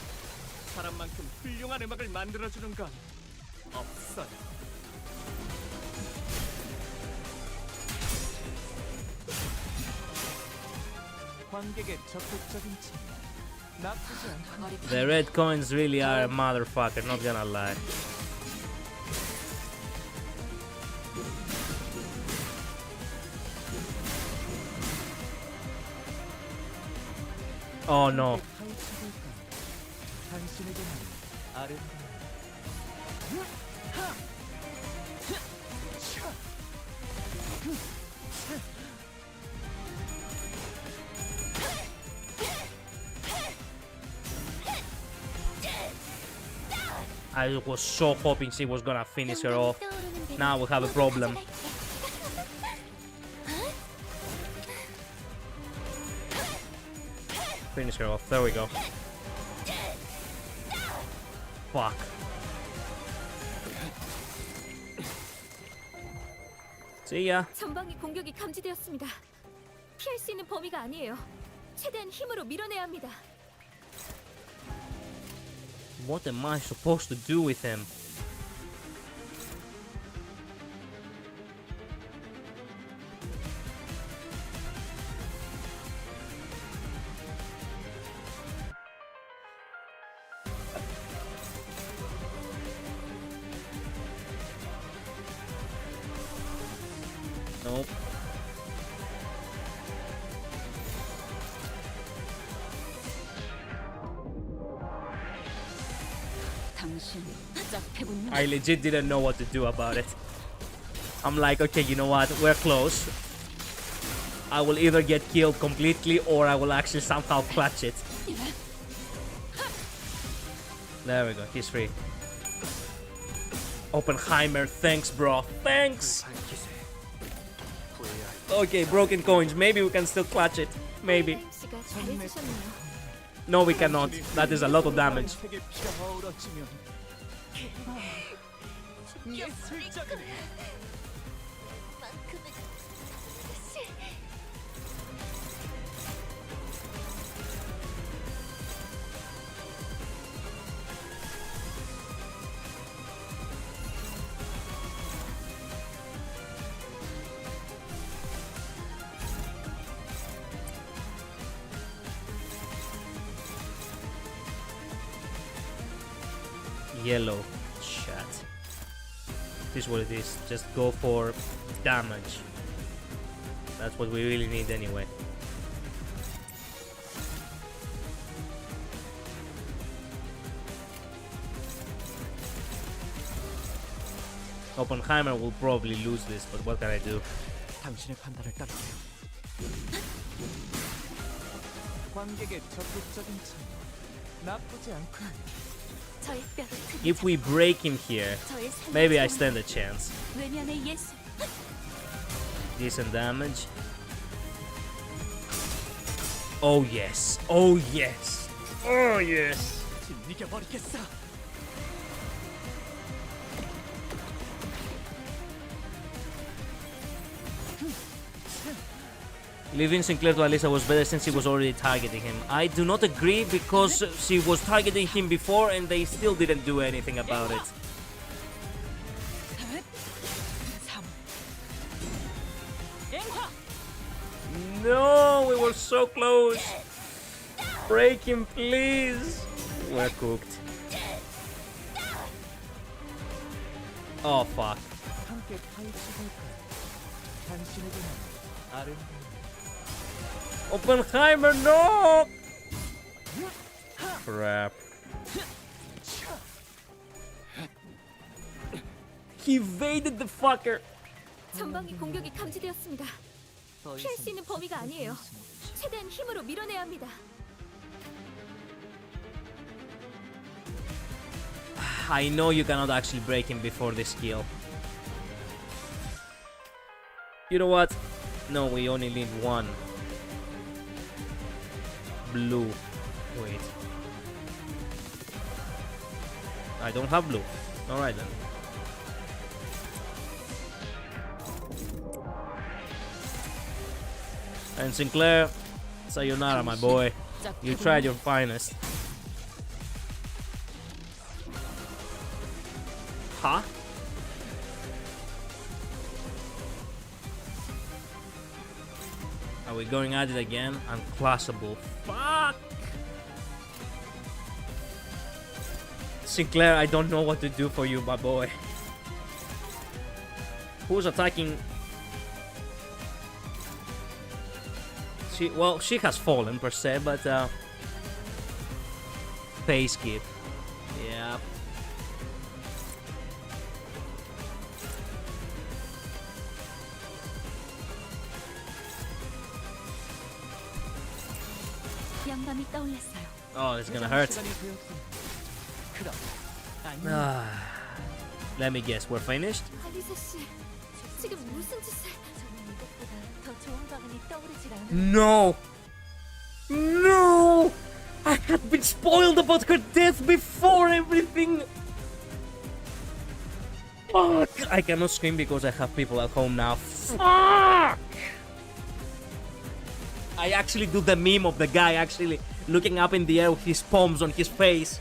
사람만큼 훌륭한 음악을 만들어주는 건 없어요. 관객의 적극적인 참여 나쁘지 않다. The red coins really are a motherfucker, not gonna lie. Oh no. I was so hoping she was gonna finish her off. Now we have a problem. Finish her off. There we go. Fuck. See ya. 전방위 공격이 감지되었습니다. 피할 수 있는 범위가 아니에요. 최대한 힘으로 밀어내야 합니다. What am I supposed to do with him? Nope. I legit didn't know what to do about it. I'm like, okay, you know what? We're close. I will either get killed completely or I will actually somehow clutch it. There we go. He's free. Oppenheimer, thanks, bro. Thanks. Okay, broken coins. Maybe we can still clutch it. Maybe. 씨가 잘해주셨네요. No, we cannot. That is a lot of damage. Yellow chat. This is what it is. Just go for damage. That's what we really need anyway. Oppenheimer will probably lose this, but what can I do? 당신의 판단을 따르세요. 관객의 적극적인 참여 나쁘지 않군요. 저의 뼈를 If we break him here, maybe I stand a chance. 외면의 예술. Decent damage. Oh yes. Oh yes. Oh yes. 이겨버리겠어. Leaving Sinclair to Alyssa was better since he was already targeting him. I do not agree because she was targeting him before and they still didn't do anything about it. No, we were so close. Break him, please. We're cooked. Oh, fuck. 함께 파헤쳐볼까요? 당신에게는 아름다운 Oppenheimer, no! Crap. He evaded the fucker. 전방위 공격이 감지되었습니다. 피할 수 있는 범위가 아니에요. 최대한 힘으로 밀어내야 합니다. I know you cannot actually break him before this kill. You know what? No, we only need one. Blue. Wait. I don't have blue. Alright then. And Sinclair, sayonara, my boy. You tried your finest. Huh? Are we going at it again? Unclassable. Fuck! Sinclair, I don't know what to do for you, my boy. Who's attacking? Well, she has fallen per se, but pace skip. Yeah. 영감이 떠올랐어요. Oh, it's gonna hurt. Let me guess, we're finished? 알리사 씨, 지금 무슨 짓을? 저는 이것보다 더 좋은 방안이 떠오르질 않아요. No! No! I had been spoiled about her death before everything! Fuck! I cannot scream because I have people at home now. Fuck! I actually do the meme of the guy actually looking up in the air with his palms on his face.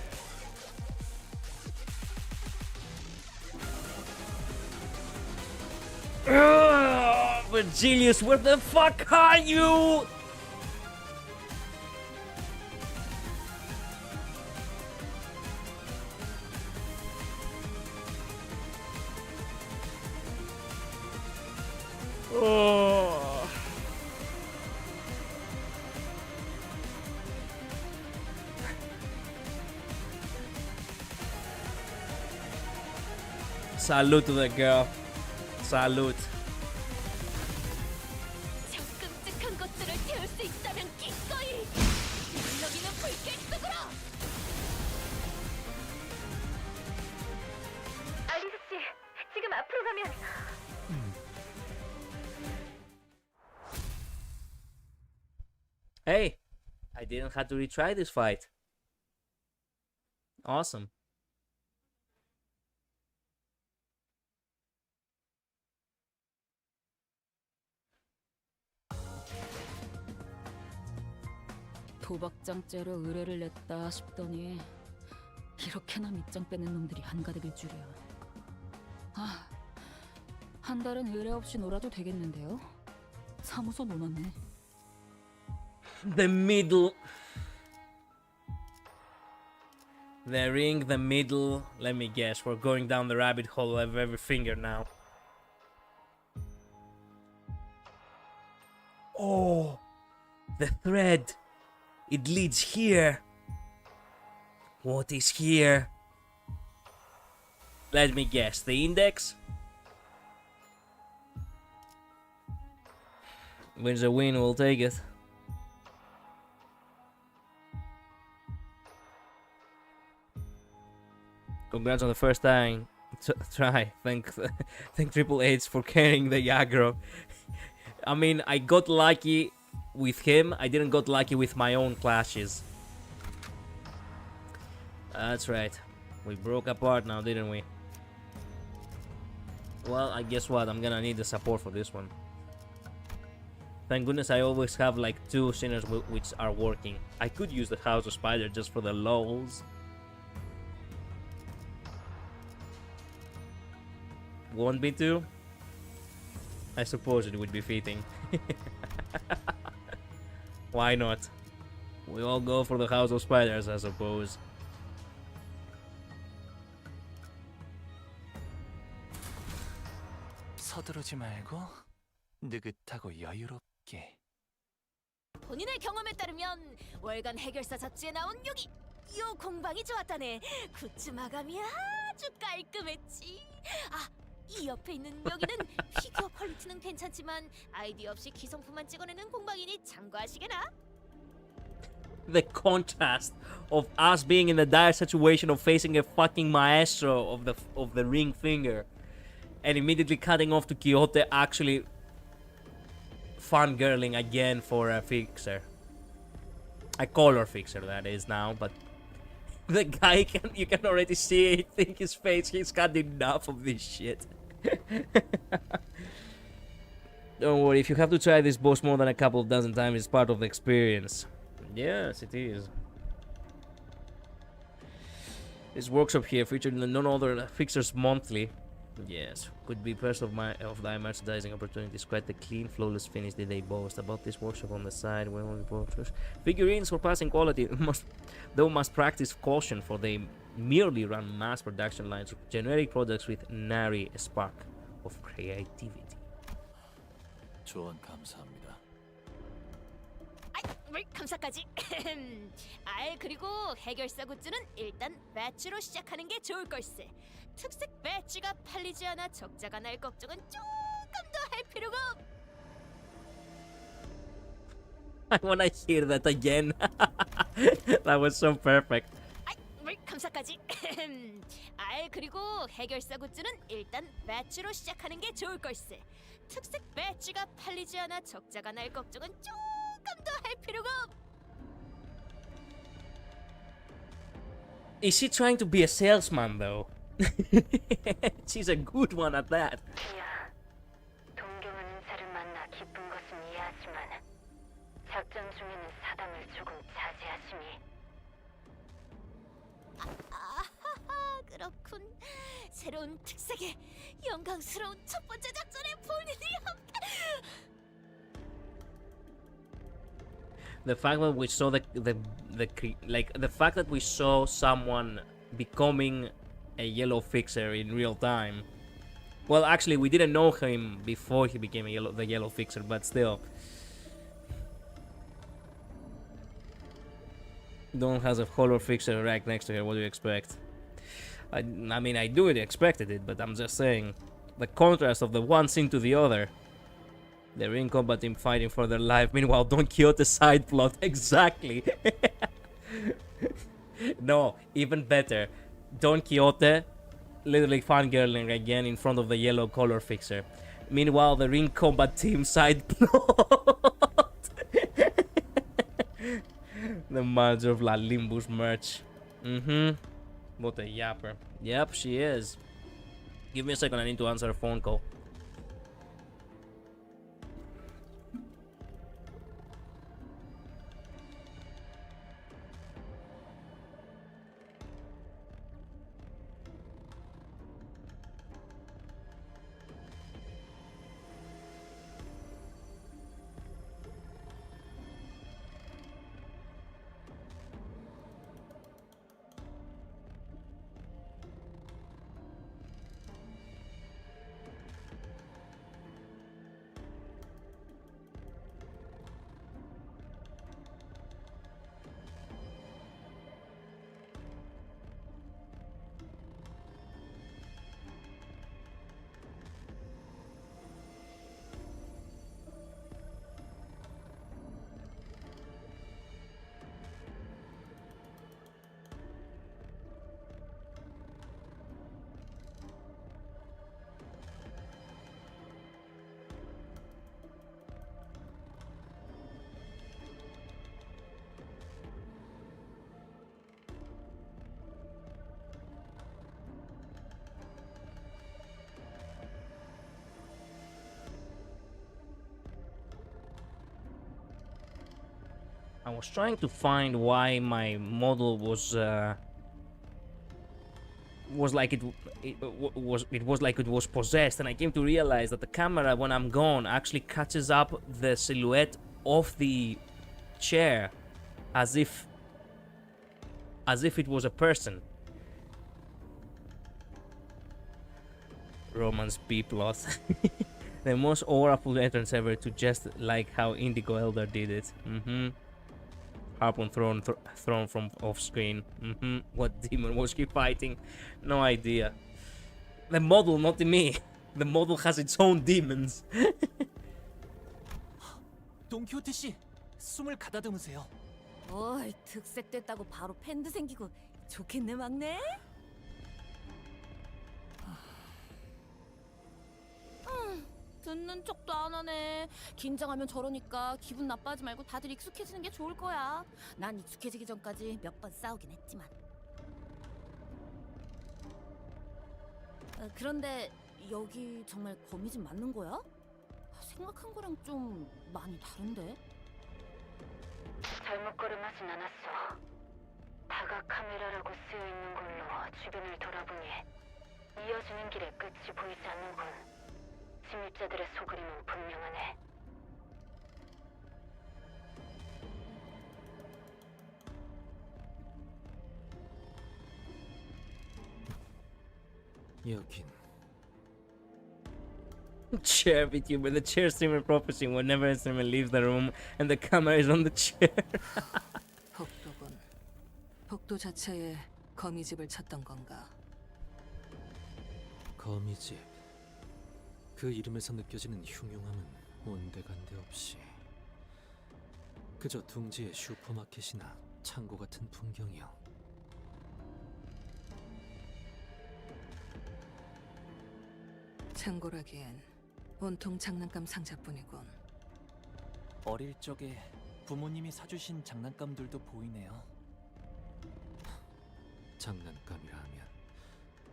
Virgilius, where the fuck are you? Oh. Salute to the girl. Salute. 저 끔찍한 것들을 태울 수 있다면 기꺼이 물러기는 불길 속으로. 알리스 씨, Hey, I didn't have to retry this fight. Awesome. 도박장죄로 의뢰를 냈다 싶더니 이렇게나 밑장 빼는 놈들이 한가득일 줄이야. 아, 한 달은 의뢰 없이 놀아도 되겠는데요? 사무소 논었네. The middle. The ring, the middle. Let me guess. We're going down the rabbit hole of every finger now. Oh, the thread. It leads here. What is here? Let me guess. The index? Wins a win, we'll take it. Congrats on the first time. Try. Thank Triple H for carrying the aggro. I mean, I got lucky with him. I didn't got lucky with my own clashes. That's right. We broke apart now, didn't we? Well, I guess what? I'm gonna need the support for this one. Thank goodness I always have like 2 sinners which are working. I could use the House of Spider just for the lols. Want me to? I suppose it would be fitting. Why not? We all go for the House of Spiders, I suppose. 서두르지 말고 느긋하고 여유롭게. 본인의 경험에 따르면 월간 해결사 잡지에 나온 여기 요 공방이 좋았다네. 굿즈 마감이 아주 깔끔했지. 아, 이 옆에 있는 여기는 피규어 퀄리티는 괜찮지만 아이디어 없이 기성품만 찍어내는 공방이니 참고하시게나. The contrast of us being in the dire situation of facing a fucking maestro of the ring finger and immediately cutting off to Quixote actually fangirling again for a fixer. A color fixer, that is now, but the guy you can already see it in his face. He's got enough of this shit. Don't worry, if you have to try this boss more than a couple of dozen times, it's part of the experience. Yes, it is. This workshop here featured none other Fixers Monthly. Yes, could be first of the merchandising opportunities. Quite the clean, flawless finish that they boast. About this workshop on the side, where only posters. Figurines surpassing quality must practice caution, for they merely run mass production lines of generic products with nary a spark of creativity. 조언 감사합니다. 물 감사까지. 그리고 해결사 굿즈는 일단 배지로 시작하는 게 좋을 걸세. 특색 배지가 팔리지 않아 적자가 날 걱정은 조금 더 할 필요가 없. I wanna hear that again. That was so perfect. 물 감사까지. 그리고 해결사 굿즈는 일단 배지로 시작하는 게 좋을 걸세. 특색 배지가 팔리지 않아 적자가 날 걱정은 조금 더 할 필요가 없. Is she trying to be a salesman though? She's a good one at that. 동경하는 자를 만나 기쁜 것은 이해하지만 작전 중에는 사담을 조금 자제하심이. 아하하, 그렇군. 새로운 특색에 영광스러운 첫 번째 작전에 본인이 함께. The fact that we saw the fact that we saw someone becoming a yellow fixer in real time. Well, actually, we didn't know him before he became the yellow fixer, but still. Dawn has a color fixer right next to her. What do you expect? I mean, I do expected it, but I'm just saying the contrast of the one scene to the other. The ring combat team fighting for their life. Meanwhile, Don Quixote side plot. Exactly. No, even better. Don Quixote literally fangirling again in front of the yellow color fixer. Meanwhile, the ring combat team side plot. The manager of La Limbus merch. What a yapper. Yep, she is. Give me a second, I need to answer a phone call. I was trying to find why my model was like it was like it was possessed, and I came to realize that the camera, when I'm gone, actually catches up the silhouette of the chair as if it was a person. Romance B plus. The most auraful entrance ever, to just like how Indigo Elder did it. Harpoon thrown from off screen. What demon was he fighting? No idea. The model, not me. The model has its own demons. 동키호테 씨, 숨을 가다듬으세요. 어이, 득색됐다고 바로 팬도 생기고 좋겠네, 막내? 듣는 척도 안 하네. 긴장하면 저러니까 기분 나빠하지 말고 다들 익숙해지는 게 좋을 거야. 난 익숙해지기 전까지 몇 번 싸우긴 했지만. 그런데 여기 정말 거미집 맞는 거야? 생각한 거랑 좀 많이 다른데? 잘못 걸음하진 않았어. 다각 카메라라고 쓰여 있는 걸로 주변을 돌아보니 이어지는 길에 끝이 보이지 않는군. 침입자들의 소그림은 분명하네. 여긴 Chair VTuber. The chair streamer prophecy whenever a streamer leaves the room and the camera is on the chair. 복도군. 복도 자체에 거미집을 찾던 건가? 거미집. 그 이름에서 느껴지는 흉흉함은 온데간데 없이 그저 둥지의 슈퍼마켓이나 창고 같은 풍경이요. 창고라기엔 온통 장난감 상자뿐이군. 어릴 적에 부모님이 사주신 장난감들도 보이네요. 장난감이라 하면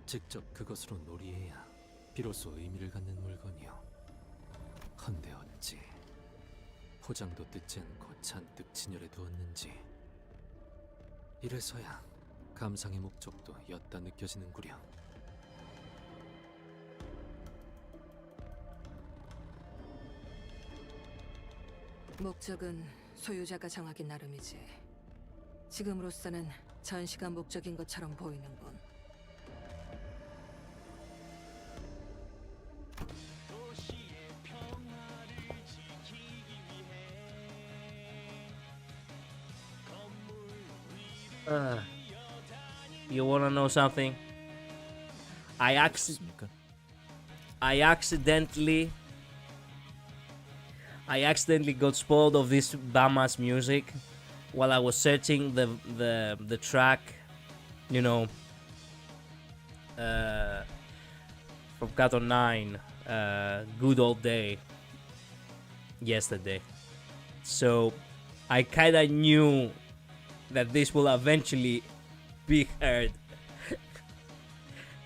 직접 그것으로 놀이해야 비로소 의미를 갖는 물건이요. 헌데 어찌 포장도 뜯지 않고 잔뜩 진열해 두었는지. 이래서야 감상의 목적도 엿다 느껴지는구려. 목적은 소유자가 정하기 나름이지. 지금으로서는 전시가 목적인 것처럼 보이는군. You wanna know something? I accidentally got spoiled of this Bama's music while I was searching the track, you know, from Kato 9, Good Old Day, yesterday. So I kinda knew that this will eventually be heard.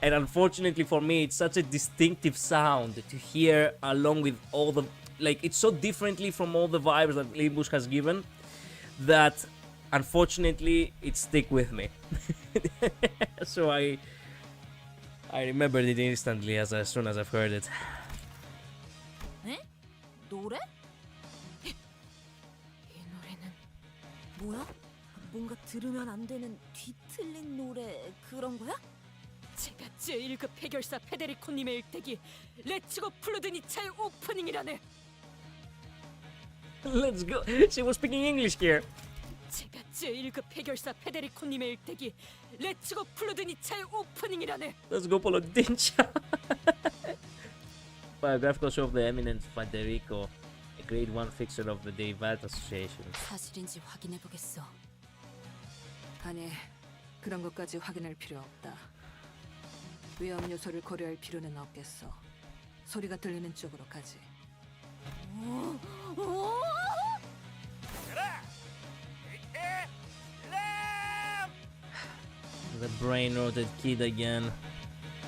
And unfortunately for me, it's such a distinctive sound to hear along with all the... Like, it's so differently from all the vibes that Limbus has given that unfortunately it stick with me. So I remembered it instantly as soon as I've heard it. 에? 노래? 이 노래는 뭐야? 뭔가 들으면 안 되는 뒤틀린 노래 그런 거야? 제가 제1급 해결사 페데리코님의 일대기 레츠고 플루드니차의 오프닝이라네. Let's go. She was speaking English here. 제가 제1급 해결사 페데리코님의 일대기 레츠고 플루드니차의 오프닝이라네. Let's go Polodincha. Biographical show of the eminent Federico, a grade 1 fixer of the Devat Association. 사실인지 확인해 보겠어. 아니, 그런 것까지 확인할 필요 없다. 위험 요소를 고려할 필요는 없겠어. 소리가 들리는 쪽으로 가지. The brain-rotted kid again.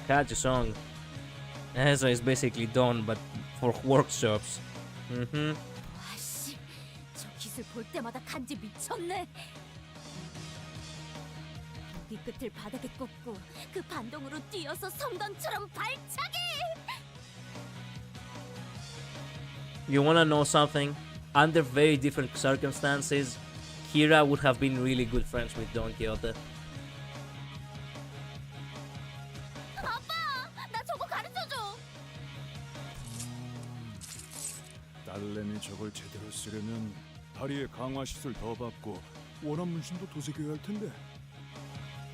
Catchy song. Ezra is basically done, but for workshops. 아씨, 저 기술 볼 때마다 간지 미쳤네. 무기 끝을 바닥에 꽂고 그 반동으로 뛰어서 섬광처럼 발차기. You wanna know something? Under very different circumstances, Kira would have been really good friends with Don Quixote. 아빠, 나 저거 가르쳐줘. 딸내미 저걸 제대로 쓰려면 다리에 강화 시술 더 받고 원한 문신도 도색해야 할 텐데.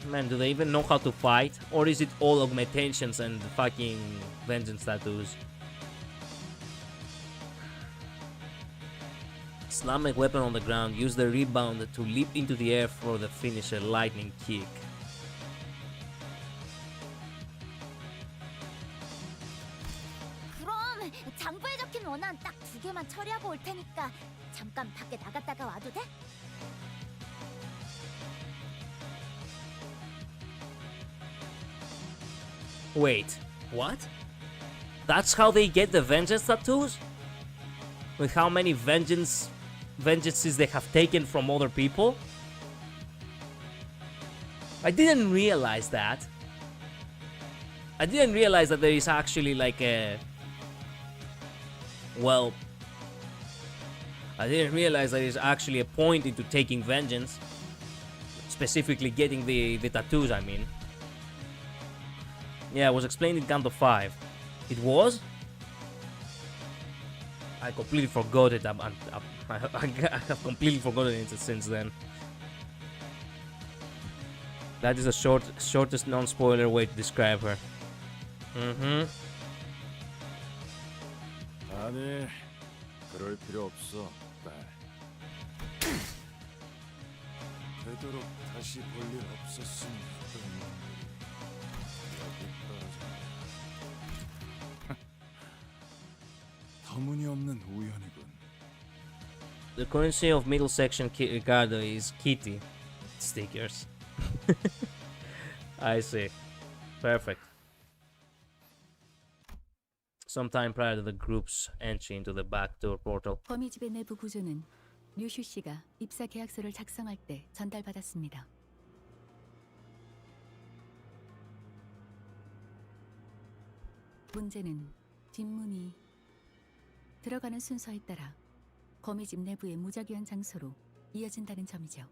Man, do they even know how to fight? Or is it all augmentations and fucking vengeance tattoos? Slam a weapon on the ground, use the rebound to leap into the air for the finisher lightning kick. 그럼 장부에 적힌 원한 딱 2개만 처리하고 올 테니까 잠깐 밖에 나갔다가 와도 돼? Wait, what? That's how they get the vengeance tattoos? With how many vengeances they have taken from other people? I didn't realize that. I didn't realize that there is actually like a... Well... I didn't realize there is actually a point into taking vengeance. Specifically getting the tattoos, I mean. Yeah, it was explained in Count of 5. It was? I completely forgot it. I have completely forgotten it since then. That is the shortest non-spoiler way to describe her. 아니, 그럴 필요 없어, 딸. 되도록 다시 볼 일 없었으면 했던 터무니없는 우연이군. The currency of middle section Ricardo is Kitty stickers. I see. Perfect. Sometime prior to the group's entry into the backdoor portal. 거미집의 내부 구조는 류슈 씨가 입사 계약서를 작성할 때 전달받았습니다. 문제는 뒷문이 들어가는 순서에 따라 거미집 내부의 무작위한 장소로 이어진다는 점이죠.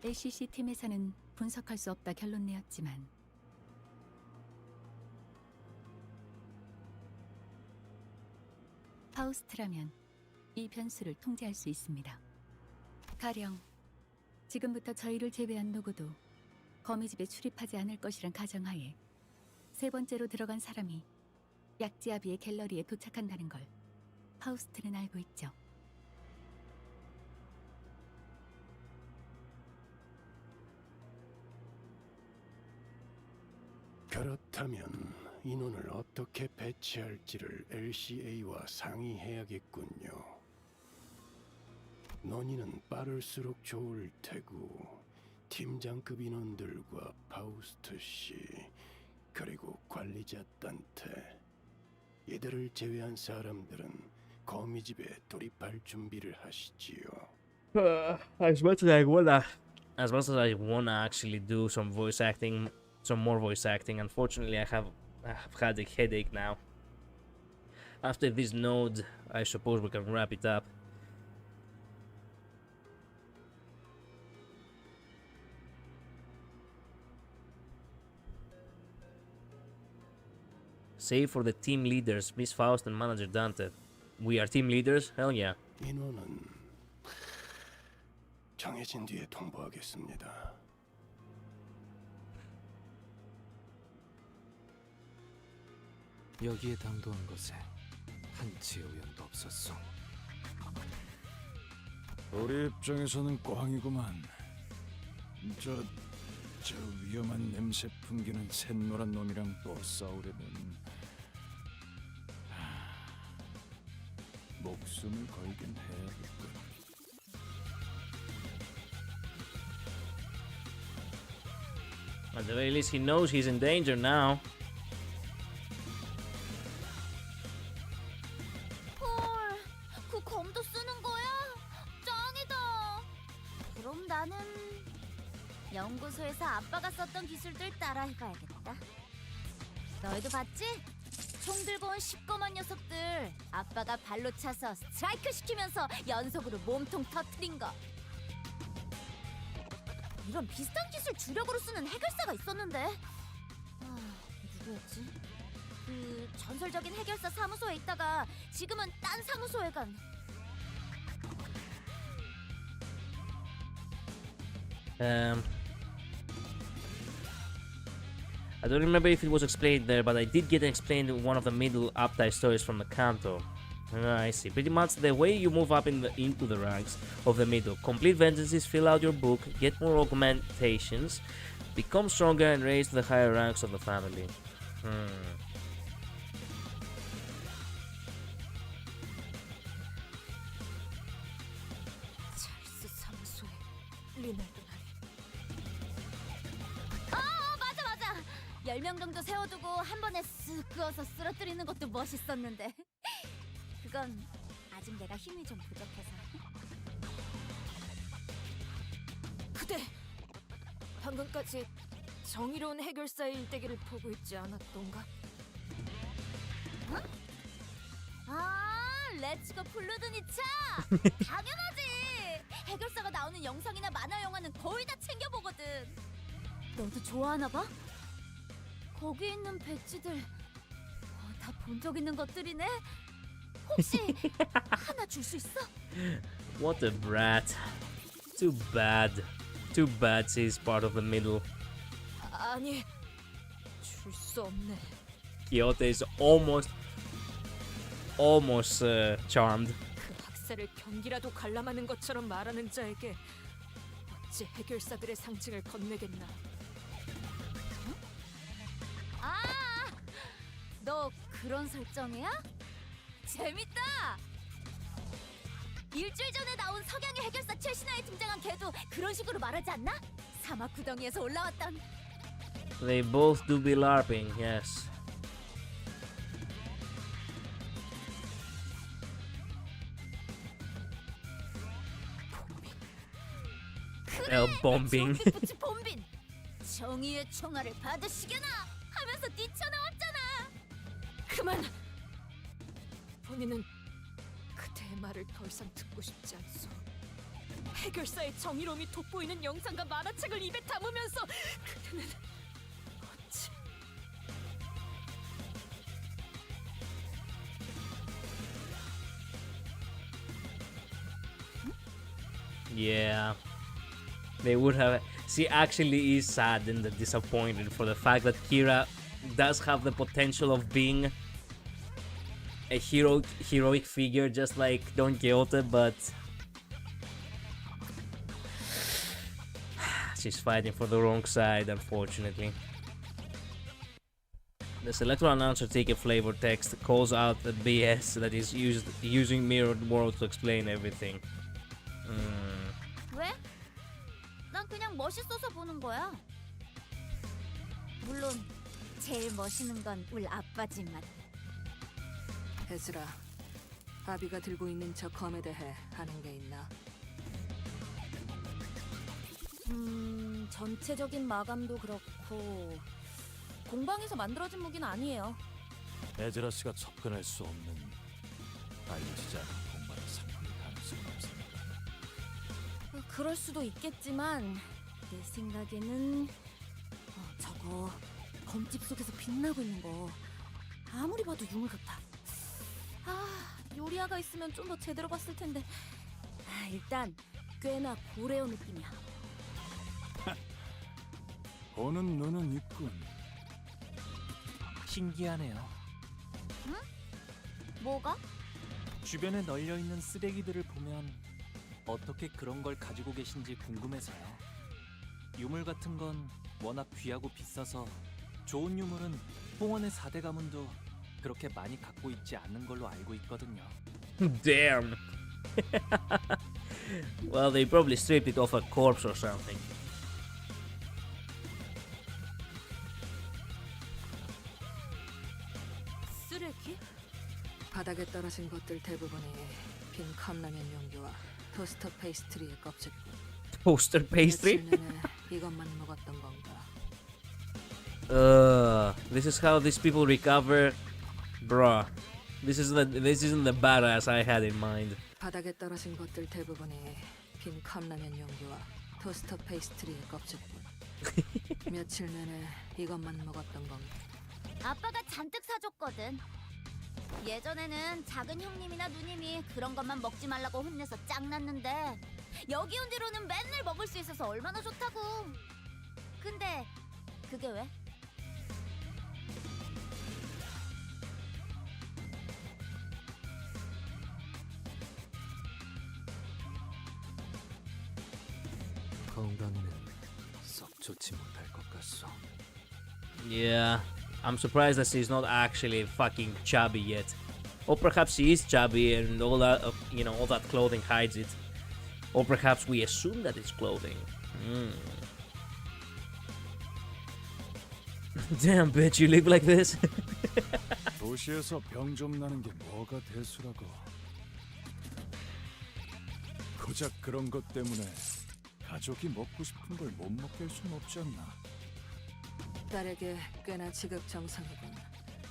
LCC 팀에서는 분석할 수 없다 결론 내었지만 파우스트라면 이 변수를 통제할 수 있습니다. 가령 지금부터 저희를 제외한 누구도 거미집에 출입하지 않을 것이란 가정하에 세 번째로 들어간 사람이 약지아비의 갤러리에 도착한다는 걸 파우스트는 알고 있죠. 그렇다면 인원을 어떻게 배치할지를 LCA와 상의해야겠군요. 논의는 빠를수록 좋을 테고 팀장급 인원들과 파우스트 씨 그리고 관리자 딴테 이들을 제외한 사람들은 거미집에 돌입할 준비를 하시지요. As much as I wanna actually do some voice acting, some more voice acting, unfortunately I've had a headache now. After this node, I suppose we can wrap it up. Save for the team leaders, Miss Faust and Manager Dante. We are team leaders? Hell yeah. 인원은 정해진 뒤에 통보하겠습니다. 여기에 당도한 것에 한치의 우연도 없었소. 우리 입장에서는 꽝이구만. 저 위험한 냄새 풍기는 샛노란 놈이랑 또 싸우려면 목숨을 걸긴 해야겠군. At the very least, he knows he's in danger now. 헐, 그 검도 쓰는 거야? 짱이다. 그럼 나는 연구소에서 아빠가 썼던 기술들 따라해봐야겠다. 너희도 봤지? 총 들고 온 시꺼먼 녀석들. 아빠가 발로 차서 스트라이크 시키면서 연속으로 몸통 터트린 거. 이런 비슷한 기술 주력으로 쓰는 해결사가 있었는데. 누구였지? 그 전설적인 해결사 사무소에 있다가 지금은 딴 사무소에 간. I don't remember if it was explained there, but I did get explained in one of the middle update stories from the Kanto. I see. Pretty much the way you move up into the ranks of the middle. Complete vengeances, fill out your book, get more augmentations, become stronger and raise to the higher ranks of the family. 찰스 사무소에 리날도 맞아. 10명 정도 세워두고 한 번에 쓱 그어서 쓰러뜨리는 것도 멋있었는데. 그건 아직 내가 힘이 좀 부족해서. 그대 방금까지 정의로운 해결사의 일대기를 보고 있지 않았던가? 어? 렛츠고 블루드니차! 당연하지! 해결사가 나오는 영상이나 만화 영화는 거의 다 챙겨보거든. 너도 좋아하나 봐? 거기 있는 배지들 다 본 적 있는 것들이네? 혹시 하나 줄 수 있어? What a brat. Too bad. Too bad she's part of the middle. 아니, 줄 수 없네. Kyoto is almost charmed. 그 학살을 경기라도 관람하는 것처럼 말하는 자에게 어찌 해결사들의 상징을 건네겠나? 너 그런 설정이야? 재밌다! 일주일 전에 나온 석양의 해결사 최신화에 등장한 걔도 그런 식으로 말하지 않나? 사막 구덩이에서 올라왔던. They both do be LARPing, yes. bombing. 봄빈! 정의의 총알을 받으시게나! 하면서 뛰쳐나왔잖아! 그만! 본인은 그대의 말을 더 이상 듣고 싶지 않소. 해결사의 정의로움이 돋보이는 영상과 만화책을 입에 담으면서 그대는 어찌... Yeah. They would have... She actually is sad and disappointed for the fact that Kira does have the potential of being a heroic figure just like Don Quixote, but she's fighting for the wrong side, unfortunately. The selector announcer ticket flavor text calls out the BS that is using mirrored world to explain everything. 왜? 난 그냥 멋있어서 보는 거야. 물론 제일 멋있는 건 우리 아빠지만. 에즈라, 아비가 들고 있는 저 검에 대해 아는 게 있나? 전체적인 마감도 그렇고 공방에서 만들어진 무기는 아니에요. 에즈라 씨가 접근할 수 없는 알려지지 않은 공간의 상품일 가능성이 없습니다. 그럴 수도 있겠지만 내 생각에는 저거 검집 속에서 빛나고 있는 거 아무리 봐도 유물 같아. 요리아가 있으면 좀 더 제대로 봤을 텐데. 일단 꽤나 고레오 느낌이야. 보는 눈은 있군. 신기하네요. 응? 뭐가? 주변에 널려 있는 쓰레기들을 보면 어떻게 그런 걸 가지고 계신지 궁금해서요. 유물 같은 건 워낙 귀하고 비싸서 좋은 유물은 홍원의 4대 가문도 그렇게 많이 갖고 있지 않는 걸로 알고 있거든요. Damn. Well, they probably stripped it off a corpse or something. 쓰레기? 바닥에 떨어진 것들 대부분이 빈 컵라면 용기와 토스터 페이스트리의 껍질뿐. Toaster pastry? 며칠 내내 이것만 먹었던 건가? This is how these people recover, bruh. This isn't the badass I had in mind. 바닥에 떨어진 것들 대부분이 빈 컵라면 용기와 토스터 페이스트리의 껍질뿐. 며칠 내내 이것만 먹었던 건가? 아빠가 잔뜩 사줬거든. 예전에는 작은 형님이나 누님이 그런 것만 먹지 말라고 혼내서 짱났는데 여기 온 뒤로는 맨날 먹을 수 있어서 얼마나 좋다고. 근데 그게 왜? 건강에는 썩 좋지 못할 것 같소. Yeah, I'm surprised that she's not actually fucking chubby yet. Or perhaps she is chubby and all that, all that clothing hides it. Or perhaps we assume that it's clothing. Damn, bitch, you live like this? 도시에서 병 좀 나는 게 뭐가 대수라고. 고작 그런 것 때문에 가족이 먹고 싶은 걸 못 먹게 할 수는 없지 않나. 딸에게 꽤나 지극정성이군.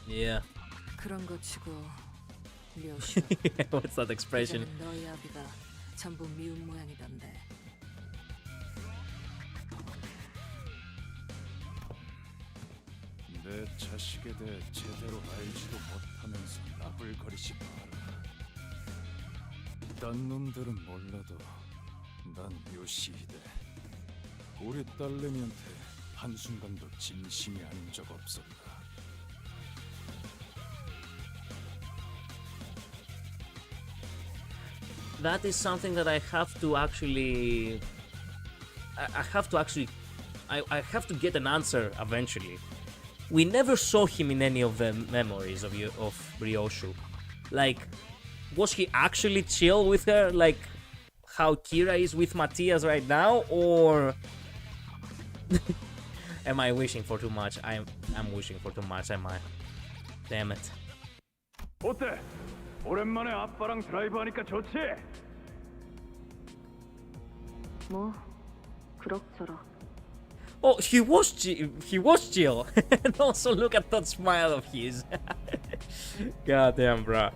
Yeah. 그런 거 치고 묘슈. What's that expression? 그전엔 너희 아비가 전부 미운 모양이던데. 내 자식에 대해 제대로 알지도 못하면서 나불거리지 마라. 딴 놈들은 몰라도 난 요시히데 우리 딸내미한테 한순간도 진심이 아닌 적 없었다. That is something that I have to actually... I have to get an answer eventually. We never saw him in any of the memories of Ryoshu. Like, was he actually chill with her, like how Kira is with Matthias right now, or am I wishing for too much? I'm wishing for too much, am I? Damn it. 어때? 오랜만에 아빠랑 드라이브 하니까 좋지? 뭐 그럭저럭. Oh, he was chill. And also look at that smile of his. Goddamn, bruh.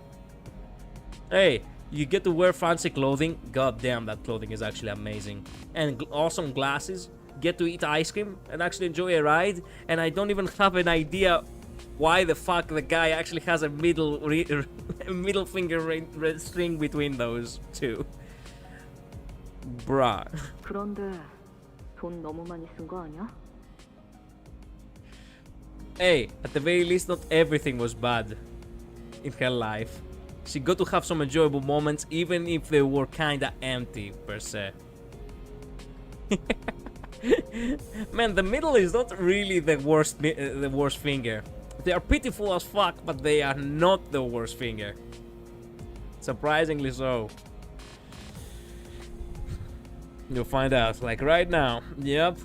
Hey, you get to wear fancy clothing. Goddamn, that clothing is actually amazing. And awesome glasses. Get to eat ice cream and actually enjoy a ride. And I don't even have an idea why the fuck the guy actually has a middle finger string between those two. Bruh. 그런데 돈 너무 많이 쓴 거 아니야? Hey, at the very least, not everything was bad in her life. She got to have some enjoyable moments, even if they were kinda empty, per se. Man, the middle is not really the worst finger. They are pitiful as fuck, but they are not the worst finger. Surprisingly so. You'll find out, like right now. Yep.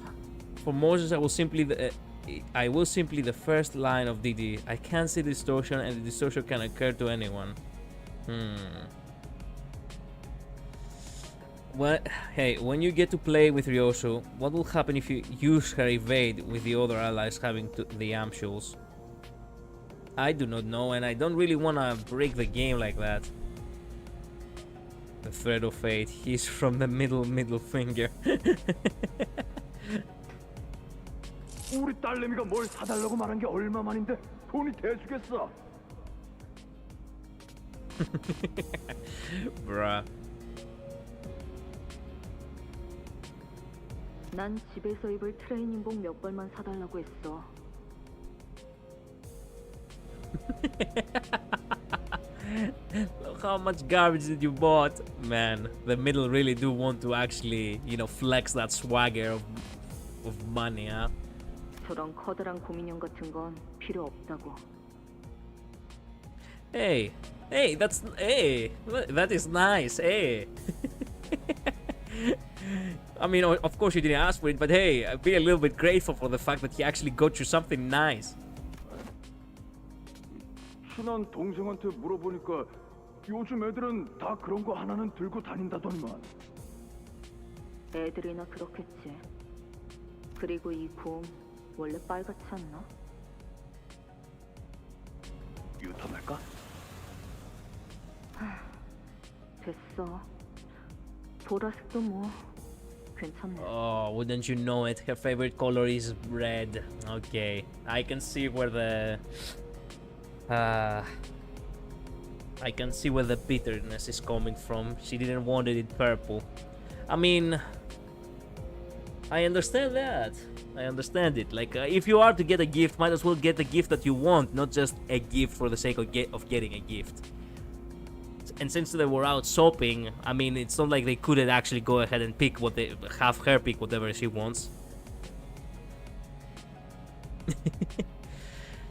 For Moses, I will simply the first line of DD. I can't see distortion, and the distortion can occur to anyone. Well, hey, when you get to play with Ryoshu, what will happen if you use her evade with the other allies having the ampoules? I do not know, and I don't really want to break the game like that. The thread of fate. He's from the middle finger. 우리 딸내미가 뭘 사달라고 말한 게 얼마만인데 돈이 대수겠어. Bruh. 난 집에서 입을 트레이닝복 몇 벌만 사달라고 했어. Look how much garbage that you bought. Man, the middle really do want to actually, you know, flex that swagger of money, huh? 저런 커다란 곰인형 같은 건 필요 없다고. Hey, that is nice, hey. I mean, of course you didn't ask for it, but hey, be a little bit grateful for the fact that he actually got you something nice. 친한 동생한테 물어보니까 요즘 애들은 다 그런 거 하나는 들고 다닌다더니만. 애들이나 그렇겠지. 그리고 이 곰 원래 빨갛지 않나? 유턴할까? 됐어. 보라색도 뭐 괜찮네. Oh, wouldn't you know it? Her favorite color is red. Okay, I can see where the bitterness is coming from. She didn't want it in purple. I mean, I understand that. I understand it. Like, if you are to get a gift, might as well get the gift that you want, not just a gift for the sake of getting a gift. And since they were out shopping, I mean, it's not like they couldn't actually go ahead and have her pick whatever she wants.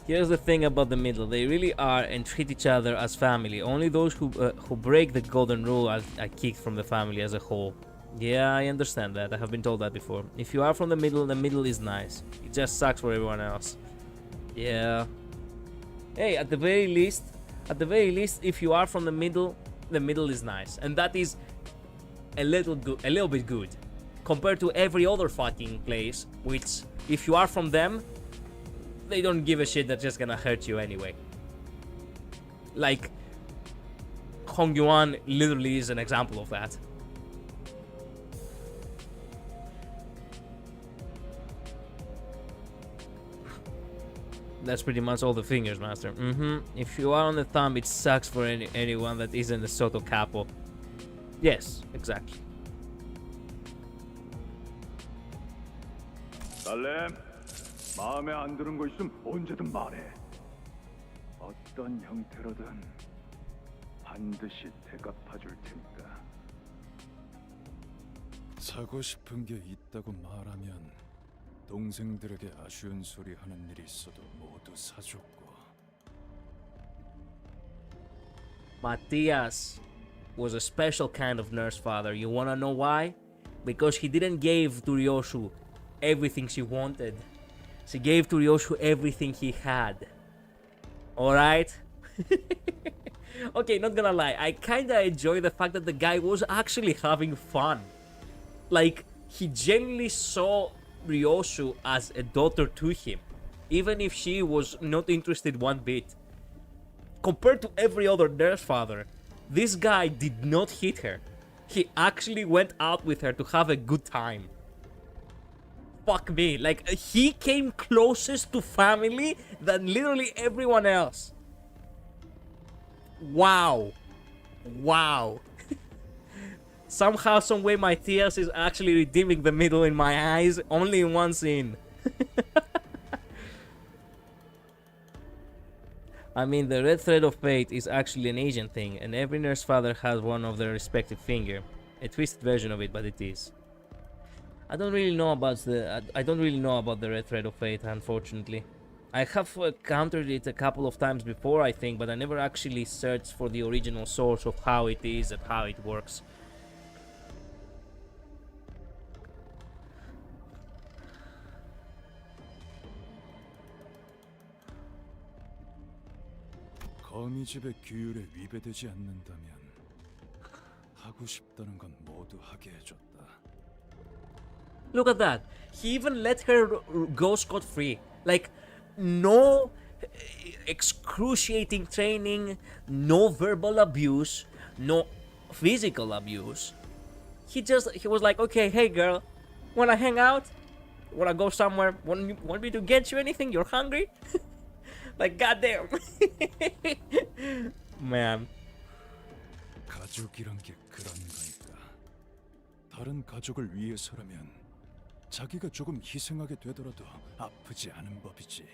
Here's the thing about the middle. They really are and treat each other as family. Only those who break the golden rule are kicked from the family as a whole. Yeah, I understand that. I have been told that before. If you are from the middle is nice. It just sucks for everyone else. Yeah. Hey, at the very least, if you are from the middle is nice. And that is a little bit good. Compared to every other fucking place, which, if you are from them, they don't give a shit, that's just gonna hurt you anyway. Like, Hong Yuan literally is an example of that. That's pretty much all the fingers, Master. If you are on the thumb, it sucks for anyone that isn't a Soto Capo. Yes, exactly. 딸렘, 마음에 안 드는 거 있으면 언제든 말해. 어떤 형태로든 반드시 대갚아줄 테니까. 사고 싶은 게 있다고 말하면 동생들에게 아쉬운 소리 하는 일이 있어도 모두 사줬고. Matthias was a special kind of nurse father. You wanna know why? Because he didn't give to Ryoshu everything she wanted. She gave to Ryoshu everything he had. Alright? Okay, not gonna lie. I kinda enjoy the fact that the guy was actually having fun. Like, he genuinely saw Ryoshu as a daughter to him, even if she was not interested one bit. Compared to every other nurse father, this guy did not hit her. He actually went out with her to have a good time. Fuck me, like, he came closest to family than literally everyone else. Wow. Somehow, someway, Matthias is actually redeeming the middle in my eyes, only in one scene. I mean, the red thread of fate is actually an Asian thing, and every nurse father has one of their respective finger. A twisted version of it, but it is. I don't really know about the red thread of fate, unfortunately. I have encountered it a couple of times before, I think, but I never actually searched for the original source of how it is and how it works. 거미집의 규율에 위배되지 않는다면 하고 싶다는 건 모두 하게 해줬다. Look at that. He even let her go scot-free. Like, no excruciating training, no verbal abuse, no physical abuse. He was like, okay, hey girl, wanna hang out? Wanna go somewhere? Want me to get you anything? You're hungry? Like, goddamn. Man. 가족이란 게 그런 거니까. 다른 가족을 위해서라면 자기가 조금 희생하게 되더라도 아프지 않은 법이지.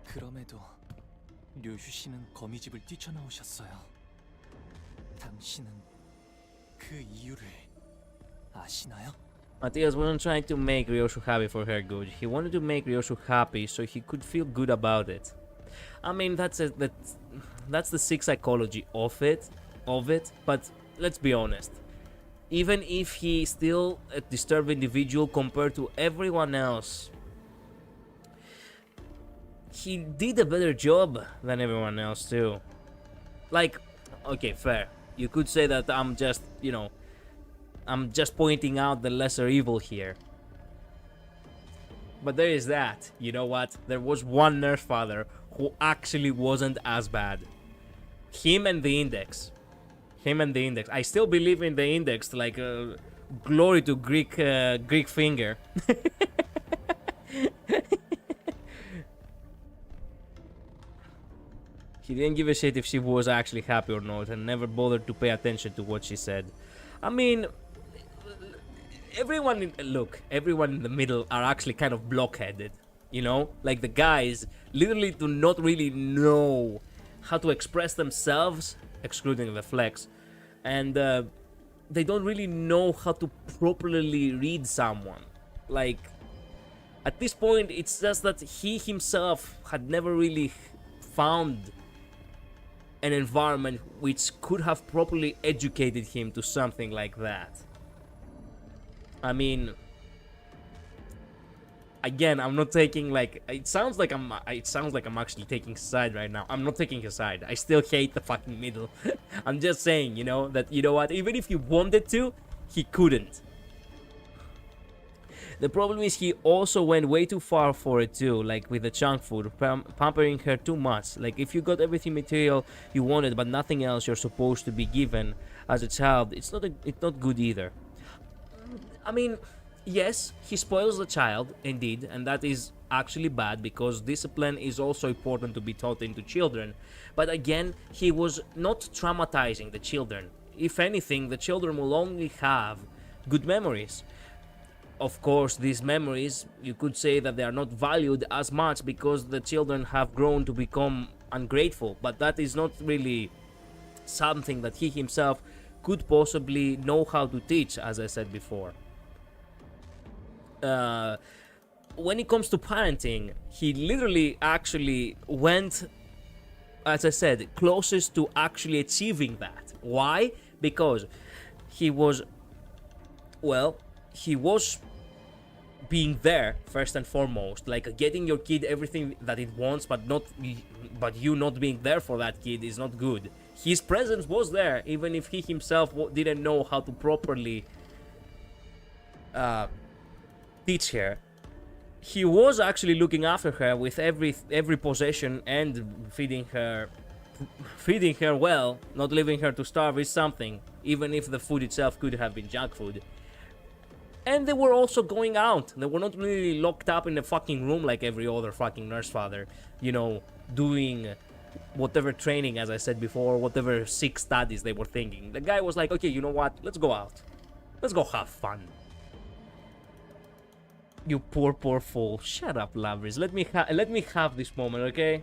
그럼에도 류휴 씨는 거미집을 뛰쳐나오셨어요. 당신은 그 이유를 아시나요? Matthias wasn't trying to make Ryoshu happy for her good. He wanted to make Ryoshu happy so he could feel good about it. I mean, that's the sick psychology of it. But let's be honest. Even if he's still a disturbed individual compared to everyone else, he did a better job than everyone else too. Like, okay, fair. You could say that I'm just pointing out the lesser evil here. But there is that. You know what? There was one nurse father who actually wasn't as bad. Him and the Index. I still believe in the Index, like glory to Greek finger. He didn't give a shit if she was actually happy or not, and never bothered to pay attention to what she said. I mean, everyone in the middle are actually kind of blockheaded, you know? Like, the guys literally do not really know how to express themselves, excluding the flex, and they don't really know how to properly read someone. Like, at this point, it's just that he himself had never really found an environment which could have properly educated him to something like that. I mean, again, I'm not taking, like, it sounds like I'm actually taking his side right now. I'm not taking his side. I still hate the fucking middle. I'm just saying, you know, that, you know what, even if he wanted to, he couldn't. The problem is he also went way too far for it too, like with the junk food, pampering her too much. Like, if you got everything material you wanted but nothing else you're supposed to be given as a child, it's not good either. I mean, yes, he spoils the child, indeed, and that is actually bad because discipline is also important to be taught into children. But again, he was not traumatizing the children. If anything, the children will only have good memories. Of course, these memories, you could say that they are not valued as much because the children have grown to become ungrateful, but that is not really something that he himself could possibly know how to teach, as I said before. When it comes to parenting, he literally actually went, as I said, closest to actually achieving that. Why? Because he was being there first and foremost, like getting your kid everything that it wants, but you not being there for that kid is not good. His presence was there, even if he himself didn't know how to properly teach her. He was actually looking after her with every possession and feeding her well. Not leaving her to starve is something, even if the food itself could have been junk food. And they were also going out. They were not really locked up in a fucking room like every other fucking nurse father, you know, doing whatever training, as I said before, whatever sick studies they were thinking. The guy was like, okay, you know what, let's go out, let's go have fun. You poor fool. Shut up, lovers. Let me have this moment, okay?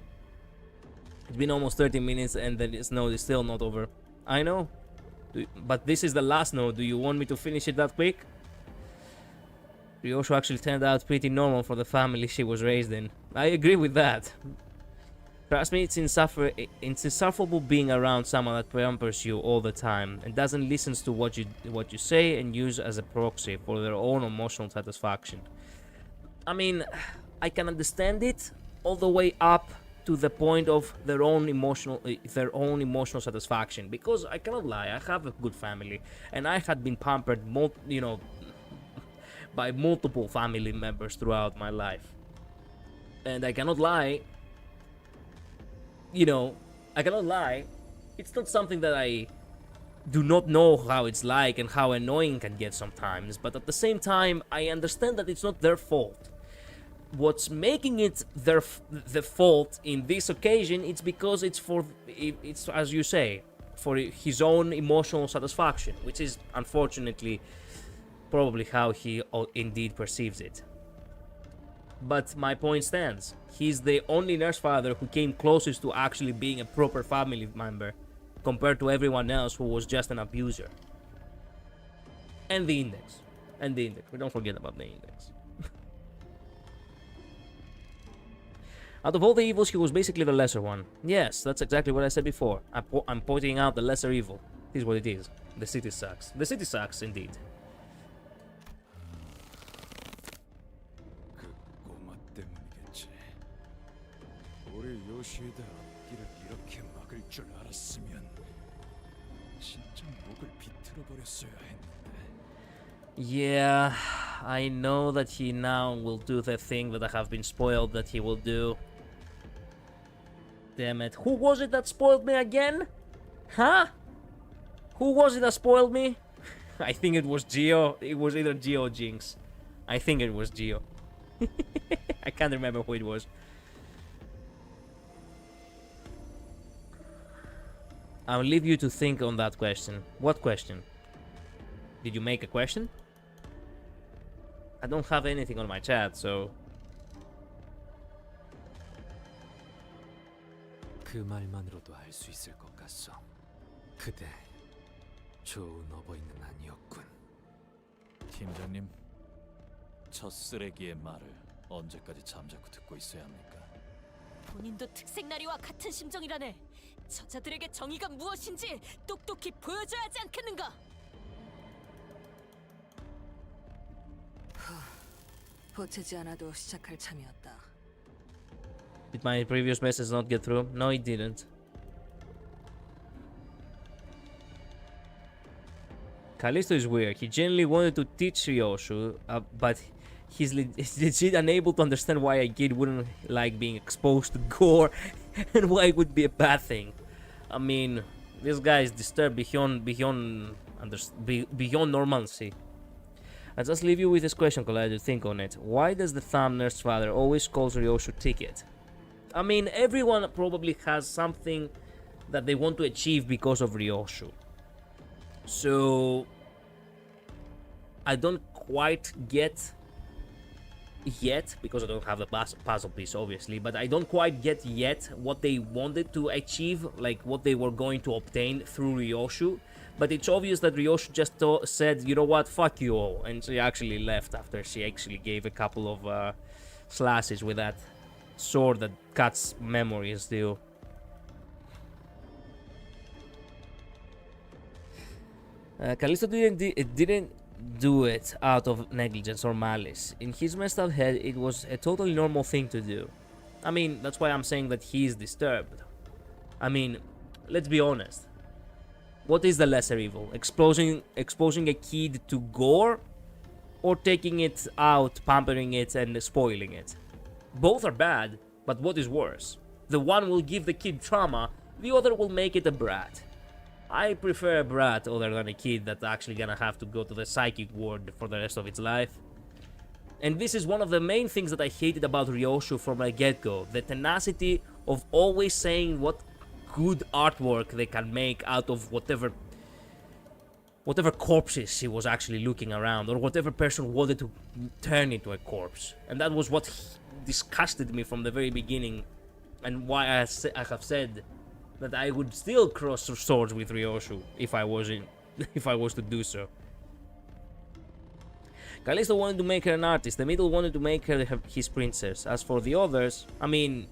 It's been almost 30 minutes and the snow is still not over. I know, but this is the last snow. Do you want me to finish it that quick? Ryoshu actually turned out pretty normal for the family she was raised in. I agree with that. Trust me, it's insufferable being around someone that pampers you all the time and doesn't listen to what you say and use as a proxy for their own emotional satisfaction. I mean, I can understand it all the way up to the point of their own emotional satisfaction. Because I cannot lie, I have a good family, and I had been pampered, by multiple family members throughout my life. And I cannot lie, it's not something that I do not know how it's like and how annoying it can get sometimes, but at the same time, I understand that it's not their fault. What's making it the fault in this occasion, it's because it's as you say, for his own emotional satisfaction, which is unfortunately probably how he indeed perceives it. But my point stands. He's the only nurse father who came closest to actually being a proper family member, compared to everyone else who was just an abuser. And the index. We don't forget about the index. Out of all the evils, he was basically the lesser one. Yes, that's exactly what I said before. I'm pointing out the lesser evil. This is what it is. The city sucks. The city sucks, indeed. 꼬마 때문이겠지. 우리 요시에다 앞길을 이렇게 막을 줄 알았으면 진짜 목을 비틀어 버렸어야 했는데. Yeah, I know that he now will do the thing that I have been spoiled that he will do. Damn it. Who was it that spoiled me again? Huh? Who was it that spoiled me? I think it was Gio. It was either Gio or Jinx. I think it was Gio. I can't remember who it was. I'll leave you to think on that question. What question? Did you make a question? I don't have anything on my chat, so... 그 말만으로도 알 수 있을 것 같소. 그대 좋은 어버이는 아니었군. 팀장님, 저 쓰레기의 말을 언제까지 잠자코 듣고 있어야 합니까? 본인도 특색나리와 같은 심정이라네. 저자들에게 정의가 무엇인지 똑똑히 보여줘야 하지 않겠는가? 보채지 않아도 시작할 참이었다. Did my previous message not get through? No, it didn't. Callisto is weird. He genuinely wanted to teach Ryoshu, but he's legit unable to understand why a kid wouldn't like being exposed to gore and why it would be a bad thing. I mean, this guy is disturbed beyond normalcy. I'll just leave you with this question, Collider, to think on it. Why does the thumb nurse father always calls Ryoshu ticket? I mean, everyone probably has something that they want to achieve because of Ryoshu. So, I don't quite get yet, because I don't have the puzzle piece, obviously, but I don't quite get yet what they wanted to achieve, like what they were going to obtain through Ryoshu. But it's obvious that Ryoshu just said, you know what, fuck you all, and she actually left after she actually gave a couple of slashes with that sword that cuts memories still. Callisto didn't do it out of negligence or malice. In his messed up head, it was a totally normal thing to do. I mean, that's why I'm saying that he's disturbed. I mean, let's be honest. What is the lesser evil? Exposing a kid to gore, or taking it out, pampering it, and spoiling it? Both are bad, but what is worse? The one will give the kid trauma, the other will make it a brat. I prefer a brat other than a kid that's actually gonna have to go to the psychic ward for the rest of its life. And this is one of the main things that I hated about Ryoshu from the get-go. The tenacity of always saying what good artwork they can make out of whatever corpses she was actually looking around, or whatever person wanted to turn into a corpse. And that was what disgusted me from the very beginning, and why I have said that I would still cross swords with Ryoshu if I was to do so. Callisto wanted to make her an artist, the middle wanted to make her his princess. As for the others, I mean,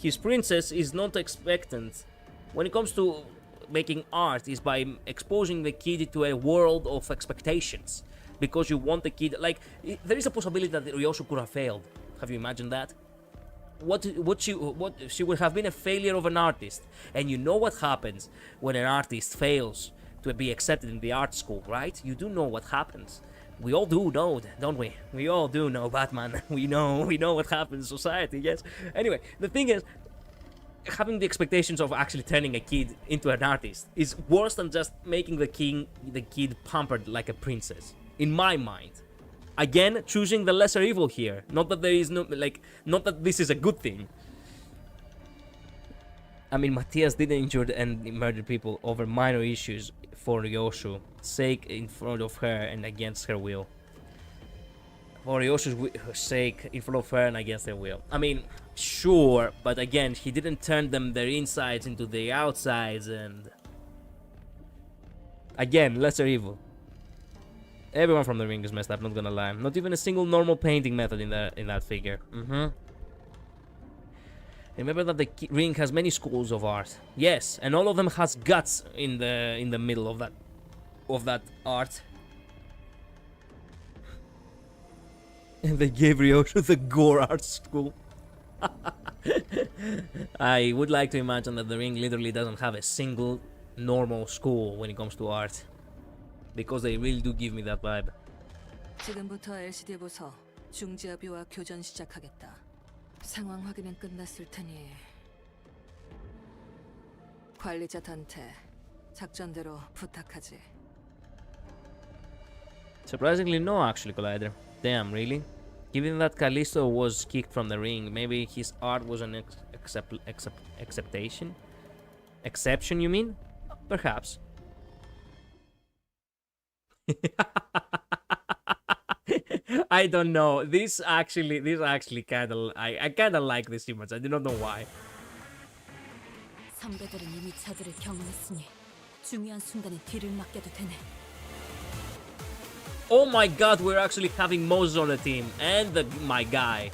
his princess is not expectant. When it comes to making art, is by exposing the kid to a world of expectations. Because you want the kid, like, there is a possibility that Ryoshu could have failed. Have you imagined that? she would have been a failure of an artist. And you know what happens when an artist fails to be accepted in the art school, right? You do know what happens. We all do know, don't we? We all do know, Batman. We know what happens in society, yes. Anyway, the thing is, having the expectations of actually turning a kid into an artist is worse than just making the kid pampered like a princess, in my mind. Again, choosing the lesser evil here. Not that there is no, like, not that this is a good thing. I mean, Matthias didn't injure and murder people over minor issues for Ryoshu's sake in front of her and against her will. For Ryoshu's sake in front of her and against her will. I mean, sure, but again, he didn't turn them their insides into the outsides, and again, lesser evil. Everyone from the ring is messed up, not gonna lie. Not even a single normal painting method in that figure. Remember that the ring has many schools of art. Yes, and all of them has guts in the middle of that art. And they gave Ryoshu the gore art school. I would like to imagine that the ring literally doesn't have a single normal school when it comes to art. Because they really do give me that vibe. 지금부터 LCD 보서 중지합의와 교전 시작하겠다. 상황 확인은 끝났을 테니 관리자한테 작전대로 부탁하지. Surprisingly, no, actually, Collider. Damn, really? Given that Callisto was kicked from the ring, maybe his art was an exception? Exception, you mean? Perhaps. I don't know. This actually kind of, I kind of like this image. I do not know why. 선배들은 이미 저들을 경험했으니 중요한 순간에 뒤를 맡겨도 되네. Oh my god, we're actually having Moses on the team and my guy.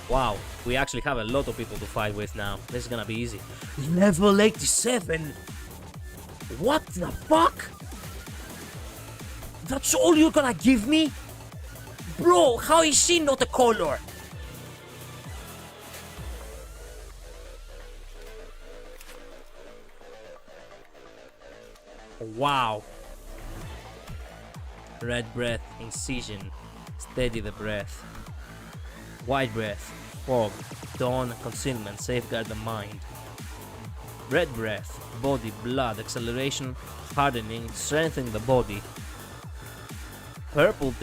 Wow, we actually have a lot of people to fight with now. This is gonna be easy. Level 87. What the fuck? That's all you're gonna give me? Bro, how is she not a color? Wow. Red breath, incision, steady the breath. White breath, fog, dawn, concealment, safeguard the mind. Red breath, body, blood, acceleration, hardening, strengthening the body. Purple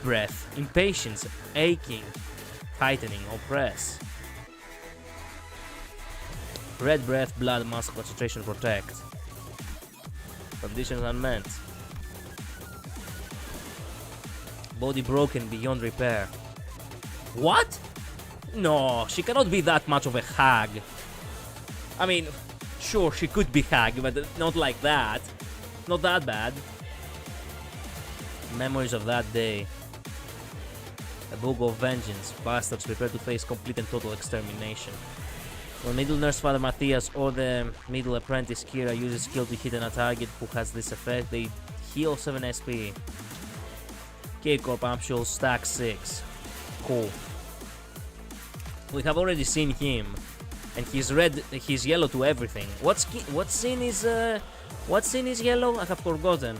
breath, impatience, aching, tightening, oppress. Red breath, blood, muscle, concentration, protect. Conditions unmet. Body broken beyond repair. What? No, she cannot be that much of a hag. I mean, sure, she could be hag, but not like that. Not that bad. Memories of that day. A book of vengeance. Bastards prepare to face complete and total extermination. When middle nurse Father Matthias or the middle apprentice Kira uses skill to hit a target who has this effect, they heal 7 SP. K-Corp Ampule stack 6. Cool. We have already seen him, and he's red. He's yellow to everything. What scene is yellow? I have forgotten.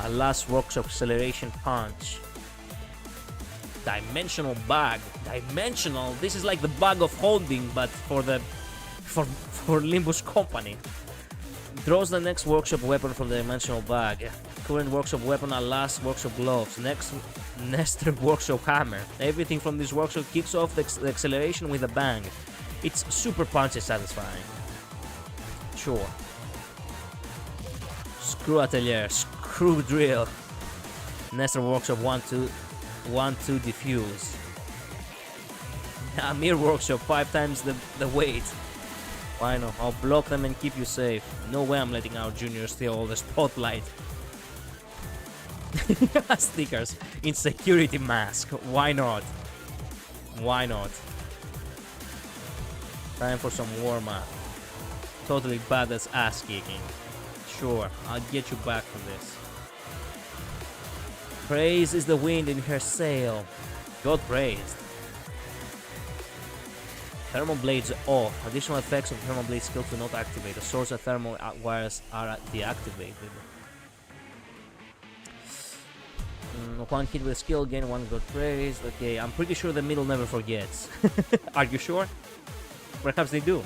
A last workshop acceleration punch. Dimensional bag. Dimensional. This is like the bag of holding, but for Limbus Company. Draws the next workshop weapon from the dimensional bag. Current workshop weapon are last workshop gloves. Next Nestor workshop hammer. Everything from this workshop kicks off the acceleration with a bang. It's super punchy satisfying. Sure. Screw atelier. Screw drill. Nestor workshop 1-2 diffuse. Amir workshop 5 times the weight. Why not? I'll block them and keep you safe. No way I'm letting our juniors steal all the spotlight. Stickers. Insecurity mask. Why not? Why not? Time for some warm-up. Totally badass ass kicking. Sure, I'll get you back for this. Praise is the wind in her sail. God praised. Thermal blades off. Additional effects of thermal blade skill do not activate. The swords and thermal wires are deactivated. One hit with skill, gain one God praised. Okay, I'm pretty sure the middle never forgets. Are you sure? Perhaps they do.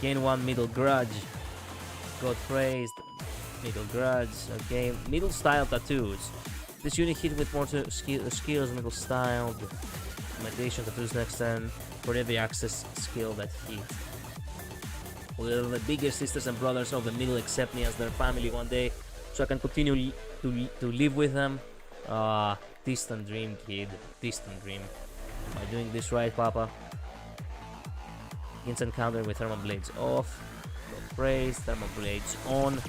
Gain one middle grudge. God praised. Middle grudge. Okay, middle style tattoos. This unit hit with more skills, middle styled. Meditation tattoos next turn. For every access skill that hit. Will the bigger sisters and brothers of the middle accept me as their family one day, so I can continue to live with them? Distant dream, kid. Distant dream. Am I doing this right, Papa? Instant counter with thermal blades off. God praise. Thermal blades on.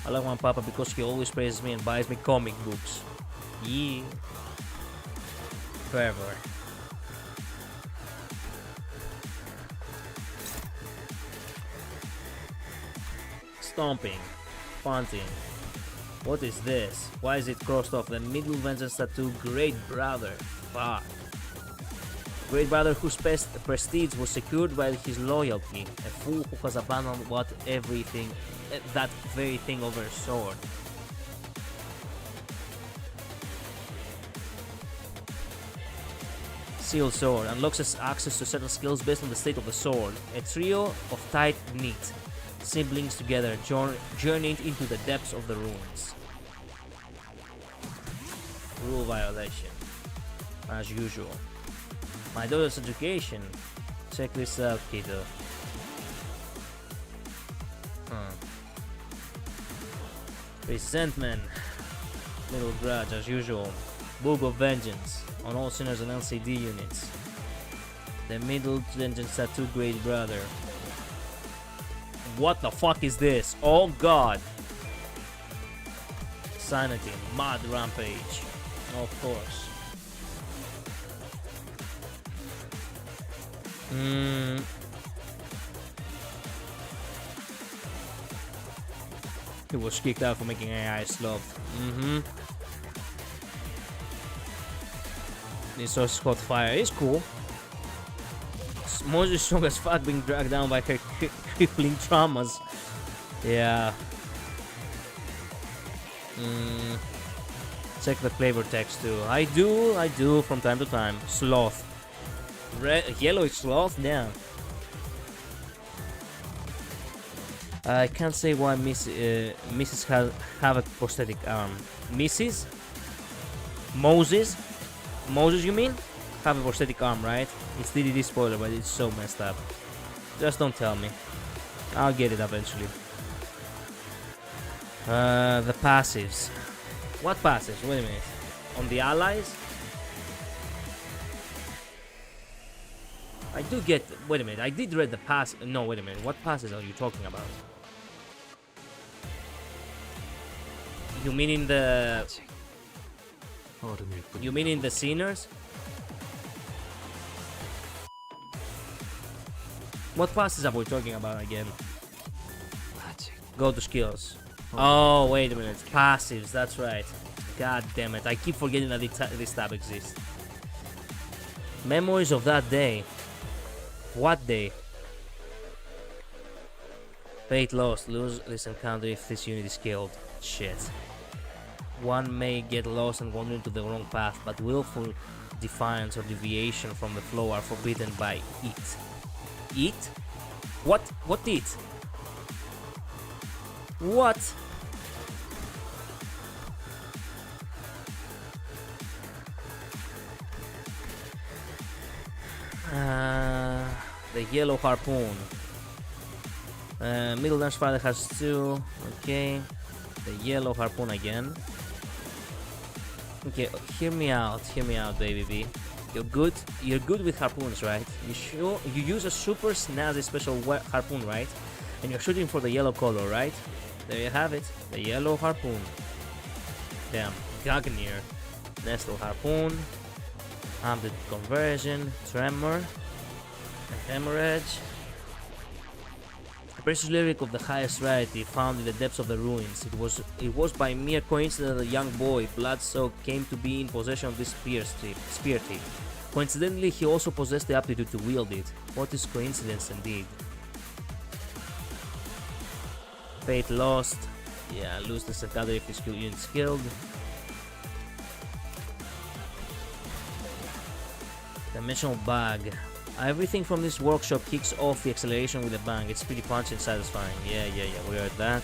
I like my Papa because he always praises me and buys me comic books. Yeah. Forever. Stomping. Punting. What is this? Why is it crossed off? The middle vengeance tattoo, Great Brother. Fuck. Great Brother whose prestige was secured by his loyalty. A fool who has abandoned that very thing over a sword. Seal sword unlocks access to certain skills based on the state of the sword. A trio of tight-knit siblings together journeyed into the depths of the ruins. Rule violation, as usual. My daughter's education. Check this out, kiddo. Resentment. Middle grudge, as usual. Book of Vengeance on all sinners and LCD units. The middle vengeance tattoo, Great Brother. What the fuck is this? Oh god. Sanity, Mad Rampage. Of course. He was kicked out for making AI sloth. This also caught fire. It's cool. Moses strong as fuck being dragged down by her crippling traumas. Yeah. Check the flavor text too. I do from time to time. Sloth. Yellow is sloth? Damn. I can't say why Mrs. have a prosthetic arm. Mrs. Moses, you mean? Have a prosthetic arm, right? It's DDD spoiler, but it's so messed up. Just don't tell me. I'll get it eventually. The passives. What passives? Wait a minute. On the allies? I do get... Wait a minute. I did read the pass... No, wait a minute. What passes are you talking about? You mean in the... You mean in the sceners? What passes are we talking about again? Go to skills. Oh, wait a minute. Passives, that's right. God damn it. I keep forgetting that this tab exists. Memories of that day. What day? Fate lost. Lose this encounter if this unit is killed. Shit. One may get lost and wander into the wrong path, but willful defiance or deviation from the flow are forbidden by it. Eat? What? What eat? What? The yellow harpoon. Middle Dance Father has 2. Okay. The yellow harpoon again. Okay, hear me out, baby B. You're good with harpoons, right? You use a super snazzy special harpoon, right? And you're shooting for the yellow color, right? There you have it, the yellow harpoon. Damn, Gagnir. Nestle harpoon. Ambit conversion, tremor, hemorrhage. precious relic of the highest rarity found in the depths of the ruins. It was by mere coincidence that a young boy, blood-soaked, came to be in possession of this spear tip. Coincidentally, he also possessed the aptitude to wield it. What is coincidence indeed? Fate lost. Yeah, lose the secondary if his unit skilled. Dimensional bag. Everything from this workshop kicks off the acceleration with a bang. It's pretty punchy and satisfying. Yeah, we heard that.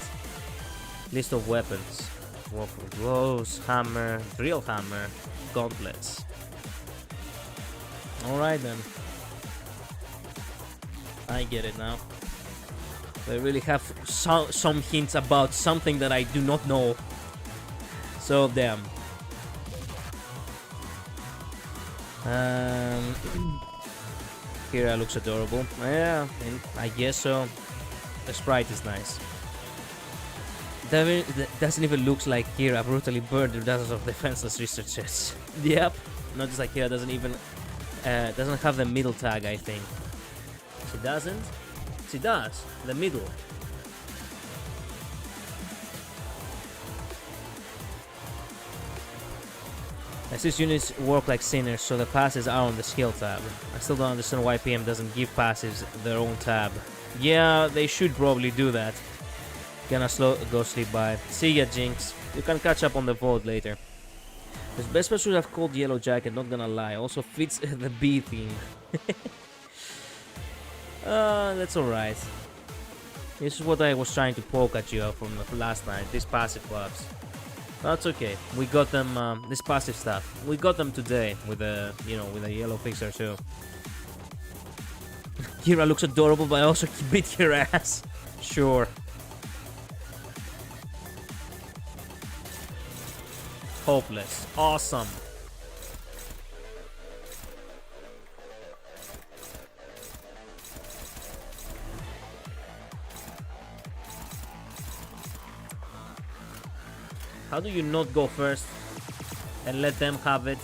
List of weapons. Walker blows, hammer, drill hammer, gauntlets. Alright then. I get it now. They really have some hints about something that I do not know. So damn. Kira looks adorable. Yeah, I guess so. The sprite is nice. Doesn't even look like Kira brutally burned through dozens of defenseless researchers. Yep. Notice like Kira doesn't even doesn't have the middle tag, I think. She doesn't? She does. The middle. Assist units work like sinners, so the passes are on the skill tab. I still don't understand why PM doesn't give passives their own tab. Yeah, they should probably do that. Gonna go sleep by. See ya, Jinx. You can catch up on the vote later. This Vespa should have called Yellow Jacket, not gonna lie. Also fits the B theme. That's alright. This is what I was trying to poke at you from last night, these passive buffs. That's okay. We got them, this passive stuff. We got them today with a, with a yellow fixer too. Kira looks adorable, but also beat your ass. Sure. Hopeless. Awesome. How do you not go first and let them have it?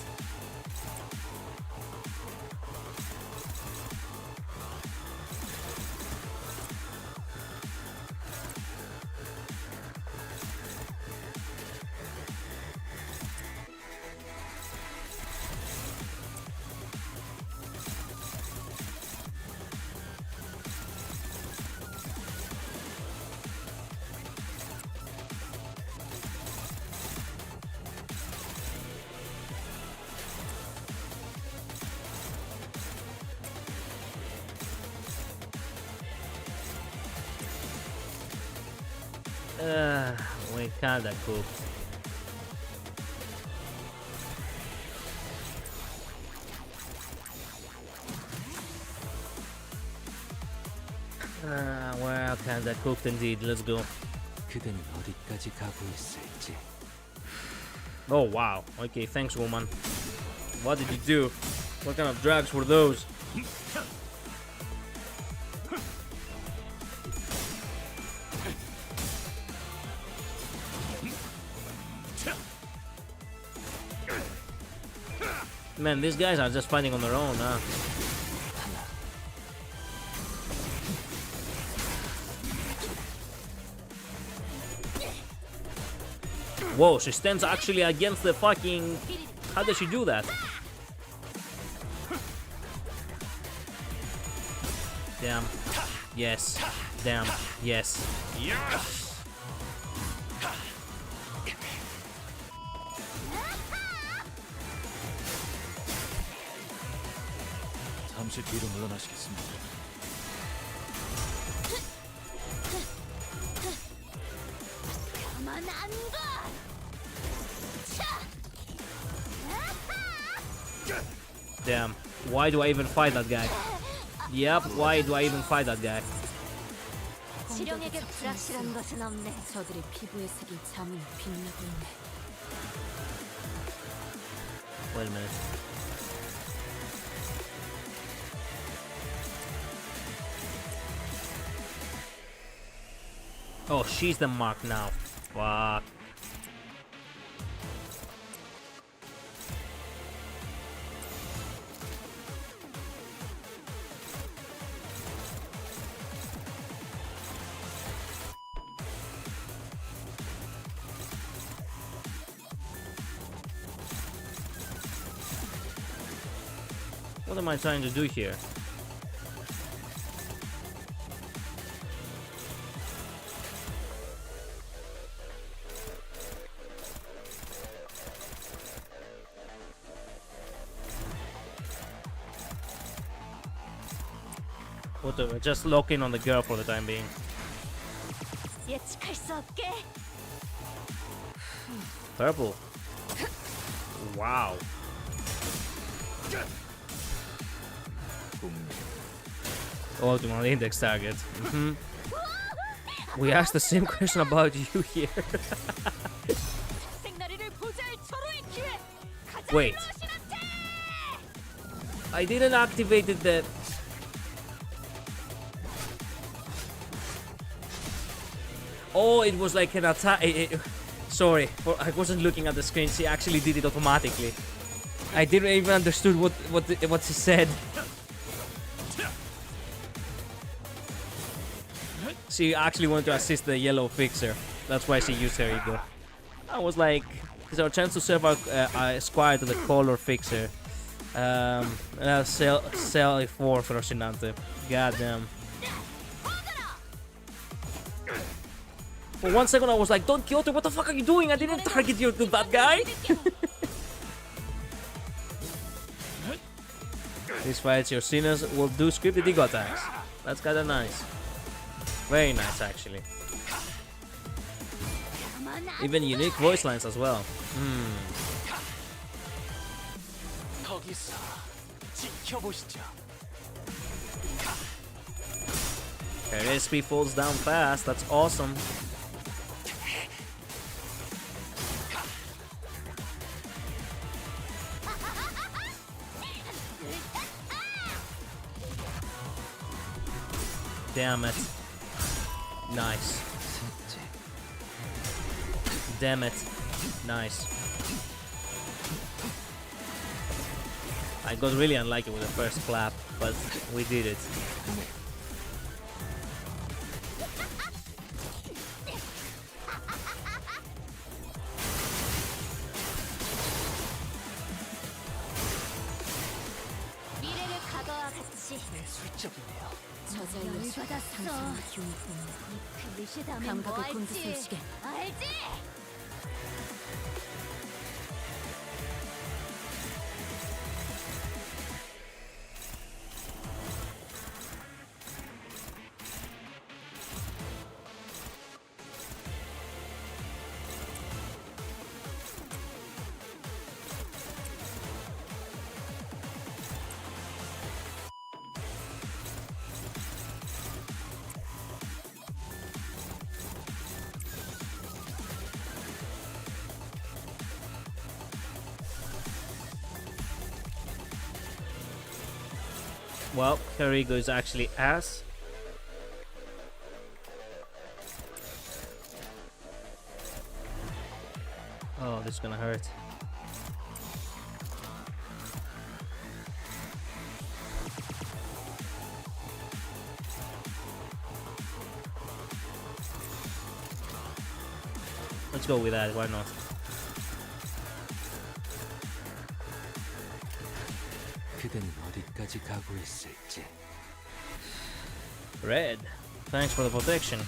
We kinda cooked. Well, kinda cooked indeed. Let's go. 그대는 어디까지 가고 있을지. Oh wow. Okay, thanks, woman. What did you do? What kind of drugs were those? Man, these guys are just fighting on their own, huh? Whoa, she stands actually against the fucking... How does she do that? Damn. Yes. Damn. Yes. Yes! 잠시 뒤로 물러나시겠습니다. 가만 안 가. Damn. Why do I even fight that guy? Yep, why do I even fight that guy? 지령에게 불확실한 것은 없네. 저들의 피부의 색이 잠이 빛나고 있네. Wait a minute. Oh, she's the mark now. Fuck. What am I trying to do here? Whatever, just lock in on the girl for the time being. 예측할 수 없게. Purple. Wow. Ultimate index target. We asked the same question about you here. Wait. I didn't activate the... Oh, it was like an attack. Sorry, I wasn't looking at the screen. She actually did it automatically. I didn't even understood what she said. She actually wanted to assist the yellow fixer. That's why she used her ego. I was like, it's our chance to serve our squire to the color fixer. Sell it for Rocinante. Goddamn. For 1 second I was like, Don Quixote, what the fuck are you doing? I didn't target you to that guy. These fights, your sinners will do scripted ego attacks. That's kinda nice. Very nice, actually. Even unique voice lines as well. Her SP falls down fast. That's awesome. Damn it. Nice. Damn it. Nice. I got really unlucky with the first clap, but we did it. 저자의 상승의 기운이 뿜는 감각을 곤두설 시계. 알지? Well, her ego is actually ass. Oh, this is gonna hurt. Let's go with that, why not? 그대는 어디까지 각오했을지. Red, thanks for the protection.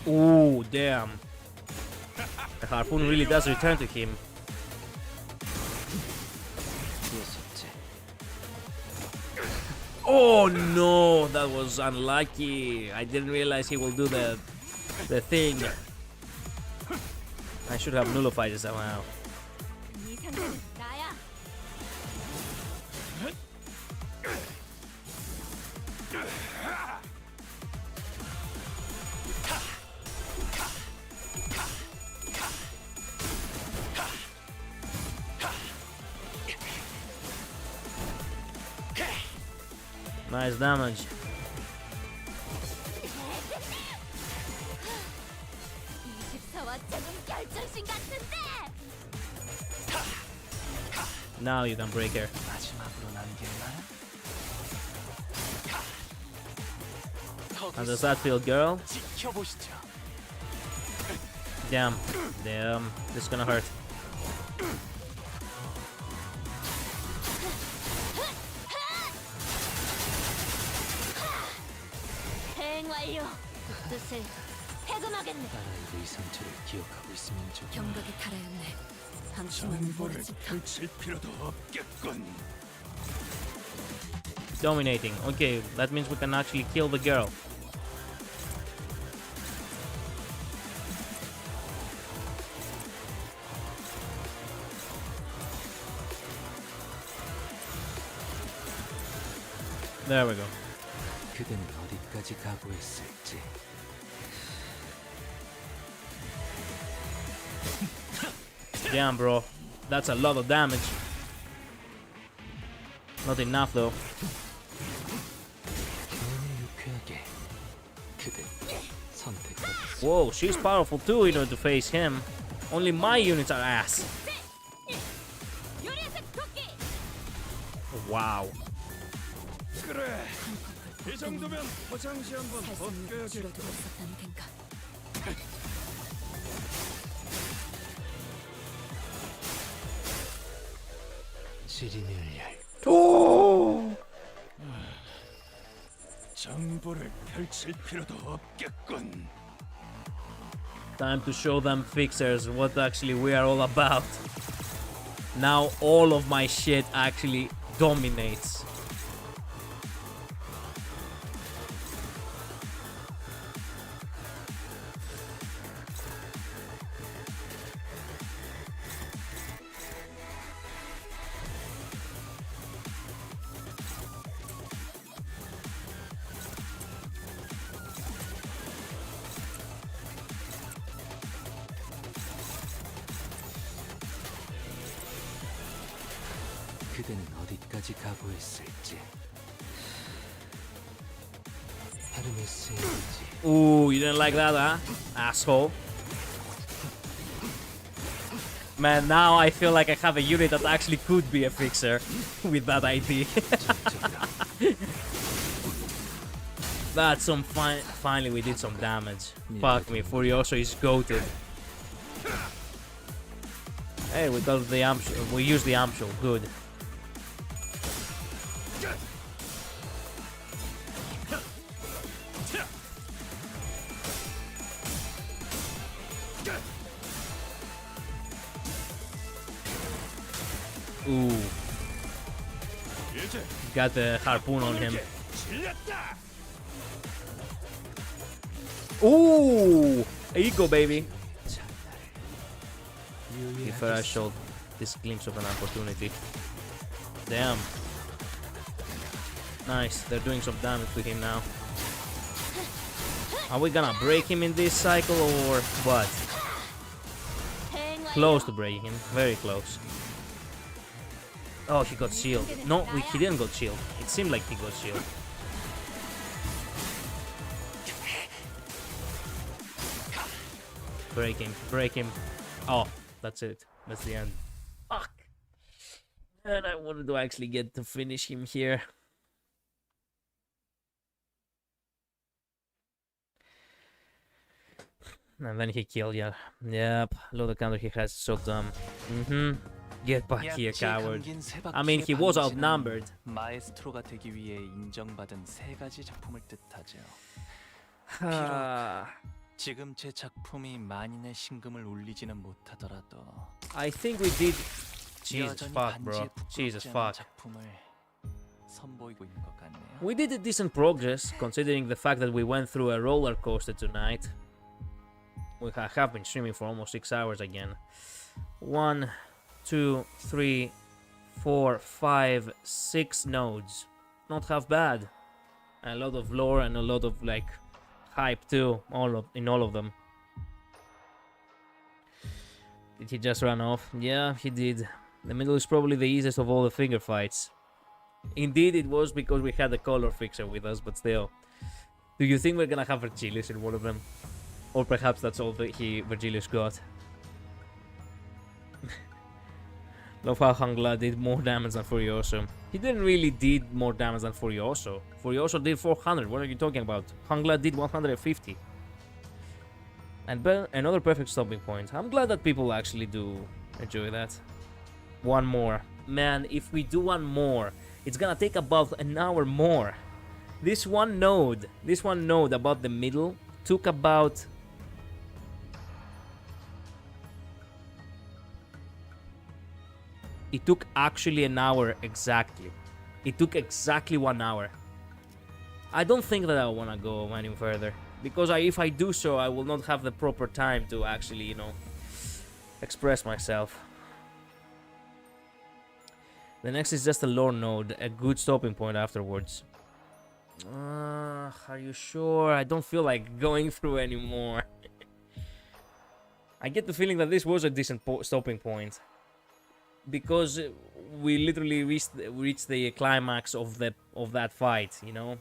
Ooh, damn. The harpoon really does return to him. Oh no, that was unlucky. I didn't realize he will do the thing. I should have nullified it somehow. Nice damage. Now you can break her. 마지막으로 남길만. How does that feel, girl? Damn. Damn. This is gonna hurt. 대행 완료. 뜻을 해금하겠네. 나라의 상처를 기억하고 있으면 좋. 경각이 달아였네. 방심하면 정보를 모르지. 펼칠 필요도 없겠군. Dominating. Okay, that means we can actually kill the girl. There we go. 그대는 어디까지 각오했을지. Damn, bro. That's a lot of damage. Not enough, though. 유쾌하게 그대 선택하겠습니다. Whoa, she's powerful too in order to face him. Only my units are ass. Wow. 그래. 이 정도면 화장실 한번 벗겨야겠다. 시린을 열. 오! 정보를 펼칠 필요도 없겠군. Time to show them fixers what actually we are all about. Now all of my shit actually dominates. 그대는 어디까지 각오했을지. 헤르메스의 의지. Ooh, you didn't like that, huh? Asshole. Man, now I feel like I have a unit that actually could be a fixer with that ID. That's some finally we did some damage. Fuck me, Furioso is goated. Hey, we got the amp. We used the amp shell. Good. Ooh. Got the harpoon on him. Ooh! Eco, baby. If I showed this glimpse of an opportunity. Damn. Nice. They're doing some damage to him now. Are we gonna break him in this cycle or what? Close to breaking him. Very close. Oh, he got shield. No, he didn't got shield. It seemed like he got shield. Break him. Break him. Oh, that's it. That's the end. Fuck. And I wanted to actually get to finish him here. And then he killed ya. Yep. Load the counter he has so dumb. Get back here, coward. I mean, he was outnumbered. 마에스트로가 되기 위해 인정받은 세 가지 작품을 뜻하죠. 지금 제 작품이 만인의 신금을 울리지는 못하더라도 I think we did. Jesus fuck, bro. Jesus fuck. 작품을 선보이고 있는 것 같네요. We did a decent progress, considering the fact that we went through a roller coaster tonight. We have been streaming for almost 6 hours again. 1, 2, 3, 4, 5, 6 nodes. Not half bad. A lot of lore and a lot of like hype too. In all of them. Did he just run off? Yeah, he did. The middle is probably the easiest of all the finger fights. Indeed, it was because we had the color fixer with us, but still. Do you think we're gonna have Virgilius in one of them? Or perhaps that's all that Virgilius got. Love how Hangla did more damage than Furioso. He didn't really did more damage than Furioso. Furioso did 400. What are you talking about? Hangla did 150. And another perfect stopping point. I'm glad that people actually do enjoy that. One more. Man, if we do one more, it's gonna take about an hour more. This one node about the middle took about... It took actually an hour exactly. It took exactly 1 hour. I don't think that I want to go any further. Because if I do so, I will not have the proper time to actually, you know, express myself. The next is just a lore node, a good stopping point afterwards. Are you sure? I don't feel like going through anymore. I get the feeling that this was a decent stopping point. Because we literally reached the climax of that fight, you know.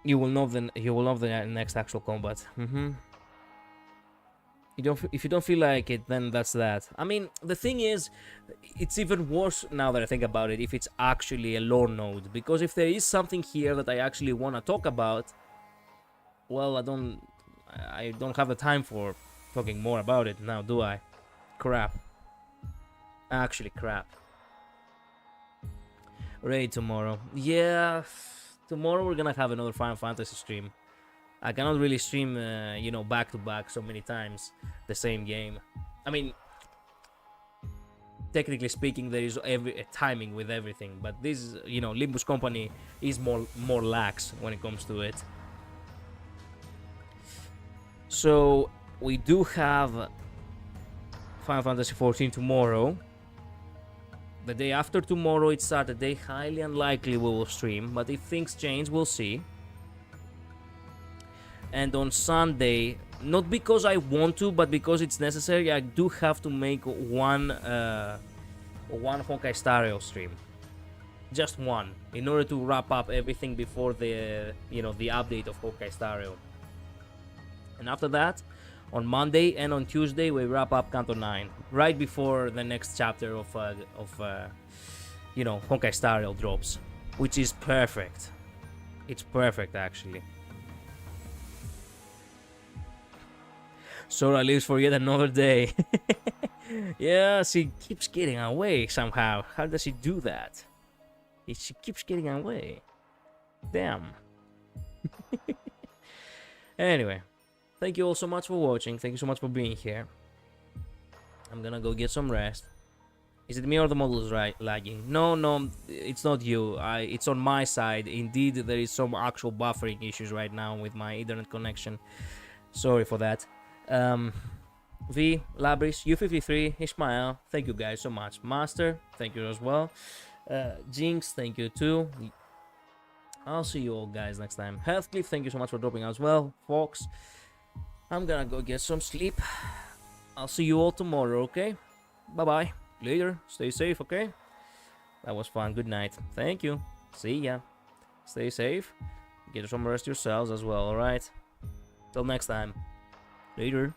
You will know the next actual combat. If you don't feel like it, then that's that. I mean, the thing is, it's even worse now that I think about it if it's actually a lore node, because if there is something here that I actually want to talk about, well, I don't have the time for talking more about it now, do I? Crap. Actually, crap. Raid tomorrow. Yeah, tomorrow we're gonna have another Final Fantasy stream. I cannot really stream, you know, back to back so many times the same game. I mean, technically speaking, there is a timing with everything, but this, you know, Limbus Company is more lax when it comes to it. So we do have Final Fantasy XIV tomorrow. The day after tomorrow, it's Saturday. Highly unlikely we will stream, but if things change, we'll see. And on Sunday, not because I want to, but because it's necessary, I do have to make one Honkai Star Rail stream. Just one, in order to wrap up everything before the, you know, the update of Honkai Star Rail. And after that, on Monday and on Tuesday, we wrap up Canto 9, right before the next chapter of you know, Honkai Star Rail drops, which is perfect. It's perfect, actually. Sora lives for yet another day. Yeah, she keeps getting away somehow. How does she do that? She keeps getting away. Damn. Anyway, thank you all so much for watching. Thank you so much for being here. I'm gonna go get some rest. Is it me or the model is lagging? No, it's not you. It's on my side. Indeed, there is some actual buffering issues right now with my internet connection. Sorry for that. V, Labris, U53, Ishmael, thank you guys so much. Master, thank you as well. Jinx, thank you too. I'll see you all guys next time. Heathcliff, thank you so much for dropping out as well. Fox, I'm gonna go get some sleep. I'll see you all tomorrow, okay? Bye-bye. Later. Stay safe, okay? That was fun. Good night. Thank you. See ya. Stay safe. Get some rest yourselves as well, alright? Till next time. Later.